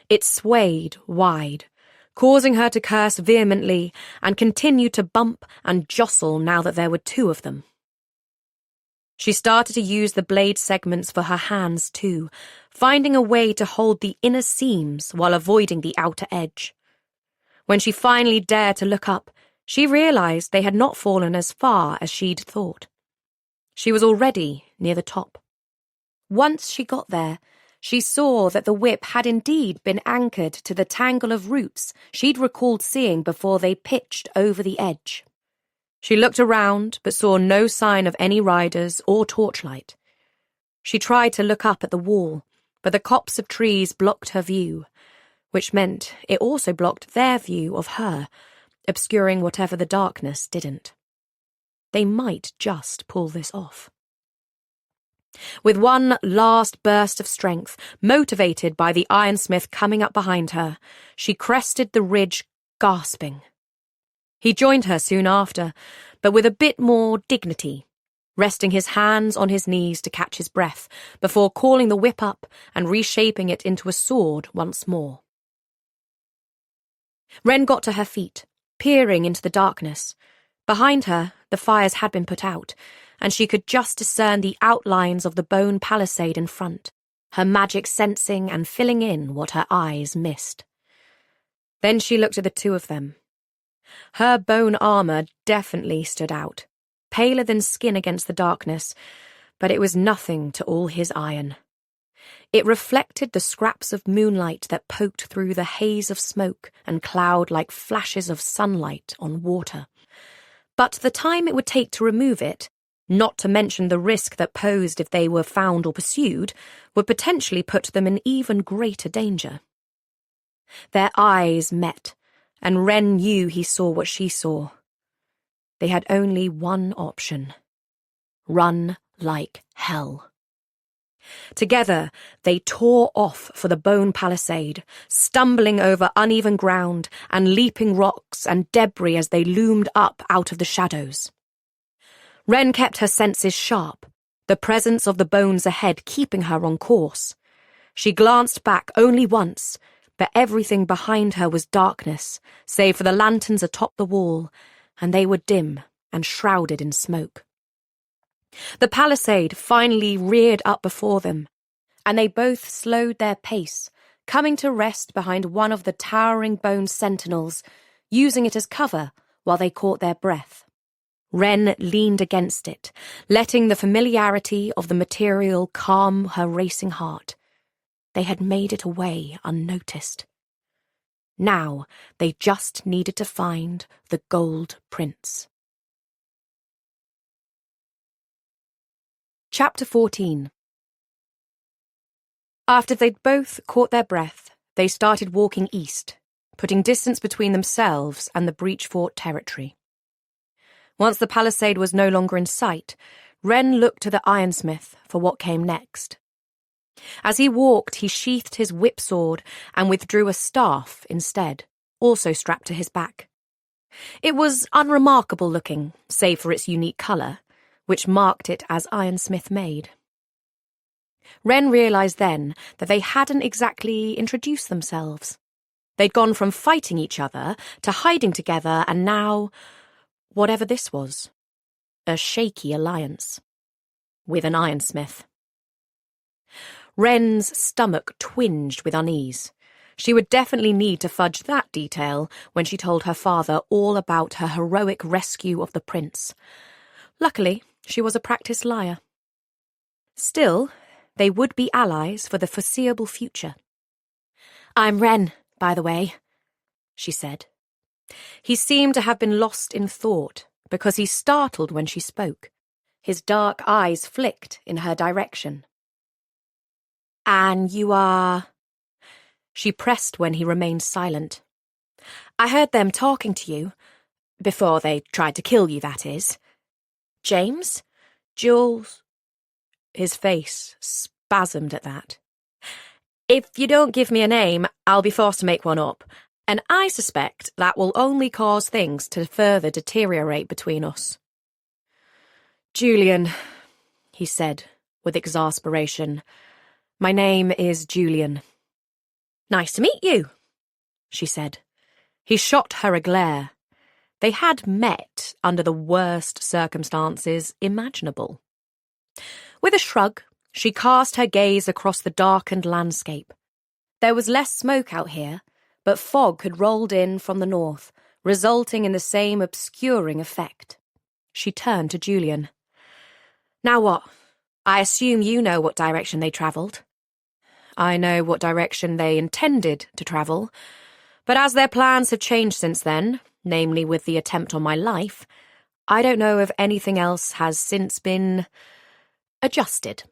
It swayed wide, causing her to curse vehemently and continue to bump and jostle now that there were two of them. She started to use the blade segments for her hands too, finding a way to hold the inner seams while avoiding the outer edge. When she finally dared to look up, she realized they had not fallen as far as she'd thought. She was already near the top. Once she got there, she saw that the whip had indeed been anchored to the tangle of roots she'd recalled seeing before they pitched over the edge. She looked around, but saw no sign of any riders or torchlight. She tried to look up at the wall, but the copse of trees blocked her view, which meant it also blocked their view of her, obscuring whatever the darkness didn't. They might just pull this off. With one last burst of strength, motivated by the ironsmith coming up behind her, she crested the ridge, gasping. He joined her soon after, but with a bit more dignity, resting his hands on his knees to catch his breath before calling the whip up and reshaping it into a sword once more. Wren got to her feet, peering into the darkness. Behind her, the fires had been put out, and she could just discern the outlines of the bone palisade in front, her magic sensing and filling in what her eyes missed. Then she looked at the two of them. Her bone armor definitely stood out, paler than skin against the darkness, but it was nothing to all his iron. It reflected the scraps of moonlight that poked through the haze of smoke and cloud like flashes of sunlight on water. But the time it would take to remove it, not to mention the risk that posed if they were found or pursued, would potentially put them in even greater danger. Their eyes met, and Wren knew he saw what she saw. They had only one option: run like hell. Together, they tore off for the bone palisade, stumbling over uneven ground and leaping rocks and debris as they loomed up out of the shadows. Wren kept her senses sharp, the presence of the bones ahead keeping her on course. She glanced back only once, but everything behind her was darkness, save for the lanterns atop the wall, and they were dim and shrouded in smoke. The palisade finally reared up before them, and they both slowed their pace, coming to rest behind one of the towering bone sentinels, using it as cover while they caught their breath. Wren leaned against it, letting the familiarity of the material calm her racing heart. They had made it away unnoticed. Now they just needed to find the gold prince. Chapter 14. After they'd both caught their breath, they started walking east, putting distance between themselves and the breach fort territory. Once the palisade was no longer in sight, Wren looked to the ironsmith for what came next. As he walked, he sheathed his whip sword and withdrew a staff instead, also strapped to his back. It was unremarkable looking, save for its unique colour, which marked it as ironsmith made. Wren realised then that they hadn't exactly introduced themselves. They'd gone from fighting each other to hiding together, and now, whatever this was, a shaky alliance. With an ironsmith. Wren's stomach twinged with unease. She would definitely need to fudge that detail when she told her father all about her heroic rescue of the prince. Luckily, she was a practiced liar. Still, they would be allies for the foreseeable future. "I'm Wren, by the way," she said. He seemed to have been lost in thought because he startled when she spoke. His dark eyes flicked in her direction. "And you are—" She pressed when he remained silent. "I heard them talking to you. Before they tried to kill you, that is. James? Jules?" His face spasmed at that. "If you don't give me a name, I'll be forced to make one up, and I suspect that will only cause things to further deteriorate between us." "Julian," he said, with exasperation. "My name is Julian." "Nice to meet you," she said. He shot her a glare. They had met under the worst circumstances imaginable. With a shrug, she cast her gaze across the darkened landscape. There was less smoke out here, but fog had rolled in from the north, resulting in the same obscuring effect. She turned to Julian. "Now what? I assume you know what direction they travelled." "I know what direction they intended to travel, but as their plans have changed since then, namely with the attempt on my life, I don't know if anything else has since been adjusted.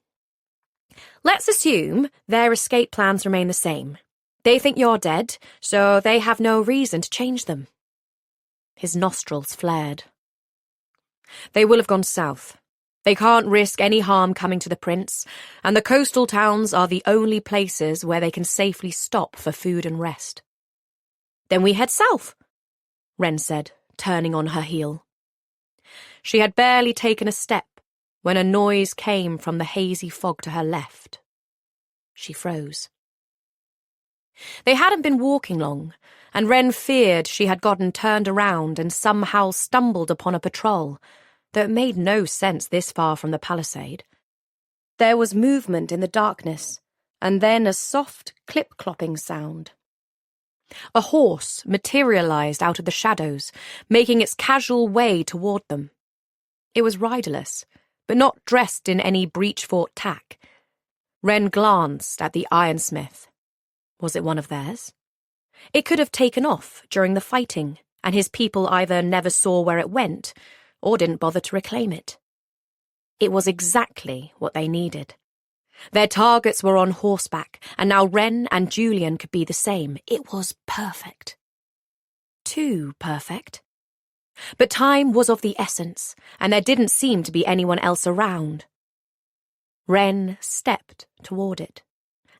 Let's assume their escape plans remain the same. They think you're dead, so they have no reason to change them." His nostrils flared. "They will have gone south. They can't risk any harm coming to the prince, and the coastal towns are the only places where they can safely stop for food and rest." "Then we head south," Wren said, turning on her heel. She had barely taken a step when a noise came from the hazy fog to her left. She froze. They hadn't been walking long, and Wren feared she had gotten turned around and somehow stumbled upon a patrol, though it made no sense this far from the palisade. There was movement in the darkness, and then a soft clip-clopping sound. A horse materialized out of the shadows, making its casual way toward them. It was riderless, but not dressed in any breach fort tack. Wren glanced at the ironsmith. Was it one of theirs? It could have taken off during the fighting, and his people either never saw where it went, or didn't bother to reclaim it. It was exactly what they needed. Their targets were on horseback, and now Wren and Julian could be the same. It was perfect. Too perfect. But time was of the essence, and there didn't seem to be anyone else around. Wren stepped toward it,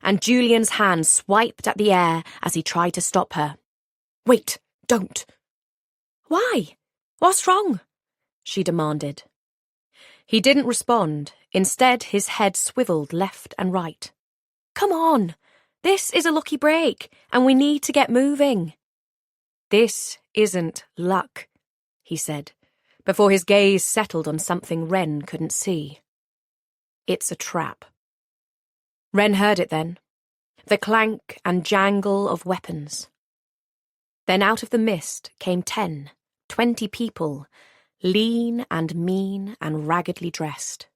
and Julian's hand swiped at the air as he tried to stop her. "Wait, don't." "Why? What's wrong?" she demanded. He didn't respond. Instead, his head swiveled left and right. "Come on. This is a lucky break, and we need to get moving." "This isn't luck," he said, before his gaze settled on something Wren couldn't see. "It's a trap." Wren heard it then, the clank and jangle of weapons. Then out of the mist came 10, 20 people, lean and mean and raggedly dressed.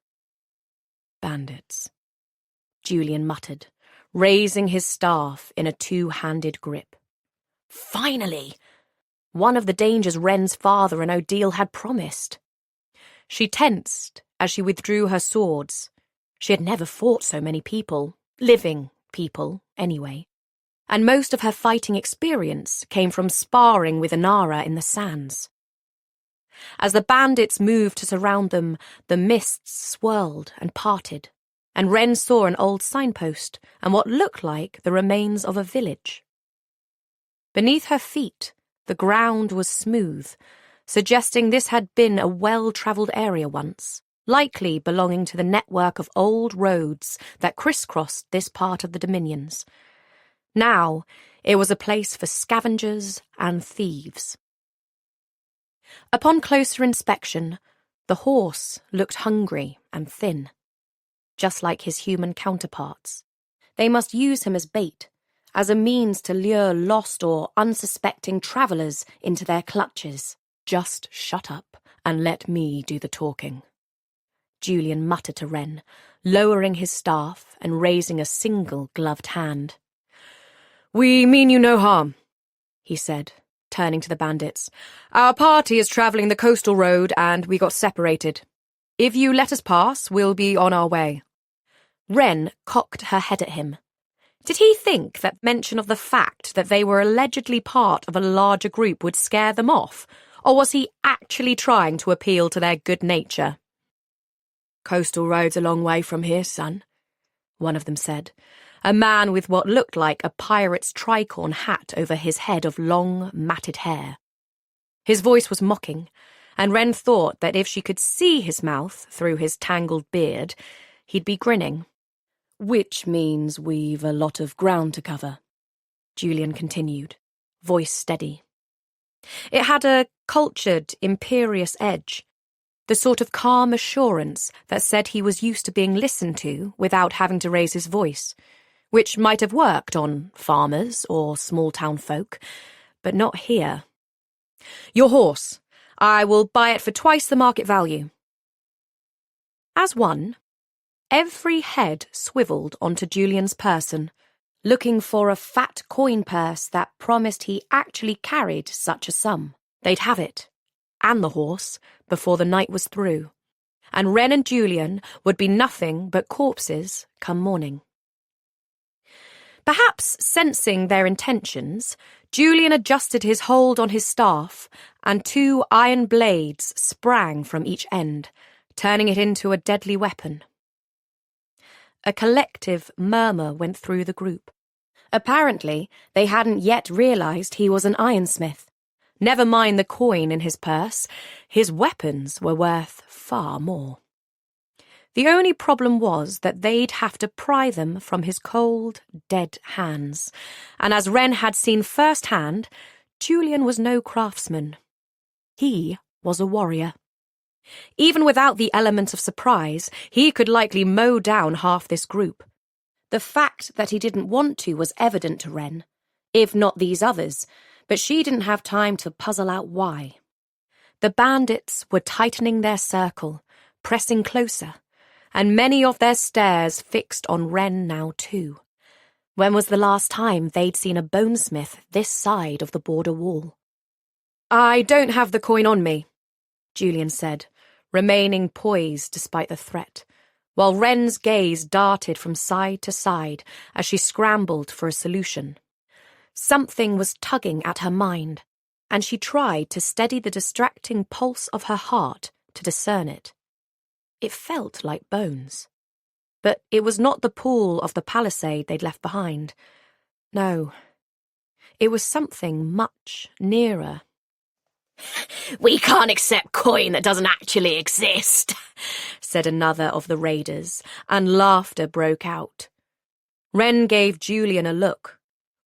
"Bandits," Julian muttered, raising his staff in a two-handed grip. Finally! One of the dangers Wren's father and Odile had promised. She tensed as she withdrew her swords. She had never fought so many people, living people, anyway. And most of her fighting experience came from sparring with Inara in the sands. As the bandits moved to surround them, the mists swirled and parted, and Wren saw an old signpost and what looked like the remains of a village. Beneath her feet, the ground was smooth, suggesting this had been a well-travelled area once, likely belonging to the network of old roads that crisscrossed this part of the Dominions. Now, it was a place for scavengers and thieves. Upon closer inspection, the horse looked hungry and thin, just like his human counterparts. They must use him as bait, as a means to lure lost or unsuspecting travellers into their clutches. "Just shut up and let me do the talking," Julian muttered to Wren, lowering his staff and raising a single gloved hand. "We mean you no harm," he said, turning to the bandits. "Our party is travelling the coastal road and we got separated. If you let us pass, we'll be on our way." Wren cocked her head at him. Did he think that mention of the fact that they were allegedly part of a larger group would scare them off, or was he actually trying to appeal to their good nature? "Coastal road's a long way from here, son," one of them said, a man with what looked like a pirate's tricorn hat over his head of long, matted hair. His voice was mocking, and Wren thought that if she could see his mouth through his tangled beard, he'd be grinning. "Which means we've a lot of ground to cover," Julian continued, voice steady. It had a cultured, imperious edge, the sort of calm assurance that said he was used to being listened to without having to raise his voice, which might have worked on farmers or small-town folk, but not here. "Your horse. I will buy it for twice the market value." As one, every head swivelled onto Julian's person, looking for a fat coin purse that promised he actually carried such a sum. They'd have it, and the horse, before the night was through, and Wren and Julian would be nothing but corpses come morning. Perhaps sensing their intentions, Julian adjusted his hold on his staff, and 2 iron blades sprang from each end, turning it into a deadly weapon. A collective murmur went through the group. Apparently, they hadn't yet realised he was an ironsmith. Never mind the coin in his purse, his weapons were worth far more. The only problem was that they'd have to pry them from his cold, dead hands, and as Wren had seen firsthand, Julian was no craftsman. He was a warrior. Even without the element of surprise, he could likely mow down half this group. The fact that he didn't want to was evident to Wren, if not these others, but she didn't have time to puzzle out why. The bandits were tightening their circle, pressing closer, and many of their stares fixed on Wren now too. When was the last time they'd seen a bonesmith this side of the border wall? "I don't have the coin on me," Julian said, remaining poised despite the threat, while Wren's gaze darted from side to side as she scrambled for a solution. Something was tugging at her mind, and she tried to steady the distracting pulse of her heart to discern it. It felt like bones. but it was not the pool of the palisade they'd left behind. No, it was something much nearer. "We can't accept coin that doesn't actually exist," said another of the raiders, and laughter broke out. Wren gave Julian a look.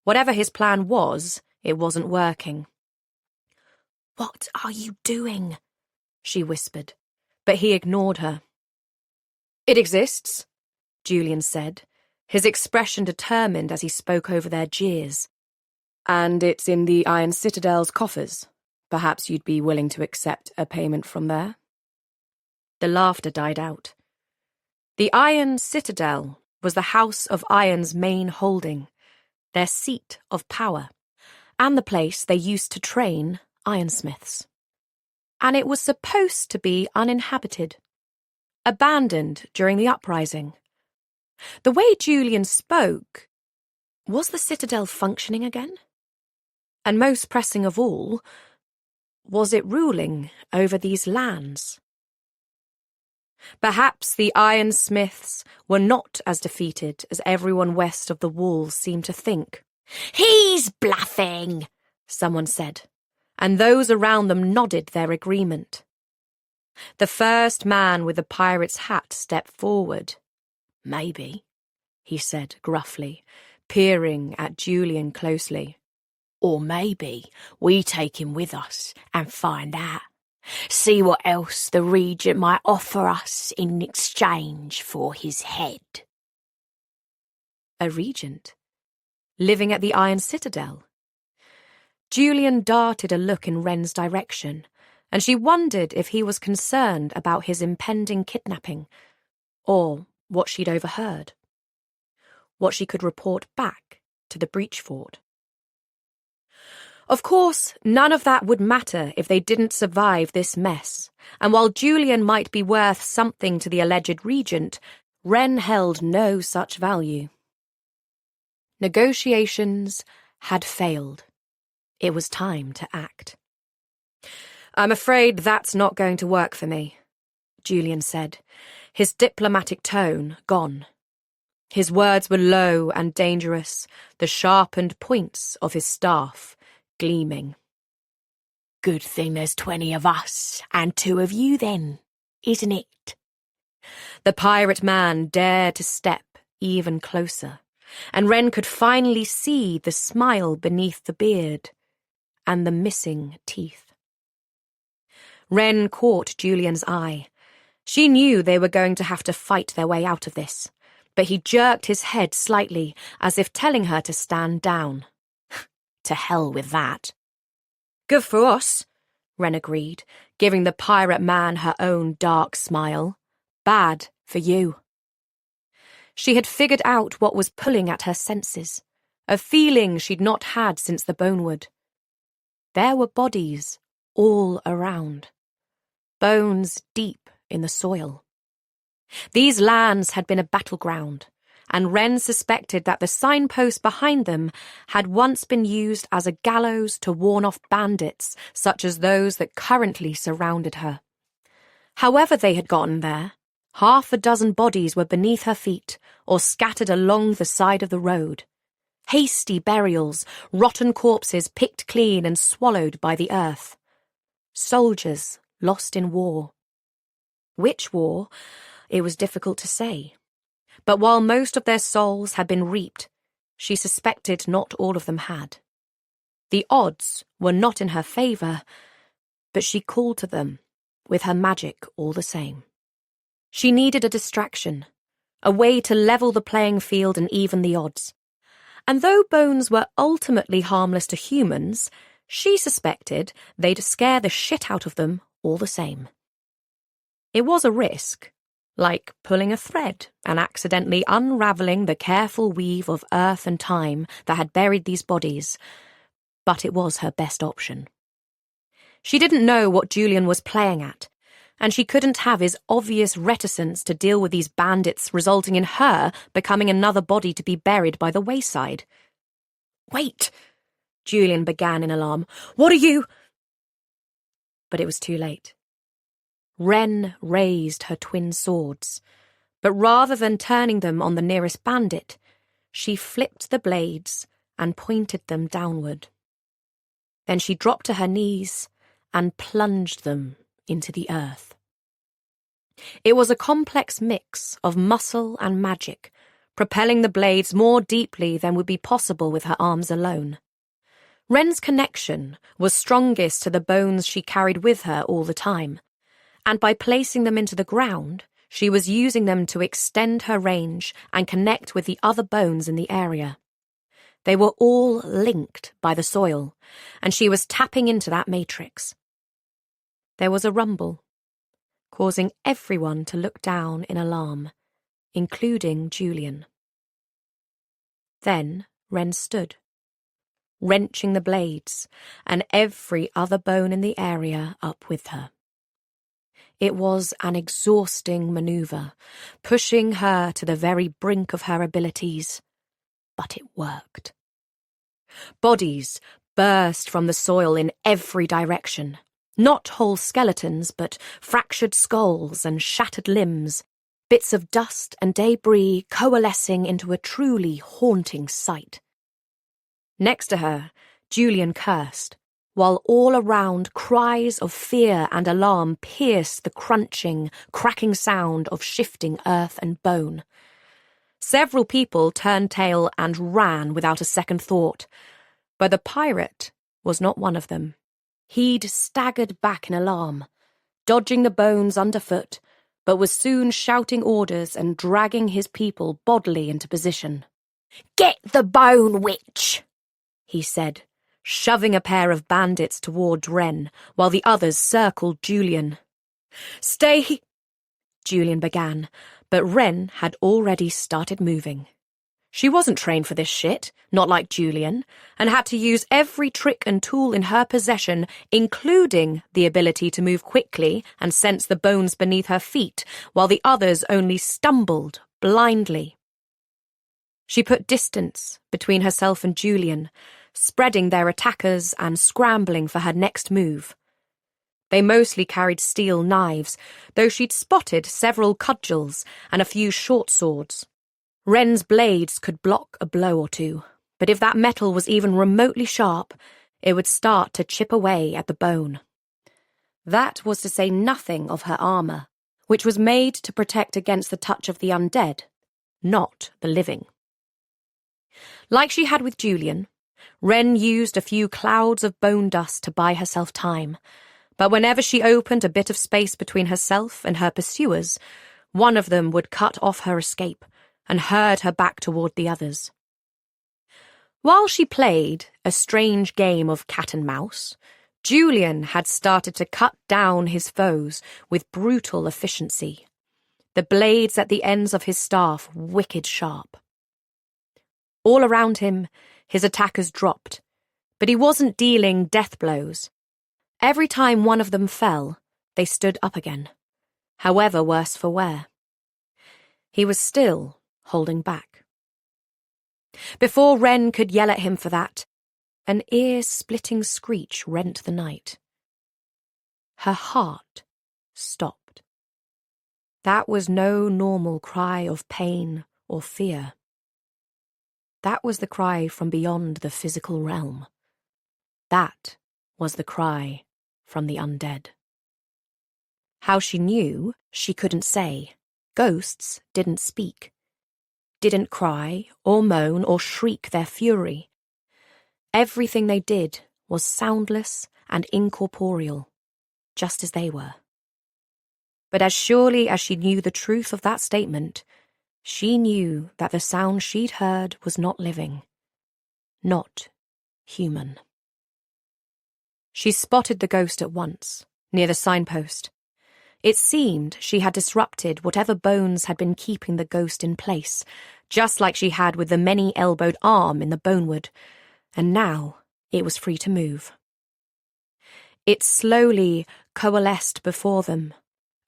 Whatever his plan was, it wasn't working. "What are you doing?" she whispered, but he ignored her. "It exists," Julian said, his expression determined as he spoke over their jeers. "And it's in the Iron Citadel's coffers. Perhaps you'd be willing to accept a payment from there?" The laughter died out. The Iron Citadel was the House of Iron's main holding, their seat of power, and the place they used to train ironsmiths. And it was supposed to be uninhabited, abandoned during the uprising. The way Julian spoke, was the Citadel functioning again? And most pressing of all, was it ruling over these lands? Perhaps the ironsmiths were not as defeated as everyone west of the walls seemed to think. "He's bluffing," someone said, and those around them nodded their agreement. The first man with the pirate's hat stepped forward. "Maybe," he said gruffly, peering at Julian closely. "Or maybe we take him with us and find out. See what else the Regent might offer us in exchange for his head." A regent? Living at the Iron Citadel? Julian darted a look in Wren's direction, and she wondered if he was concerned about his impending kidnapping, or what she'd overheard. What she could report back to the breach fort. Of course, none of that would matter if they didn't survive this mess, and while Julian might be worth something to the alleged regent, Wren held no such value. Negotiations had failed. It was time to act. "I'm afraid that's not going to work for me," Julian said, his diplomatic tone gone. His words were low and dangerous, the sharpened points of his staff gleaming. "Good thing there's 20 of us and 2 of you then, isn't it?" The pirate man dared to step even closer, and Wren could finally see the smile beneath the beard and the missing teeth. Wren caught Julian's eye. She knew they were going to have to fight their way out of this, but he jerked his head slightly as if telling her to stand down. To hell with that. "Good for us," Wren agreed, giving the pirate man her own dark smile. "Bad for you." She had figured out what was pulling at her senses, a feeling she'd not had since the Bonewood. There were bodies all around, bones deep in the soil. These lands had been a battleground, and Wren suspected that the signpost behind them had once been used as a gallows to warn off bandits such as those that currently surrounded her. However they had gotten there, 6 bodies were beneath her feet or scattered along the side of the road. Hasty burials, rotten corpses picked clean and swallowed by the earth. Soldiers lost in war. Which war? It was difficult to say. But while most of their souls had been reaped, she suspected not all of them had. The odds were not in her favour, but she called to them with her magic all the same. She needed a distraction, a way to level the playing field and even the odds. And though bones were ultimately harmless to humans, she suspected they'd scare the shit out of them all the same. It was a risk, like pulling a thread and accidentally unravelling the careful weave of earth and time that had buried these bodies, but it was her best option. She didn't know what Julian was playing at, and she couldn't have his obvious reticence to deal with these bandits resulting in her becoming another body to be buried by the wayside. "Wait!" Julian began in alarm. "What are you—" But it was too late. Wren raised her twin swords, but rather than turning them on the nearest bandit, she flipped the blades and pointed them downward. Then she dropped to her knees and plunged them into the earth. It was a complex mix of muscle and magic, propelling the blades more deeply than would be possible with her arms alone. Wren's connection was strongest to the bones she carried with her all the time, and by placing them into the ground, she was using them to extend her range and connect with the other bones in the area. They were all linked by the soil, and she was tapping into that matrix. There was a rumble, causing everyone to look down in alarm, including Julian. Then Wren stood, wrenching the blades and every other bone in the area up with her. It was an exhausting maneuver, pushing her to the very brink of her abilities, but it worked. Bodies burst from the soil in every direction, not whole skeletons, but fractured skulls and shattered limbs, bits of dust and debris coalescing into a truly haunting sight. Next to her, Julian cursed, while all around cries of fear and alarm pierced the crunching, cracking sound of shifting earth and bone. Several people turned tail and ran without a second thought, but the pirate was not one of them. He'd staggered back in alarm, dodging the bones underfoot, but was soon shouting orders and dragging his people bodily into position. "Get the bone, witch!" he said, shoving a pair of bandits toward Wren, while the others circled Julian. "Stay," Julian began, but Wren had already started moving. She wasn't trained for this shit, not like Julian, and had to use every trick and tool in her possession, including the ability to move quickly and sense the bones beneath her feet, while the others only stumbled blindly. She put distance between herself and Julian, spreading their attackers and scrambling for her next move. They mostly carried steel knives, though she'd spotted several cudgels and a few short swords. Wren's blades could block a blow or two, but if that metal was even remotely sharp, it would start to chip away at the bone. That was to say nothing of her armor, which was made to protect against the touch of the undead, not the living. Like she had with Julian, Wren used a few clouds of bone dust to buy herself time, but whenever she opened a bit of space between herself and her pursuers, one of them would cut off her escape and herd her back toward the others. While she played a strange game of cat and mouse, Julian had started to cut down his foes with brutal efficiency, the blades at the ends of his staff wicked sharp. All around him, his attackers dropped, but he wasn't dealing death blows. Every time one of them fell, they stood up again, however worse for wear. He was still holding back. Before Wren could yell at him for that, an ear-splitting screech rent the night. Her heart stopped. That was no normal cry of pain or fear. That was the cry from beyond the physical realm. That was the cry from the undead. How she knew, she couldn't say. Ghosts didn't speak, didn't cry or moan or shriek their fury. Everything they did was soundless and incorporeal, just as they were. But as surely as she knew the truth of that statement, she knew that the sound she'd heard was not living, not human. She spotted the ghost at once, near the signpost. It seemed she had disrupted whatever bones had been keeping the ghost in place, just like she had with the many-elbowed arm in the bonewood, and now it was free to move. It slowly coalesced before them,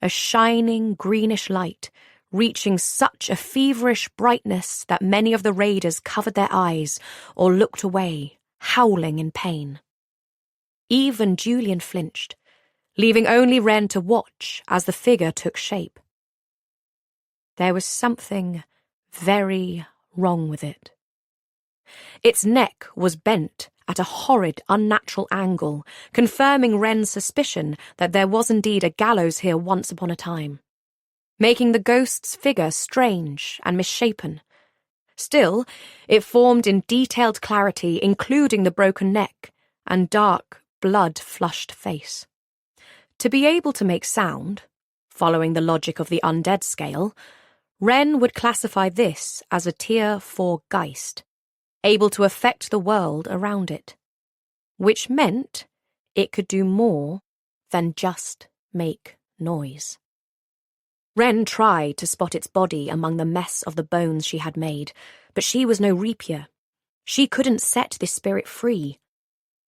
a shining greenish light, reaching such a feverish brightness that many of the raiders covered their eyes or looked away, howling in pain. Even Julian flinched, leaving only Wren to watch as the figure took shape. there was something very wrong with it. Its neck was bent at a horrid, unnatural angle, confirming Wren's suspicion that there was indeed a gallows here once upon a time, making the ghost's figure strange and misshapen. Still, it formed in detailed clarity, including the broken neck and dark, blood-flushed face. To be able to make sound, following the logic of the undead scale, Wren would classify this as a tier 4 Geist, able to affect the world around it, which meant it could do more than just make noise. Wren tried to spot its body among the mess of the bones she had made, but she was no rapier. She couldn't set this spirit free.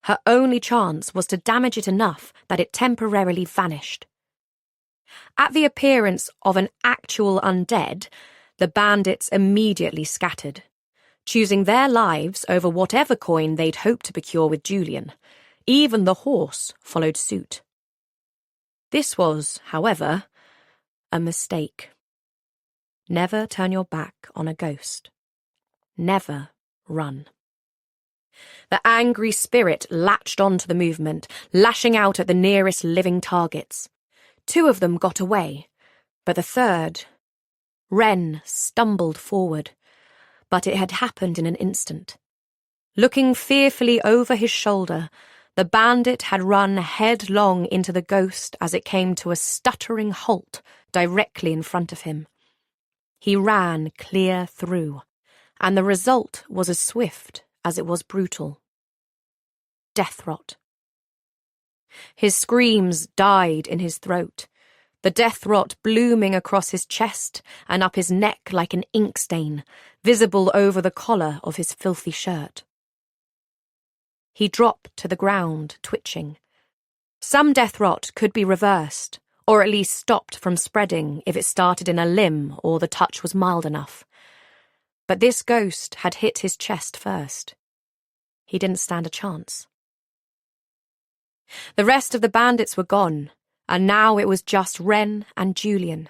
Her only chance was to damage it enough that it temporarily vanished. At the appearance of an actual undead, the bandits immediately scattered, choosing their lives over whatever coin they'd hoped to procure with Julian. Even the horse followed suit. This was, however, a mistake. Never turn your back on a ghost. Never run. The angry spirit latched onto the movement, lashing out at the nearest living targets. 2 of them got away, but the third, Wren, stumbled forward, but it had happened in an instant. Looking fearfully over his shoulder, the bandit had run headlong into the ghost as it came to a stuttering halt directly in front of him. He ran clear through, and the result was as swift as it was brutal. Death rot. His screams died in his throat, the death rot blooming across his chest and up his neck like an ink stain, visible over the collar of his filthy shirt. He dropped to the ground, twitching. Some death rot could be reversed, or at least stopped from spreading if it started in a limb or the touch was mild enough. But this ghost had hit his chest first. He didn't stand a chance. The rest of the bandits were gone, and now it was just Wren and Julian.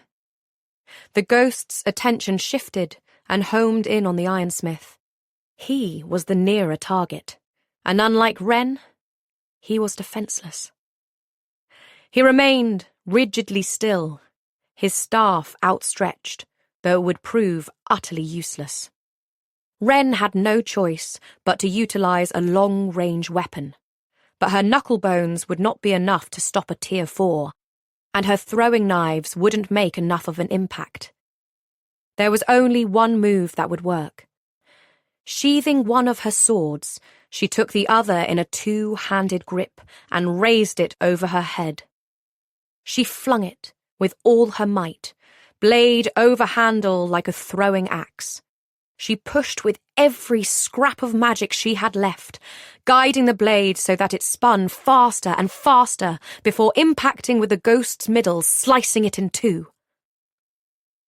The ghost's attention shifted and homed in on the ironsmith. He was the nearer target, and unlike Wren, he was defenseless. He remained rigidly still, his staff outstretched, though it would prove utterly useless. Wren had no choice but to utilize a long-range weapon, but her knuckle bones would not be enough to stop a tier 4, and her throwing knives wouldn't make enough of an impact. There was only one move that would work. Sheathing one of her swords, she took the other in a 2-handed grip and raised it over her head. She flung it with all her might, blade over handle like a throwing axe. She pushed with every scrap of magic she had left, guiding the blade so that it spun faster and faster before impacting with the ghost's middle, slicing it in 2.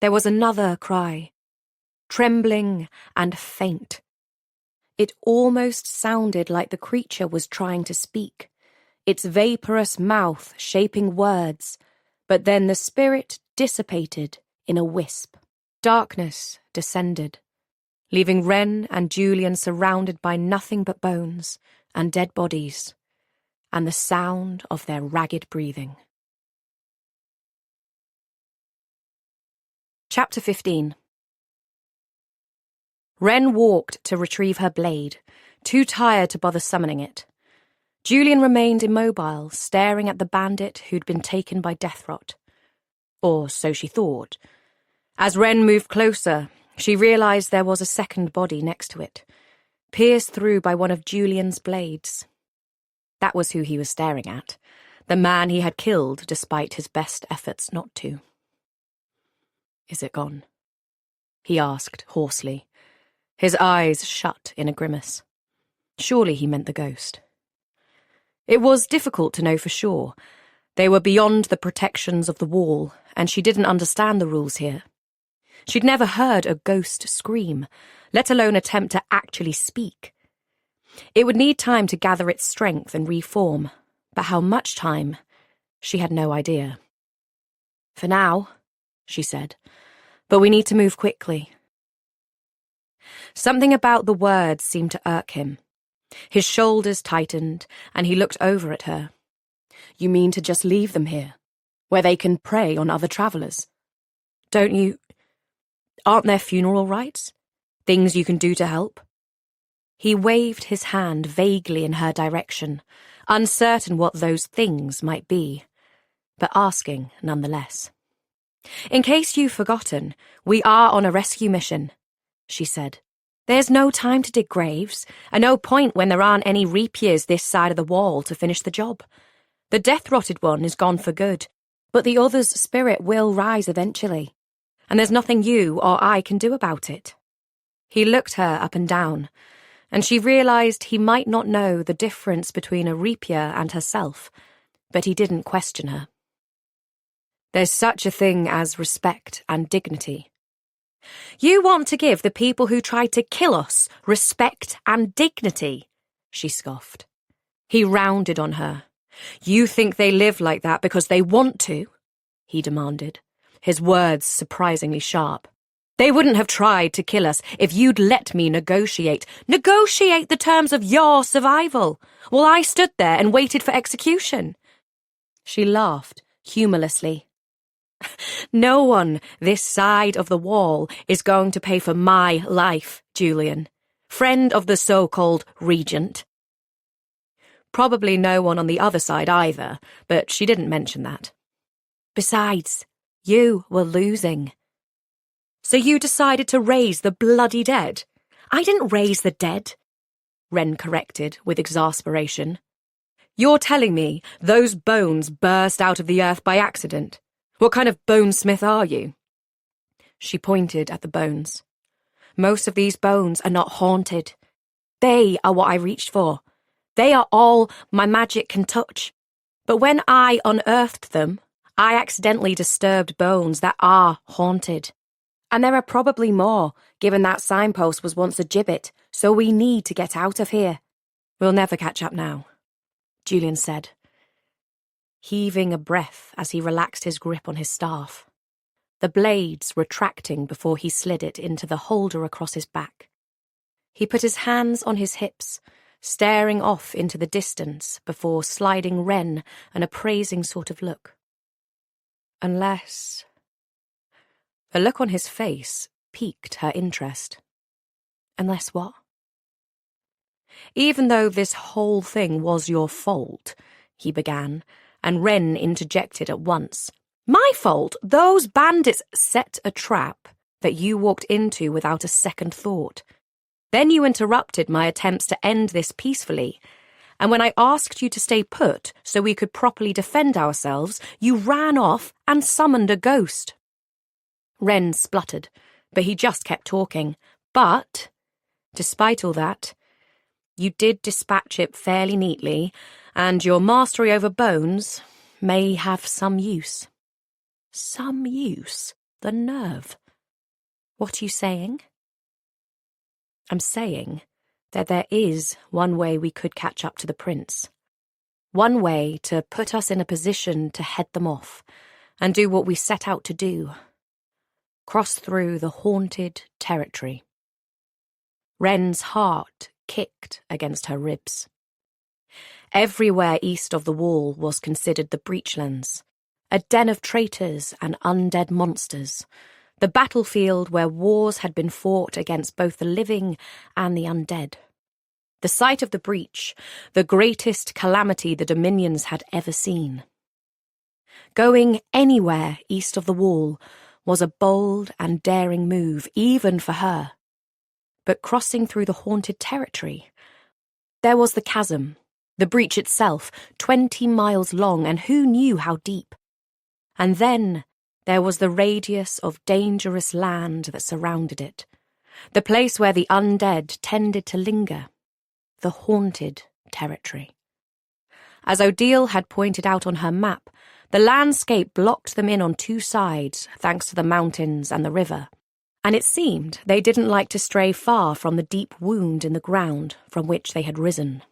There was another cry, trembling and faint. It almost sounded like the creature was trying to speak, its vaporous mouth shaping words, but then the spirit dissipated in a wisp. Darkness descended, leaving Wren and Julian surrounded by nothing but bones and dead bodies, and the sound of their ragged breathing. Chapter 15. Wren walked to retrieve her blade, too tired to bother summoning it. Julian remained immobile, staring at the bandit who'd been taken by death rot. Or so she thought. As Wren moved closer, she realized there was a second body next to it, pierced through by one of Julian's blades. That was who he was staring at, the man he had killed despite his best efforts not to. "Is it gone?" he asked hoarsely, his eyes shut in a grimace. Surely he meant the ghost. It was difficult to know for sure. They were beyond the protections of the wall, and she didn't understand the rules here. She'd never heard a ghost scream, let alone attempt to actually speak. It would need time to gather its strength and reform, but how much time, she had no idea. "For now," she said, But we need to move quickly. Something about the words seemed to irk him. His shoulders tightened, and he looked over at her. You mean to just leave them here, where they can prey on other travellers? Don't you... Aren't there funeral rites? Things you can do to help? He waved his hand vaguely in her direction, uncertain what those things might be, but asking nonetheless. In case you've forgotten, we are on a rescue mission, she said. There's no time to dig graves, and no point when there aren't any rapiers this side of the wall to finish the job. The death-rotted one is gone for good, but the other's spirit will rise eventually, and there's nothing you or I can do about it. He looked her up and down, and she realised he might not know the difference between a rapier and herself, but he didn't question her. There's such a thing as respect and dignity. You want to give the people who tried to kill us respect and dignity, she scoffed. He rounded on her. You think they live like that because they want to? He demanded, his words surprisingly sharp. They wouldn't have tried to kill us if you'd let me negotiate. Negotiate the terms of your survival, while I stood there and waited for execution. She laughed humorlessly. No one this side of the wall is going to pay for my life, Julian, friend of the so-called regent. Probably no one on the other side either, but she didn't mention that. Besides, you were losing. So you decided to raise the bloody dead? I didn't raise the dead, Wren corrected with exasperation. You're telling me those bones burst out of the earth by accident? What kind of Bonesmith are you? She pointed at the bones. Most of these bones are not haunted. They are what I reached for. They are all my magic can touch. But when I unearthed them, I accidentally disturbed bones that are haunted. And there are probably more, given that signpost was once a gibbet, so we need to get out of here. We'll never catch up now, Julian said, heaving a breath as he relaxed his grip on his staff, the blades retracting before he slid it into the holder across his back. He put his hands on his hips, staring off into the distance before sliding Wren an appraising sort of look. Unless... The look on his face piqued her interest. Unless what? Even though this whole thing was your fault, he began, and Wren interjected at once. My fault? Those bandits set a trap that you walked into without a second thought. Then you interrupted my attempts to end this peacefully, and when I asked you to stay put so we could properly defend ourselves, you ran off and summoned a ghost. Wren spluttered, but he just kept talking. But, despite all that, you did dispatch it fairly neatly, and your mastery over bones may have some use. Some use? The nerve. What are you saying? I'm saying that there is one way we could catch up to the prince. One way to put us in a position to head them off and do what we set out to do. Cross through the haunted territory. Wren's heart kicked against her ribs. Everywhere east of the wall was considered the breachlands, a den of traitors and undead monsters, the battlefield where wars had been fought against both the living and the undead. The site of the breach, the greatest calamity the Dominions had ever seen. Going anywhere east of the wall was a bold and daring move, even for her. But crossing through the haunted territory, there was the chasm, the breach itself, 20 miles long, and who knew how deep. And then there was the radius of dangerous land that surrounded it, the place where the undead tended to linger, the haunted territory. As Odile had pointed out on her map, the landscape blocked them in on two sides, thanks to the mountains and the river, and it seemed they didn't like to stray far from the deep wound in the ground from which they had risen.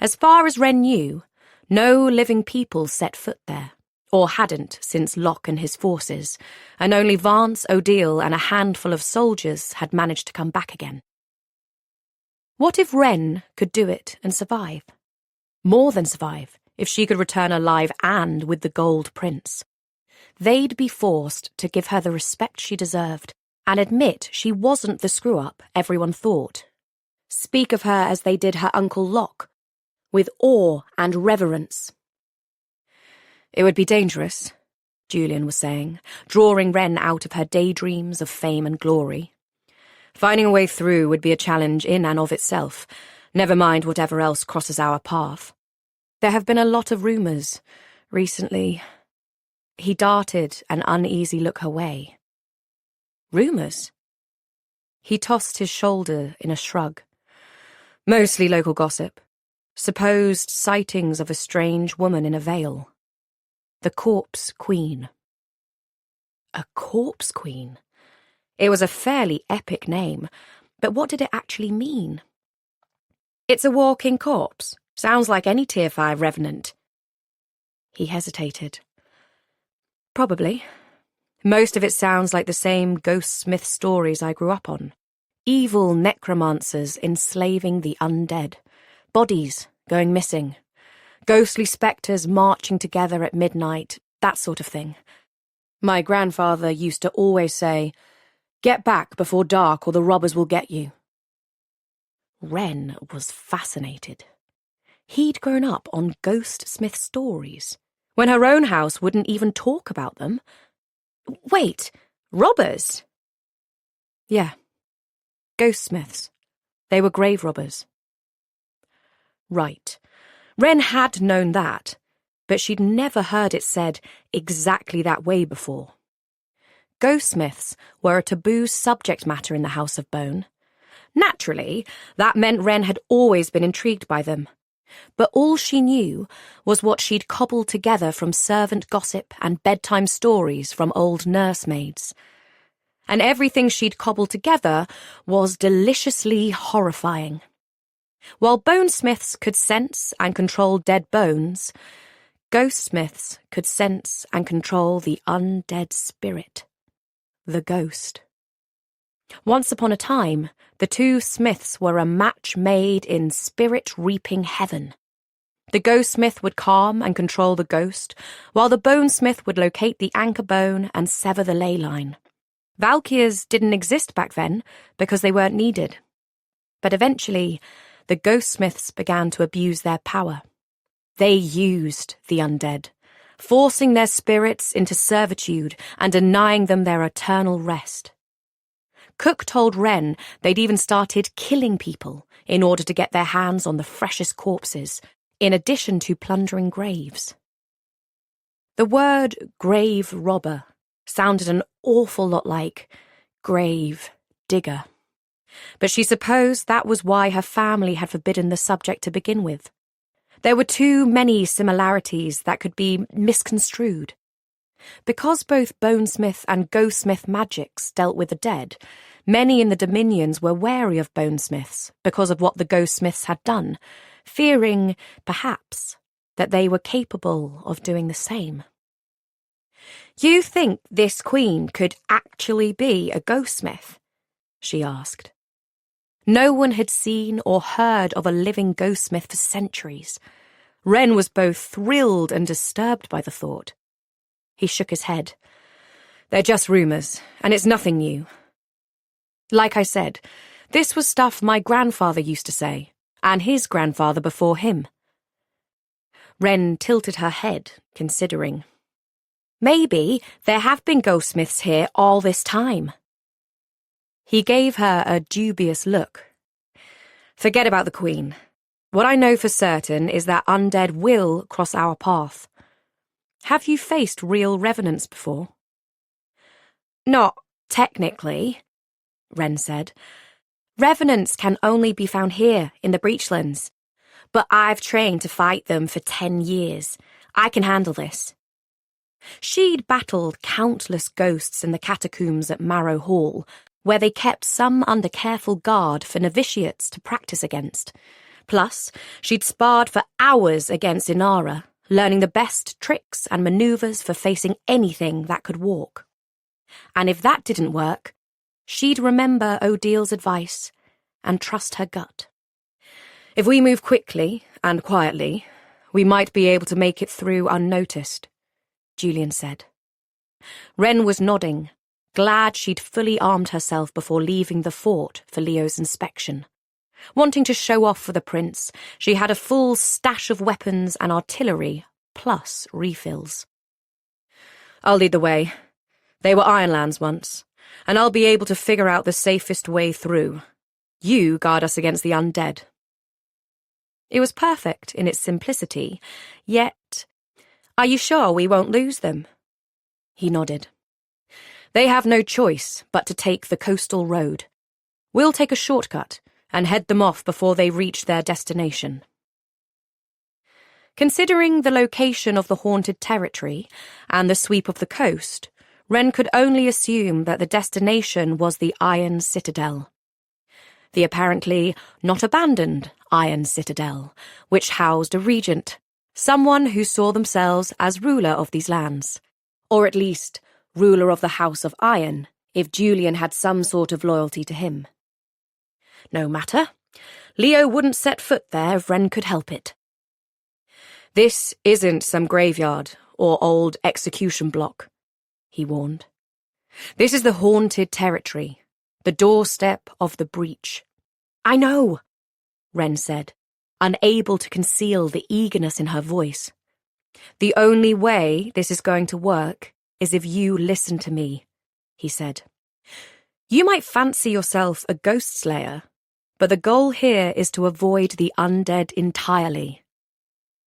As far as Wren knew, no living people set foot there, or hadn't since Locke and his forces, and only Vance, Odile, and a handful of soldiers had managed to come back again. What if Wren could do it and survive? More than survive, if she could return alive and with the Gold Prince. They'd be forced to give her the respect she deserved and admit she wasn't the screw-up everyone thought. Speak of her as they did her Uncle Locke, with awe and reverence. It would be dangerous, Julian was saying, drawing Wren out of her daydreams of fame and glory. Finding a way through would be a challenge in and of itself, never mind whatever else crosses our path. There have been a lot of rumours recently. He darted an uneasy look her way. Rumours? He tossed his shoulder in a shrug. Mostly local gossip. Supposed sightings of a strange woman in a veil. The Corpse Queen. A Corpse Queen? It was a fairly epic name, but what did it actually mean? It's a walking corpse. Sounds like any Tier 5 revenant. He hesitated. Probably. Most of it sounds like the same Bonesmith stories I grew up on. Evil necromancers enslaving the undead. Bodies going missing. Ghostly spectres marching together at midnight, that sort of thing. My grandfather used to always say, "Get back before dark or the robbers will get you." Wren was fascinated. He'd grown up on Bonesmith stories, when her own house wouldn't even talk about them. Wait, robbers? Yeah, Bonesmiths. They were grave robbers. Right. Wren had known that, but she'd never heard it said exactly that way before. Bonesmiths were a taboo subject matter in the House of Bone. Naturally, that meant Wren had always been intrigued by them. But all she knew was what she'd cobbled together from servant gossip and bedtime stories from old nursemaids. And everything she'd cobbled together was deliciously horrifying. While bonesmiths could sense and control dead bones, ghostsmiths could sense and control the undead spirit, the ghost. Once upon a time, the two smiths were a match made in spirit-reaping heaven. The ghostsmith would calm and control the ghost, while the bonesmith would locate the anchor bone and sever the ley line. Valkyrs didn't exist back then because they weren't needed. But eventually, the ghostsmiths began to abuse their power. They used the undead, forcing their spirits into servitude and denying them their eternal rest. Cook told Wren they'd even started killing people in order to get their hands on the freshest corpses, in addition to plundering graves. The word grave robber sounded an awful lot like grave digger. But she supposed that was why her family had forbidden the subject to begin with. There were too many similarities that could be misconstrued. Because both Bonesmith and Ghostsmith magics dealt with the dead, many in the Dominions were wary of Bonesmiths because of what the Ghostsmiths had done, fearing, perhaps, that they were capable of doing the same. "You think this queen could actually be a Ghostsmith?" she asked. No one had seen or heard of a living Ghostsmith for centuries. Wren was both thrilled and disturbed by the thought. He shook his head. "They're just rumours, and it's nothing new. Like I said, this was stuff my grandfather used to say, and his grandfather before him." Wren tilted her head, considering. "Maybe there have been ghostsmiths here all this time." He gave her a dubious look. "Forget about the Queen. What I know for certain is that undead will cross our path. Have you faced real revenants before?" "Not technically," Wren said. "Revenants can only be found here in the Breachlands. But I've trained to fight them for 10 years. I can handle this." She'd battled countless ghosts in the catacombs at Marrow Hall, where they kept some under careful guard for novitiates to practice against. Plus, she'd sparred for hours against Inara, learning the best tricks and maneuvers for facing anything that could walk. And if that didn't work, she'd remember Odil's advice and trust her gut. If we move quickly and quietly, we might be able to make it through unnoticed, Julian said. Wren was nodding, glad she'd fully armed herself before leaving the fort for Leo's inspection. Wanting to show off for the prince, she had a full stash of weapons and artillery, plus refills. I'll lead the way. They were Ironlands once, and I'll be able to figure out the safest way through. You guard us against the undead. It was perfect in its simplicity, yet, are you sure we won't lose them? He nodded. They have no choice but to take the coastal road. We'll take a shortcut and head them off before they reach their destination. Considering the location of the haunted territory and the sweep of the coast, Wren could only assume that the destination was the Iron Citadel. The apparently not abandoned Iron Citadel, which housed a regent, someone who saw themselves as ruler of these lands, or at least ruler of the House of Iron, if Julian had some sort of loyalty to him. No matter, Leo wouldn't set foot there if Wren could help it. This isn't some graveyard or old execution block, he warned. This is the haunted territory, the doorstep of the breach. I know, Wren said, unable to conceal the eagerness in her voice. The only way this is going to work is if you listen to me, he said. You might fancy yourself a ghost slayer, but the goal here is to avoid the undead entirely.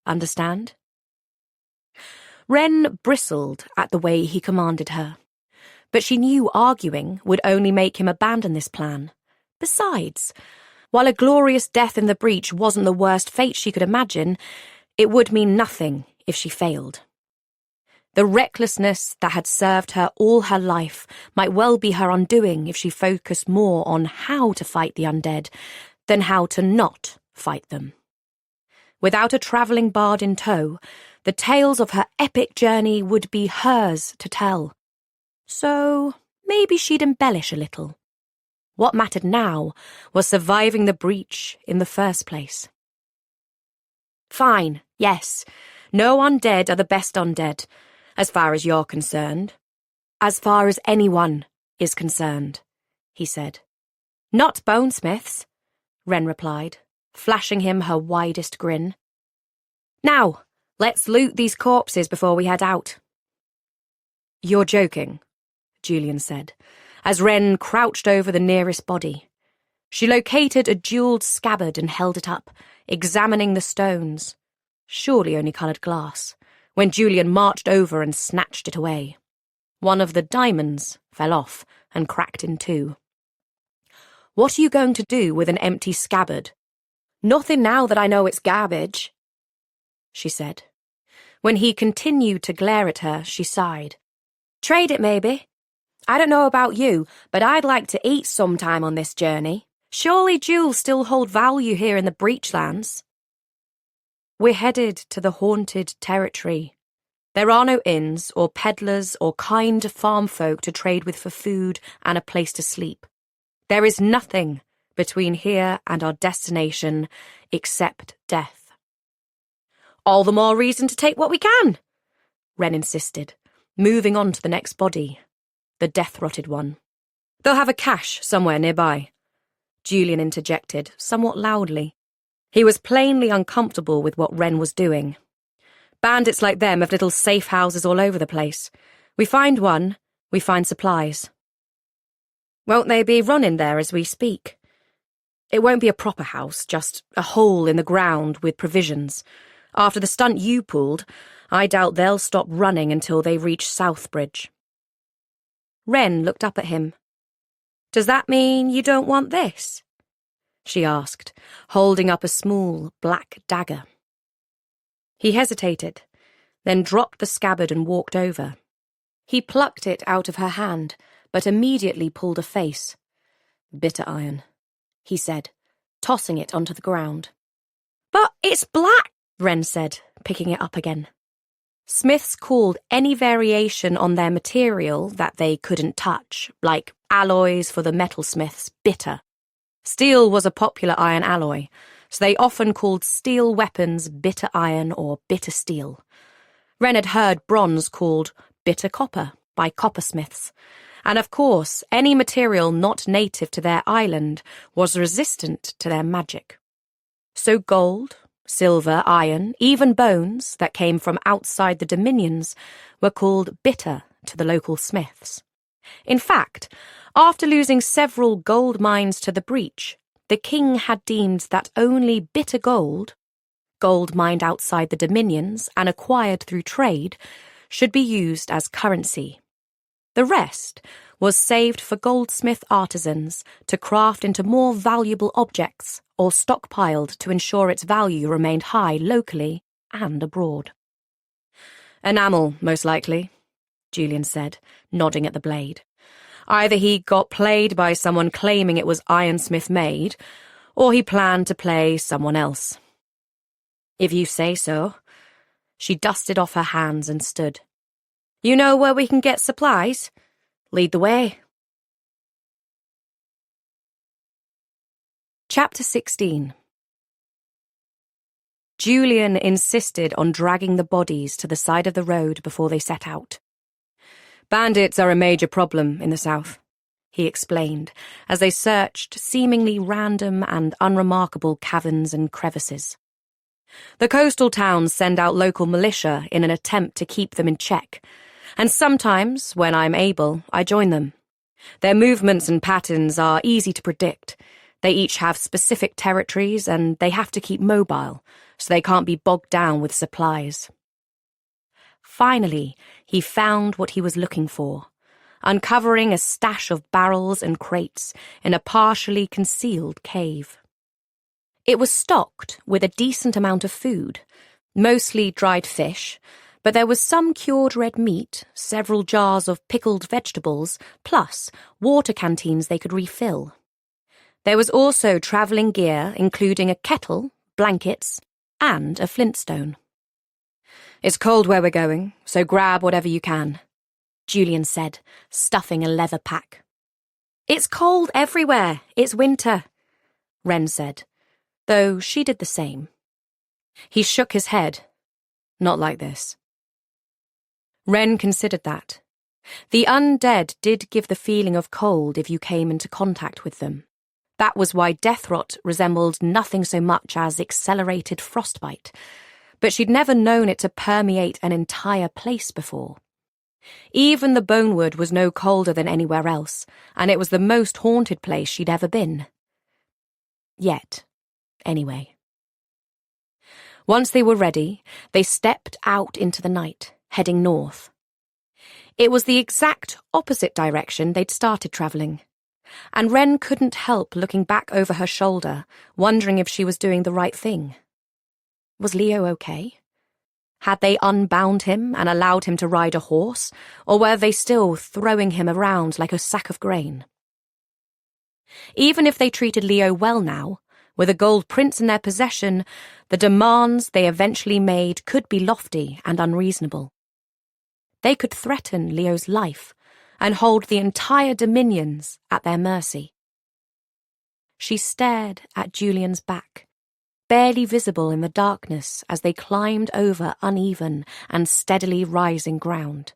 Understand? Wren bristled at the way he commanded her, but she knew arguing would only make him abandon this plan. Besides, while a glorious death in the breach wasn't the worst fate she could imagine, it would mean nothing if she failed. The recklessness that had served her all her life might well be her undoing if she focused more on how to fight the undead than how to not fight them. Without a travelling bard in tow, the tales of her epic journey would be hers to tell. So maybe she'd embellish a little. What mattered now was surviving the breach in the first place. Fine, yes, no undead are the best undead, as far as you're concerned. As far as anyone is concerned, he said. Not Bonesmiths, Wren replied, flashing him her widest grin. Now, let's loot these corpses before we head out. You're joking, Julian said, as Wren crouched over the nearest body. She located a jewelled scabbard and held it up, examining the stones, surely only coloured glass, when Julian marched over and snatched it away. One of the diamonds fell off and cracked in two. What are you going to do with an empty scabbard? Nothing now that I know it's garbage, she said. When he continued to glare at her, she sighed. Trade it, maybe. I don't know about you, but I'd like to eat sometime on this journey. Surely jewels still hold value here in the Breachlands. We're headed to the haunted territory. There are no inns or peddlers or kind farm folk to trade with for food and a place to sleep. There is nothing between here and our destination except death. All the more reason to take what we can, Wren insisted, moving on to the next body, the death-rotted one. They'll have a cache somewhere nearby, Julian interjected, somewhat loudly. He was plainly uncomfortable with what Wren was doing. Bandits like them have little safe houses all over the place. We find one, we find supplies. Won't they be running there as we speak? It won't be a proper house, just a hole in the ground with provisions. After the stunt you pulled, I doubt they'll stop running until they reach Southbridge. Wren looked up at him. Does that mean you don't want this? She asked, holding up a small black dagger. He hesitated, then dropped the scabbard and walked over. He plucked it out of her hand, but immediately pulled a face. Bitter iron, he said, tossing it onto the ground. But it's black, Wren said, picking it up again. Smiths called any variation on their material that they couldn't touch, like alloys for the metalsmiths, bitter. Steel was a popular iron alloy, so they often called steel weapons bitter iron or bitter steel. Wren had heard bronze called bitter copper by coppersmiths, and of course any material not native to their island was resistant to their magic. So gold, silver, iron, even bones that came from outside the dominions were called bitter to the local smiths. In fact, after losing several gold mines to the breach, the king had deemed that only bitter gold mined outside the dominions and acquired through trade, should be used as currency. The rest was saved for goldsmith artisans to craft into more valuable objects or stockpiled to ensure its value remained high locally and abroad. Enamel, most likely, Julian said, nodding at the blade. Either he got played by someone claiming it was ironsmith made, or he planned to play someone else. If you say so. She dusted off her hands and stood. You know where we can get supplies? Lead the way. Chapter 16. Julian insisted on dragging the bodies to the side of the road before they set out. Bandits are a major problem in the south, he explained, as they searched seemingly random and unremarkable caverns and crevices. The coastal towns send out local militia in an attempt to keep them in check, and sometimes, when I'm able, I join them. Their movements and patterns are easy to predict. They each have specific territories and they have to keep mobile, so they can't be bogged down with supplies. Finally, he found what he was looking for, uncovering a stash of barrels and crates in a partially concealed cave. It was stocked with a decent amount of food, mostly dried fish, but there was some cured red meat, several jars of pickled vegetables, plus water canteens they could refill. There was also travelling gear, including a kettle, blankets, and a flintstone. It's cold where we're going, so grab whatever you can, Julian said, stuffing a leather pack. It's cold everywhere. It's winter, Wren said, though she did the same. He shook his head. Not like this. Wren considered that. The undead did give the feeling of cold if you came into contact with them. That was why death rot resembled nothing so much as accelerated frostbite, but she'd never known it to permeate an entire place before. Even the Bonewood was no colder than anywhere else, and it was the most haunted place she'd ever been. Yet, anyway. Once they were ready, they stepped out into the night, heading north. It was the exact opposite direction they'd started travelling, and Wren couldn't help looking back over her shoulder, wondering if she was doing the right thing. Was Leo okay? Had they unbound him and allowed him to ride a horse, or were they still throwing him around like a sack of grain? Even if they treated Leo well now, with a gold prince in their possession, the demands they eventually made could be lofty and unreasonable. They could threaten Leo's life and hold the entire dominions at their mercy. She stared at Julian's back, barely visible in the darkness as they climbed over uneven and steadily rising ground.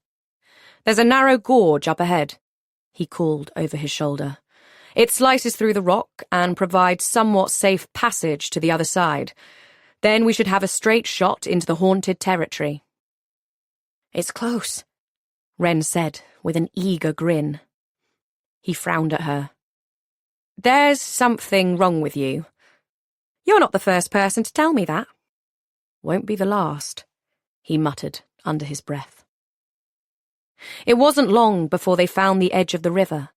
There's a narrow gorge up ahead, he called over his shoulder. It slices through the rock and provides somewhat safe passage to the other side. Then we should have a straight shot into the haunted territory. It's close, Wren said with an eager grin. He frowned at her. There's something wrong with you. You're not the first person to tell me that. Won't be the last, he muttered under his breath. It wasn't long before they found the edge of the river.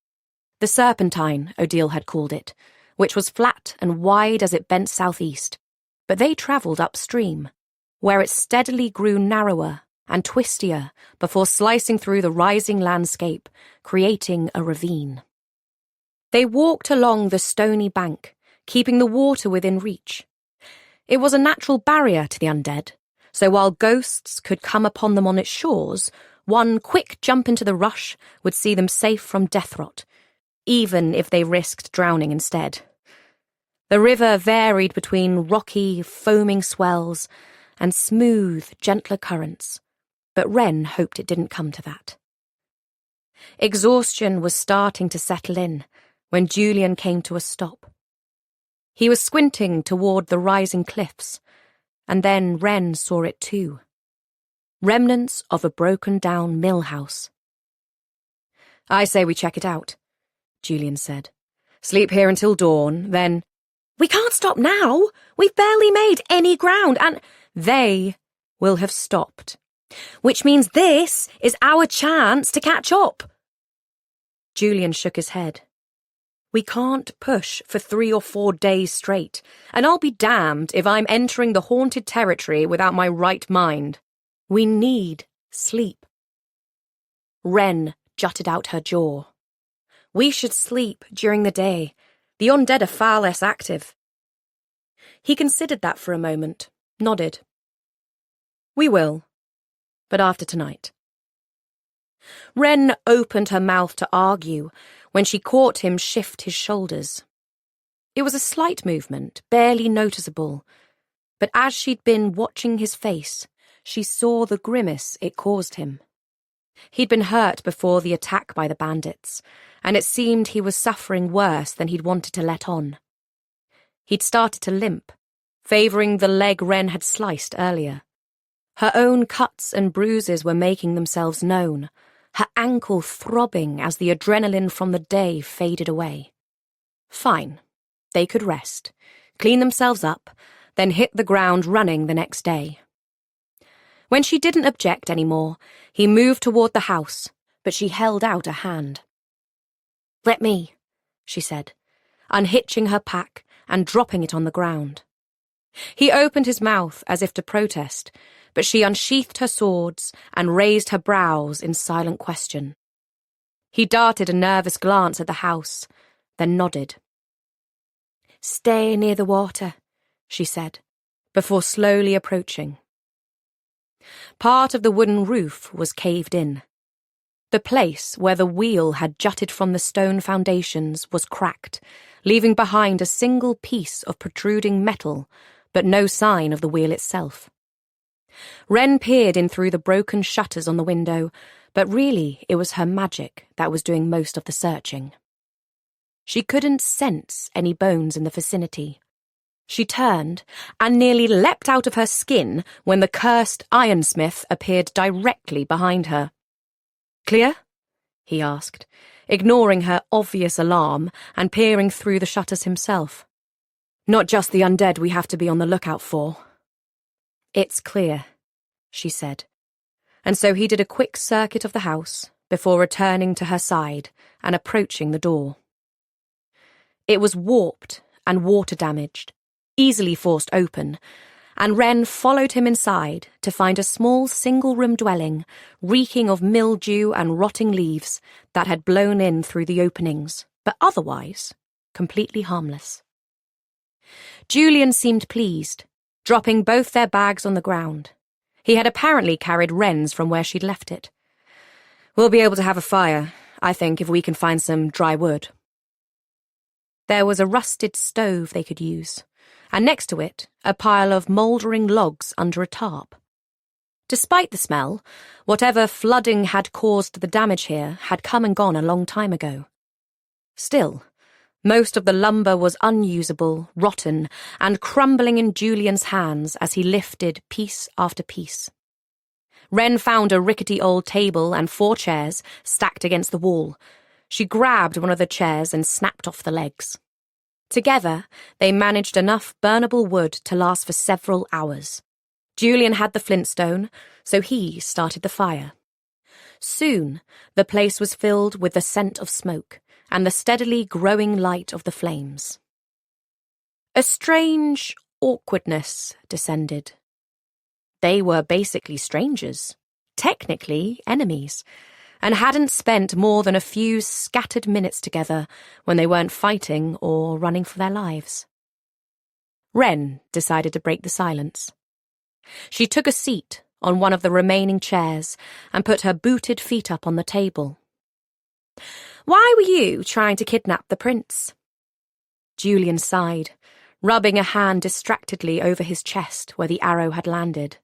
The Serpentine, Odile had called it, which was flat and wide as it bent southeast, but they travelled upstream, where it steadily grew narrower and twistier before slicing through the rising landscape, creating a ravine. They walked along the stony bank, keeping the water within reach. It was a natural barrier to the undead, so while ghosts could come upon them on its shores, one quick jump into the rush would see them safe from death rot, even if they risked drowning instead. The river varied between rocky, foaming swells and smooth, gentler currents, but Wren hoped it didn't come to that. Exhaustion was starting to settle in when Julian came to a stop. He was squinting toward the rising cliffs, and then Wren saw it too. Remnants of a broken-down mill house. "I say we check it out," Julian said. "Sleep here until dawn, then—" "We can't stop now! We've barely made any ground, and—" "They will have stopped. Which means this is our chance to catch up." Julian shook his head. "We can't push for 3 or 4 days straight, and I'll be damned if I'm entering the haunted territory without my right mind. We need sleep." Wren jutted out her jaw. "We should sleep during the day. The undead are far less active." He considered that for a moment, nodded. "We will, but after tonight." Wren opened her mouth to argue when she caught him shift his shoulders. It was a slight movement, barely noticeable, but as she'd been watching his face, she saw the grimace it caused him. He'd been hurt before the attack by the bandits, and it seemed he was suffering worse than he'd wanted to let on. He'd started to limp, favouring the leg Wren had sliced earlier. Her own cuts and bruises were making themselves known, her ankle throbbing as the adrenaline from the day faded away. Fine. They could rest, clean themselves up, then hit the ground running the next day. When she didn't object anymore, he moved toward the house, but she held out a hand. "Let me," she said, unhitching her pack and dropping it on the ground. He opened his mouth as if to protest, but she unsheathed her swords and raised her brows in silent question. He darted a nervous glance at the house, then nodded. "Stay near the water," she said, before slowly approaching. Part of the wooden roof was caved in. The place where the wheel had jutted from the stone foundations was cracked, leaving behind a single piece of protruding metal, but no sign of the wheel itself. Wren peered in through the broken shutters on the window, but really it was her magic that was doing most of the searching. She couldn't sense any bones in the vicinity. She turned and nearly leapt out of her skin when the cursed ironsmith appeared directly behind her. "Clear?" he asked, ignoring her obvious alarm and peering through the shutters himself. "Not just the undead we have to be on the lookout for." "It's clear," she said, and so he did a quick circuit of the house before returning to her side and approaching the door. It was warped and water-damaged, easily forced open, and Wren followed him inside to find a small single-room dwelling reeking of mildew and rotting leaves that had blown in through the openings, but otherwise completely harmless. Julian seemed pleased, dropping both their bags on the ground. He had apparently carried Wren's from where she'd left it. "We'll be able to have a fire, I think, if we can find some dry wood." There was a rusted stove they could use, and next to it, a pile of mouldering logs under a tarp. Despite the smell, whatever flooding had caused the damage here had come and gone a long time ago. Still, most of the lumber was unusable, rotten, and crumbling in Julian's hands as he lifted piece after piece. Wren found a rickety old table and 4 chairs stacked against the wall. She grabbed one of the chairs and snapped off the legs. Together, they managed enough burnable wood to last for several hours. Julian had the flintstone, so he started the fire. Soon, the place was filled with the scent of smoke and the steadily growing light of the flames. A strange awkwardness descended. They were basically strangers, technically enemies, and hadn't spent more than a few scattered minutes together when they weren't fighting or running for their lives. Wren decided to break the silence. She took a seat on one of the remaining chairs and put her booted feet up on the table. "Why were you trying to kidnap the prince?" Julian sighed, rubbing a hand distractedly over his chest where the arrow had landed.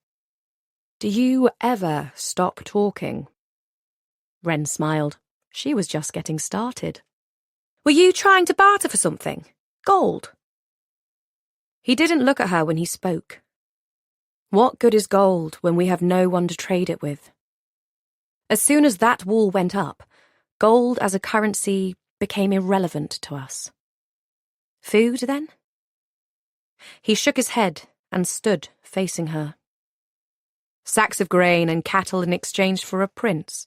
"Do you ever stop talking?" Wren smiled. She was just getting started. "Were you trying to barter for something? Gold?" He didn't look at her when he spoke. What good is gold when we have no one to trade it with? As soon as that wall went up, gold as a currency became irrelevant to us. Food, then? He shook his head and stood facing her. "Sacks of grain and cattle in exchange for a prince.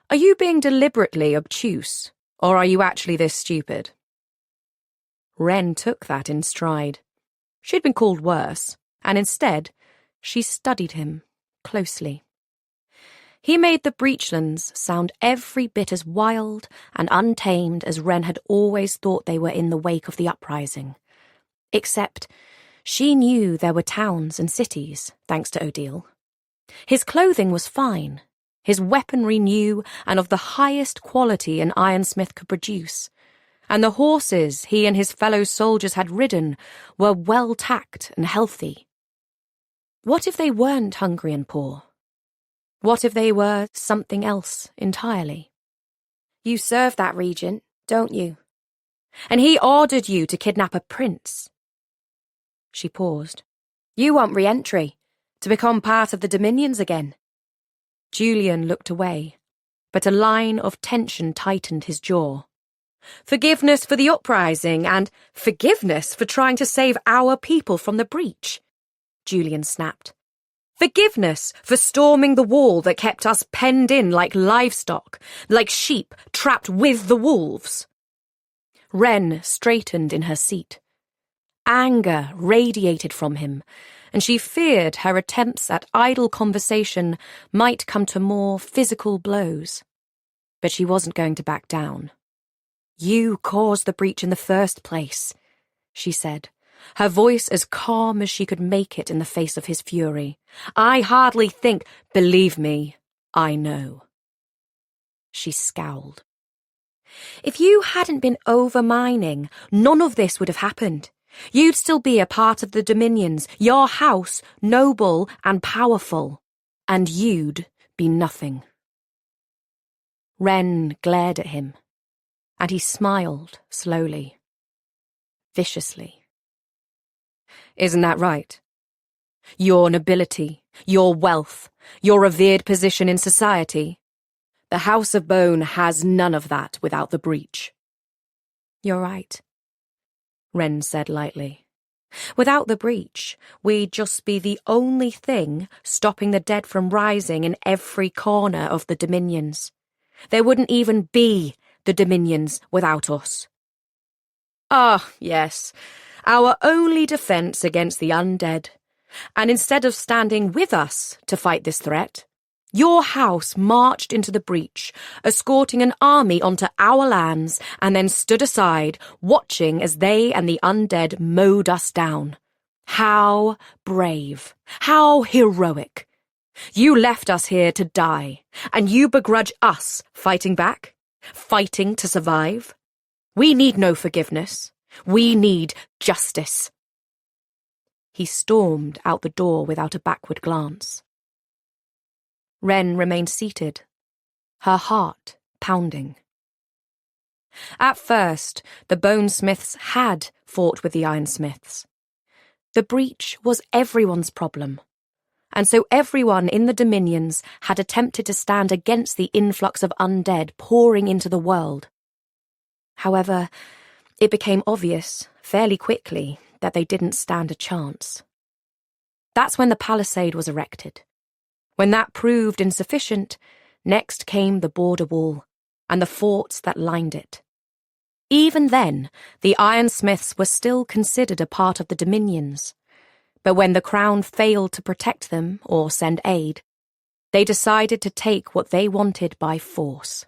Are you being deliberately obtuse, or are you actually this stupid?" Wren took that in stride. She'd been called worse, and instead, she studied him closely. He made the Breachlands sound every bit as wild and untamed as Wren had always thought they were in the wake of the uprising. Except, she knew there were towns and cities, thanks to Odile. His clothing was fine, his weaponry new and of the highest quality an ironsmith could produce, and the horses he and his fellow soldiers had ridden were well-tacked and healthy. What if they weren't hungry and poor? What if they were something else entirely? "You serve that regent, don't you? And he ordered you to kidnap a prince." She paused. "You want re-entry, to become part of the Dominions again." Julian looked away, but a line of tension tightened his jaw. "Forgiveness for the uprising and forgiveness for trying to save our people from the breach," Julian snapped. "Forgiveness for storming the wall that kept us penned in like livestock, like sheep trapped with the wolves." Wren straightened in her seat. Anger radiated from him, and she feared her attempts at idle conversation might come to more physical blows. But she wasn't going to back down. "You caused the breach in the first place," she said, her voice as calm as she could make it in the face of his fury. "I hardly think—" "Believe me, I know." She scowled. "If you hadn't been overmining, none of this would have happened. You'd still be a part of the Dominions, your house noble and powerful, and you'd be nothing." Wren glared at him, and he smiled slowly, viciously. "Isn't that right? Your nobility, your wealth, your revered position in society. The House of Bone has none of that without the breach." "You're right," Wren said lightly. "Without the breach, we'd just be the only thing stopping the dead from rising in every corner of the Dominions. There wouldn't even be the Dominions without us." "Ah, yes. Our only defense against the undead. And instead of standing with us to fight this threat, your house marched into the breach, escorting an army onto our lands, and then stood aside, watching as they and the undead mowed us down. How brave, how heroic. You left us here to die, and you begrudge us fighting back, fighting to survive. We need no forgiveness. We need justice." He stormed out the door without a backward glance. Wren remained seated, her heart pounding. At first, the Bonesmiths had fought with the ironsmiths. The breach was everyone's problem, and so everyone in the Dominions had attempted to stand against the influx of undead pouring into the world. However, it became obvious fairly quickly that they didn't stand a chance. That's when the palisade was erected. When that proved insufficient, next came the border wall and the forts that lined it. Even then, the ironsmiths were still considered a part of the Dominions, but when the Crown failed to protect them or send aid, they decided to take what they wanted by force.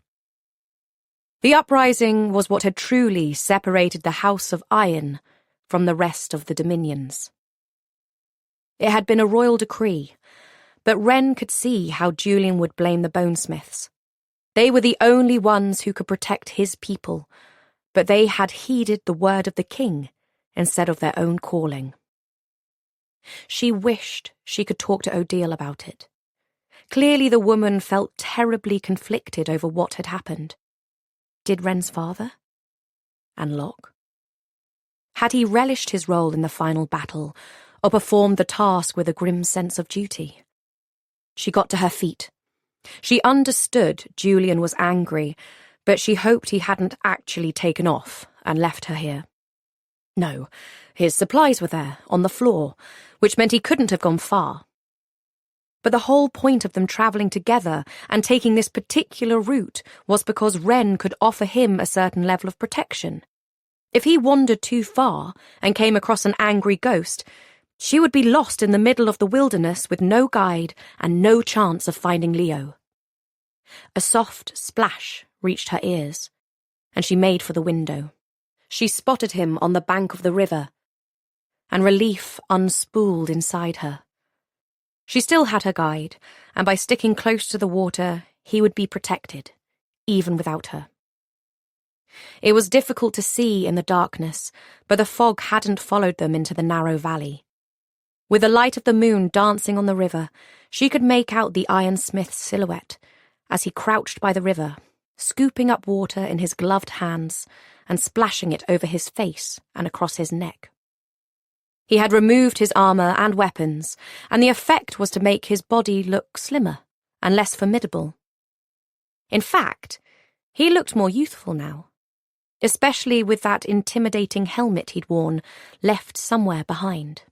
The uprising was what had truly separated the House of Iron from the rest of the Dominions. It had been a royal decree, but Wren could see how Julian would blame the Bonesmiths. They were the only ones who could protect his people, but they had heeded the word of the king instead of their own calling. She wished she could talk to Odile about it. Clearly the woman felt terribly conflicted over what had happened. Did Wren's father? And Locke? Had he relished his role in the final battle, or performed the task with a grim sense of duty? She got to her feet. She understood Julian was angry, but she hoped he hadn't actually taken off and left her here. No, his supplies were there, on the floor, which meant he couldn't have gone far. But the whole point of them travelling together and taking this particular route was because Wren could offer him a certain level of protection. If he wandered too far and came across an angry ghost, she would be lost in the middle of the wilderness with no guide and no chance of finding Leo. A soft splash reached her ears, and she made for the window. She spotted him on the bank of the river, and relief unspooled inside her. She still had her guide, and by sticking close to the water, he would be protected, even without her. It was difficult to see in the darkness, but the fog hadn't followed them into the narrow valley. With the light of the moon dancing on the river, she could make out the ironsmith's silhouette as he crouched by the river, scooping up water in his gloved hands and splashing it over his face and across his neck. He had removed his armour and weapons, and the effect was to make his body look slimmer and less formidable. In fact, he looked more youthful now, especially with that intimidating helmet he'd worn, left somewhere behind.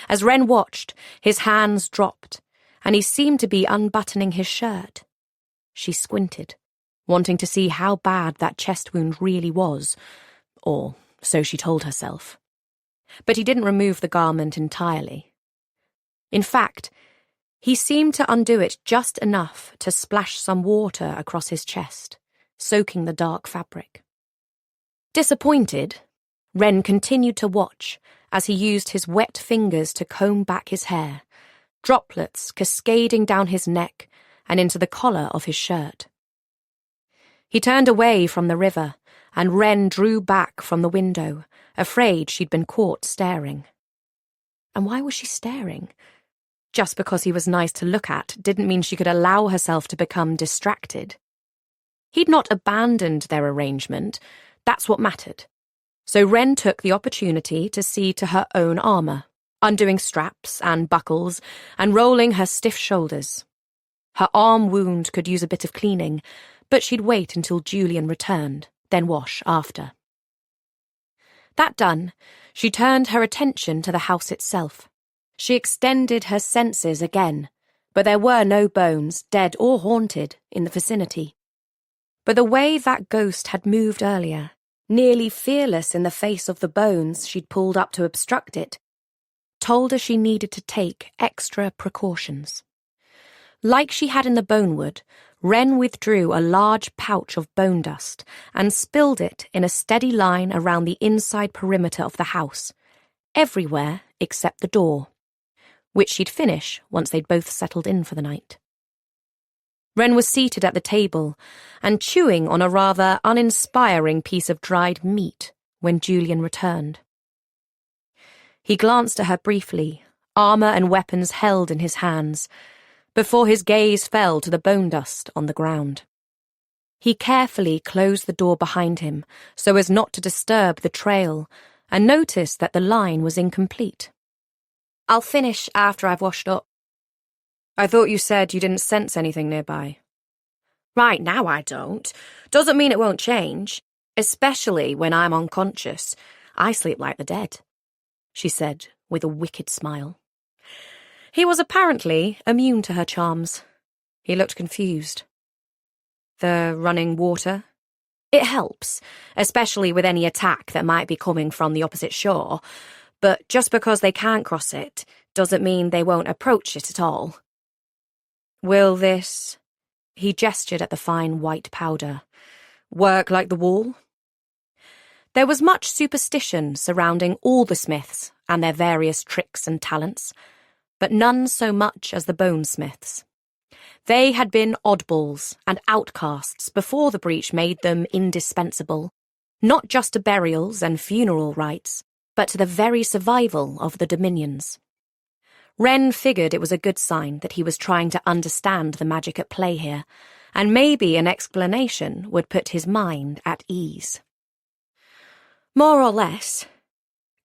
As Wren watched, his hands dropped, and he seemed to be unbuttoning his shirt. She squinted, wanting to see how bad that chest wound really was, or so she told herself. But he didn't remove the garment entirely. In fact, he seemed to undo it just enough to splash some water across his chest, soaking the dark fabric. Disappointed, Wren continued to watch as he used his wet fingers to comb back his hair, droplets cascading down his neck and into the collar of his shirt. He turned away from the river, and Wren drew back from the window, afraid she'd been caught staring. And why was she staring? Just because he was nice to look at didn't mean she could allow herself to become distracted. He'd not abandoned their arrangement, that's what mattered. So Wren took the opportunity to see to her own armour, undoing straps and buckles and rolling her stiff shoulders. Her arm wound could use a bit of cleaning, but she'd wait until Julian returned, then wash after. That done, she turned her attention to the house itself. She extended her senses again, but there were no bones, dead or haunted, in the vicinity. But the way that ghost had moved earlier, nearly fearless in the face of the bones she'd pulled up to obstruct it, told her she needed to take extra precautions. Like she had in the bonewood, Wren withdrew a large pouch of bone dust and spilled it in a steady line around the inside perimeter of the house, everywhere except the door, which she'd finish once they'd both settled in for the night. Wren was seated at the table and chewing on a rather uninspiring piece of dried meat when Julian returned. He glanced at her briefly, armour and weapons held in his hands, before his gaze fell to the bone dust on the ground. He carefully closed the door behind him so as not to disturb the trail, and noticed that the line was incomplete. "I'll finish after I've washed up." "I thought you said you didn't sense anything nearby." "Right now I don't. Doesn't mean it won't change. Especially when I'm unconscious. I sleep like the dead," she said with a wicked smile. He was apparently immune to her charms. He looked confused. "The running water?" "It helps, especially with any attack that might be coming from the opposite shore. But just because they can't cross it doesn't mean they won't approach it at all." "Will this," he gestured at the fine white powder, "work like the wall?" There was much superstition surrounding all the Smiths and their various tricks and talents, but none so much as the Bonesmiths. They had been oddballs and outcasts before the breach made them indispensable, not just to burials and funeral rites, but to the very survival of the dominions. Wren figured it was a good sign that he was trying to understand the magic at play here, and maybe an explanation would put his mind at ease. More or less,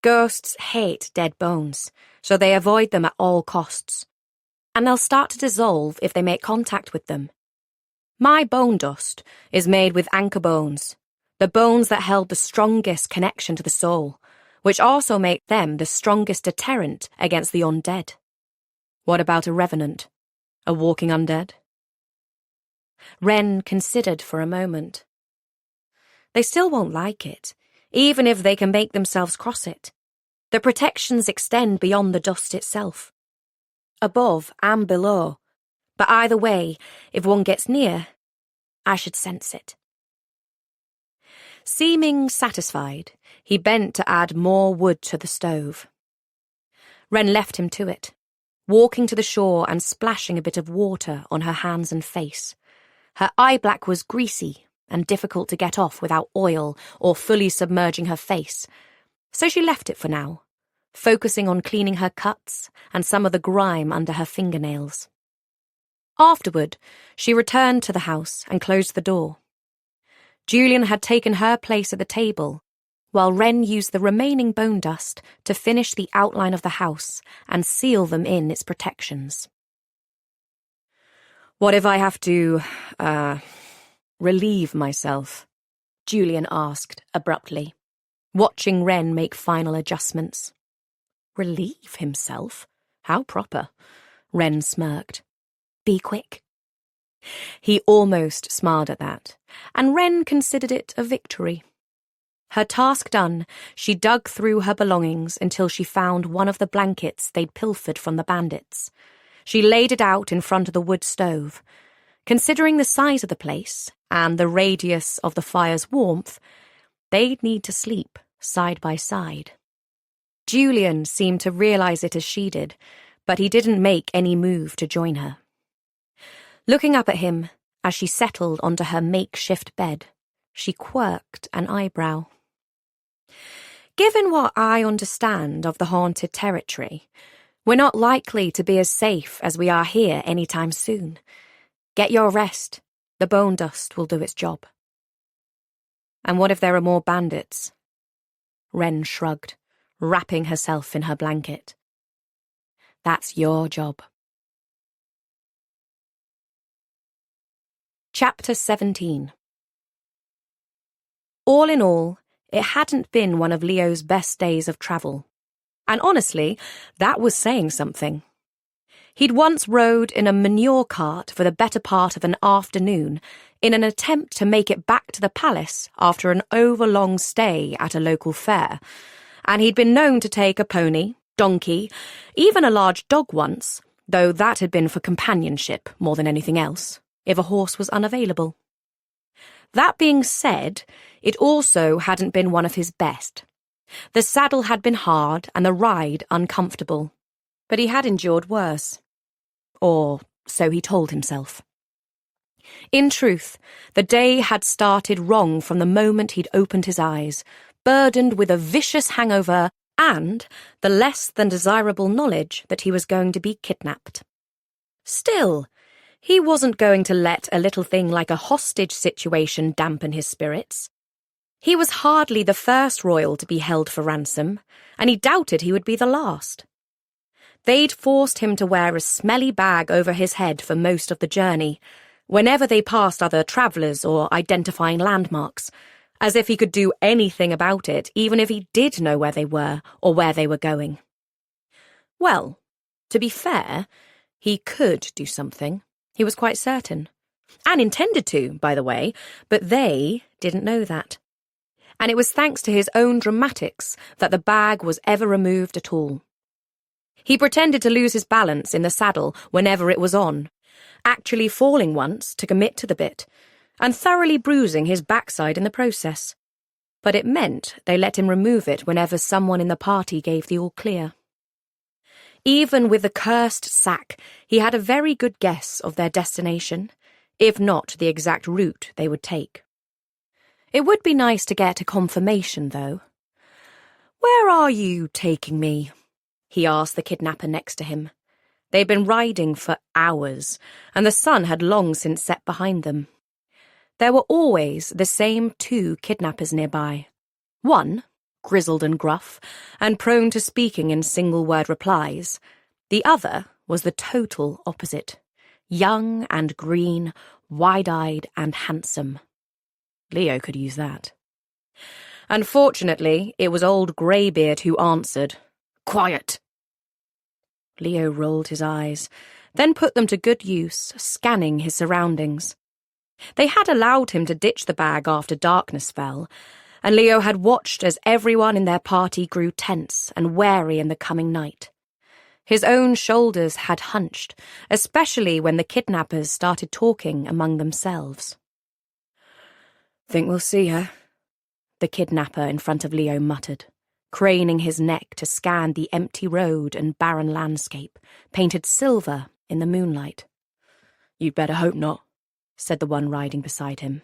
ghosts hate dead bones, so they avoid them at all costs, and they'll start to dissolve if they make contact with them. My bone dust is made with anchor bones, the bones that held the strongest connection to the soul, which also make them the strongest deterrent against the undead. What about a revenant? A walking undead? Wren considered for a moment. They still won't like it, even if they can make themselves cross it. The protections extend beyond the dust itself, above and below, but either way, if one gets near, I should sense it. Seeming satisfied, he bent to add more wood to the stove. Wren left him to it, walking to the shore and splashing a bit of water on her hands and face. Her eye black was greasy and difficult to get off without oil or fully submerging her face, so she left it for now, focusing on cleaning her cuts and some of the grime under her fingernails. Afterward, she returned to the house and closed the door. Julian had taken her place at the table, while Wren used the remaining bone dust to finish the outline of the house and seal them in its protections. "What if I have to, relieve myself?" Julian asked abruptly, watching Wren make final adjustments. Relieve himself? How proper. Wren smirked. Be quick. He almost smiled at that, and Wren considered it a victory. Her task done, she dug through her belongings until she found one of the blankets they'd pilfered from the bandits. She laid it out in front of the wood stove. Considering the size of the place and the radius of the fire's warmth, they'd need to sleep side by side. Julian seemed to realize it as she did, but he didn't make any move to join her. Looking up at him as she settled onto her makeshift bed, she quirked an eyebrow. "Given what I understand of the haunted territory, we're not likely to be as safe as we are here anytime soon. Get your rest. The bone dust will do its job." "And what if there are more bandits?" Wren shrugged, wrapping herself in her blanket. "That's your job." Chapter 17. All in all, it hadn't been one of Leo's best days of travel. And honestly, that was saying something. He'd once rode in a manure cart for the better part of an afternoon in an attempt to make it back to the palace after an overlong stay at a local fair, and he'd been known to take a pony, donkey, even a large dog once, though that had been for companionship more than anything else, if a horse was unavailable. That being said, it also hadn't been one of his best. The saddle had been hard and the ride uncomfortable, but he had endured worse. Or so he told himself. In truth, the day had started wrong from the moment he'd opened his eyes, burdened with a vicious hangover and the less than desirable knowledge that he was going to be kidnapped. Still, he wasn't going to let a little thing like a hostage situation dampen his spirits. He was hardly the first royal to be held for ransom, and he doubted he would be the last. They'd forced him to wear a smelly bag over his head for most of the journey, whenever they passed other travellers or identifying landmarks, as if he could do anything about it, even if he did know where they were or where they were going. Well, to be fair, he could do something. He was quite certain. And intended to, by the way, but they didn't know that. And it was thanks to his own dramatics that the bag was ever removed at all. He pretended to lose his balance in the saddle whenever it was on, actually falling once to commit to the bit, and thoroughly bruising his backside in the process. but it meant they let him remove it whenever someone in the party gave the all clear. Even with the cursed sack, he had a very good guess of their destination, if not the exact route they would take. It would be nice to get a confirmation, though. "Where are you taking me?" he asked the kidnapper next to him. They'd been riding for hours, and the sun had long since set behind them. There were always the same two kidnappers nearby. One, grizzled and gruff, and prone to speaking in single-word replies. The other was the total opposite. Young and green, wide-eyed and handsome. Leo could use that. Unfortunately, it was old Greybeard who answered. "Quiet!" Leo rolled his eyes, then put them to good use, scanning his surroundings. They had allowed him to ditch the bag after darkness fell, and Leo had watched as everyone in their party grew tense and wary in the coming night. His own shoulders had hunched, especially when the kidnappers started talking among themselves. "Think we'll see her?" the kidnapper in front of Leo muttered, craning his neck to scan the empty road and barren landscape, painted silver in the moonlight. "You'd better hope not," said the one riding beside him.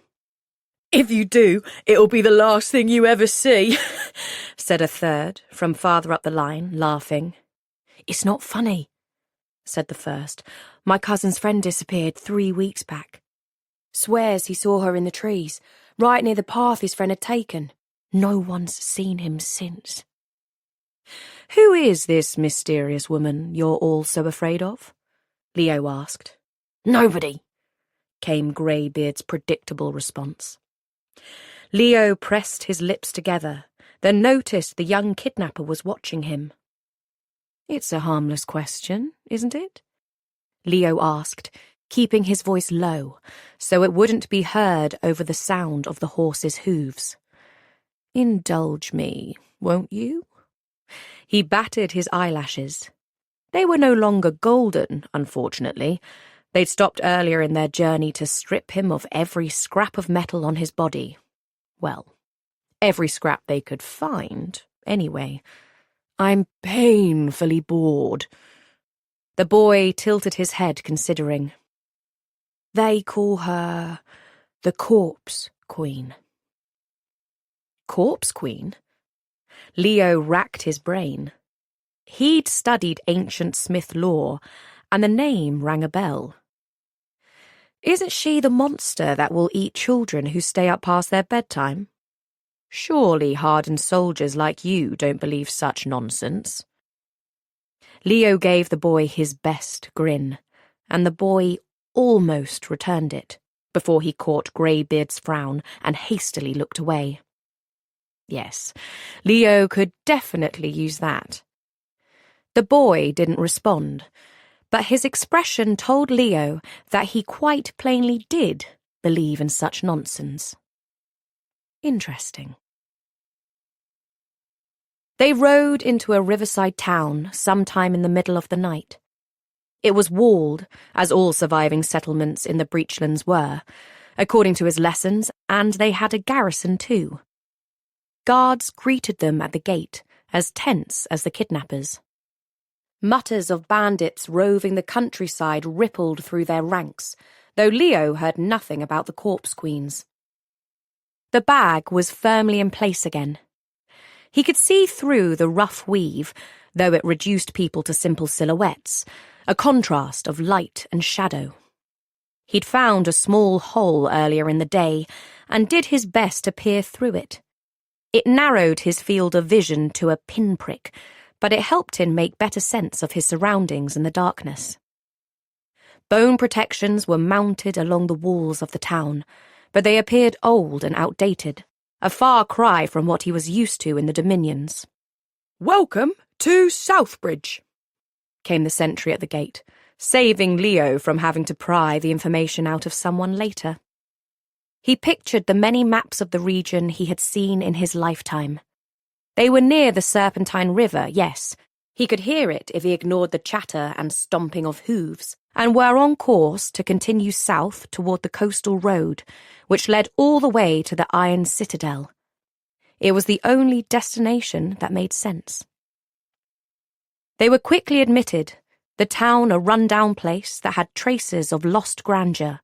"If you do, it'll be the last thing you ever see," said a third, from farther up the line, laughing. "It's not funny," said the first. "My cousin's friend disappeared 3 weeks back. Swears he saw her in the trees, right near the path his friend had taken. No one's seen him since." "Who is this mysterious woman you're all so afraid of?" Leo asked. "Nobody," came Greybeard's predictable response. Leo pressed his lips together, then noticed the young kidnapper was watching him. "It's a harmless question, isn't it?" Leo asked, keeping his voice low, so it wouldn't be heard over the sound of the horse's hooves. "Indulge me, won't you?" He batted his eyelashes. They were no longer golden, unfortunately. They'd stopped earlier in their journey to strip him of every scrap of metal on his body. Well, every scrap they could find, anyway. "I'm painfully bored." The boy tilted his head, considering. "They call her the Corpse Queen." Corpse Queen? Leo racked his brain. He'd studied ancient Smith lore, and the name rang a bell. "Isn't she the monster that will eat children who stay up past their bedtime? Surely hardened soldiers like you don't believe such nonsense." Leo gave the boy his best grin, and the boy almost returned it, before he caught Greybeard's frown and hastily looked away. Yes, Leo could definitely use that. The boy didn't respond, but his expression told Leo that he quite plainly did believe in such nonsense. Interesting. They rode into a riverside town sometime in the middle of the night. It was walled, as all surviving settlements in the Breachlands were, according to his lessons, and they had a garrison too. Guards greeted them at the gate, as tense as the kidnappers. Mutters of bandits roving the countryside rippled through their ranks, though Leo heard nothing about the Corpse Queens. The bag was firmly in place again. He could see through the rough weave, though it reduced people to simple silhouettes, a contrast of light and shadow. He'd found a small hole earlier in the day and did his best to peer through it. It narrowed his field of vision to a pinprick, but it helped him make better sense of his surroundings in the darkness. Bone protections were mounted along the walls of the town, but they appeared old and outdated, a far cry from what he was used to in the Dominions. "Welcome to Southbridge," came the sentry at the gate, saving Leo from having to pry the information out of someone later. He pictured the many maps of the region he had seen in his lifetime. They were near the Serpentine River, yes. He could hear it if he ignored the chatter and stomping of hooves, and were on course to continue south toward the coastal road, which led all the way to the Iron Citadel. It was the only destination that made sense. They were quickly admitted, the town a run-down place that had traces of lost grandeur,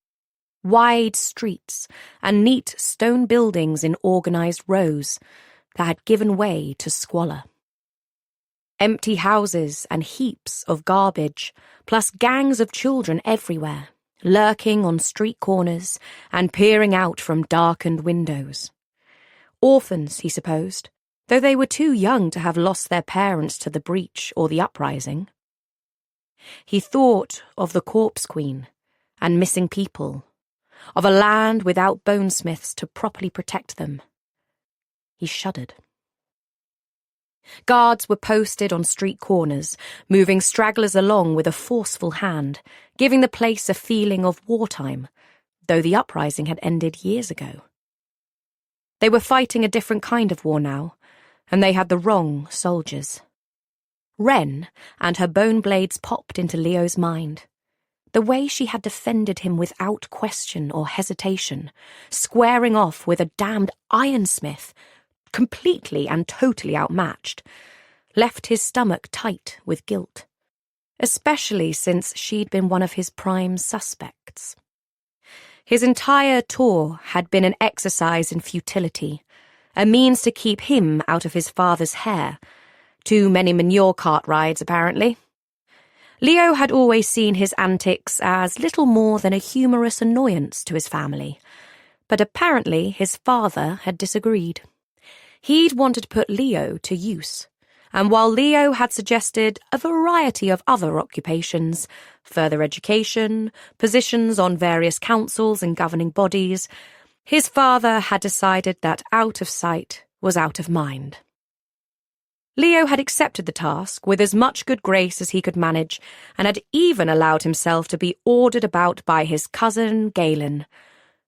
wide streets and neat stone buildings in organised rows that had given way to squalor. Empty houses and heaps of garbage, plus gangs of children everywhere, lurking on street corners and peering out from darkened windows. Orphans, he supposed, though they were too young to have lost their parents to the breach or the uprising. He thought of the Corpse Queen and missing people, of a land without bonesmiths to properly protect them. He shuddered. Guards were posted on street corners, moving stragglers along with a forceful hand, giving the place a feeling of wartime, though the uprising had ended years ago. They were fighting a different kind of war now, and they had the wrong soldiers. Wren and her bone blades popped into Leo's mind. The way she had defended him without question or hesitation, squaring off with a damned ironsmith, completely and totally outmatched, left his stomach tight with guilt, especially since she'd been one of his prime suspects. His entire tour had been an exercise in futility, a means to keep him out of his father's hair. Too many manure cart rides, apparently. Leo had always seen his antics as little more than a humorous annoyance to his family, but apparently his father had disagreed. He'd wanted to put Leo to use, and while Leo had suggested a variety of other occupations, further education, positions on various councils and governing bodies, his father had decided that out of sight was out of mind. Leo had accepted the task with as much good grace as he could manage, and had even allowed himself to be ordered about by his cousin Galen,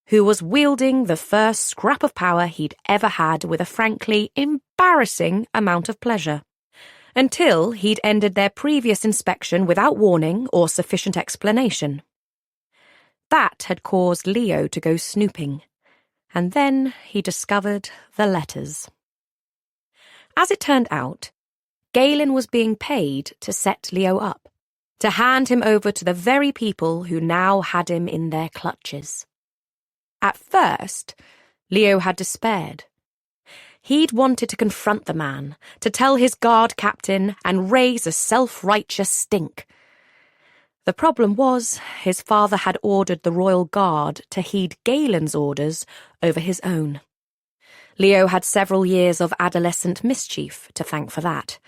who was wielding the first scrap of power he'd ever had with a frankly embarrassing amount of pleasure, until he'd ended their previous inspection without warning or sufficient explanation. That had caused Leo to go snooping, and then he discovered the letters. As it turned out, Galen was being paid to set Leo up, to hand him over to the very people who now had him in their clutches. At first, Leo had despaired. He'd wanted to confront the man, to tell his guard captain and raise a self-righteous stink. The problem was, his father had ordered the royal guard to heed Galen's orders over his own. Leo had several years of adolescent mischief to thank for that,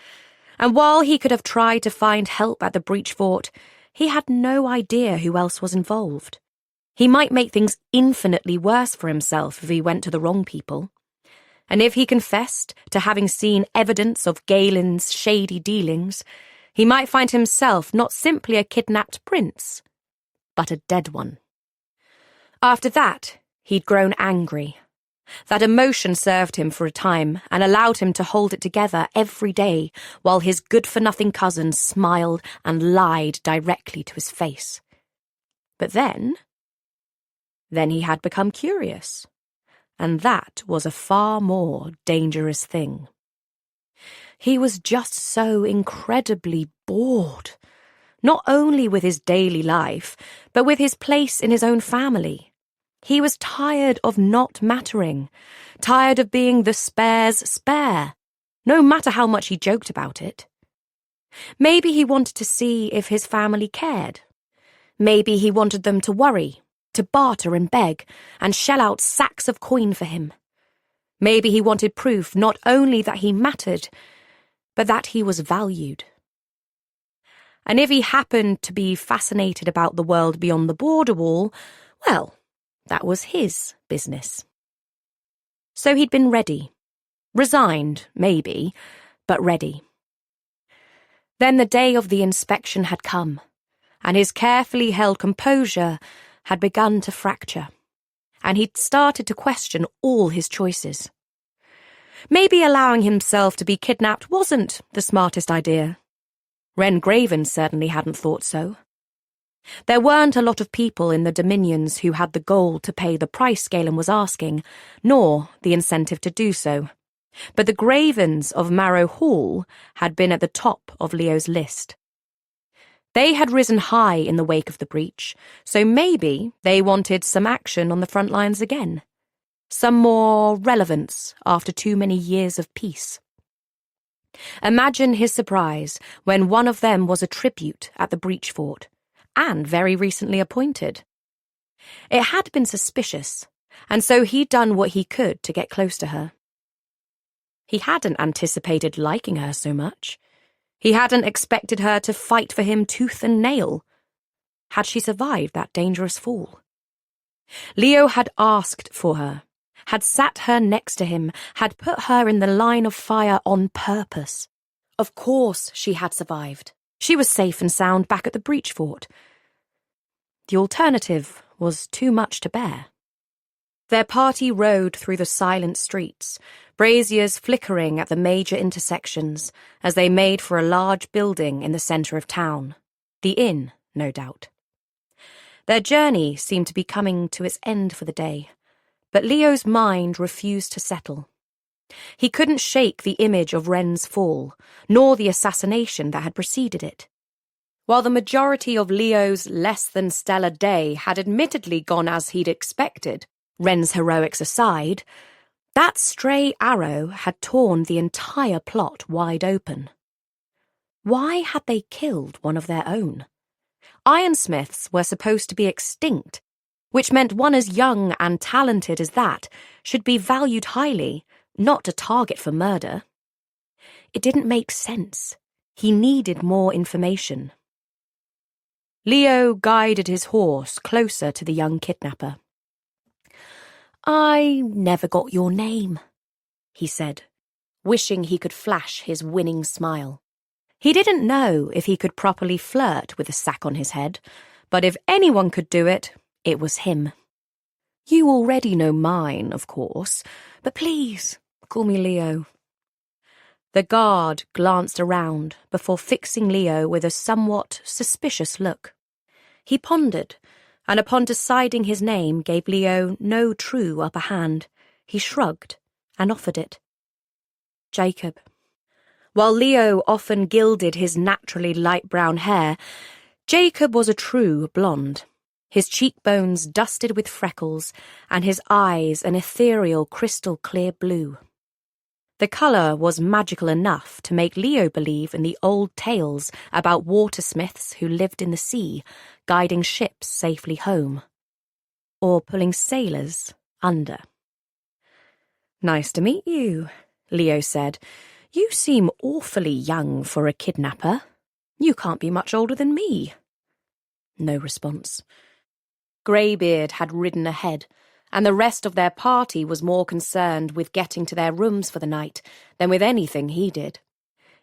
and while he could have tried to find help at the breach fort, he had no idea who else was involved. He might make things infinitely worse for himself if he went to the wrong people, and if he confessed to having seen evidence of Galen's shady dealings, he might find himself not simply a kidnapped prince, but a dead one. After that, he'd grown angry. That emotion served him for a time and allowed him to hold it together every day while his good-for-nothing cousin smiled and lied directly to his face. But then he had become curious, and that was a far more dangerous thing. He was just so incredibly bored, not only with his daily life, but with his place in his own family. He was tired of not mattering, tired of being the spare's spare, no matter how much he joked about it. Maybe he wanted to see if his family cared. Maybe he wanted them to worry, to barter and beg, and shell out sacks of coin for him. Maybe he wanted proof not only that he mattered, but that he was valued. And if he happened to be fascinated about the world beyond the border wall, well, that was his business. So he'd been ready. Resigned, maybe, but ready. Then the day of the inspection had come, and his carefully held composure had begun to fracture, and he'd started to question all his choices. Maybe allowing himself to be kidnapped wasn't the smartest idea. Wren Graven certainly hadn't thought so. There weren't a lot of people in the Dominions who had the gold to pay the price Galen was asking, nor the incentive to do so. But the Gravens of Marrow Hall had been at the top of Leo's list. They had risen high in the wake of the breach, so maybe they wanted some action on the front lines again. Some more relevance after too many years of peace. Imagine his surprise when one of them was a tribute at the breach fort, and very recently appointed. It had been suspicious, and so he'd done what he could to get close to her. He hadn't anticipated liking her so much. He hadn't expected her to fight for him tooth and nail. Had she survived that dangerous fall? Leo had asked for her, had sat her next to him, had put her in the line of fire on purpose. Of course she had survived. She was safe and sound back at the breach fort. The alternative was too much to bear. Their party rode through the silent streets, braziers flickering at the major intersections as they made for a large building in the centre of town. The inn, no doubt. Their journey seemed to be coming to its end for the day, but Leo's mind refused to settle. He couldn't shake the image of Wren's fall, nor the assassination that had preceded it. While the majority of Leo's less-than-stellar day had admittedly gone as he'd expected, Wren's heroics aside, that stray arrow had torn the entire plot wide open. Why had they killed one of their own? Ironsmiths were supposed to be extinct, which meant one as young and talented as that should be valued highly, not a target for murder. It didn't make sense. He needed more information. Leo guided his horse closer to the young kidnapper. "I never got your name," he said, wishing he could flash his winning smile. He didn't know if he could properly flirt with a sack on his head, but if anyone could do it, it was him. "You already know mine, of course, but please, call me Leo." The guard glanced around before fixing Leo with a somewhat suspicious look. He pondered, and upon deciding his name gave Leo no true upper hand. He shrugged and offered it. Jacob. While Leo often gilded his naturally light brown hair, Jacob was a true blonde, his cheekbones dusted with freckles and his eyes an ethereal crystal-clear blue. The colour was magical enough to make Leo believe in the old tales about watersmiths who lived in the sea, guiding ships safely home. Or pulling sailors under. "Nice to meet you," Leo said. "You seem awfully young for a kidnapper. You can't be much older than me." No response. Greybeard had ridden ahead, and the rest of their party was more concerned with getting to their rooms for the night than with anything he did.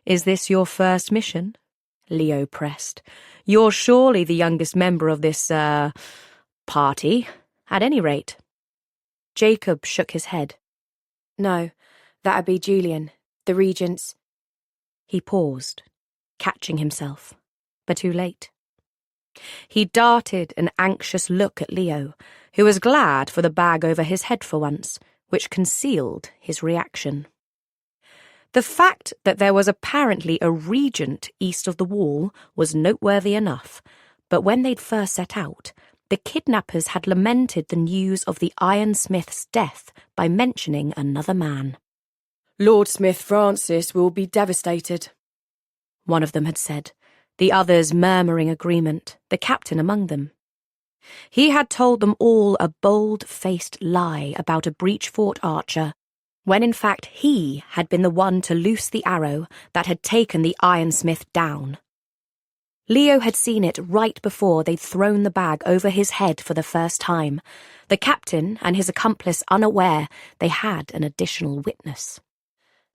"Is this your first mission?" Leo pressed. "You're surely the youngest member of this, party, at any rate." Jacob shook his head. "No, that'd be Julian, the Regent's—" He paused, catching himself, but too late. He darted an anxious look at Leo, who was glad for the bag over his head for once, which concealed his reaction. The fact that there was apparently a regent east of the wall was noteworthy enough, but when they'd first set out, the kidnappers had lamented the news of the ironsmith's death by mentioning another man. "Lord Smith Francis will be devastated," one of them had said, the others murmuring agreement, the captain among them. He had told them all a bold-faced lie about a breach fort archer, when in fact he had been the one to loose the arrow that had taken the ironsmith down. Leo had seen it right before they'd thrown the bag over his head for the first time, the captain and his accomplice unaware they had an additional witness.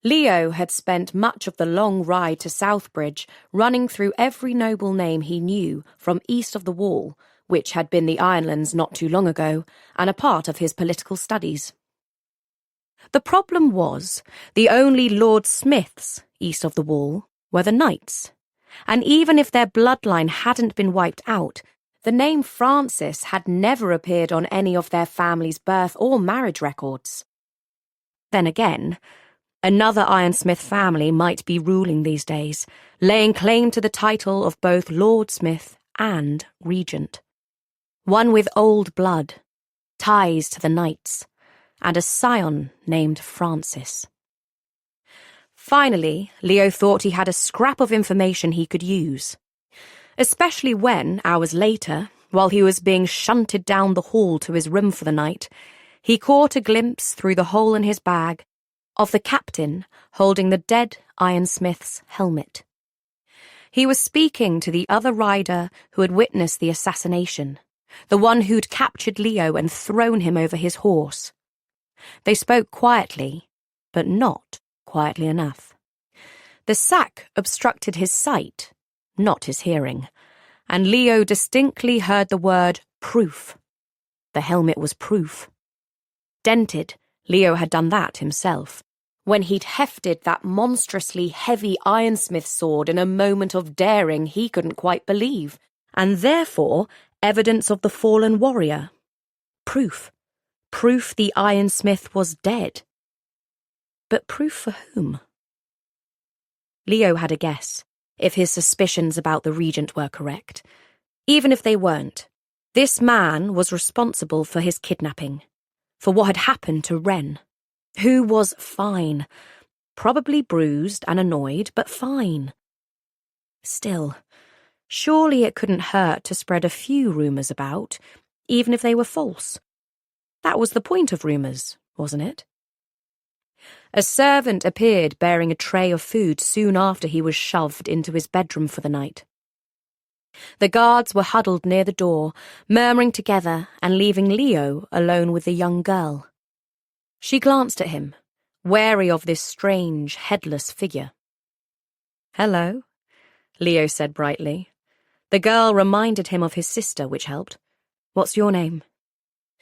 Leo had spent much of the long ride to Southbridge running through every noble name he knew from east of the wall, which had been the Ironlands not too long ago, and a part of his political studies. The problem was, the only Lord Smiths east of the wall were the knights, and even if their bloodline hadn't been wiped out, the name Francis had never appeared on any of their family's birth or marriage records. Then again, Another Ironsmith family might be ruling these days, laying claim to the title of both Lord Smith and Regent. One with old blood, ties to the knights, and a scion named Francis. Finally, Leo thought he had a scrap of information he could use, especially when, hours later, while he was being shunted down the hall to his room for the night, he caught a glimpse through the hole in his bag of the captain holding the dead Ironsmith's helmet. He was speaking to the other rider who had witnessed the assassination, the one who'd captured Leo and thrown him over his horse. They spoke quietly, but not quietly enough. The sack obstructed his sight, not his hearing, and Leo distinctly heard the word proof. The helmet was proof. Dented, Leo had done that himself, when he'd hefted that monstrously heavy Ironsmith sword in a moment of daring he couldn't quite believe, and therefore evidence of the fallen warrior. Proof. Proof the Ironsmith was dead. But proof for whom? Leo had a guess, if his suspicions about the Regent were correct. Even if they weren't, this man was responsible for his kidnapping, for what had happened to Wren, who was fine, probably bruised and annoyed, but fine. Still, surely it couldn't hurt to spread a few rumours about, even if they were false. That was the point of rumours, wasn't it? A servant appeared bearing a tray of food soon after he was shoved into his bedroom for the night. The guards were huddled near the door, murmuring together and leaving Leo alone with the young girl. She glanced at him, wary of this strange, headless figure. "Hello," Leo said brightly. The girl reminded him of his sister, which helped. "What's your name?"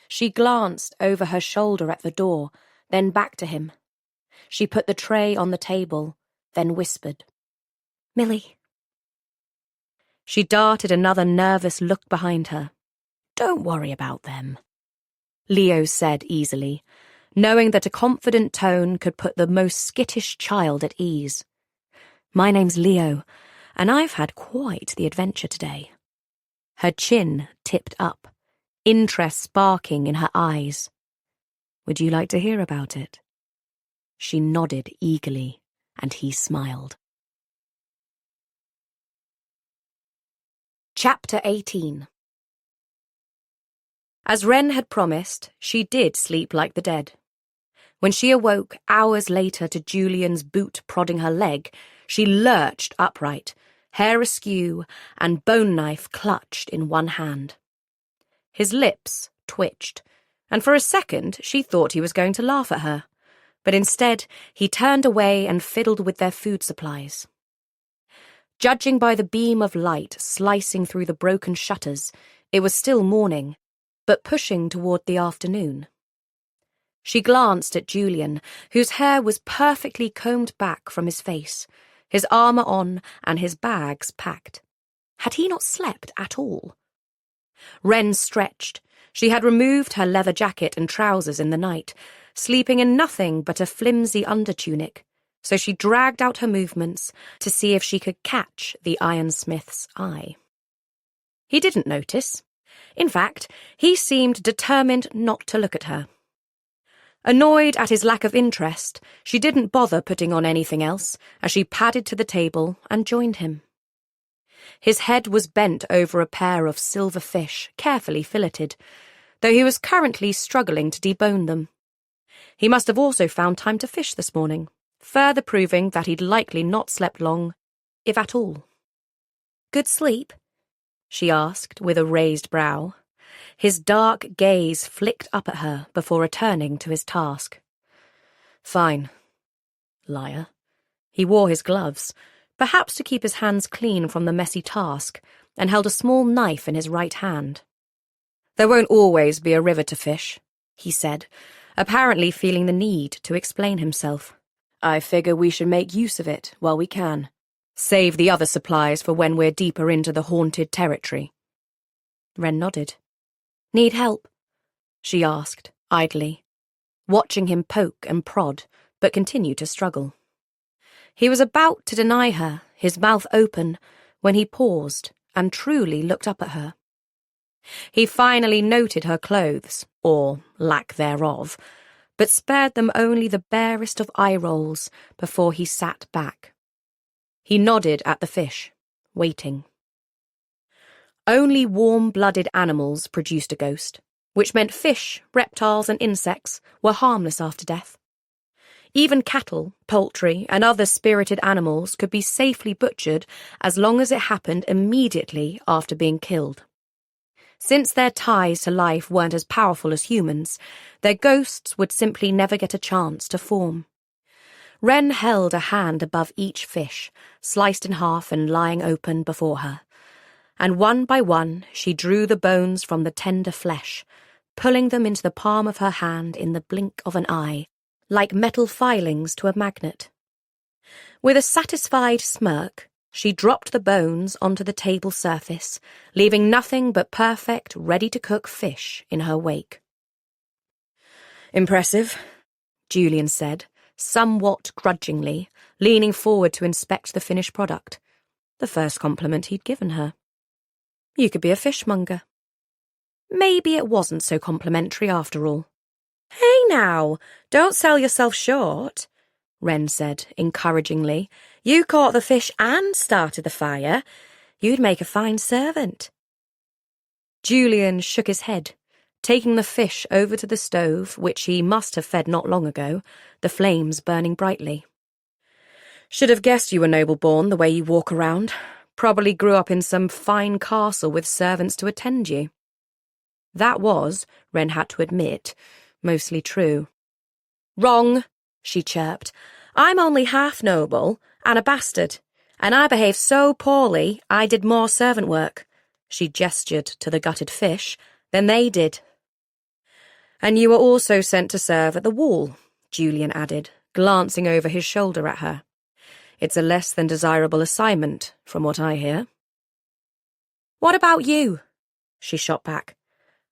She glanced over her shoulder at the door, then back to him. She put the tray on the table, then whispered, "Millie." She darted another nervous look behind her. "Don't worry about them," Leo said easily, knowing that a confident tone could put the most skittish child at ease. "My name's Leo, and I've had quite the adventure today." Her chin tipped up, interest sparking in her eyes. "Would you like to hear about it?" She nodded eagerly, and he smiled. Chapter 18. As Wren had promised, she did sleep like the dead. When she awoke hours later to Julian's boot prodding her leg, she lurched upright, hair askew and bone knife clutched in one hand. His lips twitched, and for a second she thought he was going to laugh at her, but instead he turned away and fiddled with their food supplies. Judging by the beam of light slicing through the broken shutters, it was still morning, but pushing toward the afternoon. She glanced at Julian, whose hair was perfectly combed back from his face, his armour on and his bags packed. Had he not slept at all? Wren stretched. She had removed her leather jacket and trousers in the night, sleeping in nothing but a flimsy undertunic, so she dragged out her movements to see if she could catch the ironsmith's eye. He didn't notice. In fact, he seemed determined not to look at her. Annoyed at his lack of interest, she didn't bother putting on anything else as she padded to the table and joined him. His head was bent over a pair of silver fish, carefully filleted, though he was currently struggling to debone them. He must have also found time to fish this morning, further proving that he'd likely not slept long, if at all. "Good sleep?" she asked with a raised brow. His dark gaze flicked up at her before returning to his task. "Fine." Liar. He wore his gloves, perhaps to keep his hands clean from the messy task, and held a small knife in his right hand. "There won't always be a river to fish," he said, apparently feeling the need to explain himself. "I figure we should make use of it while we can. Save the other supplies for when we're deeper into the haunted territory." Wren nodded. "Need help?" she asked, idly, watching him poke and prod, but continued to struggle. He was about to deny her, his mouth open, when he paused and truly looked up at her. He finally noted her clothes, or lack thereof, but spared them only the barest of eye rolls before he sat back. He nodded at the fish, waiting. Only warm-blooded animals produced a ghost, which meant fish, reptiles, and insects were harmless after death. Even cattle, poultry, and other spirited animals could be safely butchered as long as it happened immediately after being killed. Since their ties to life weren't as powerful as humans, their ghosts would simply never get a chance to form. Wren held a hand above each fish, sliced in half and lying open before her, and one by one she drew the bones from the tender flesh, pulling them into the palm of her hand in the blink of an eye, like metal filings to a magnet. With a satisfied smirk, she dropped the bones onto the table surface, leaving nothing but perfect, ready-to-cook fish in her wake. "Impressive," Julian said, somewhat grudgingly, leaning forward to inspect the finished product, the first compliment he'd given her. "You could be a fishmonger." Maybe it wasn't so complimentary after all. "Hey now, don't sell yourself short," Wren said encouragingly. "You caught the fish and started the fire. You'd make a fine servant." Julian shook his head, taking the fish over to the stove, which he must have fed not long ago, the flames burning brightly. "Should have guessed you were noble-born the way you walk around. Probably grew up in some fine castle with servants to attend you." That was, Wren had to admit, mostly true. "Wrong," she chirped. "I'm only half noble and a bastard, and I behaved so poorly I did more servant work," she gestured to the gutted fish, "than they did." "And you were also sent to serve at the wall," Julian added, glancing over his shoulder at her. "It's a less than desirable assignment, from what I hear." "What about you?" she shot back.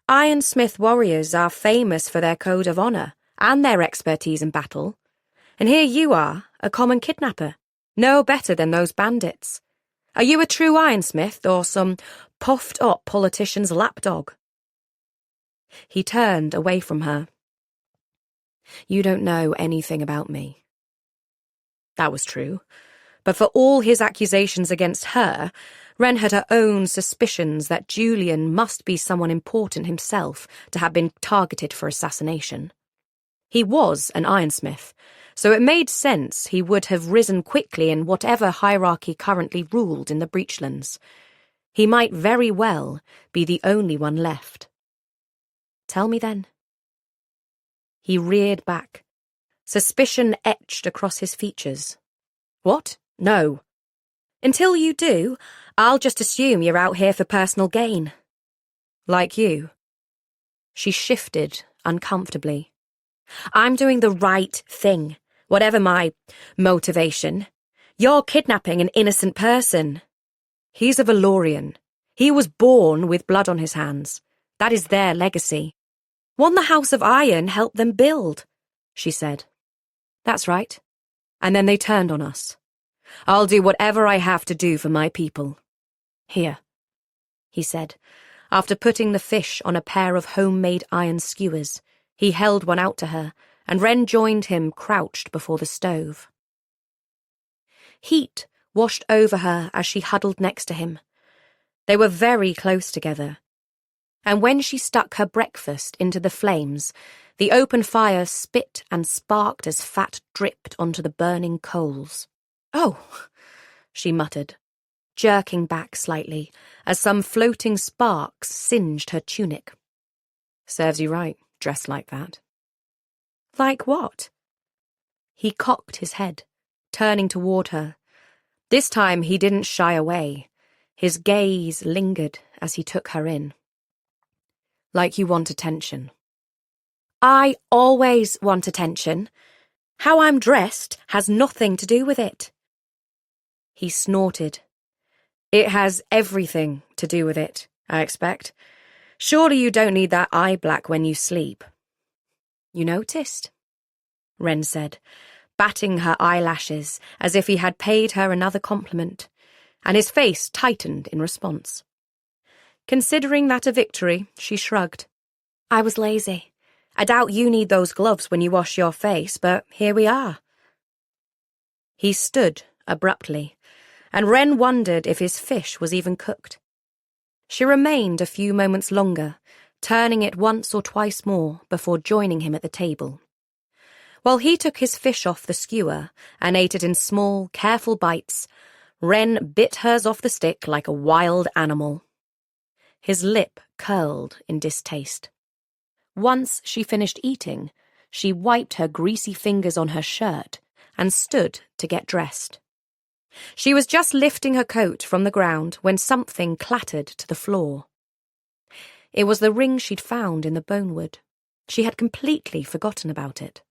"Ironsmith warriors are famous for their code of honour and their expertise in battle. And here you are, a common kidnapper, no better than those bandits. Are you a true ironsmith or some puffed-up politician's lapdog?" He turned away from her. "You don't know anything about me." That was true. But for all his accusations against her, Wren had her own suspicions that Julian must be someone important himself to have been targeted for assassination. He was an ironsmith, so it made sense he would have risen quickly in whatever hierarchy currently ruled in the Breachlands. He might very well be the only one left. "Tell me then." He reared back. Suspicion etched across his features. "What? No. Until you do, I'll just assume you're out here for personal gain." "Like you." She shifted uncomfortably. "I'm doing the right thing, whatever my motivation. You're kidnapping an innocent person." "He's a Valorian. He was born with blood on his hands. That is their legacy. One the House of Iron helped them build," she said. "That's right. And then they turned on us. I'll do whatever I have to do for my people. Here," he said. After putting the fish on a pair of homemade iron skewers, he held one out to her, and Wren joined him crouched before the stove. Heat washed over her as she huddled next to him. They were very close together, and when she stuck her breakfast into the flames, the open fire spit and sparked as fat dripped onto the burning coals. "Oh," she muttered, jerking back slightly as some floating sparks singed her tunic. "Serves you right, dressed like that." "Like what?" He cocked his head, turning toward her. This time he didn't shy away. His gaze lingered as he took her in. "Like you want attention." "I always want attention. How I'm dressed has nothing to do with it." He snorted. "It has everything to do with it, I expect. Surely you don't need that eye black when you sleep." "You noticed?" Wren said, batting her eyelashes as if he had paid her another compliment, and his face tightened in response. Considering that a victory, she shrugged. I was lazy. I doubt you need those gloves when you wash your face, but here we are. He stood abruptly, and Wren wondered if his fish was even cooked. She remained a few moments longer, turning it once or twice more before joining him at the table. While he took his fish off the skewer and ate it in small, careful bites, Wren bit hers off the stick like a wild animal. His lip curled in distaste. Once she finished eating, she wiped her greasy fingers on her shirt and stood to get dressed. She was just lifting her coat from the ground when something clattered to the floor. It was the ring she'd found in the bonewood. She had completely forgotten about it.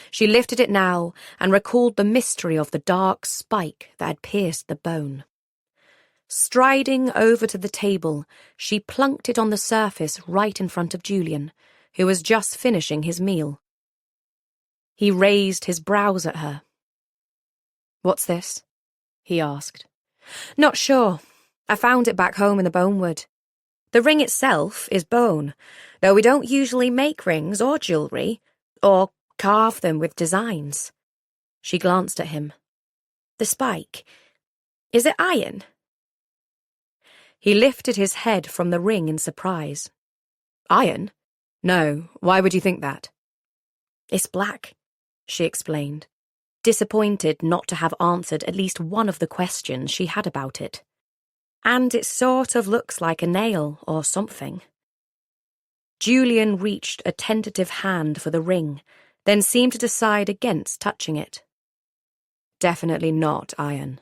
She lifted it now and recalled the mystery of the dark spike that had pierced the bone. Striding over to the table, she plunked it on the surface right in front of Julian, who was just finishing his meal. He raised his brows at her. "What's this?" he asked. "Not sure. I found it back home in the bonewood. The ring itself is bone, though we don't usually make rings or jewellery, or carve them with designs." She glanced at him. "The spike, is it iron?" He lifted his head from the ring in surprise. "Iron? No, why would you think that?" "It's black," she explained, disappointed not to have answered at least one of the questions she had about it. "And it sort of looks like a nail or something." Julian reached a tentative hand for the ring, then seemed to decide against touching it. "Definitely not iron."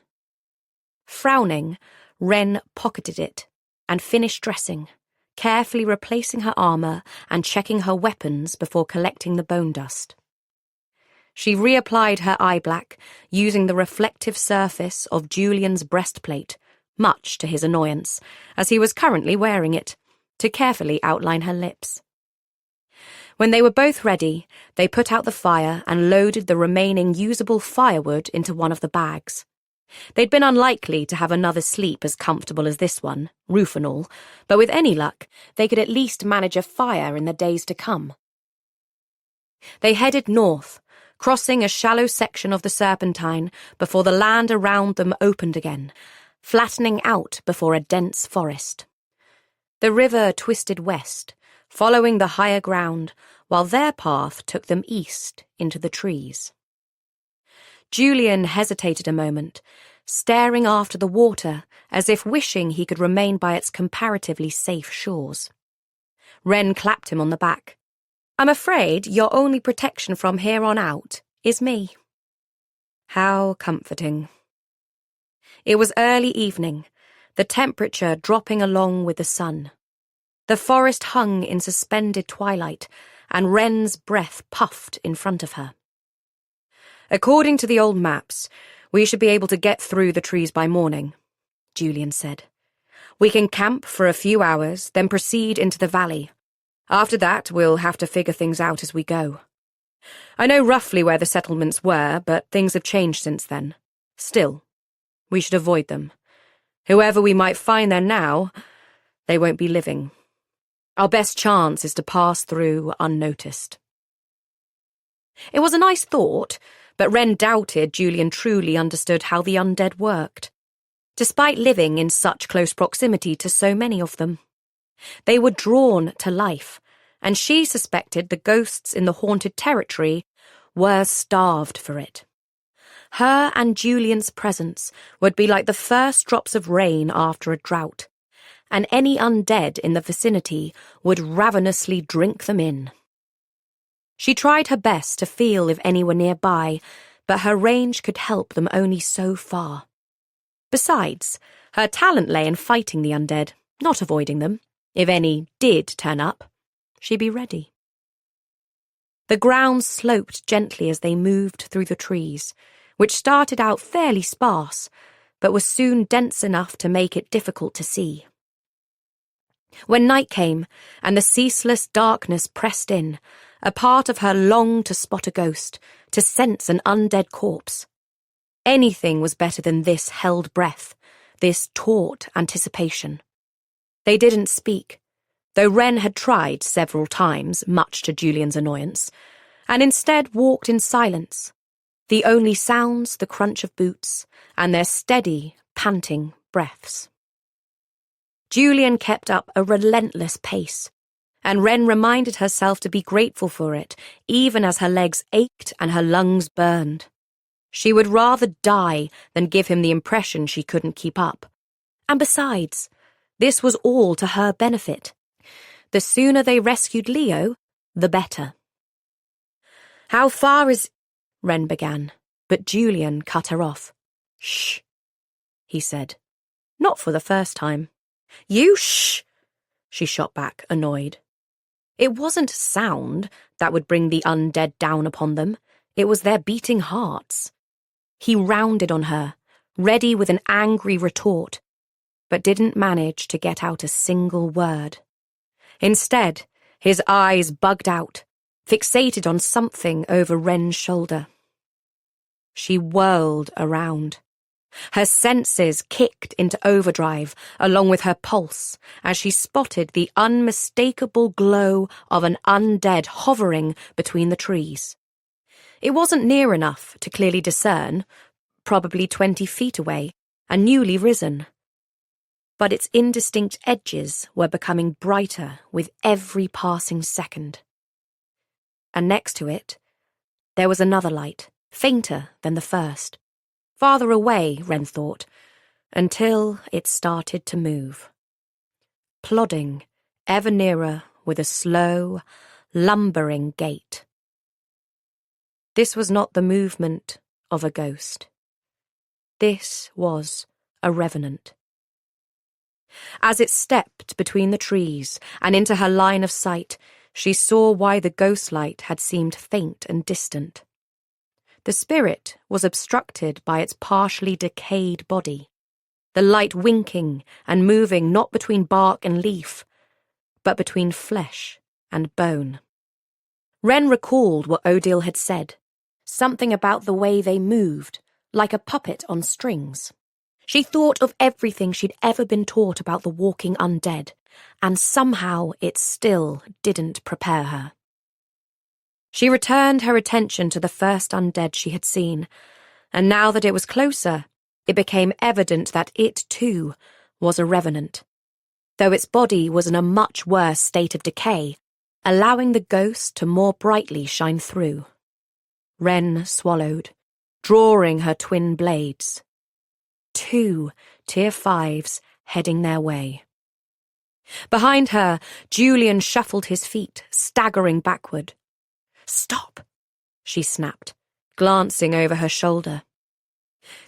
Frowning, Wren pocketed it and finished dressing, carefully replacing her armour and checking her weapons before collecting the bone dust. She reapplied her eye black, using the reflective surface of Julian's breastplate, much to his annoyance, as he was currently wearing it, to carefully outline her lips. When they were both ready, they put out the fire and loaded the remaining usable firewood into one of the bags. They'd been unlikely to have another sleep as comfortable as this one, roof and all, but with any luck, they could at least manage a fire in the days to come. They headed north, crossing a shallow section of the Serpentine before the land around them opened again, flattening out before a dense forest. The river twisted west, following the higher ground, while their path took them east into the trees. Julian hesitated a moment, staring after the water as if wishing he could remain by its comparatively safe shores. Wren clapped him on the back. "I'm afraid your only protection from here on out is me." How comforting. It was early evening, the temperature dropping along with the sun. The forest hung in suspended twilight, and Wren's breath puffed in front of her. "According to the old maps, we should be able to get through the trees by morning," Julian said. "We can camp for a few hours, then proceed into the valley. After that, we'll have to figure things out as we go. I know roughly where the settlements were, but things have changed since then. Still, we should avoid them. Whoever we might find there now, they won't be living. Our best chance is to pass through unnoticed." It was a nice thought, but Wren doubted Julian truly understood how the undead worked, despite living in such close proximity to so many of them. They were drawn to life, and she suspected the ghosts in the haunted territory were starved for it. Her and Julian's presence would be like the first drops of rain after a drought, and any undead in the vicinity would ravenously drink them in. She tried her best to feel if any were nearby, but her range could help them only so far. Besides, her talent lay in fighting the undead, not avoiding them. If any did turn up, she'd be ready. The ground sloped gently as they moved through the trees, which started out fairly sparse, but was soon dense enough to make it difficult to see. When night came, and the ceaseless darkness pressed in, a part of her longed to spot a ghost, to sense an undead corpse. Anything was better than this held breath, this taut anticipation. They didn't speak, though Wren had tried several times, much to Julian's annoyance, and instead walked in silence, the only sounds the crunch of boots and their steady, panting breaths. Julian kept up a relentless pace, and Wren reminded herself to be grateful for it, even as her legs ached and her lungs burned. She would rather die than give him the impression she couldn't keep up. And besides, this was all to her benefit. The sooner they rescued Leo, the better. "How far is—" Wren began, but Julian cut her off. "Shh," he said, not for the first time. "You shh," she shot back, annoyed. It wasn't sound that would bring the undead down upon them. It was their beating hearts. He rounded on her, ready with an angry retort, but didn't manage to get out a single word. Instead, his eyes bugged out, fixated on something over Wren's shoulder. She whirled around. Her senses kicked into overdrive, along with her pulse, as she spotted the unmistakable glow of an undead hovering between the trees. It wasn't near enough to clearly discern, probably 20 feet away, and newly risen. But its indistinct edges were becoming brighter with every passing second. And next to it, there was another light, fainter than the first. Farther away, Wren thought, until it started to move. Plodding ever nearer with a slow, lumbering gait. This was not the movement of a ghost. This was a revenant. As it stepped between the trees and into her line of sight, she saw why the ghost light had seemed faint and distant. The spirit was obstructed by its partially decayed body, the light winking and moving not between bark and leaf, but between flesh and bone. Wren recalled what Odile had said, something about the way they moved, like a puppet on strings. She thought of everything she'd ever been taught about the walking undead, and somehow it still didn't prepare her. She returned her attention to the first undead she had seen, and now that it was closer, it became evident that it, too, was a revenant, though its body was in a much worse state of decay, allowing the ghost to more brightly shine through. Wren swallowed, drawing her twin blades. 2 tier 5s heading their way. Behind her, Julian shuffled his feet, staggering backward. "Stop," she snapped, glancing over her shoulder.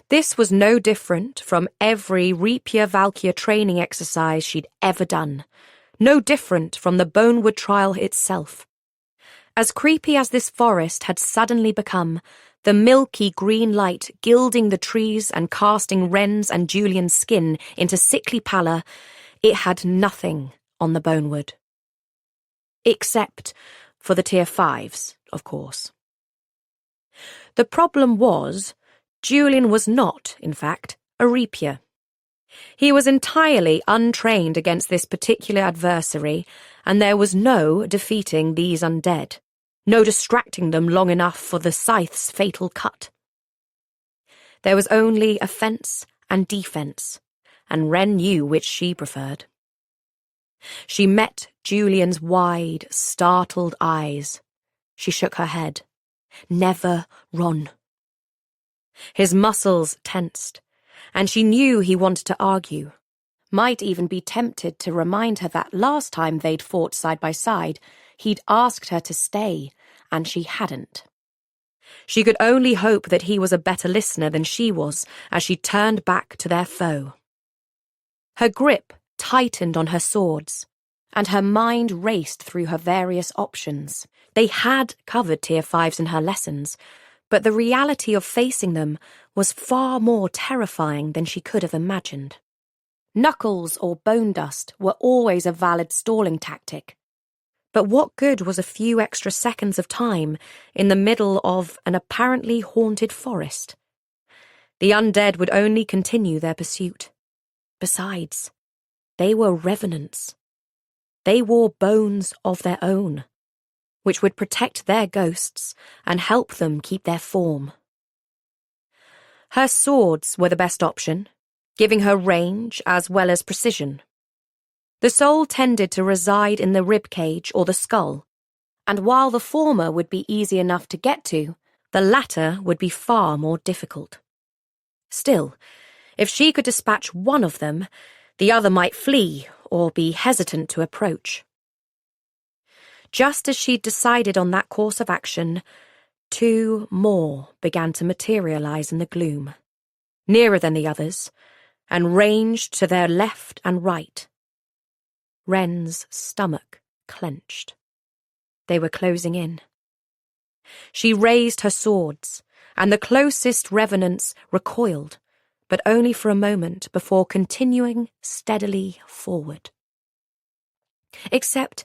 This was no different from every rapier valkyr training exercise she'd ever done, no different from the Bonewood trial itself. As creepy as this forest had suddenly become, the milky green light gilding the trees and casting Wren's and Julian's skin into sickly pallor, it had nothing on the Bonewood. Except for the tier 5s, of course. The problem was, Julian was not, in fact, a rapier. He was entirely untrained against this particular adversary, and there was no defeating these undead. No distracting them long enough for the scythe's fatal cut. There was only offence and defence, and Wren knew which she preferred. She met Julian's wide, startled eyes. She shook her head. Never run. His muscles tensed, and she knew he wanted to argue. Might even be tempted to remind her that last time they'd fought side by side, he'd asked her to stay, and she hadn't. She could only hope that he was a better listener than she was as she turned back to their foe. Her grip tightened on her swords, and her mind raced through her various options. They had covered tier 5s in her lessons, but the reality of facing them was far more terrifying than she could have imagined. Knuckles or bone dust were always a valid stalling tactic, But what good was a few extra seconds of time in the middle of an apparently haunted forest? The undead would only continue their pursuit. Besides, they were revenants. They wore bones of their own, which would protect their ghosts and help them keep their form. Her swords were the best option, giving her range as well as precision. The soul tended to reside in the rib cage or the skull, and while the former would be easy enough to get to, the latter would be far more difficult. Still, if she could dispatch one of them, the other might flee or be hesitant to approach. Just as she'd decided on that course of action, 2 more began to materialize in the gloom, nearer than the others, and ranged to their left and right. Wren's stomach clenched. They were closing in. She raised her swords, and the closest revenants recoiled, but only for a moment before continuing steadily forward. Except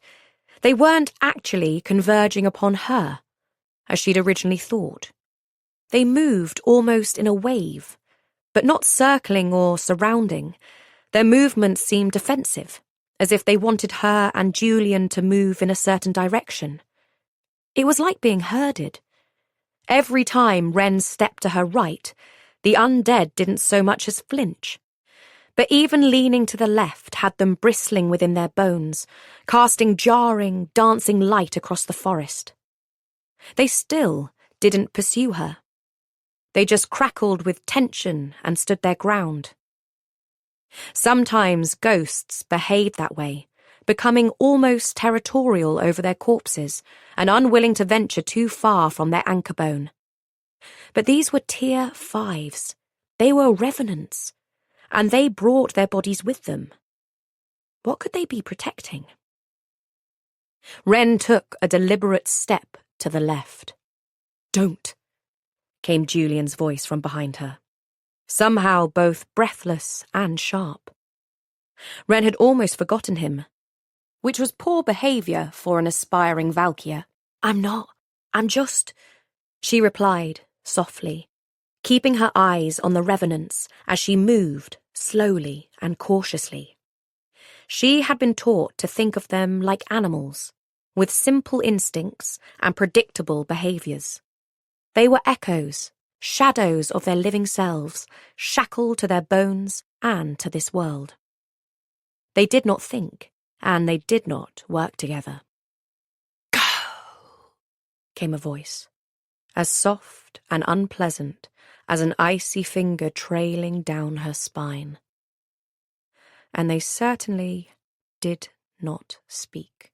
they weren't actually converging upon her, as she'd originally thought. They moved almost in a wave, but not circling or surrounding. Their movements seemed defensive, as if they wanted her and Julian to move in a certain direction. It was like being herded. Every time Wren stepped to her right, the undead didn't so much as flinch. But even leaning to the left had them bristling within their bones, casting jarring, dancing light across the forest. They still didn't pursue her. They just crackled with tension and stood their ground. Sometimes ghosts behaved that way, becoming almost territorial over their corpses and unwilling to venture too far from their anchor bone. But these were tier 5s. They were revenants, and they brought their bodies with them. What could they be protecting? Wren took a deliberate step to the left. "Don't," came Julian's voice from behind her, somehow both breathless and sharp. Wren had almost forgotten him, which was poor behaviour for an aspiring valkyr. I'm just," she replied softly, keeping her eyes on the revenants as she moved slowly and cautiously. She had been taught to think of them like animals, with simple instincts and predictable behaviours. They were echoes, shadows of their living selves, shackled to their bones and to this world. They did not think, and they did not work together. "Go," came a voice, as soft and unpleasant as an icy finger trailing down her spine. And they certainly did not speak.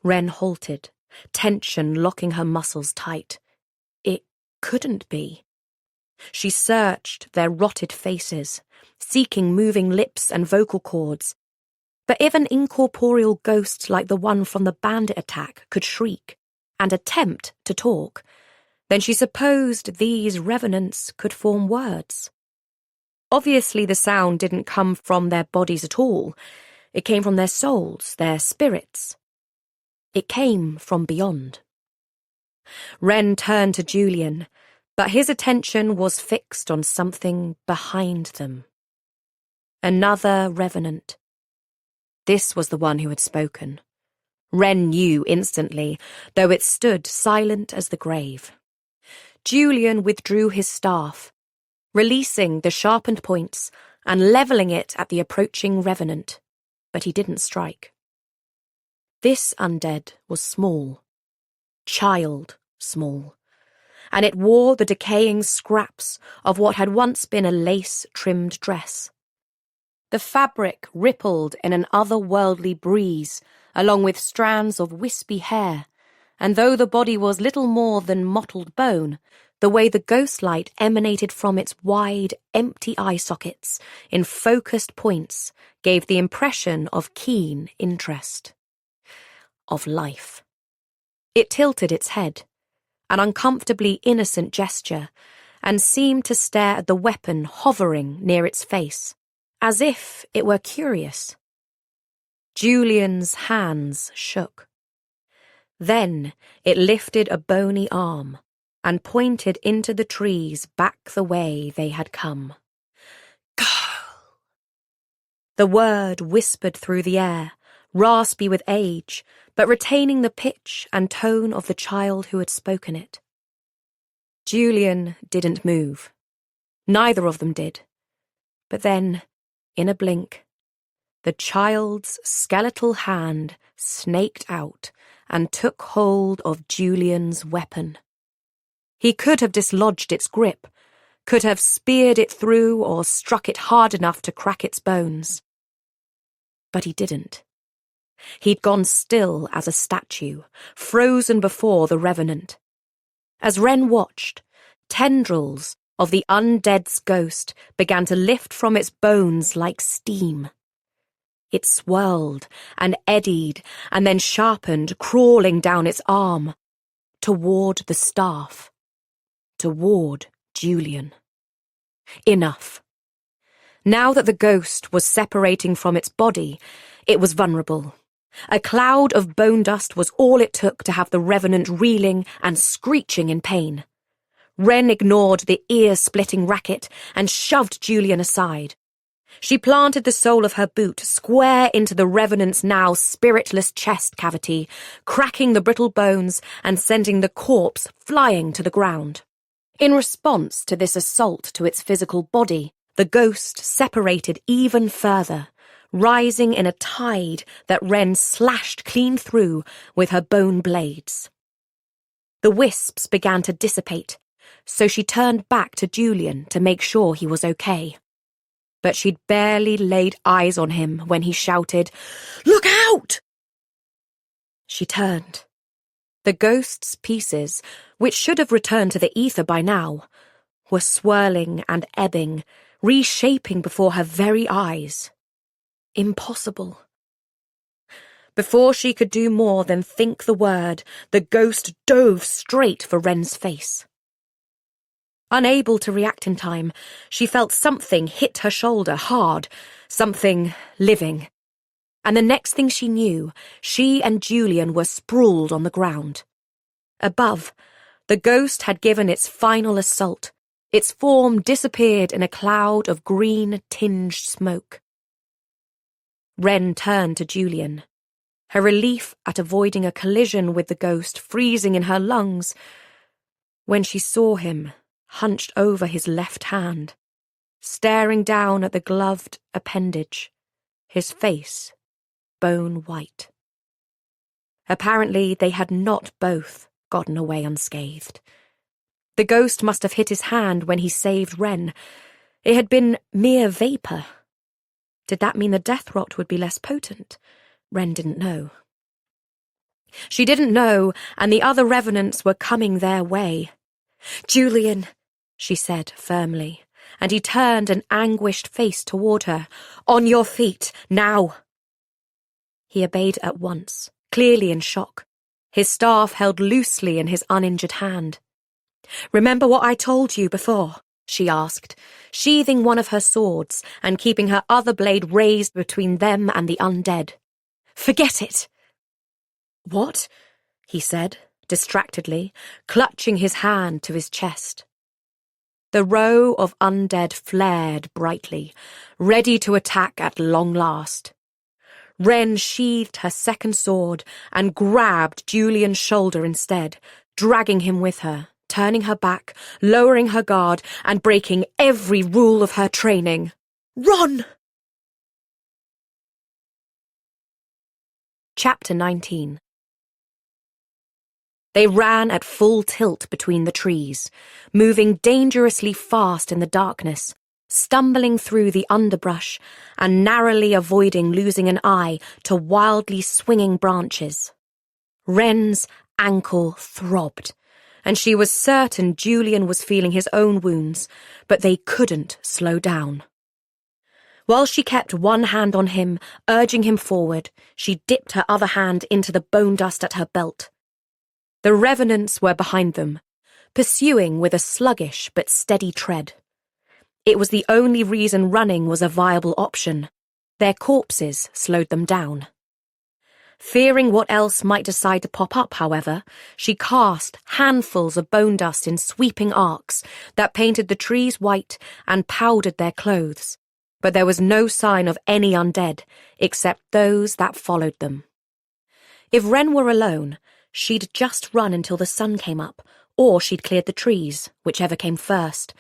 Wren halted, tension locking her muscles tight. It couldn't be. She searched their rotted faces, seeking moving lips and vocal cords. But if an incorporeal ghost like the one from the bandit attack could shriek and attempt to talk, then she supposed these revenants could form words. Obviously the sound didn't come from their bodies at all. It came from their souls, their spirits. It came from beyond. Wren turned to Julian, but his attention was fixed on something behind them. Another revenant. This was the one who had spoken. Wren knew instantly, though it stood silent as the grave. Julian withdrew his staff, releasing the sharpened points and levelling it at the approaching revenant, but he didn't strike. This undead was small, child small, and it wore the decaying scraps of what had once been a lace-trimmed dress. The fabric rippled in an otherworldly breeze, along with strands of wispy hair, and though the body was little more than mottled bone, the way the ghost light emanated from its wide, empty eye sockets in focused points gave the impression of keen interest. Of life. It tilted its head, an uncomfortably innocent gesture, and seemed to stare at the weapon hovering near its face, as if it were curious. Julian's hands shook. Then it lifted a bony arm and pointed into the trees back the way they had come. Go! The word whispered through the air, raspy with age, but retaining the pitch and tone of the child who had spoken it. Julian didn't move. Neither of them did. But then, in a blink, the child's skeletal hand snaked out and took hold of Julian's weapon. He could have dislodged its grip, could have speared it through or struck it hard enough to crack its bones. But he didn't. He'd gone still as a statue, frozen before the revenant. As Wren watched, tendrils of the undead's ghost began to lift from its bones like steam. It swirled and eddied and then sharpened, crawling down its arm, toward the staff, toward Julian. Enough. Now that the ghost was separating from its body, it was vulnerable. A cloud of bone dust was all it took to have the revenant reeling and screeching in pain. Wren ignored the ear-splitting racket and shoved Julian aside. She planted the sole of her boot square into the revenant's now spiritless chest cavity, cracking the brittle bones and sending the corpse flying to the ground. In response to this assault to its physical body, the ghost separated even further, rising in a tide that Wren slashed clean through with her bone blades. The wisps began to dissipate, so she turned back to Julian to make sure he was okay. But she'd barely laid eyes on him when he shouted, "Look out!" She turned. The ghost's pieces, which should have returned to the ether by now, were swirling and ebbing, reshaping before her very eyes. Impossible. Before she could do more than think the word, the ghost dove straight for Wren's face. Unable to react in time, she felt something hit her shoulder hard, something living. And the next thing she knew, she and Julian were sprawled on the ground. Above, the ghost had given its final assault. Its form disappeared in a cloud of green-tinged smoke. Wren turned to Julian, her relief at avoiding a collision with the ghost freezing in her lungs, when she saw him hunched over his left hand, staring down at the gloved appendage, his face bone white. Apparently they had not both gotten away unscathed. The ghost must have hit his hand when he saved Wren. It had been mere vapour. Did that mean the death rot would be less potent? Wren didn't know. She didn't know, and the other revenants were coming their way. "Julian," she said firmly, and he turned an anguished face toward her. "On your feet, now!" He obeyed at once, clearly in shock, his staff held loosely in his uninjured hand. "Remember what I told you before?" she asked, sheathing one of her swords and keeping her other blade raised between them and the undead. "Forget it!" "What?" he said, distractedly, clutching his hand to his chest. The row of undead flared brightly, ready to attack at long last. Wren sheathed her second sword and grabbed Julian's shoulder instead, dragging him with her, turning her back, lowering her guard, and breaking every rule of her training. "Run!" Chapter 19. They ran at full tilt between the trees, moving dangerously fast in the darkness, stumbling through the underbrush and narrowly avoiding losing an eye to wildly swinging branches. Wren's ankle throbbed, and she was certain Julian was feeling his own wounds, but they couldn't slow down. While she kept one hand on him, urging him forward, she dipped her other hand into the bone dust at her belt. The revenants were behind them, pursuing with a sluggish but steady tread. It was the only reason running was a viable option. Their corpses slowed them down. Fearing what else might decide to pop up, however, she cast handfuls of bone dust in sweeping arcs that painted the trees white and powdered their clothes. But there was no sign of any undead, except those that followed them. If Wren were alone, she'd just run until the sun came up, or she'd cleared the trees, whichever came first,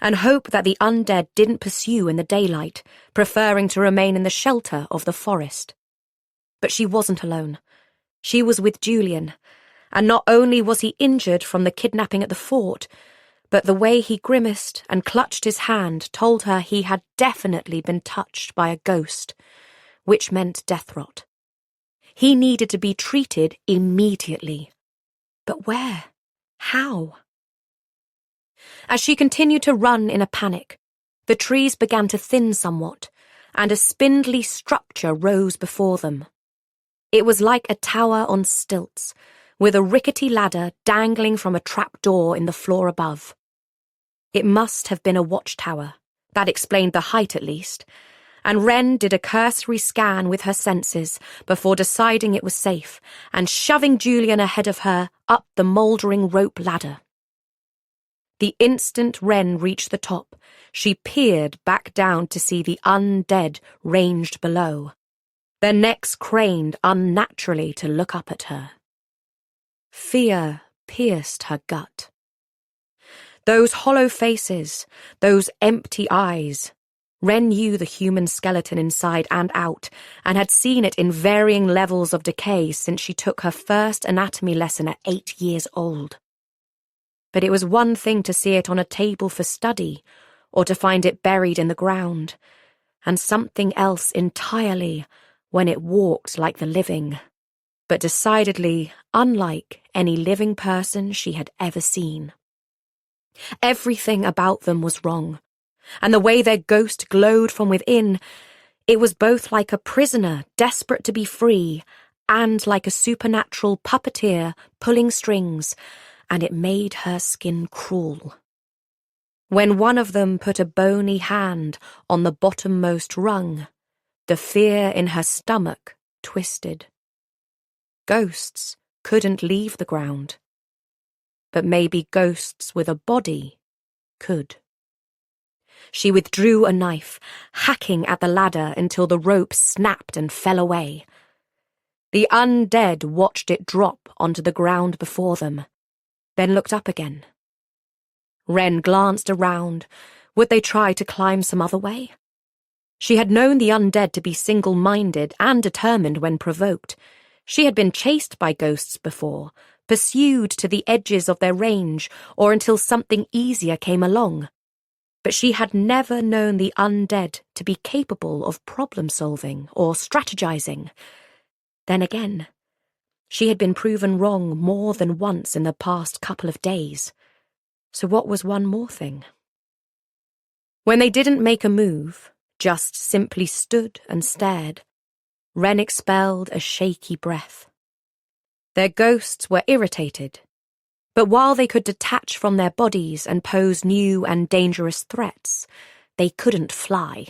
and hope that the undead didn't pursue in the daylight, preferring to remain in the shelter of the forest. But she wasn't alone. She was with Julian, and not only was he injured from the kidnapping at the fort, but the way he grimaced and clutched his hand told her he had definitely been touched by a ghost, which meant death rot. He needed to be treated immediately. But where? How? As she continued to run in a panic, the trees began to thin somewhat, and a spindly structure rose before them. It was like a tower on stilts, with a rickety ladder dangling from a trapdoor in the floor above. It must have been a watchtower. That explained the height at least, and Wren did a cursory scan with her senses before deciding it was safe and shoving Julian ahead of her up the mouldering rope ladder. The instant Wren reached the top, she peered back down to see the undead ranged below. Their necks craned unnaturally to look up at her. Fear pierced her gut. Those hollow faces, those empty eyes. Wren knew the human skeleton inside and out, and had seen it in varying levels of decay since she took her first anatomy lesson at 8 years old. But it was one thing to see it on a table for study, or to find it buried in the ground, and something else entirely when it walked like the living, but decidedly unlike any living person she had ever seen. Everything about them was wrong, and the way their ghost glowed from within, it was both like a prisoner desperate to be free and like a supernatural puppeteer pulling strings, and it made her skin crawl. When one of them put a bony hand on the bottommost rung, the fear in her stomach twisted. Ghosts couldn't leave the ground, but maybe ghosts with a body could. She withdrew a knife, hacking at the ladder until the rope snapped and fell away. The undead watched it drop onto the ground before them, then looked up again. Wren glanced around. Would they try to climb some other way? She had known the undead to be single-minded and determined when provoked. She had been chased by ghosts before, pursued to the edges of their range, or until something easier came along. But she had never known the undead to be capable of problem-solving or strategizing. Then again, she had been proven wrong more than once in the past couple of days. So what was one more thing? When they didn't make a move, just simply stood and stared, Wren expelled a shaky breath. Their ghosts were irritated, but while they could detach from their bodies and pose new and dangerous threats, they couldn't fly.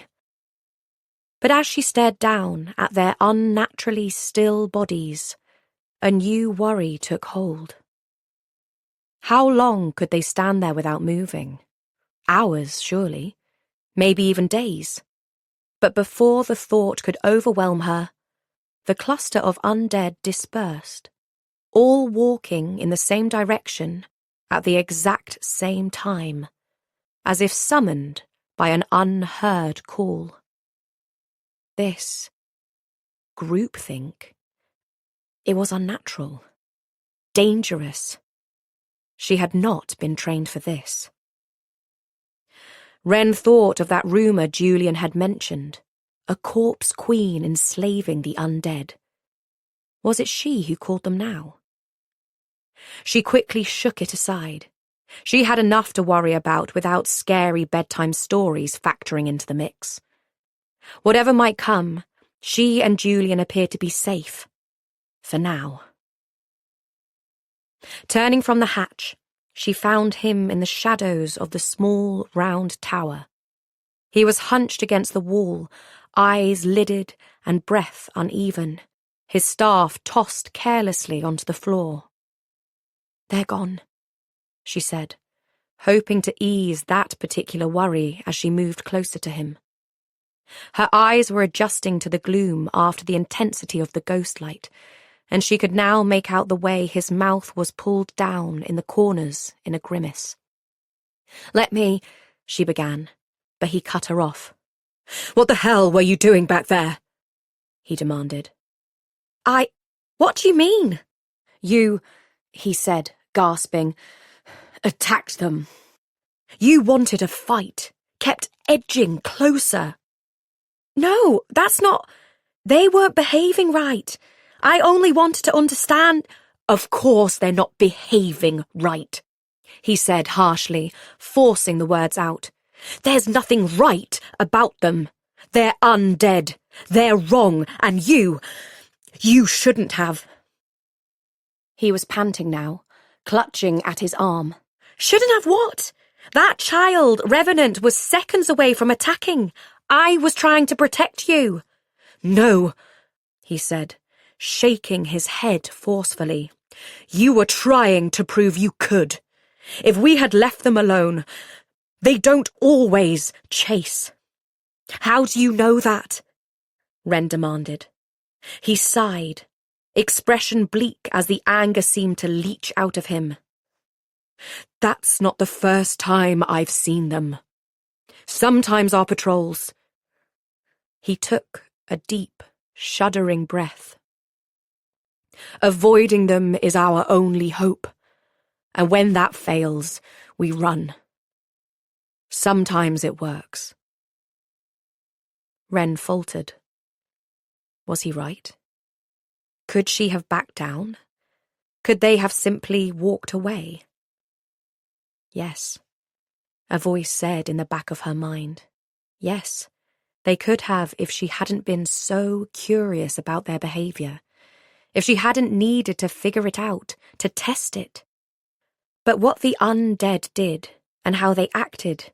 But as she stared down at their unnaturally still bodies, a new worry took hold. How long could they stand there without moving? Hours, surely. Maybe even days. But before the thought could overwhelm her, the cluster of undead dispersed, all walking in the same direction at the exact same time, as if summoned by an unheard call. This groupthink, it was unnatural, dangerous. She had not been trained for this. Wren thought of that rumour Julian had mentioned, a corpse queen enslaving the undead. Was it she who called them now? She quickly shook it aside. She had enough to worry about without scary bedtime stories factoring into the mix. Whatever might come, she and Julian appeared to be safe. For now. Turning from the hatch, she found him in the shadows of the small, round tower. He was hunched against the wall, eyes lidded and breath uneven, his staff tossed carelessly onto the floor. "They're gone," she said, hoping to ease that particular worry as she moved closer to him. Her eyes were adjusting to the gloom after the intensity of the ghost light, and she could now make out the way his mouth was pulled down in the corners in a grimace. "Let me," she began, but he cut her off. "What the hell were you doing back there?" he demanded. What do you mean?" "You," he said, gasping, "attacked them. You wanted a fight, kept edging closer." "No, that's not... They weren't behaving right. I only wanted to understand..." "Of course they're not behaving right," he said harshly, forcing the words out. "There's nothing right about them. They're undead. They're wrong, and you shouldn't have." He was panting now, clutching at his arm. "Shouldn't have what? That child, Revenant, was seconds away from attacking. I was trying to protect you." "No," he said, shaking his head forcefully. "You were trying to prove you could. If we had left them alone, they don't always chase." "How do you know that?" Wren demanded. He sighed, expression bleak as the anger seemed to leach out of him. "That's not the first time I've seen them. Sometimes our patrols..." He took a deep, shuddering breath. "Avoiding them is our only hope, and when that fails, we run. Sometimes it works." Wren faltered. Was he right? Could she have backed down? Could they have simply walked away? Yes, a voice said in the back of her mind. Yes, they could have if she hadn't been so curious about their behaviour, if she hadn't needed to figure it out, to test it. But what the undead did, and how they acted,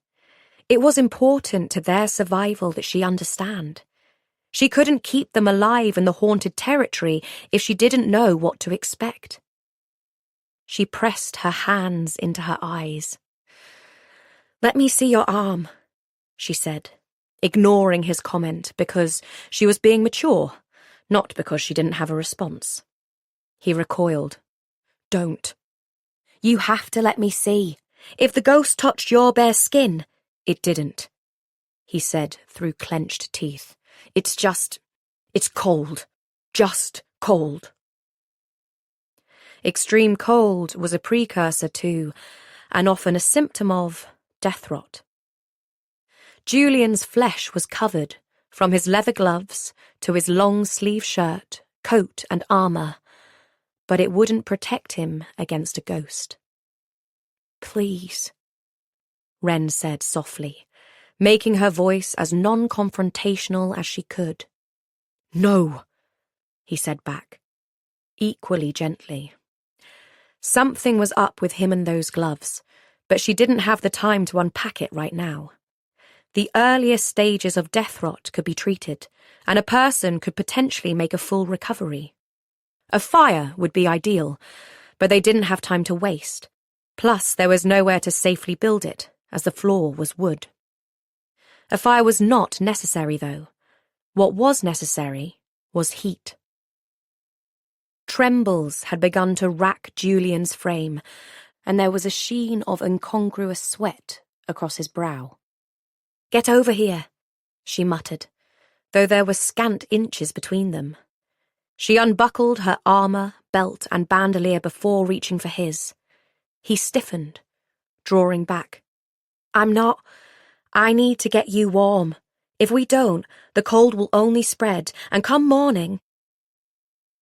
it was important to their survival that she understand. She couldn't keep them alive in the haunted territory if she didn't know what to expect. She pressed her hands into her eyes. "Let me see your arm," she said, ignoring his comment because she was being mature, not because she didn't have a response. He recoiled. "Don't. You have to let me see. If the ghost touched your bare skin..." "It didn't," he said through clenched teeth. It's cold. Just cold." Extreme cold was a precursor to, and often a symptom of, death rot. Julian's flesh was covered, from his leather gloves to his long-sleeve shirt, coat and armour, but it wouldn't protect him against a ghost. "Please," Wren said softly, making her voice as non-confrontational as she could. "No," he said back, equally gently. Something was up with him and those gloves, but she didn't have the time to unpack it right now. The earliest stages of death rot could be treated, and a person could potentially make a full recovery. A fire would be ideal, but they didn't have time to waste. Plus, there was nowhere to safely build it, as the floor was wood. A fire was not necessary, though. What was necessary was heat. Trembles had begun to rack Julian's frame, and there was a sheen of incongruous sweat across his brow. "Get over here," she muttered, though there were scant inches between them. She unbuckled her armour, belt and bandolier before reaching for his. He stiffened, drawing back. I need to get you warm. If we don't, the cold will only spread, and come morning..."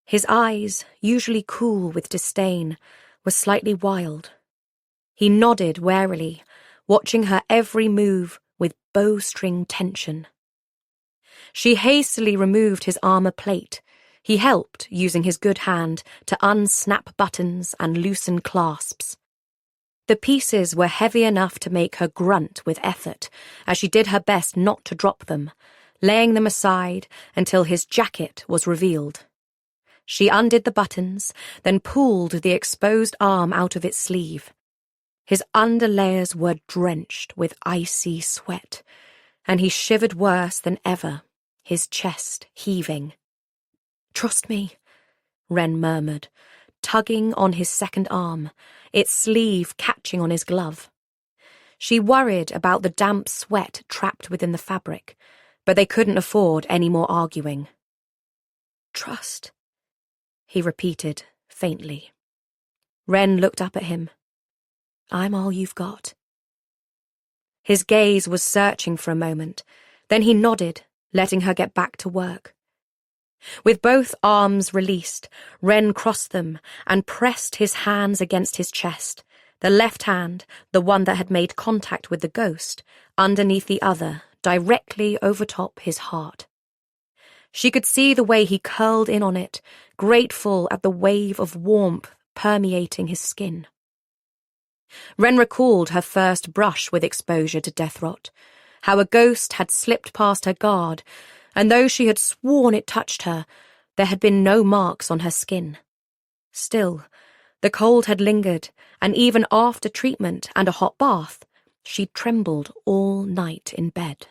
His eyes, usually cool with disdain, were slightly wild. He nodded warily, watching her every move with bowstring tension. She hastily removed his armour plate. He helped, using his good hand, to unsnap buttons and loosen clasps. The pieces were heavy enough to make her grunt with effort, as she did her best not to drop them, laying them aside until his jacket was revealed. She undid the buttons, then pulled the exposed arm out of its sleeve. His underlayers were drenched with icy sweat, and he shivered worse than ever, his chest heaving. "Trust me," Wren murmured, tugging on his second arm, its sleeve catching on his glove. She worried about the damp sweat trapped within the fabric, but they couldn't afford any more arguing. "Trust," he repeated faintly. Wren looked up at him. "I'm all you've got." His gaze was searching for a moment, then he nodded, letting her get back to work. With both arms released, Wren crossed them and pressed his hands against his chest, the left hand, the one that had made contact with the ghost, underneath the other, directly overtop his heart. She could see the way he curled in on it, grateful at the wave of warmth permeating his skin. Wren recalled her first brush with exposure to death rot, how a ghost had slipped past her guard, and though she had sworn it touched her, there had been no marks on her skin. Still, the cold had lingered, and even after treatment and a hot bath, she trembled all night in bed.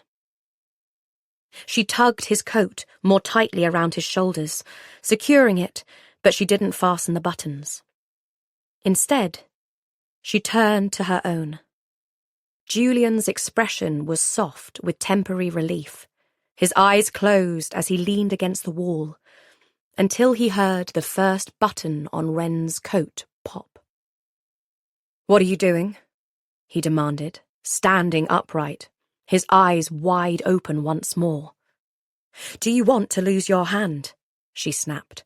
She tugged his coat more tightly around his shoulders, securing it, but she didn't fasten the buttons. Instead, she turned to her own. Julian's expression was soft with temporary relief, his eyes closed as he leaned against the wall, until he heard the first button on Wren's coat pop. "What are you doing?" he demanded, standing upright, his eyes wide open once more. "Do you want to lose your hand?" she snapped.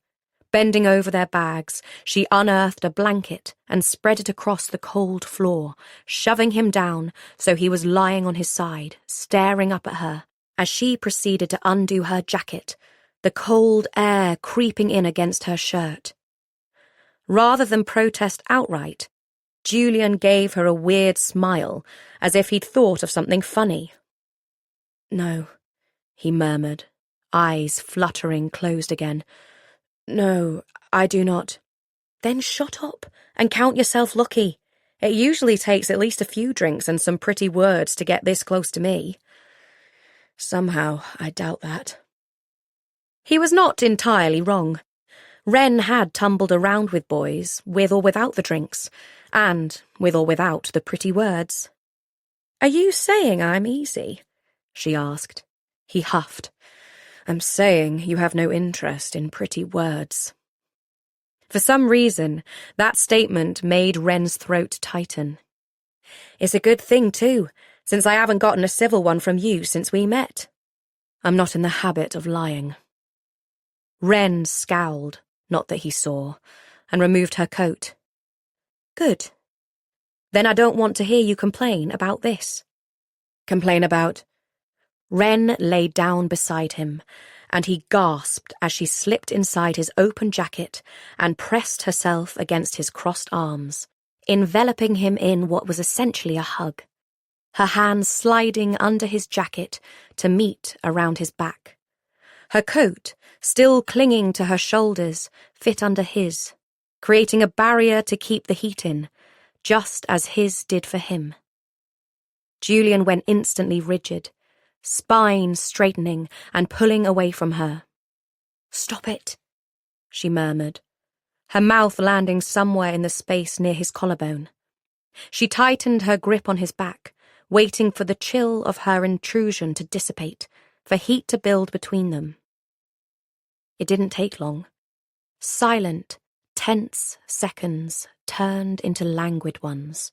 Bending over their bags, she unearthed a blanket and spread it across the cold floor, shoving him down so he was lying on his side, staring up at her, as she proceeded to undo her jacket, the cold air creeping in against her shirt. Rather than protest outright, Julian gave her a weird smile, as if he'd thought of something funny. "No," he murmured, eyes fluttering closed again. "No, I do not." "Then shut up and count yourself lucky. It usually takes at least a few drinks and some pretty words to get this close to me." "Somehow, I doubt that." He was not entirely wrong. Wren had tumbled around with boys, with or without the drinks, and with or without the pretty words. "Are you saying I'm easy?" she asked. He huffed. "I'm saying you have no interest in pretty words." For some reason, that statement made Wren's throat tighten. "It's a good thing, too, since I haven't gotten a civil one from you since we met. I'm not in the habit of lying." Wren scowled, not that he saw, and removed her coat. "Good. Then I don't want to hear you complain about this." "Complain about?" Wren lay down beside him, and he gasped as she slipped inside his open jacket and pressed herself against his crossed arms, enveloping him in what was essentially a hug, her hands sliding under his jacket to meet around his back. Her coat, still clinging to her shoulders, fit under his, creating a barrier to keep the heat in, just as his did for him. Julian went instantly rigid, spine straightening and pulling away from her. "Stop it," she murmured, her mouth landing somewhere in the space near his collarbone. She tightened her grip on his back, waiting for the chill of her intrusion to dissipate, for heat to build between them. It didn't take long. Silent, tense seconds turned into languid ones,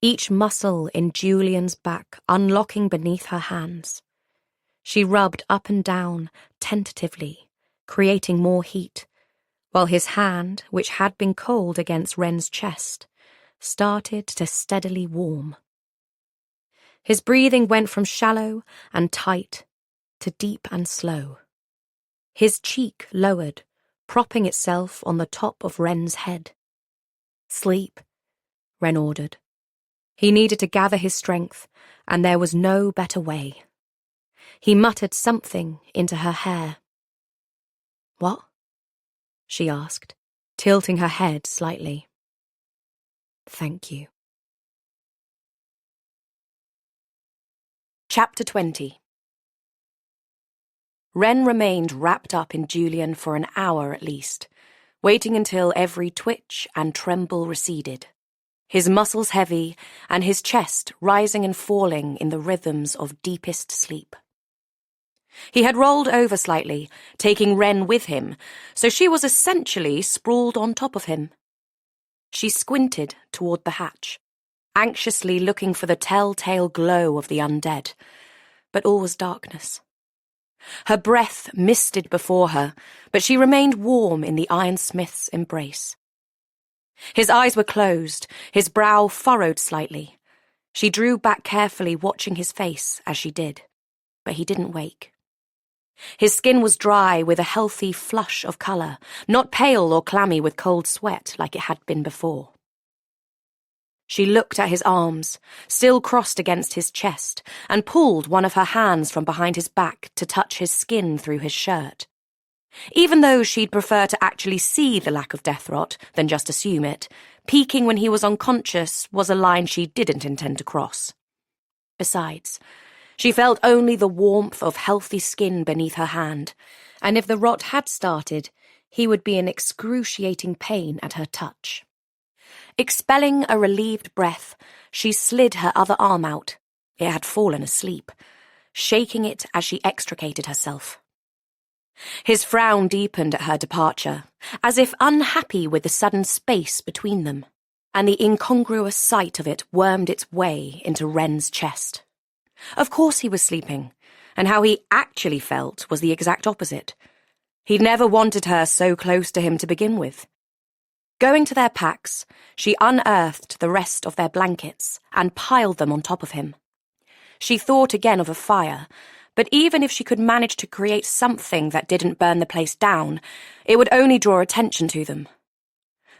each muscle in Julian's back unlocking beneath her hands. She rubbed up and down, tentatively, creating more heat, while his hand, which had been cold against Wren's chest, started to steadily warm. His breathing went from shallow and tight to deep and slow. His cheek lowered, propping itself on the top of Wren's head. "Sleep," Wren ordered. He needed to gather his strength, and there was no better way. He muttered something into her hair. "What?" she asked, tilting her head slightly. Thank you. Chapter 20. Wren remained wrapped up in Julian for an hour at least, waiting until every twitch and tremble receded, his muscles heavy and his chest rising and falling in the rhythms of deepest sleep. He had rolled over slightly, taking Wren with him, so she was essentially sprawled on top of him. She squinted toward the hatch, anxiously looking for the telltale glow of the undead, but all was darkness. Her breath misted before her, but she remained warm in the ironsmith's embrace. His eyes were closed, his brow furrowed slightly. She drew back carefully, watching his face as she did, but he didn't wake. His skin was dry with a healthy flush of colour, not pale or clammy with cold sweat like it had been before. She looked at his arms, still crossed against his chest, and pulled one of her hands from behind his back to touch his skin through his shirt. Even though she'd prefer to actually see the lack of death rot than just assume it, peeking when he was unconscious was a line she didn't intend to cross. Besides, she felt only the warmth of healthy skin beneath her hand, and if the rot had started, he would be in excruciating pain at her touch. Expelling a relieved breath, she slid her other arm out. It had fallen asleep, shaking it as she extricated herself. His frown deepened at her departure, as if unhappy with the sudden space between them, and the incongruous sight of it wormed its way into Wren's chest. Of course he was sleeping, and how he actually felt was the exact opposite. He'd never wanted her so close to him to begin with. Going to their packs, she unearthed the rest of their blankets and piled them on top of him. She thought again of a fire, but even if she could manage to create something that didn't burn the place down, it would only draw attention to them.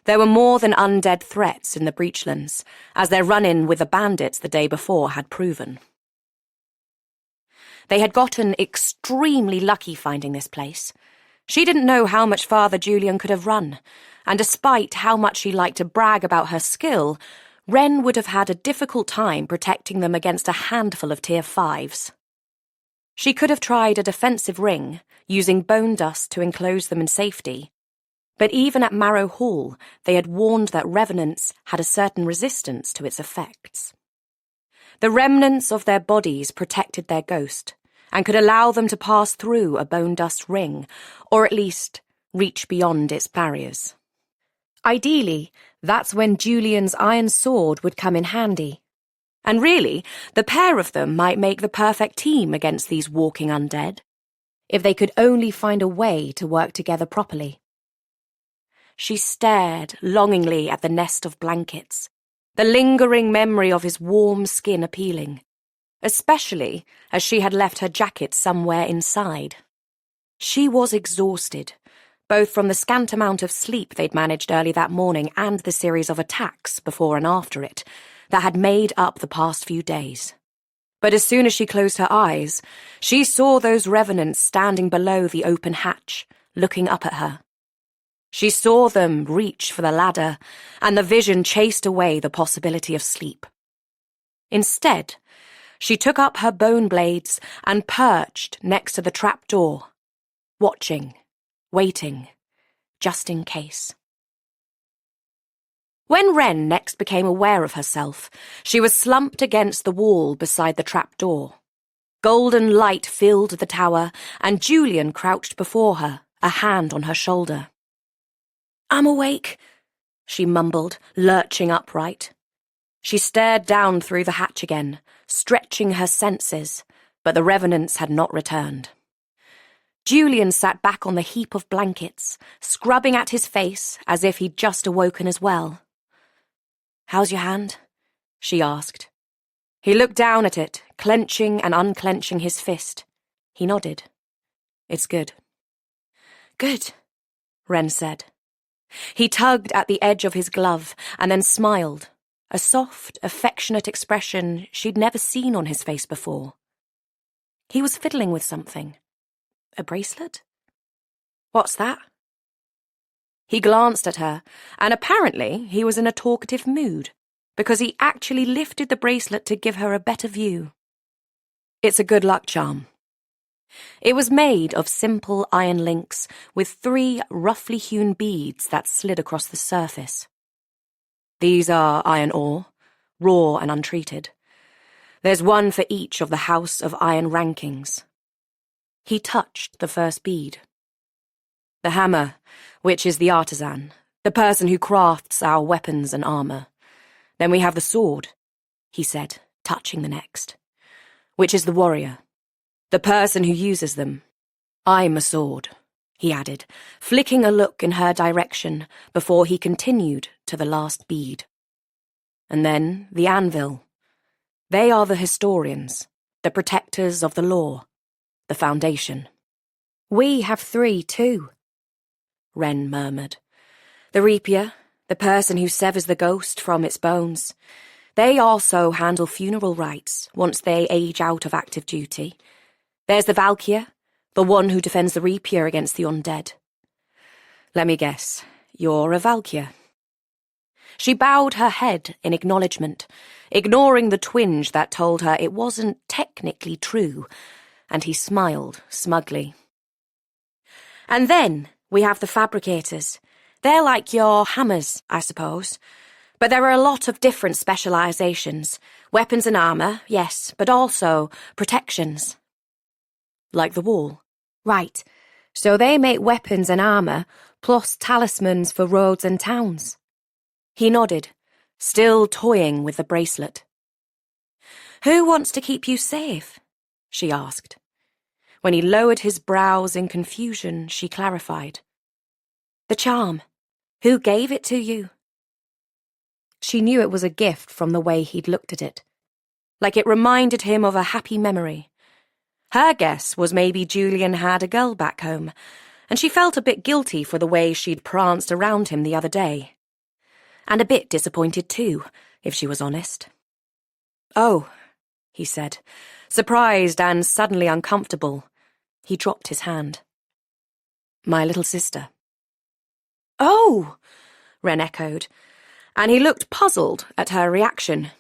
There were more than undead threats in the breachlands, as their run-in with the bandits the day before had proven. They had gotten extremely lucky finding this place. She didn't know how much farther Julian could have run, and despite how much she liked to brag about her skill, Wren would have had a difficult time protecting them against a handful of Tier 5s. She could have tried a defensive ring, using bone dust to enclose them in safety, but even at Marrow Hall they had warned that revenants had a certain resistance to its effects. The remnants of their bodies protected their ghost, and could allow them to pass through a bone dust ring, or at least reach beyond its barriers. Ideally, that's when Julian's iron sword would come in handy. And really, the pair of them might make the perfect team against these walking undead, if they could only find a way to work together properly. She stared longingly at the nest of blankets, the lingering memory of his warm skin appealing, especially as she had left her jacket somewhere inside. She was exhausted, both from the scant amount of sleep they'd managed early that morning and the series of attacks before and after it that had made up the past few days. But as soon as she closed her eyes, she saw those revenants standing below the open hatch, looking up at her. She saw them reach for the ladder, and the vision chased away the possibility of sleep. Instead, she took up her bone blades and perched next to the trapdoor, watching, waiting, just in case. When Wren next became aware of herself, she was slumped against the wall beside the trapdoor. Golden light filled the tower, and Julian crouched before her, a hand on her shoulder. "I'm awake," she mumbled, lurching upright. She stared down through the hatch again, stretching her senses, but the revenants had not returned. Julian sat back on the heap of blankets, scrubbing at his face as if he'd just awoken as well. "How's your hand?" she asked. He looked down at it, clenching and unclenching his fist. He nodded. "It's good." "Good," Wren said. He tugged at the edge of his glove and then smiled, a soft, affectionate expression she'd never seen on his face before. He was fiddling with something. A bracelet? "What's that?" He glanced at her, and apparently he was in a talkative mood, because he actually lifted the bracelet to give her a better view. It's a good luck charm. It was made of simple iron links with 3 roughly hewn beads that slid across the surface. These are iron ore, raw and untreated. There's one for each of the House of Iron rankings. He touched the first bead. The hammer, which is the artisan, the person who crafts our weapons and armor. Then we have the sword, he said, touching the next, which is the warrior, the person who uses them. I'm a sword, he added, flicking a look in her direction before he continued to the last bead. And then the anvil. They are the historians, the protectors of the law, the foundation. We have 3 too, Wren murmured. The rapier, the person who severs the ghost from its bones. They also handle funeral rites once they age out of active duty. There's the valkyr, the one who defends the rapier against the undead. Let me guess, you're a valkyr. She bowed her head in acknowledgement, ignoring the twinge that told her it wasn't technically true, and he smiled smugly. And then we have the fabricators. They're like your hammers, I suppose. But there are a lot of different specializations. Weapons and armor, yes, but also protections. Like the wall. Right. So they make weapons and armor, plus talismans for roads and towns. He nodded, still toying with the bracelet. Who wants to keep you safe? She asked. When he lowered his brows in confusion, she clarified. The charm. Who gave it to you? She knew it was a gift from the way he'd looked at it, like it reminded him of a happy memory. Her guess was maybe Julian had a girl back home, and she felt a bit guilty for the way she'd pranced around him the other day. And a bit disappointed too, if she was honest. Oh, he said, surprised and suddenly uncomfortable. He dropped his hand. My little sister. Oh, Wren echoed, and he looked puzzled at her reaction.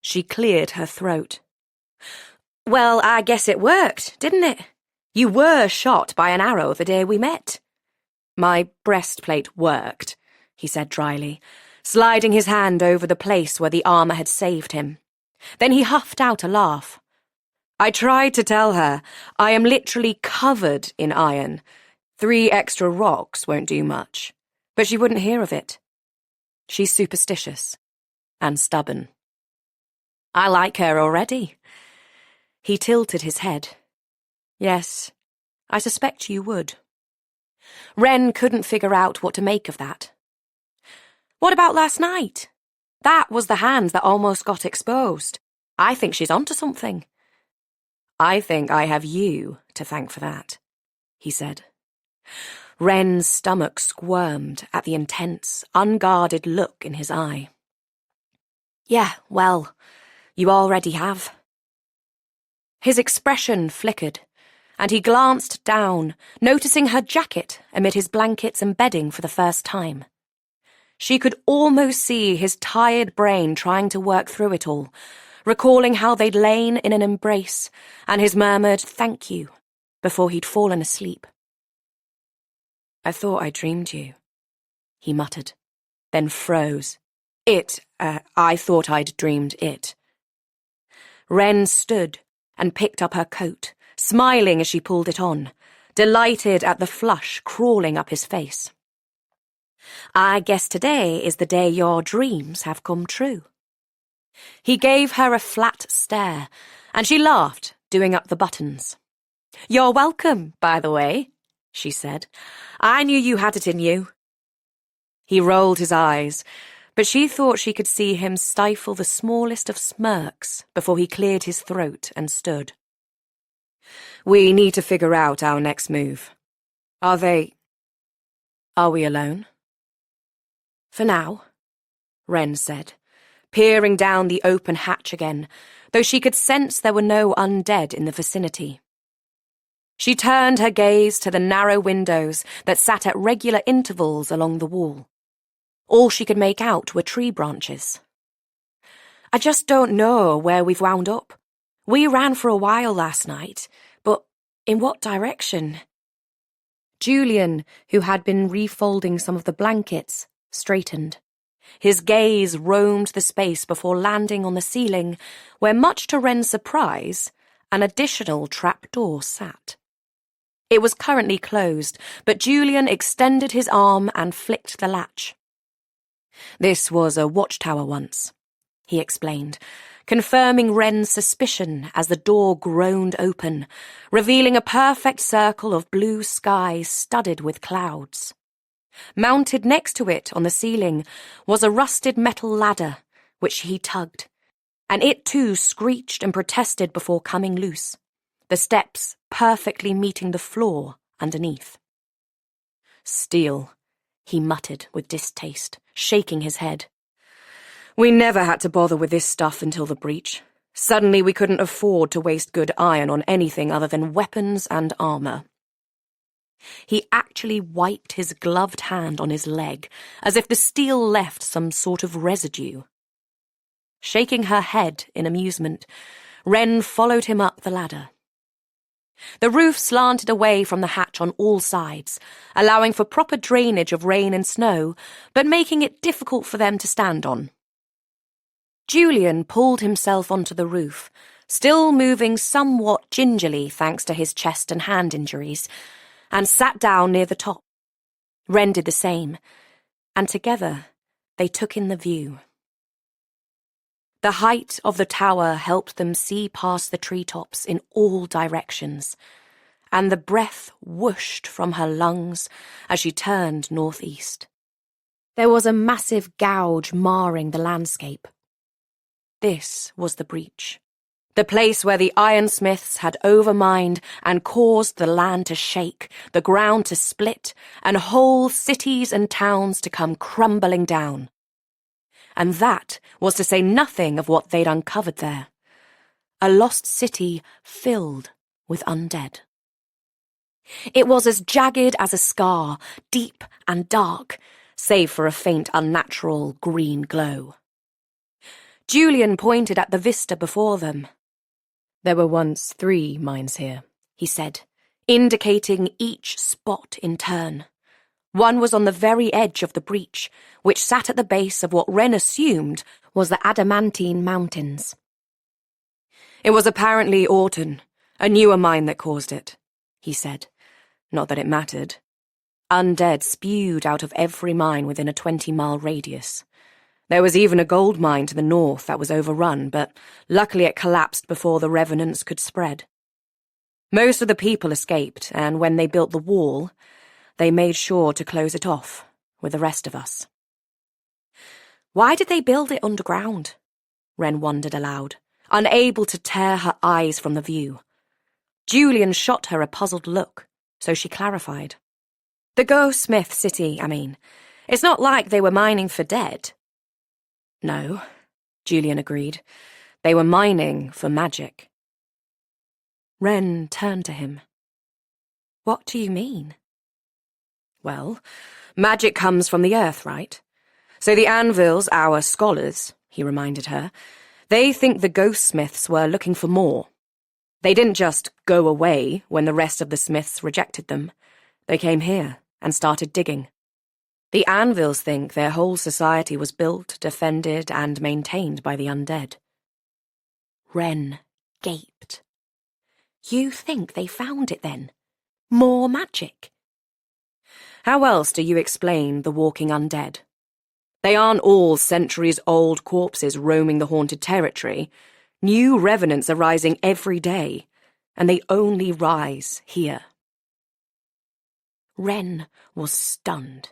She cleared her throat. Well, I guess it worked, didn't it? You were shot by an arrow the day we met. My breastplate worked, he said dryly, sliding his hand over the place where the armor had saved him. Then he huffed out a laugh. I tried to tell her I am literally covered in iron. 3 extra rocks won't do much. But she wouldn't hear of it. She's superstitious and stubborn. I like her already. He tilted his head. Yes, I suspect you would. Wren couldn't figure out what to make of that. What about last night? That was the hand that almost got exposed. I think she's onto something. I think I have you to thank for that, he said. Wren's stomach squirmed at the intense, unguarded look in his eye. Yeah, well, you already have. His expression flickered, and he glanced down, noticing her jacket amid his blankets and bedding for the first time. She could almost see his tired brain trying to work through it all, recalling how they'd lain in an embrace, and his murmured thank you before he'd fallen asleep. I thought I dreamed you, he muttered, then froze. I thought I'd dreamed it. Wren stood and picked up her coat, smiling as she pulled it on, delighted at the flush crawling up his face. I guess today is the day your dreams have come true. He gave her a flat stare, and she laughed, doing up the buttons. You're welcome, by the way, she said. I knew you had it in you. He rolled his eyes, but she thought she could see him stifle the smallest of smirks before he cleared his throat and stood. We need to figure out our next move. Are we alone? For now, Wren said, peering down the open hatch again, though she could sense there were no undead in the vicinity. She turned her gaze to the narrow windows that sat at regular intervals along the wall. All she could make out were tree branches. "I just don't know where we've wound up. We ran for a while last night, but in what direction?" Julian, who had been refolding some of the blankets, straightened. His gaze roamed the space before landing on the ceiling, where, much to Wren's surprise, an additional trapdoor sat. It was currently closed, but Julian extended his arm and flicked the latch. "This was a watchtower once," he explained, confirming Wren's suspicion as the door groaned open, revealing a perfect circle of blue sky studded with clouds. Mounted next to it on the ceiling was a rusted metal ladder, which he tugged, and it too screeched and protested before coming loose, the steps perfectly meeting the floor underneath. "Steel," he muttered with distaste, shaking his head. "We never had to bother with this stuff until the breach. Suddenly we couldn't afford to waste good iron on anything other than weapons and armor." He actually wiped his gloved hand on his leg, as if the steel left some sort of residue. Shaking her head in amusement, Wren followed him up the ladder. The roof slanted away from the hatch on all sides, allowing for proper drainage of rain and snow, but making it difficult for them to stand on. Julian pulled himself onto the roof, still moving somewhat gingerly thanks to his chest and hand injuries, and sat down near the top. Wren did the same, and together they took in the view. The height of the tower helped them see past the treetops in all directions, and the breath whooshed from her lungs as she turned northeast. There was a massive gouge marring the landscape. This was the breach, the place where the ironsmiths had overmined and caused the land to shake, the ground to split, and whole cities and towns to come crumbling down. And that was to say nothing of what they'd uncovered there. A lost city filled with undead. It was as jagged as a scar, deep and dark, save for a faint, unnatural green glow. Julian pointed at the vista before them. "There were once 3 mines here," he said, indicating each spot in turn. One was on the very edge of the breach, which sat at the base of what Wren assumed was the Adamantine Mountains. "It was apparently Orton, a newer mine that caused it," he said. "Not that it mattered. Undead spewed out of every mine within a 20-mile radius. There was even a gold mine to the north that was overrun, but luckily it collapsed before the revenants could spread. Most of the people escaped, and when they built the wall, they made sure to close it off with the rest of us." "Why did they build it underground?" Wren wondered aloud, unable to tear her eyes from the view. Julian shot her a puzzled look, so she clarified. "The Bonesmith city, I mean. It's not like they were mining for dead." "No," Julian agreed. "They were mining for magic." Wren turned to him. "What do you mean?" "Well, magic comes from the earth, right? So the anvils, our scholars," he reminded her, "they think the ghostsmiths were looking for more. They didn't just go away when the rest of the smiths rejected them. They came here and started digging. The anvils think their whole society was built, defended, and maintained by the undead." Wren gaped. "You think they found it then? More magic?" "How else do you explain the walking undead? They aren't all centuries-old corpses roaming the haunted territory. New revenants are rising every day, and they only rise here." Wren was stunned.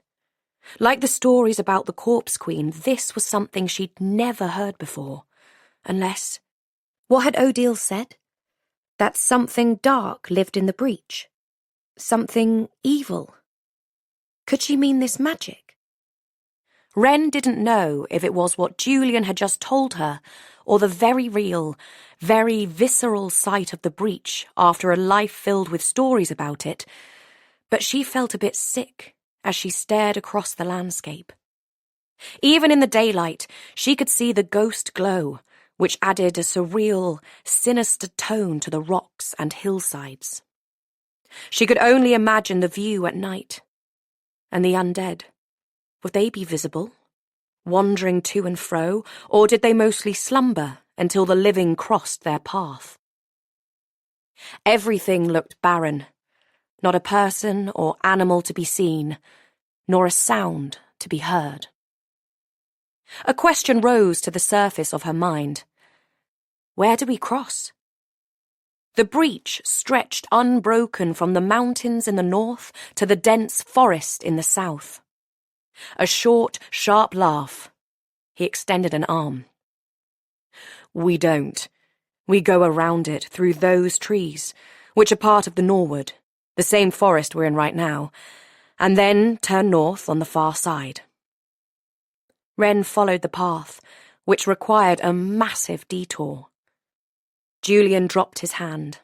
Like the stories about the Corpse Queen, this was something she'd never heard before. Unless... What had Odile said? That something dark lived in the breach? Something evil? Could she mean this magic? Wren didn't know if it was what Julian had just told her or the very real, very visceral sight of the breach after a life filled with stories about it, but she felt a bit sick as she stared across the landscape. Even in the daylight, she could see the ghost glow, which added a surreal, sinister tone to the rocks and hillsides. She could only imagine the view at night. And the undead. Would they be visible, wandering to and fro, or did they mostly slumber until the living crossed their path? Everything looked barren. Not a person or animal to be seen, nor a sound to be heard. A question rose to the surface of her mind. Where do we cross? The breach stretched unbroken from the mountains in the north to the dense forest in the south. A short, sharp laugh. He extended an arm. We don't. We go around it through those trees, which are part of the Norwood, the same forest we're in right now, and then turn north on the far side. Wren followed the path, which required a massive detour. Julian dropped his hand.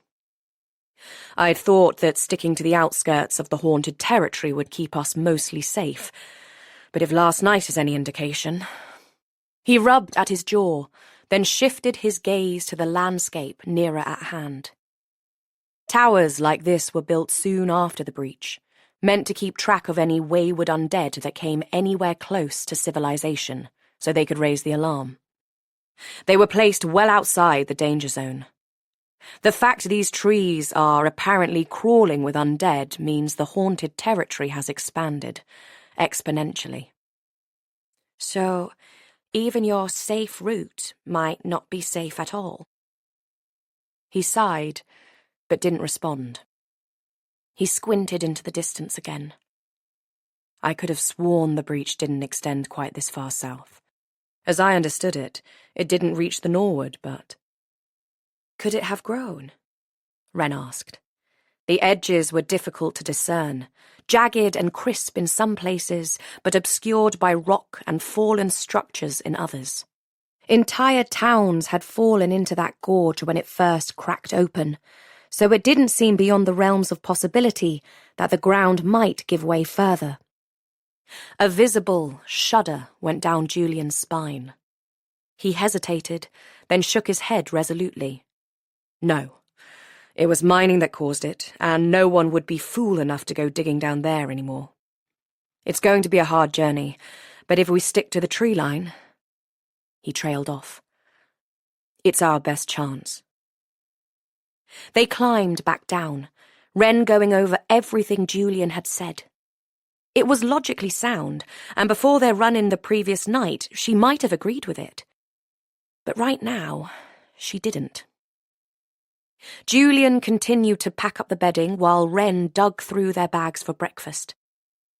I'd thought that sticking to the outskirts of the haunted territory would keep us mostly safe, but if last night is any indication... He rubbed at his jaw, then shifted his gaze to the landscape nearer at hand. Towers like this were built soon after the breach, meant to keep track of any wayward undead that came anywhere close to civilization, so they could raise the alarm. They were placed well outside the danger zone. The fact these trees are apparently crawling with undead means the haunted territory has expanded, exponentially. So, even your safe route might not be safe at all. He sighed, but didn't respond. He squinted into the distance again. I could have sworn the breach didn't extend quite this far south. As I understood it, it didn't reach the Norwood, but... Could it have grown? Wren asked. The edges were difficult to discern, jagged and crisp in some places, but obscured by rock and fallen structures in others. Entire towns had fallen into that gorge when it first cracked open, so it didn't seem beyond the realms of possibility that the ground might give way further. A visible shudder went down Julian's spine. He hesitated, then shook his head resolutely. No. It was mining that caused it, and no one would be fool enough to go digging down there anymore. It's going to be a hard journey, but if we stick to the tree line... He trailed off. It's our best chance. They climbed back down, Wren going over everything Julian had said. It was logically sound, and before their run-in the previous night, she might have agreed with it. But right now, she didn't. Julian continued to pack up the bedding while Wren dug through their bags for breakfast.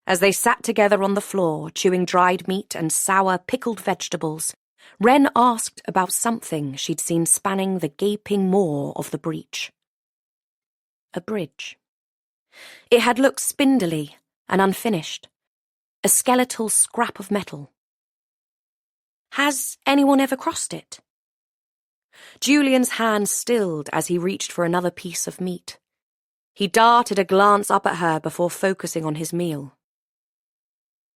As they sat together on the floor, chewing dried meat and sour, pickled vegetables, Wren asked about something she'd seen spanning the gaping maw of the breach. A bridge. It had looked spindly and unfinished, a skeletal scrap of metal. Has anyone ever crossed it? Julian's hand stilled as he reached for another piece of meat. He darted a glance up at her before focusing on his meal.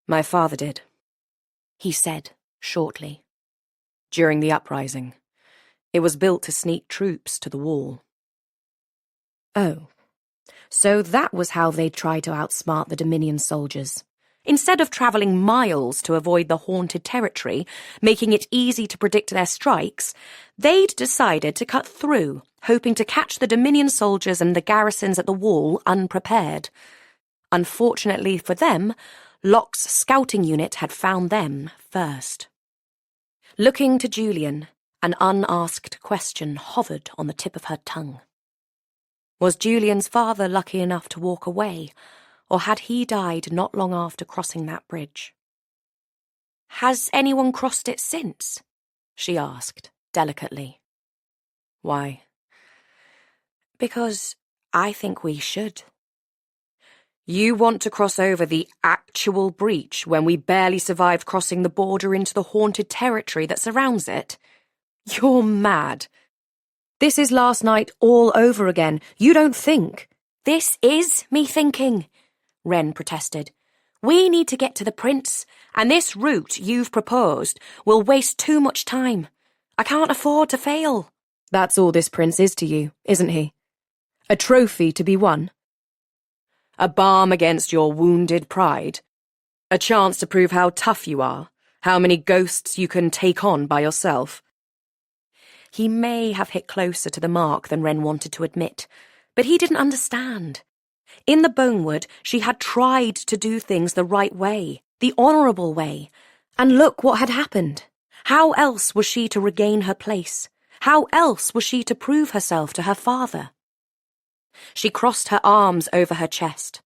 My father did, he said shortly. During the uprising. It was built to sneak troops to the wall. Oh, so that was how they tried to outsmart the Dominion soldiers. Instead of travelling miles to avoid the haunted territory, making it easy to predict their strikes, they'd decided to cut through, hoping to catch the Dominion soldiers and the garrisons at the wall unprepared. Unfortunately for them, Locke's scouting unit had found them first. Looking to Julian, an unasked question hovered on the tip of her tongue. Was Julian's father lucky enough to walk away, or had he died not long after crossing that bridge? Has anyone crossed it since? She asked, delicately. Why? Because I think we should. You want to cross over the actual breach when we barely survived crossing the border into the haunted territory that surrounds it? You're mad. This is last night all over again. You don't think. This is me thinking, Wren protested. We need to get to the prince, and this route you've proposed will waste too much time. I can't afford to fail. That's all this prince is to you, isn't he? A trophy to be won? A balm against your wounded pride? A chance to prove how tough you are, how many ghosts you can take on by yourself? He may have hit closer to the mark than Wren wanted to admit, but he didn't understand. In the Bonewood, she had tried to do things the right way, the honourable way, and look what had happened. How else was she to regain her place? How else was she to prove herself to her father? She crossed her arms over her chest.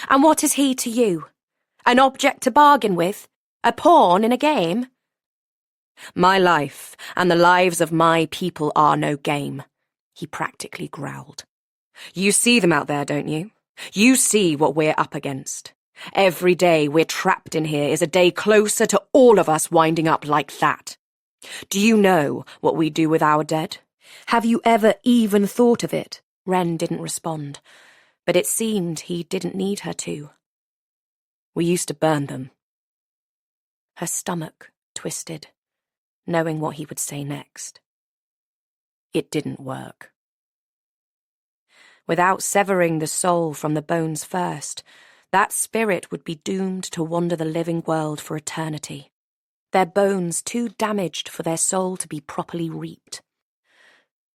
And what is he to you? An object to bargain with? A pawn in a game? My life and the lives of my people are no game, he practically growled. You see them out there, don't you? You see what we're up against. Every day we're trapped in here is a day closer to all of us winding up like that. Do you know what we do with our dead? Have you ever even thought of it? Wren didn't respond, but it seemed he didn't need her to. We used to burn them. Her stomach twisted, knowing what he would say next. It didn't work. Without severing the soul from the bones first, that spirit would be doomed to wander the living world for eternity, their bones too damaged for their soul to be properly reaped.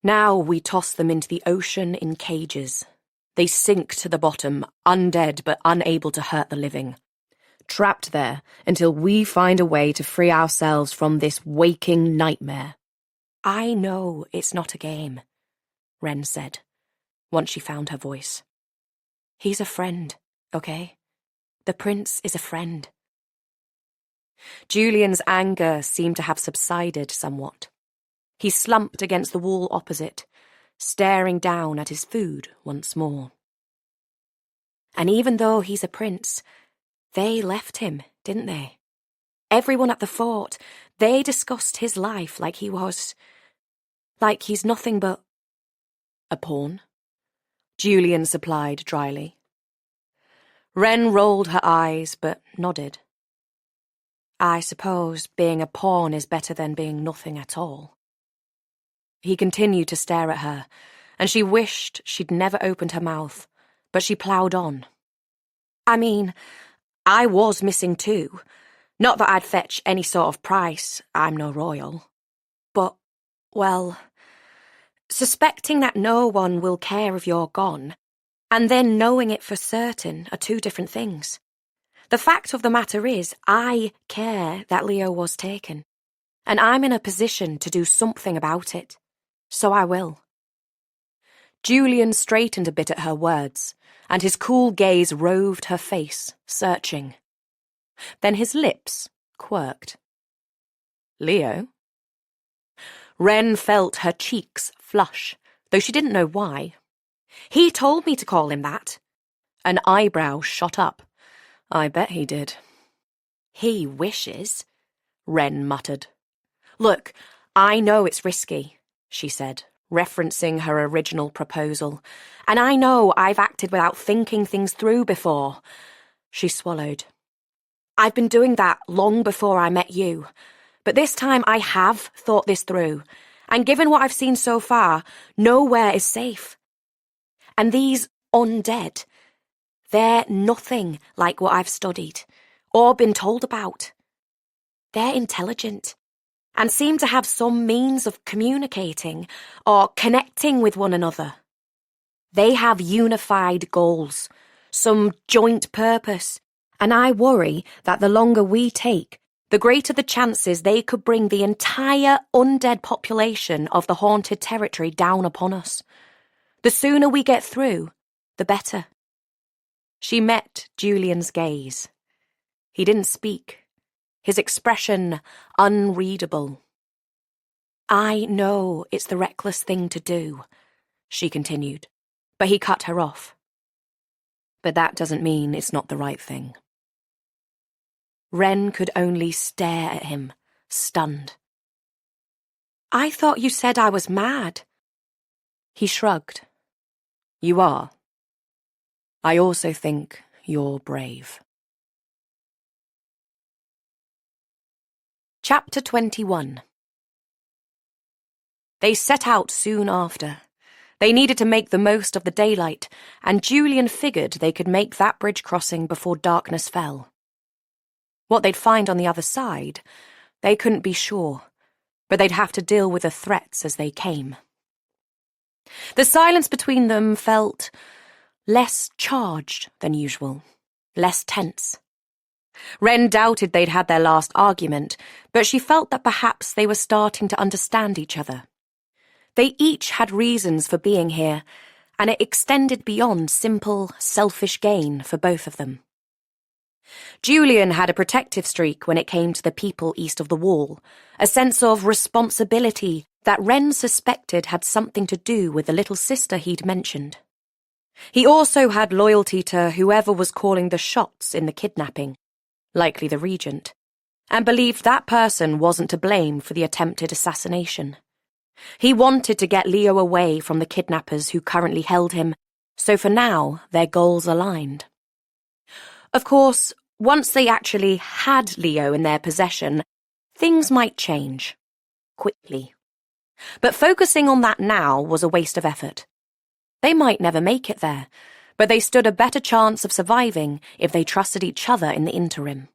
Now we toss them into the ocean in cages. They sink to the bottom, undead but unable to hurt the living. Trapped there until we find a way to free ourselves from this waking nightmare. I know it's not a game, Wren said, once she found her voice. He's a friend, okay? The prince is a friend. Julian's anger seemed to have subsided somewhat. He slumped against the wall opposite, staring down at his food once more. And even though he's a prince, they left him, didn't they? Everyone at the fort, they discussed his life like he's nothing but a pawn, Julian supplied dryly. Wren rolled her eyes but nodded. I suppose being a pawn is better than being nothing at all. He continued to stare at her, and she wished she'd never opened her mouth, but she ploughed on. I mean, I was missing too. Not that I'd fetch any sort of price, I'm no royal. But, well, suspecting that no one will care if you're gone, and then knowing it for certain are two different things. The fact of the matter is, I care that Leo was taken, and I'm in a position to do something about it. So I will. Julian straightened a bit at her words, and his cool gaze roved her face, searching. Then his lips quirked. Leo? Wren felt her cheeks flush, though she didn't know why. He told me to call him that. An eyebrow shot up. I bet he did. He wishes, Wren muttered. Look, I know it's risky, she said, referencing her original proposal. And I know I've acted without thinking things through before. She swallowed. I've been doing that long before I met you. But this time I have thought this through. And given what I've seen so far, nowhere is safe. And these undead, they're nothing like what I've studied or been told about. They're intelligent and seem to have some means of communicating or connecting with one another. They have unified goals, some joint purpose, and I worry that the longer we take, the greater the chances they could bring the entire undead population of the haunted territory down upon us. The sooner we get through, the better. She met Julian's gaze. He didn't speak, his expression unreadable. I know it's the reckless thing to do, she continued, but he cut her off. But that doesn't mean it's not the right thing. Wren could only stare at him, stunned. I thought you said I was mad. He shrugged. You are. I also think you're brave. Chapter 21. They set out soon after. They needed to make the most of the daylight, and Julian figured they could make that bridge crossing before darkness fell. What they'd find on the other side, they couldn't be sure, but they'd have to deal with the threats as they came. The silence between them felt less charged than usual, less tense. Wren doubted they'd had their last argument, but she felt that perhaps they were starting to understand each other. They each had reasons for being here, and it extended beyond simple, selfish gain for both of them. Julian had a protective streak when it came to the people east of the wall, a sense of responsibility that Wren suspected had something to do with the little sister he'd mentioned. He also had loyalty to whoever was calling the shots in the kidnapping, likely the regent, and believed that person wasn't to blame for the attempted assassination. He wanted to get Leo away from the kidnappers who currently held him, so for now their goals aligned. Of course, once they actually had Leo in their possession, things might change. Quickly. But focusing on that now was a waste of effort. They might never make it there, but they stood a better chance of surviving if they trusted each other in the interim.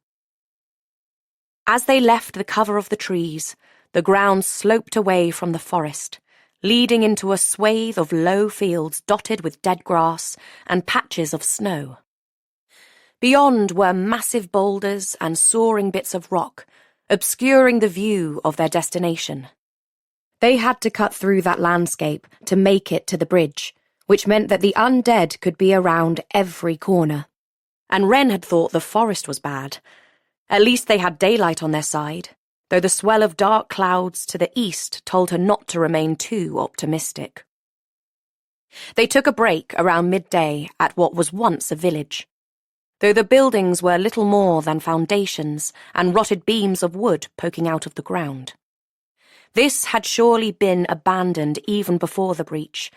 As they left the cover of the trees, the ground sloped away from the forest, leading into a swathe of low fields dotted with dead grass and patches of snow. Beyond were massive boulders and soaring bits of rock, obscuring the view of their destination. They had to cut through that landscape to make it to the bridge, which meant that the undead could be around every corner. And Wren had thought the forest was bad. At least they had daylight on their side, though the swell of dark clouds to the east told her not to remain too optimistic. They took a break around midday at what was once a village. Though the buildings were little more than foundations and rotted beams of wood poking out of the ground. This had surely been abandoned even before the breach,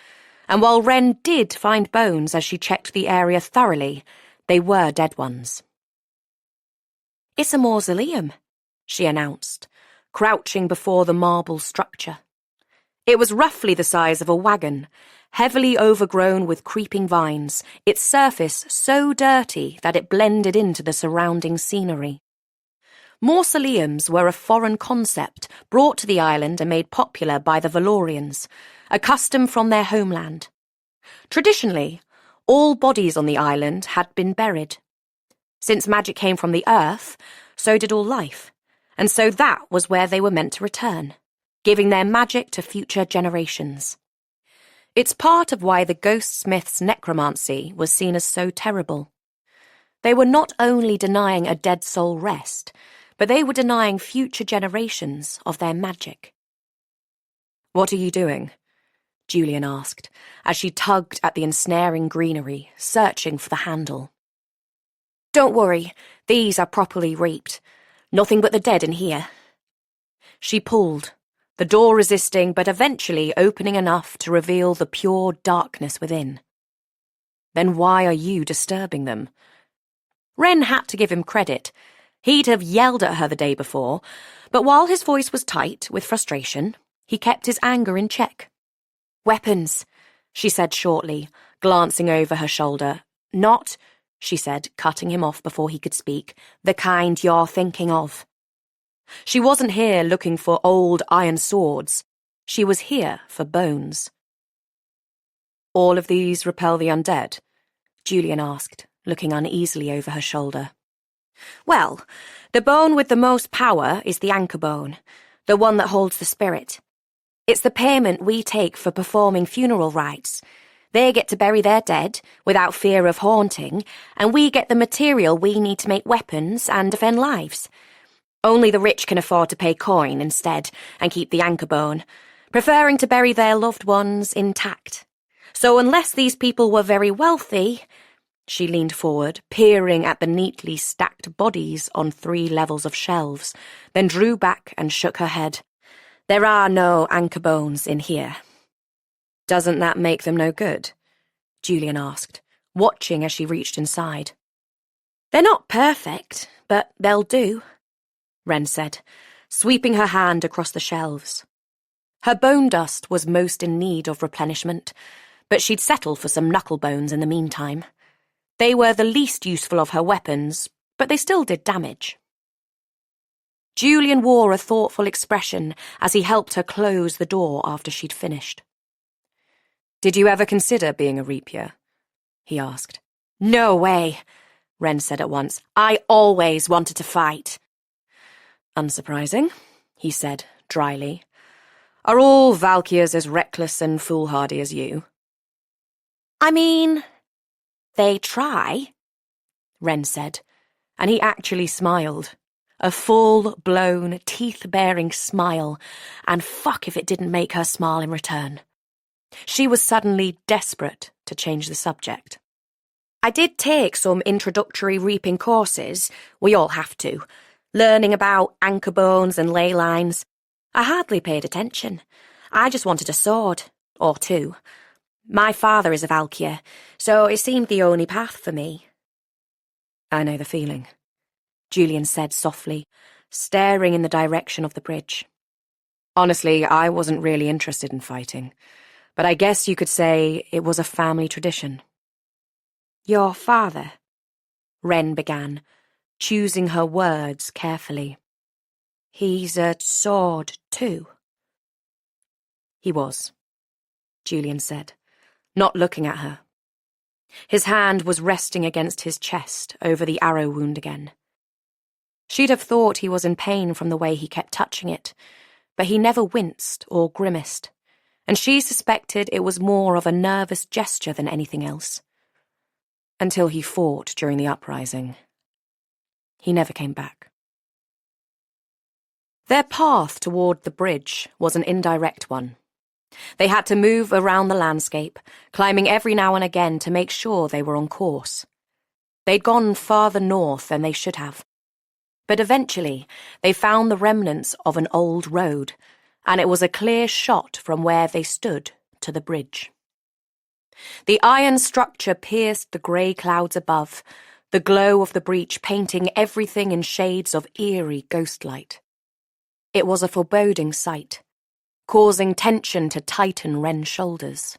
and while Wren did find bones as she checked the area thoroughly, they were dead ones. It's a mausoleum, she announced, crouching before the marble structure. It was roughly the size of a wagon, heavily overgrown with creeping vines, its surface so dirty that it blended into the surrounding scenery. Mausoleums were a foreign concept brought to the island and made popular by the Valorians, a custom from their homeland. Traditionally, all bodies on the island had been buried. Since magic came from the earth, so did all life, and so that was where they were meant to return, giving their magic to future generations. It's part of why the Ghostsmith's necromancy was seen as so terrible. They were not only denying a dead soul rest, but they were denying future generations of their magic. "What are you doing?" Julian asked, as she tugged at the ensnaring greenery, searching for the handle. "Don't worry, these are properly reaped. Nothing but the dead in here." She pulled, the door resisting but eventually opening enough to reveal the pure darkness within. "Then why are you disturbing them?" Wren had to give him credit. He'd have yelled at her the day before, but while his voice was tight with frustration, he kept his anger in check. "Weapons," she said shortly, glancing over her shoulder. "Not," she said, cutting him off before he could speak, "the kind you're thinking of." She wasn't here looking for old iron swords. She was here for bones. "All of these repel the undead?" Julian asked, looking uneasily over her shoulder. "Well, the bone with the most power is the anchor bone, the one that holds the spirit. It's the payment we take for performing funeral rites. They get to bury their dead without fear of haunting, and we get the material we need to make weapons and defend lives. Only the rich can afford to pay coin instead and keep the anchor bone, preferring to bury their loved ones intact. So unless these people were very wealthy, She leaned forward, peering at the neatly stacked bodies on 3 levels of shelves, then drew back and shook her head. There are no anchor bones in here. Doesn't that make them no good? Julian asked, watching as she reached inside. They're not perfect, but they'll do, Wren said, sweeping her hand across the shelves. Her bone dust was most in need of replenishment, but she'd settle for some knuckle bones in the meantime. They were the least useful of her weapons, but they still did damage. Julian wore a thoughtful expression as he helped her close the door after she'd finished. Did you ever consider being a rapier? He asked. No way, Wren said at once. I always wanted to fight. Unsurprising, he said dryly. Are all valkyrs as reckless and foolhardy as you? I mean, they try, Wren said, and he actually smiled. A full-blown, teeth-baring smile, and fuck if it didn't make her smile in return. She was suddenly desperate to change the subject. I did take some introductory reaping courses, we all have to, learning about anchor bones and ley lines. I hardly paid attention. I just wanted a sword, or 2. My father is a valkyr, so it seemed the only path for me. I know the feeling, Julian said softly, staring in the direction of the bridge. Honestly, I wasn't really interested in fighting, but I guess you could say it was a family tradition. Your father? Wren began, choosing her words carefully. He's a sword too. He was, Julian said, not looking at her. His hand was resting against his chest over the arrow wound again. She'd have thought he was in pain from the way he kept touching it, but he never winced or grimaced, and she suspected it was more of a nervous gesture than anything else. Until he fought during the uprising. He never came back. Their path toward the bridge was an indirect one. They had to move around the landscape, climbing every now and again to make sure they were on course. They'd gone farther north than they should have. But eventually, they found the remnants of an old road, and it was a clear shot from where they stood to the bridge. The iron structure pierced the grey clouds above, the glow of the breach painting everything in shades of eerie ghostlight. It was a foreboding sight, causing tension to tighten Wren's shoulders.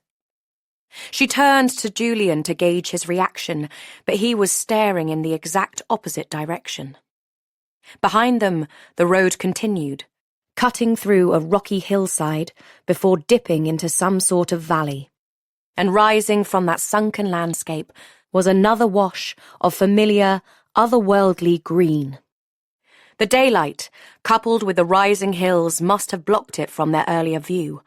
She turned to Julian to gauge his reaction, but he was staring in the exact opposite direction. Behind them, the road continued, cutting through a rocky hillside before dipping into some sort of valley. And rising from that sunken landscape was another wash of familiar, otherworldly green. The daylight, coupled with the rising hills, must have blocked it from their earlier view,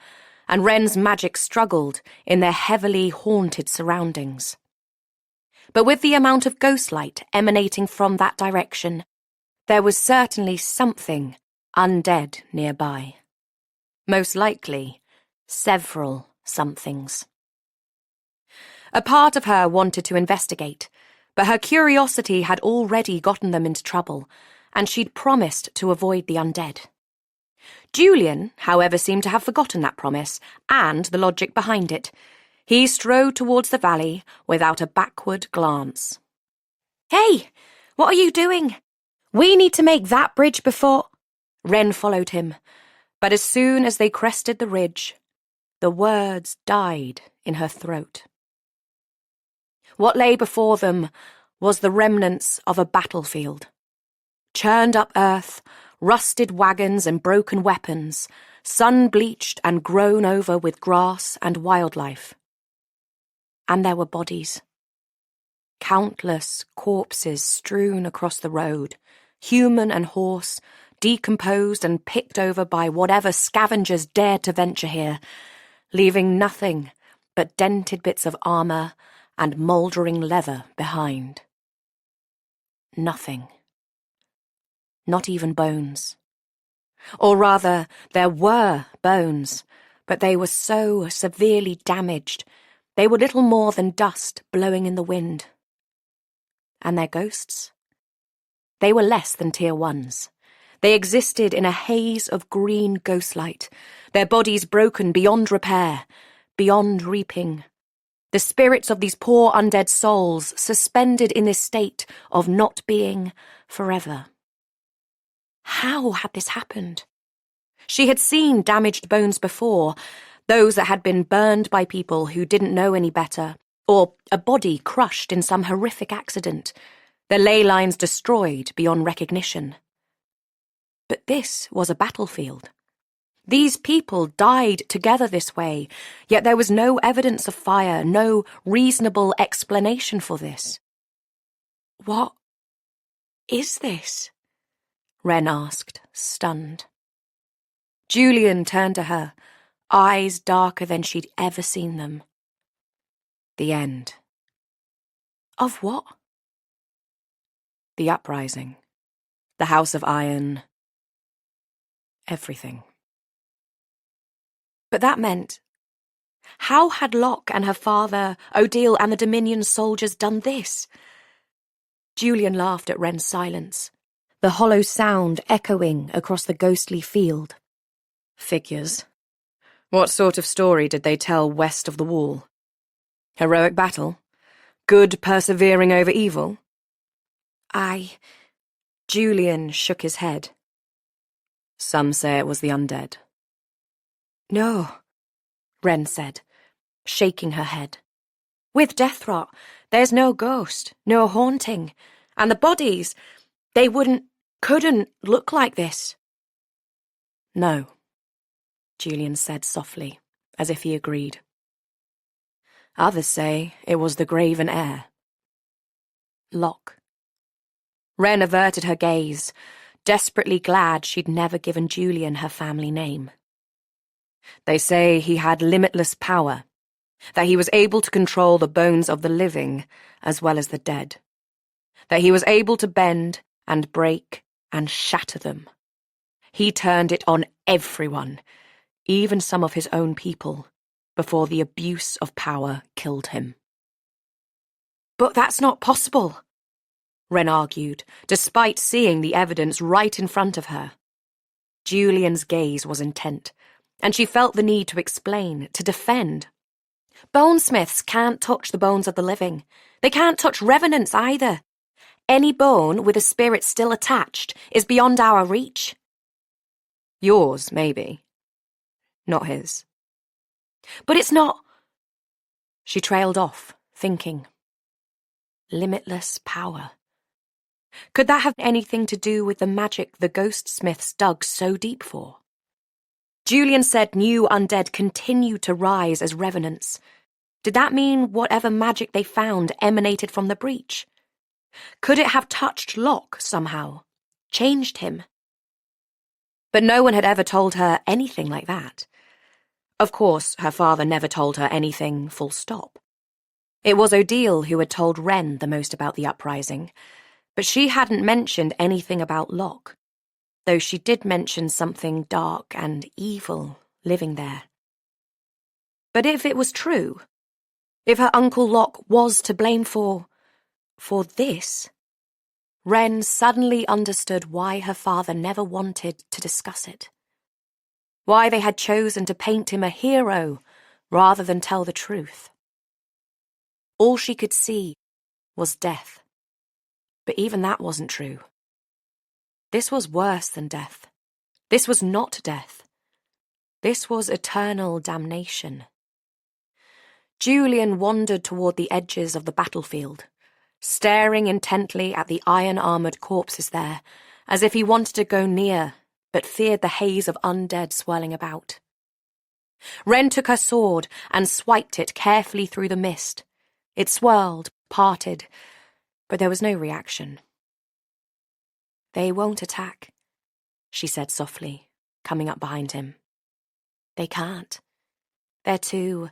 and Wren's magic struggled in their heavily haunted surroundings. But with the amount of ghostlight emanating from that direction, there was certainly something undead nearby. Most likely, several somethings. A part of her wanted to investigate, but her curiosity had already gotten them into trouble, and she'd promised to avoid the undead. Julian, however, seemed to have forgotten that promise and the logic behind it. He strode towards the valley without a backward glance. Hey, what are you doing? We need to make that bridge before... Wren followed him, but as soon as they crested the ridge, the words died in her throat. What lay before them was the remnants of a battlefield. Churned up earth, rusted wagons and broken weapons, sun-bleached and grown over with grass and wildlife. And there were bodies. Countless corpses strewn across the road, human and horse, decomposed and picked over by whatever scavengers dared to venture here, leaving nothing but dented bits of armour and mouldering leather behind. Nothing. Not even bones. Or rather, there were bones, but they were so severely damaged, they were little more than dust blowing in the wind. And their ghosts? They were less than tier 1s. They existed in a haze of green ghostlight, their bodies broken beyond repair, beyond reaping. The spirits of these poor undead souls suspended in this state of not being forever. How had this happened? She had seen damaged bones before, those that had been burned by people who didn't know any better, or a body crushed in some horrific accident, their ley lines destroyed beyond recognition. But this was a battlefield. These people died together this way, yet there was no evidence of fire, no reasonable explanation for this. What is this? Wren asked, stunned. Julian turned to her, eyes darker than she'd ever seen them. The end. Of what? The uprising. The House of Iron. Everything. But that meant, how had Locke and her father, Odile and the Dominion soldiers done this? Julian laughed at Wren's silence, the hollow sound echoing across the ghostly field. Figures. What sort of story did they tell west of the wall? Heroic battle? Good persevering over evil? Julian shook his head. Some say it was the undead. No, Wren said, shaking her head. With death rot, there's no ghost, no haunting, and the bodies, they couldn't look like this. No, Julian said softly, as if he agreed. Others say it was the graven heir. Locke. Wren averted her gaze, desperately glad she'd never given Julian her family name. They say he had limitless power, that he was able to control the bones of the living as well as the dead, that he was able to bend and break and shatter them. He turned it on everyone, even some of his own people, before the abuse of power killed him. But that's not possible, Wren argued, despite seeing the evidence right in front of her. Julian's gaze was intent, and she felt the need to explain, to defend. Bonesmiths can't touch the bones of the living. They can't touch revenants either. Any bone with a spirit still attached is beyond our reach. Yours, maybe. Not his. But it's not... She trailed off, thinking. Limitless power. Could that have anything to do with the magic the ghostsmiths dug so deep for? Julian said new undead continued to rise as revenants. Did that mean whatever magic they found emanated from the breach? Could it have touched Locke somehow? Changed him? But no one had ever told her anything like that. Of course, her father never told her anything, full stop. It was Odile who had told Wren the most about the uprising, but she hadn't mentioned anything about Locke, though she did mention something dark and evil living there. But if it was true, if her Uncle Locke was to blame for this, Wren suddenly understood why her father never wanted to discuss it. Why they had chosen to paint him a hero rather than tell the truth. All she could see was death. But even that wasn't true. This was worse than death. This was not death. This was eternal damnation. Julian wandered toward the edges of the battlefield, staring intently at the iron-armoured corpses there, as if he wanted to go near, but feared the haze of undead swirling about. Wren took her sword and swiped it carefully through the mist. It swirled, parted, but there was no reaction. They won't attack, she said softly, coming up behind him. They can't. They're too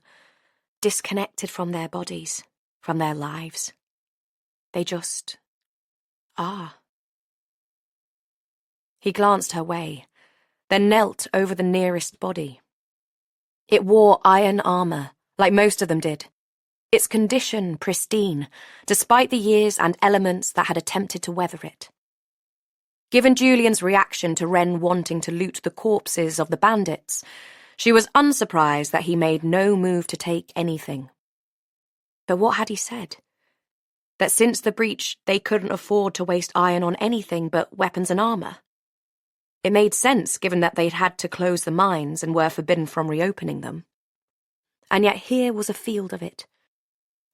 disconnected from their bodies, from their lives. They just are. He glanced her way, then knelt over the nearest body. It wore iron armour, like most of them did, its condition pristine, despite the years and elements that had attempted to weather it. Given Julian's reaction to Wren wanting to loot the corpses of the bandits, she was unsurprised that he made no move to take anything. But what had he said? That since the breach they couldn't afford to waste iron on anything but weapons and armour? It made sense given that they'd had to close the mines and were forbidden from reopening them. And yet here was a field of it,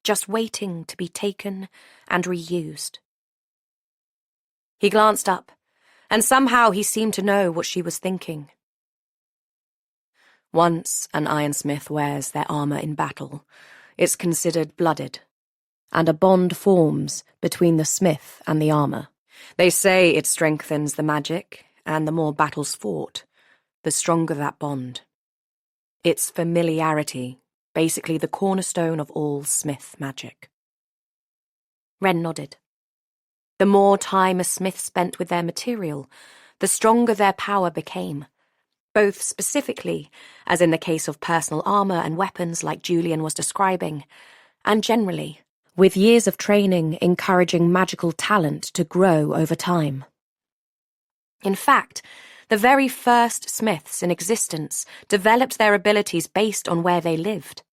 just waiting to be taken and reused. He glanced up, and somehow he seemed to know what she was thinking. Once an ironsmith wears their armour in battle, it's considered blooded, and a bond forms between the smith and the armour. They say it strengthens the magic, and the more battles fought, the stronger that bond. It's familiarity, basically the cornerstone of all smith magic. Wren nodded. The more time a smith spent with their material, the stronger their power became, both specifically, as in the case of personal armour and weapons like Julian was describing, and generally, with years of training encouraging magical talent to grow over time. In fact, the very first smiths in existence developed their abilities based on where they lived.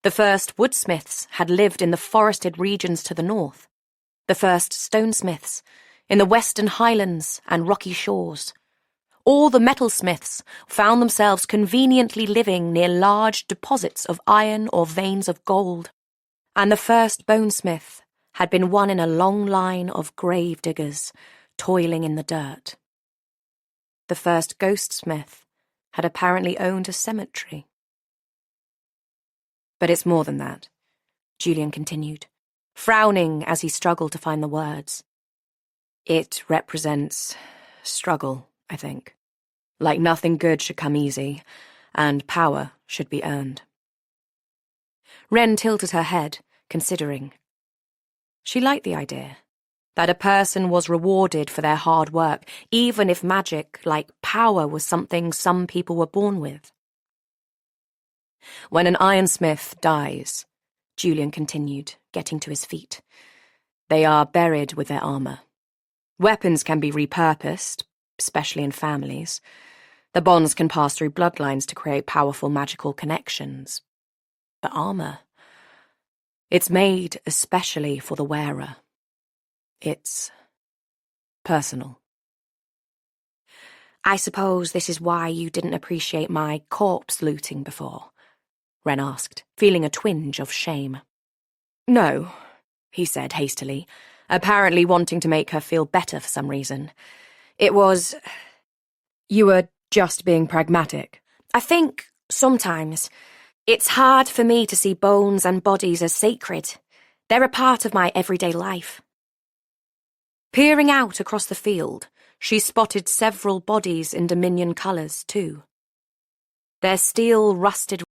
The first woodsmiths had lived in the forested regions to the north, the first stonesmiths in the western highlands and rocky shores. All the metalsmiths found themselves conveniently living near large deposits of iron or veins of gold, and the first bonesmith had been one in a long line of grave diggers toiling in the dirt. The first ghostsmith had apparently owned a cemetery. But it's more than that, Julian continued, frowning as he struggled to find the words. It represents struggle, I think. Like nothing good should come easy, and power should be earned. Wren tilted her head, considering. She liked the idea that a person was rewarded for their hard work, even if magic, like power, was something some people were born with. When an ironsmith dies, Julian continued, getting to his feet, they are buried with their armour. Weapons can be repurposed, especially in families. The bonds can pass through bloodlines to create powerful magical connections. But armour, it's made especially for the wearer. It's personal. I suppose this is why you didn't appreciate my corpse looting before, Wren asked, feeling a twinge of shame. No, he said hastily, apparently wanting to make her feel better for some reason. It was... You were just being pragmatic. I think, sometimes, it's hard for me to see bones and bodies as sacred. They're a part of my everyday life. Peering out across the field, she spotted several bodies in Dominion colours, too. Their steel-rusted